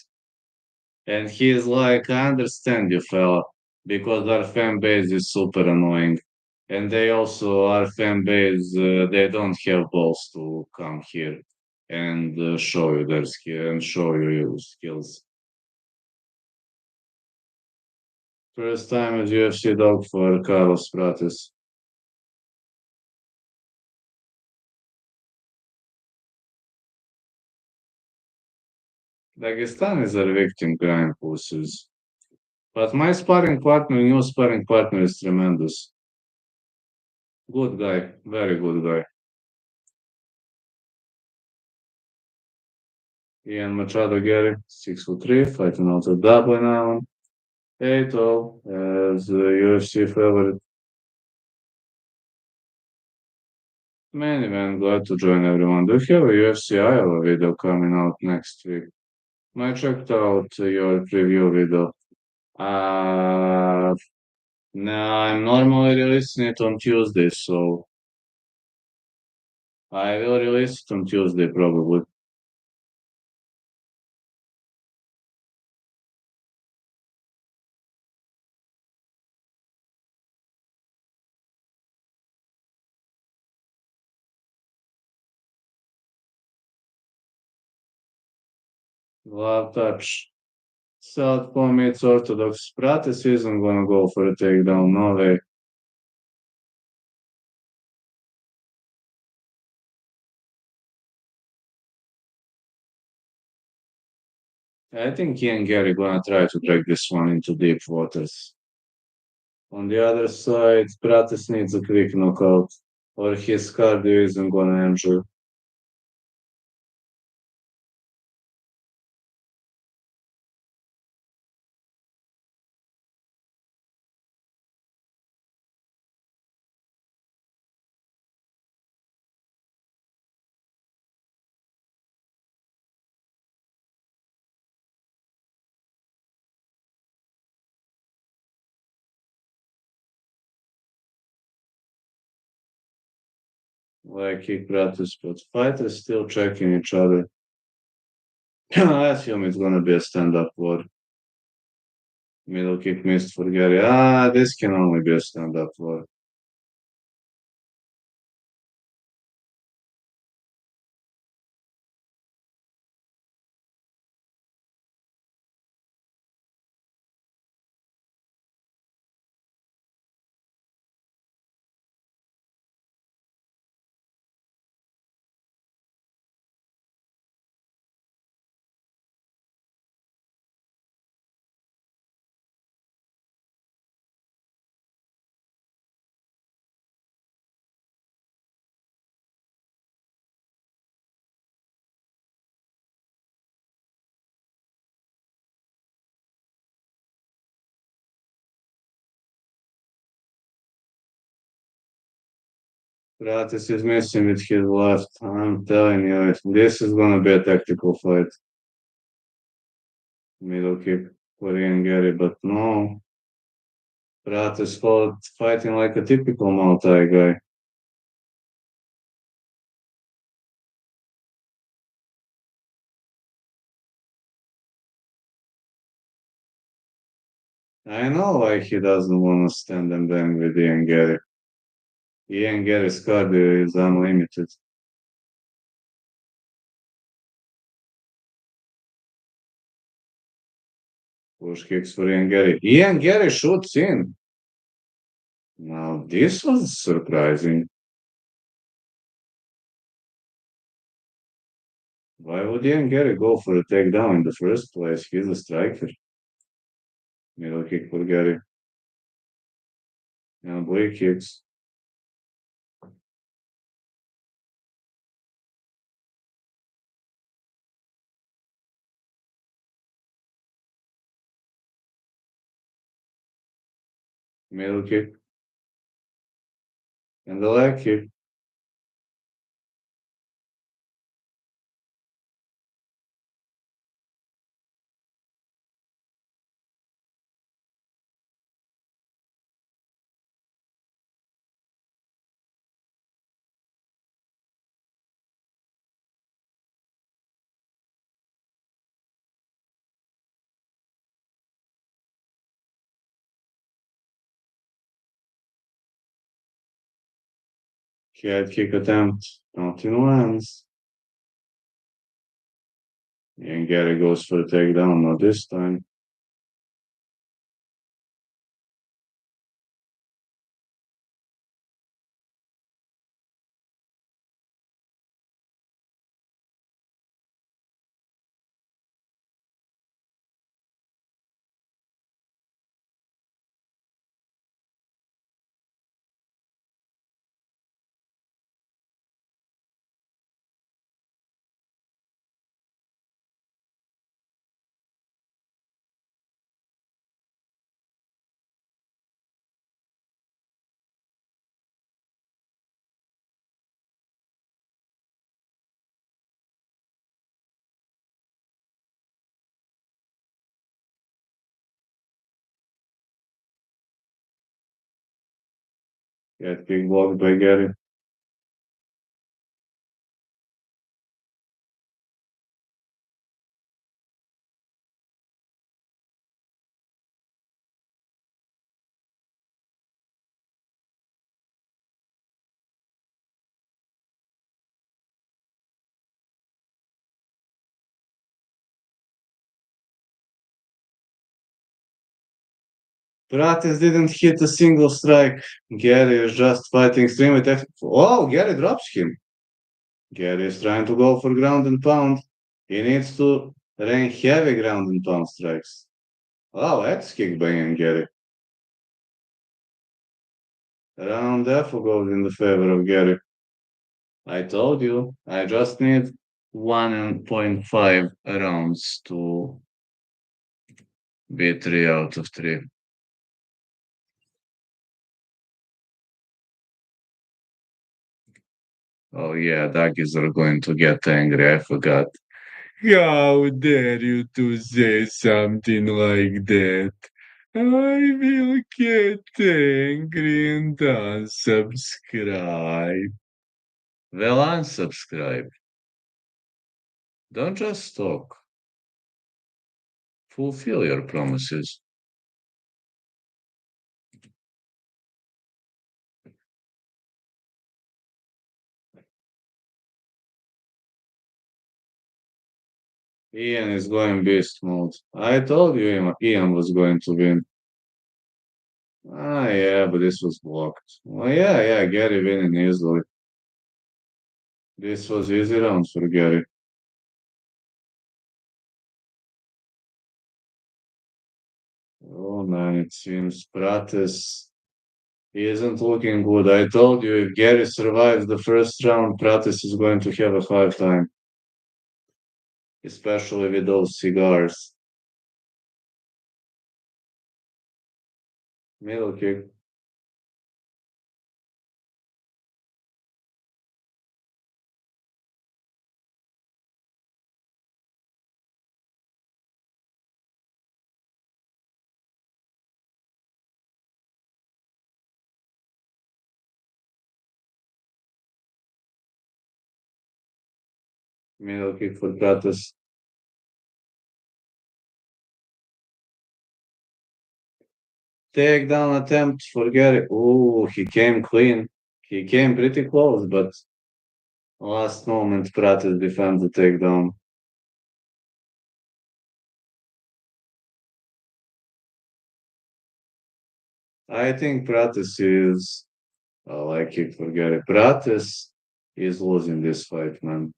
And he's like, I understand you, fella, because our fan base is super annoying. And they also, our fan base, they don't have balls to come here and show you their skill and show you your skills. First time as UFC dog for Carlos Prates. Dagestanis are victim crime pussies. But my sparring partner, new sparring partner, is tremendous. Good guy, very good guy. Ian Machado Garry, 6'3", fighting out of Dublin Island. 8-0 as the UFC favorite. Main event, glad to join everyone. Do you have a UFC Iowa video coming out next week? I checked out your preview video. Uh, no, I'm normally releasing it on Tuesday, so I will release it on Tuesday probably. Love touch. Southpaw meets Orthodox. Prates isn't gonna go for a takedown, no way. I think he and Gary gonna try to drag this one into deep waters. On the other side, Pratis needs a quick knockout, or his cardio isn't gonna endure. Like kick Pratis, but fighters still checking each other. I assume it's gonna be a stand-up war. Middle kick missed for Gary. This can only be a stand-up war. Pratis is missing with his left. I'm telling you, this is gonna be a tactical fight. Middle kick for Ian Gary, but no. Bratus fought fighting like a typical Maltai guy. I know why he doesn't want to stand and bang with Ian Gary. Ian Gary's cardio is unlimited. Push kicks for Ian Gary. Ian Gary shoots in. Now, this was surprising. Why would Ian Gary go for a takedown in the first place? He's a striker. Middle kick for Gary. And Blake kicks. Middle kick. And the leg kick. Head kick attempt. Nothing lands. And Gary goes for a takedown, not this time. Head kick blocked by Gary. Pratis didn't hit a single strike. Gary is just fighting extremely technical. Oh, Gary drops him. Gary is trying to go for ground and pound. He needs to rain heavy ground and pound strikes. Oh, X kick by Gary. Round F goes in the favor of Gary. I told you, I just need 1.5 rounds to be 3 out of 3. Oh yeah, doggies are going to get angry, I forgot. How dare you to say something like that? I will get angry and unsubscribe. Well, unsubscribe. Don't just talk. Fulfill your promises. Ian is going beast mode. I told you Ian was going to win. Ah, yeah, but this was blocked. Well, yeah, Gary winning easily. This was easy round for Gary. Oh man, it seems Prates he isn't looking good. I told you if Gary survives the first round, Pratis is going to have a hard time, especially with those cigars. Middle kick. Middle kick for Pratis. Takedown attempt for Gary. Oh, he came clean. He came pretty close, but last moment Pratis defends the takedown. I think Pratis is I like it for Gary. Bratus is losing this fight, man.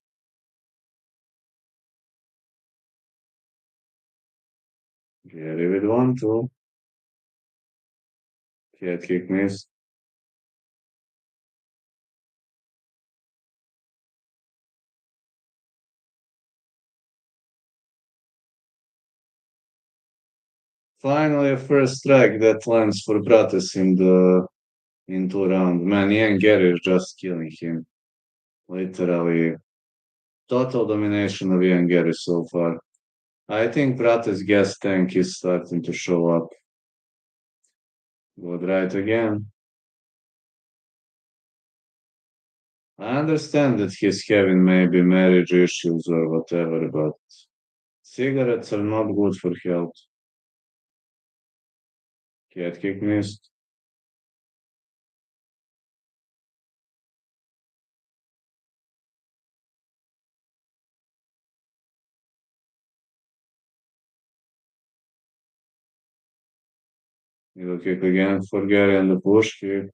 Gary with 1-2. Head kick miss. Finally, a first strike that lands for Bratus in 2 rounds. Man, Ian Gary is just killing him. Literally, total domination of Ian Gary so far. I think Bratus gas tank is starting to show up. Good right again. I understand that he's having maybe marriage issues or whatever, but cigarettes are not good for health. Head kick missed. Middle kick again for Gary and the push kick.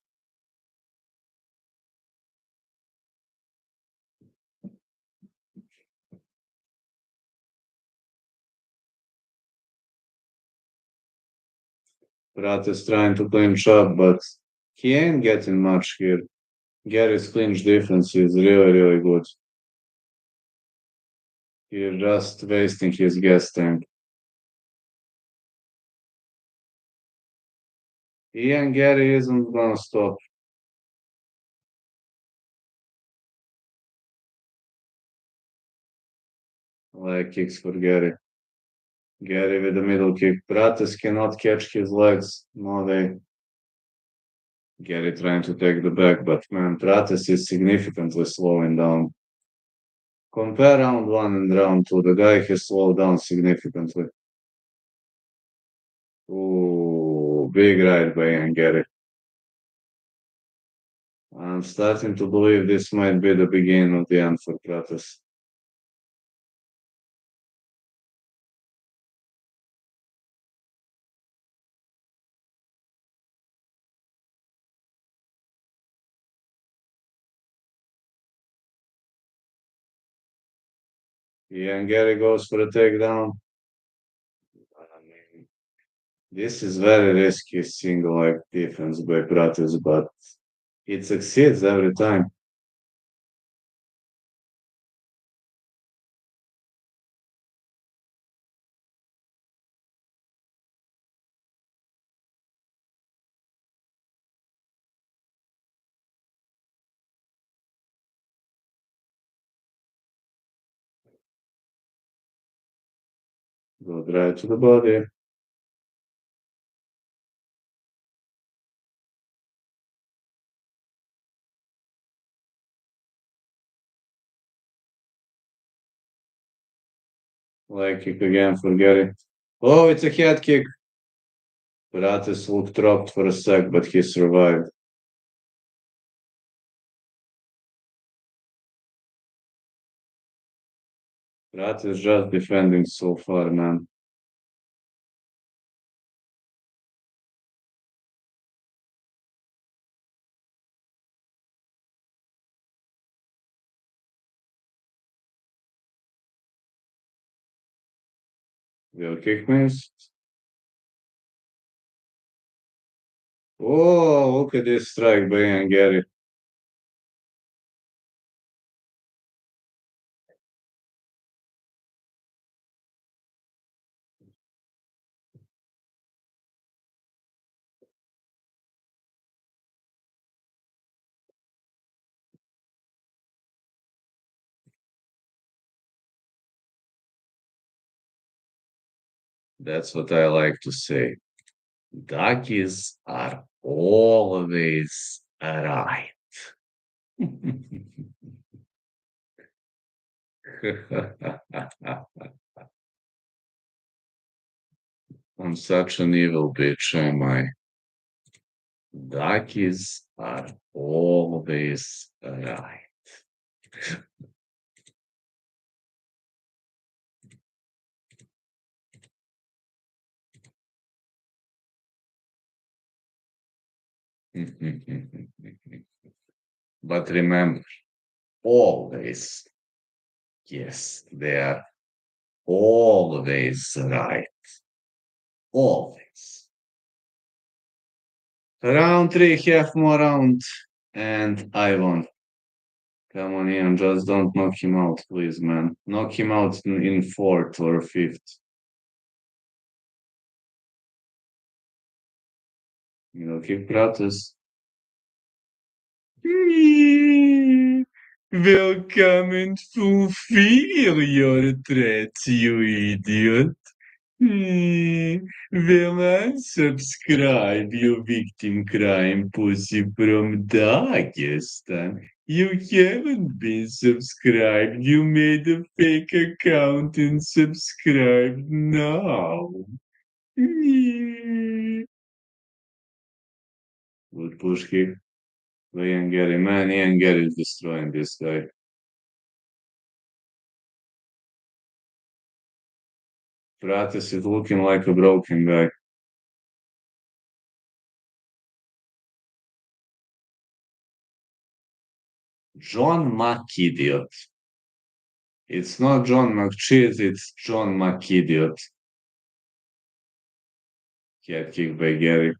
Bratus trying to clinch up, but he ain't getting much here. Gary's clinch defense is really, really good. He's just wasting his gas tank. Ian Gary isn't gonna stop. Leg kicks for Gary. Gary with the middle kick. Bratus cannot catch his legs. No way. Gary trying to take the back, but man, Bratus is significantly slowing down. Compare round 1 and round 2. The guy has slowed down significantly. Ooh, big right by Ian Gary. I'm starting to believe this might be the beginning of the end for Pratis. And Gary goes for a takedown. I mean, this is very risky single leg defense by Prates, but it succeeds every time. Go right to the body. Leg kick again for Gary. Oh, it's a head kick. Bratus looked dropped for a sec, but he survived. Bratus just defending so far, man. Will kick missed. Oh, look at this strike by Gary. That's what I like to say. Duckies are always right. I'm such an evil bitch, am I? Duckies are always right. But remember, always, yes, they are always right. Always. Round three, half more round, and I won. Come on, Ian, just don't knock him out, please, man. Knock him out in fourth or fifth. You know, keep practice. Welcome and fulfill your threats, you idiot. Well, unsubscribe, you victim crime pussy from Dagestan. You haven't been subscribed. You made a fake account and subscribed now. Good push kick. Ian Gary, man, Ian Gary is destroying this guy. Pratis is looking like a broken guy. John McIdiot. It's not John McCheese, it's John McIdiot. Head kick by Gary.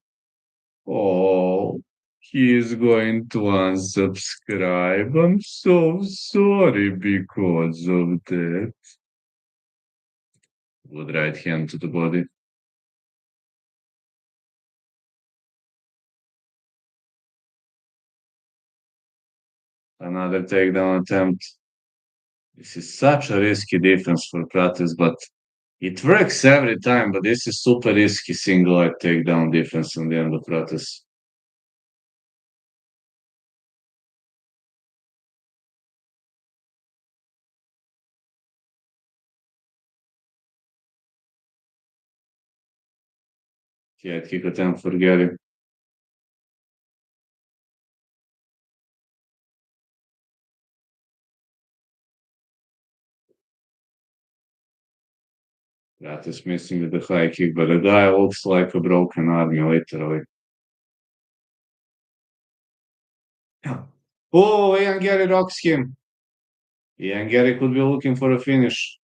Oh, he is going to unsubscribe. I'm so sorry because of that. Good right hand to the body. Another takedown attempt. This is such a risky defense for Pratis, but it works every time. But this is super risky single leg takedown defense on the end of Pratis. Head kick attempt for Gary. Pratis missing with the high kick, but the guy looks like a broken army, literally. Oh, Ian Gary rocks him. Ian Gary could be looking for a finish.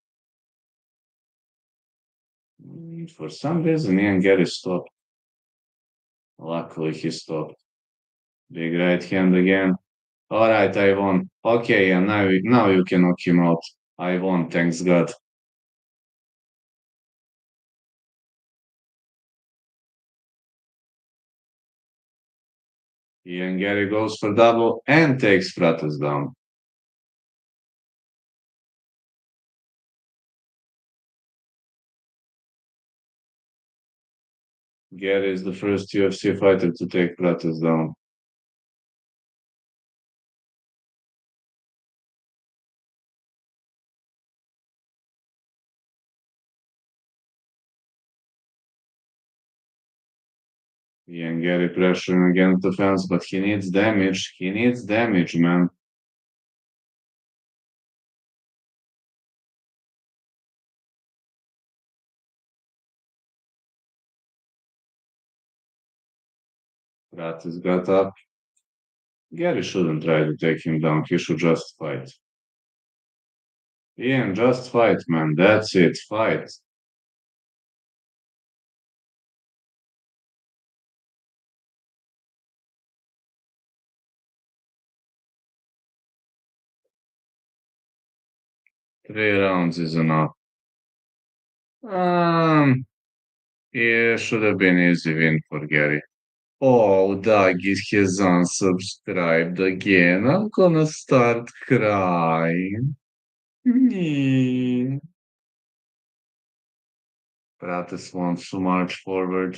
For some reason, Ian Gary stopped. Luckily, he stopped. Big right hand again. All right, I won. Okay, and now you can knock him out. I won, thanks God. Ian Gary goes for double and takes Pratus down. Gary is the first UFC fighter to take Pratus down. Ian Gary pressuring against the fence, but he needs damage. He needs damage, man. Pratus got up. Gary shouldn't try to take him down. He should just fight. Ian, just fight, man. That's it. Fight. 3 rounds is enough. Um, it should have been easy win for Gary. Oh, Doug has unsubscribed again. I'm gonna start crying. Nee. Bratus wants to march forward.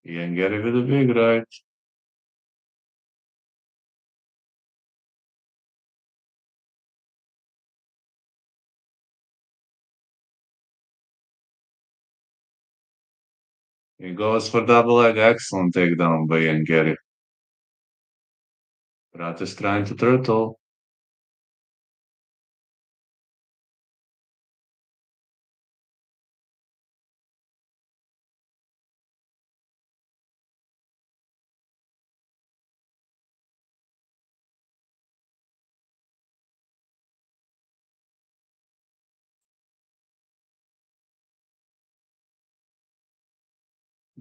Ian Gary with a big right. He goes for double leg. Excellent takedown by Ian Gary. Bratus trying to turtle.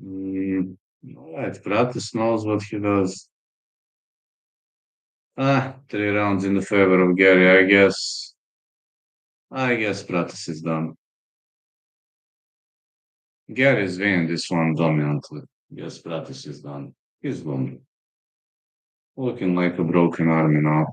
All right, Bratus knows what he does. 3 rounds in the favor of Gary, I guess. I guess Bratus is done. Gary's winning this one dominantly. Guess Bratus is done. He's gone. Looking like a broken army now.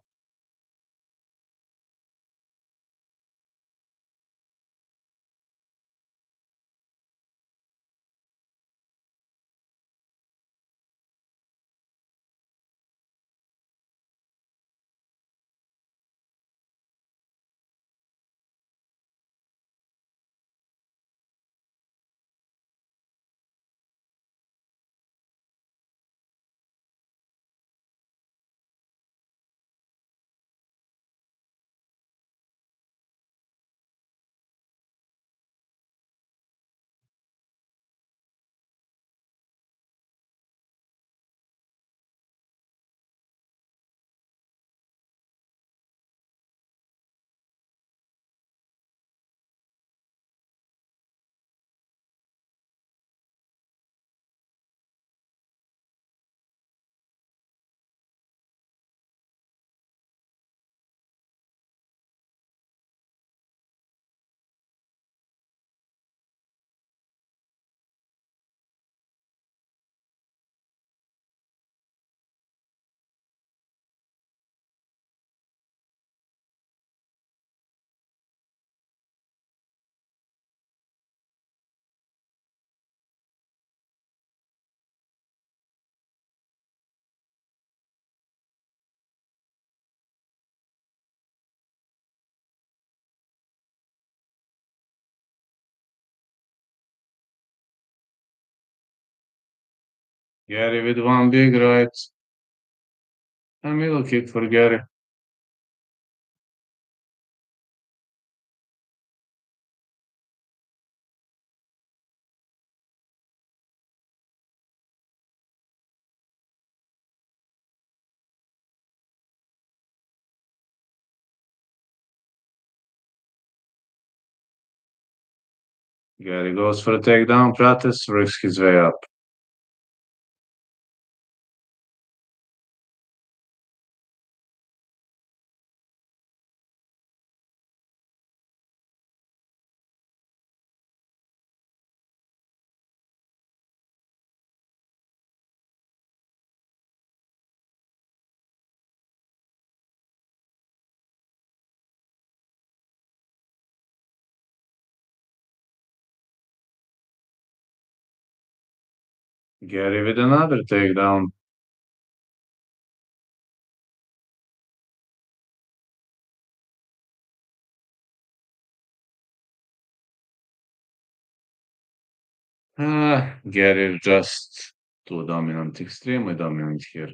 Gary with one big right. A middle kick for Gary. Garry goes for a takedown. Prates works his way up. Garry with another takedown. Garry just too dominant, extremely dominant here.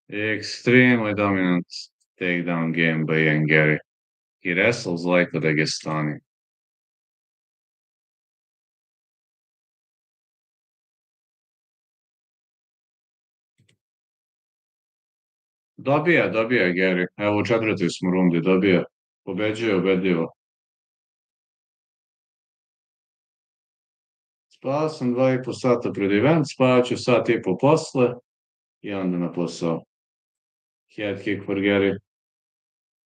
Extremely dominant takedown game by Young Garry. He wrestles like a Dagestani. Dobija Garry. Evo u četvrtoj smo rundi, dobija. Pobeđuje ubedljivo. Spao sam 2,5 sata pred event, spao ću sat i po posle i onda na posao. Head kick for Garry.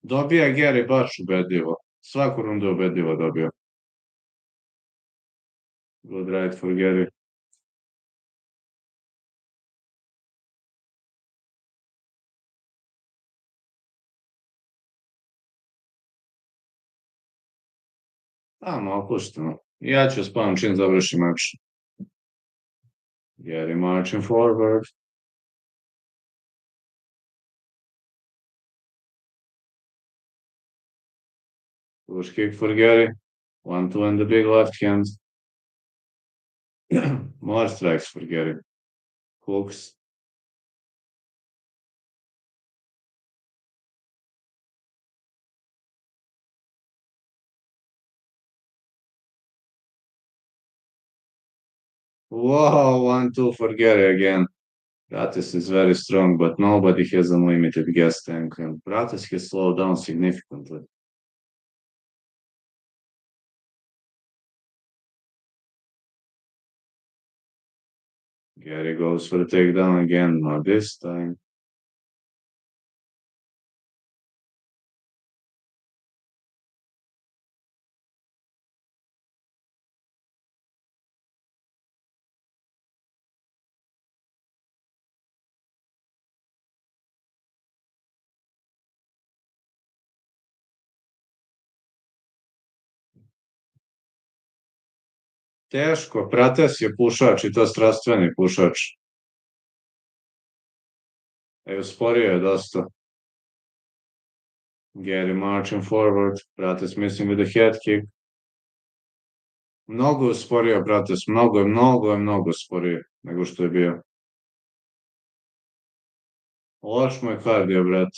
Dobija Garry baš ubedljivo. Svaku rundu ubedljivo dobio. Good right for Garry. Tamo, opušteno. Ja ću spavam čim završi mač. Garry marching forward. Push kick for Garry. 1-2 in the big left hand. More strikes for Garry. Hooks. Wow, 1-2 for Garry again. Bratus is very strong, but nobody has unlimited gas tank, and Bratus has slowed down significantly. Garry goes for the takedown again, not this time. Teško, Prates je pušač i to strastveni pušač. Usporio je dosta. Garry marching forward. Prates missing with the head kick. Mnogo je usporio Prates, mnogo sporije nego što je bio. Loš mu je kardio, brat.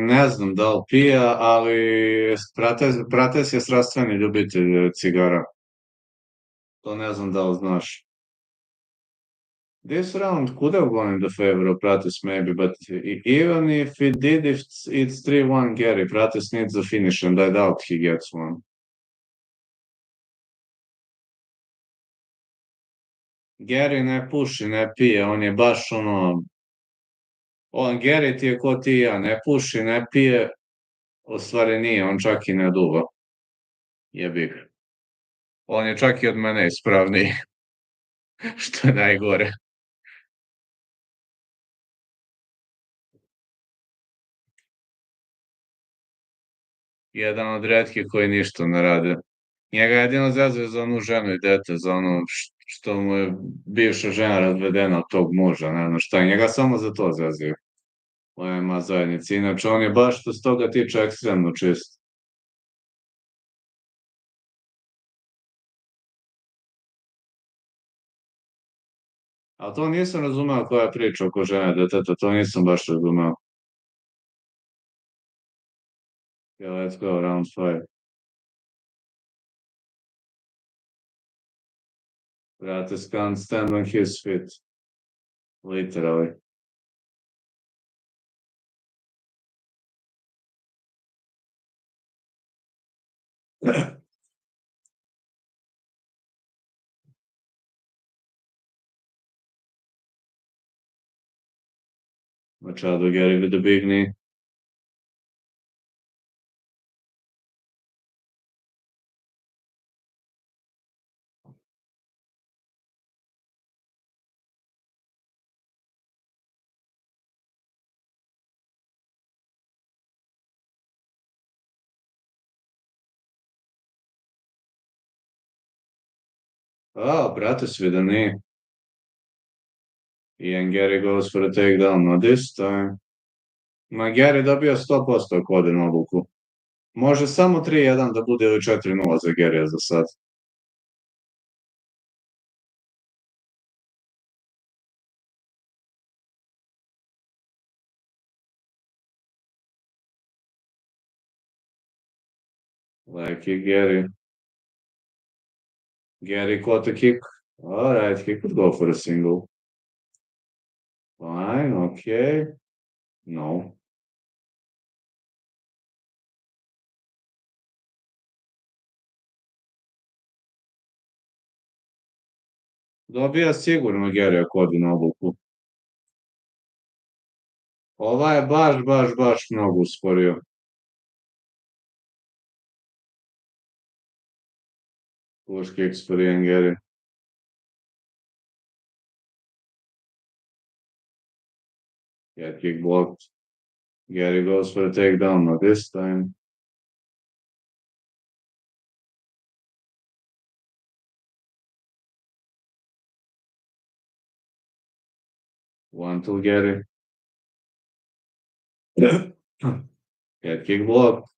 Ne znam da li pija, ali Prates je strastveni ljubitelj cigara. To ne znam da li znaš. This round could have gone in the favor of Prates maybe, but even if it did, if it's 3-1 Garry, Prates needs a finish and I doubt he gets one. Garry ne puši, ne pije, on je baš ono... Garry ti je ko ti i ja, ne puši, ne pije, u stvari nije, on čak i ne duva. Jebi ga. On je čak i od mene ispravniji, što je najgore. Jedan od retkih koji ništa ne rade. Njega jedino zezuje za onu ženu i dete, za ono što mu je bivša žena razvedena od tog muža, ne znam šta. Njega samo za to zezuje. MMA zajednici. Inače, on je baš što s toga tiče ekstremno čist. Ali to nisam razumeo koja je priča oko žene deteta, to nisam baš razumeo. Yeah, let's go, round 5. Bratus can't stand on his feet. Literally. Machado Garry with the big knee. Oh, Bratus with a knee. Ian Garry goes for a takedown, not this time. Ma Garry dobio 100% ako ode na odluku. Može samo 3-1 da bude ili 4-0 za Garrya za sad. Like Garry. Garry caught a kick. Alright, he could go for a single. Fine, okay. No. Dobija sigurno Garry ako ode na odluku. Ova je baš mnogo usporio. Push kicks for Ian Garry. Head kick blocked. Garry goes for a takedown, not this time. One to Garry. Head kick blocked.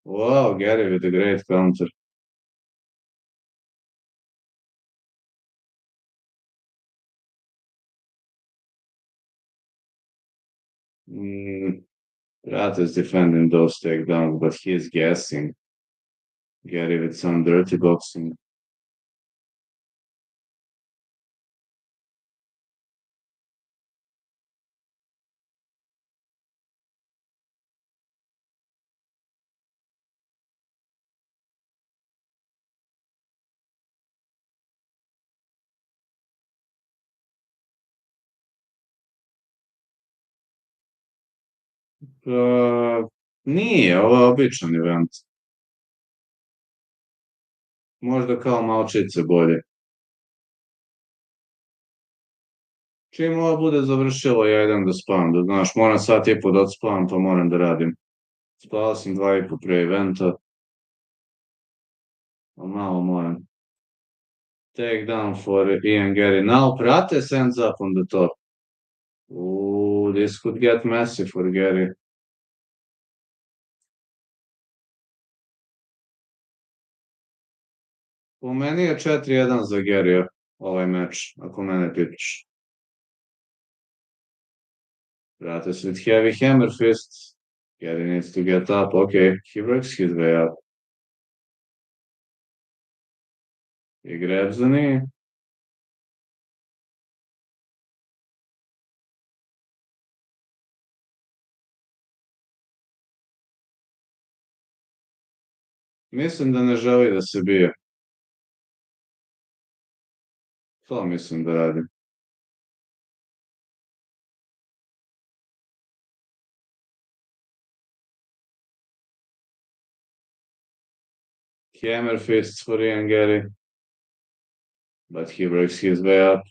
Wow, Garry with a great counter. Bratus defending those takedowns, but he's guessing. Garry with some dirty boxing. Nije, ovo je običan event. Možda kao malčice bolje. Čim ovo bude završilo, ja idem da spavam. Da znaš, moram sat i po da odspavam, to moram da radim. Spavao sam 2,5 pre eventa. A malo moram. Take down for Ian Garry. Now Prates ends up on the top. Ooh, this could get messy for Garry. Po meni je 4-1 za Garrya ovaj meč, ako mene pitaš. Bratus with heavy hammer fists. Garry needs to get up. Okay, he works his way up. He grabs the knee. Mislim da ne želi da se bije. To mislim da radi. Hammer fists for Ian Garry. But he works his way up.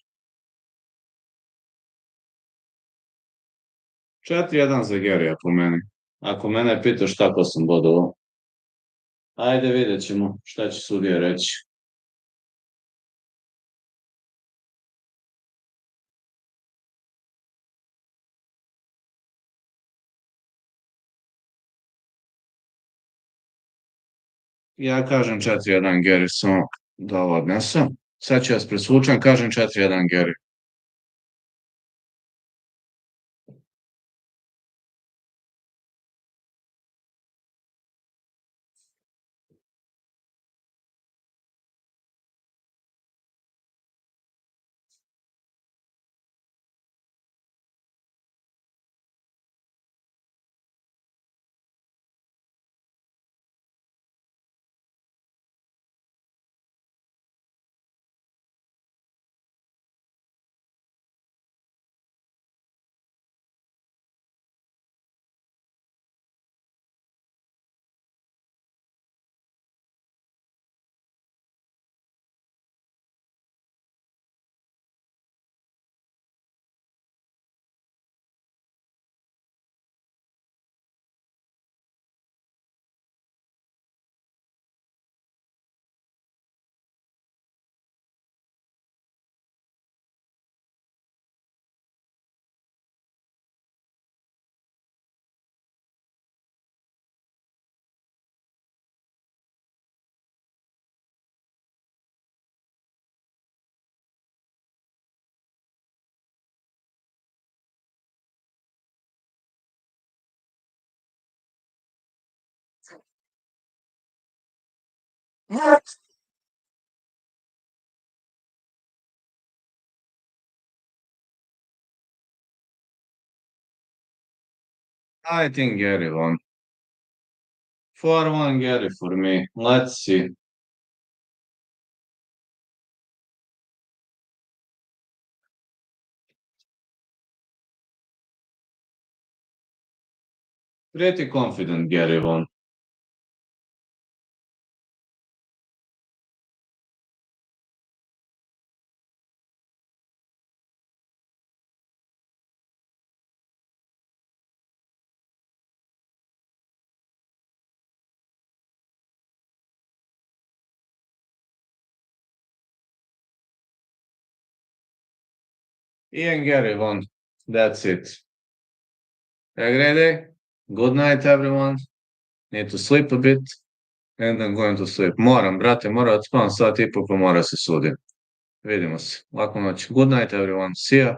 4-1 za Garrya po meni. Ako mene pitaš tako sam bodovao. Ajde vidjet ćemo šta će sudija reći. Ja kažem 4-1 Gary, samo da ovo odnesem. Sad ću vas presvučem, kažem 4-1 Gary. I think Gary won. 4-1 Gary for me. Let's see. Pretty confident Gary won. Ian Gary won. That's it. Ready? Good night, everyone. Need to sleep a bit. And I'm going to sleep. Moram, brate, moram da spavam sat i po, pa mora se sudi. Vidimo se. Laku noć. Good night, everyone. See ya.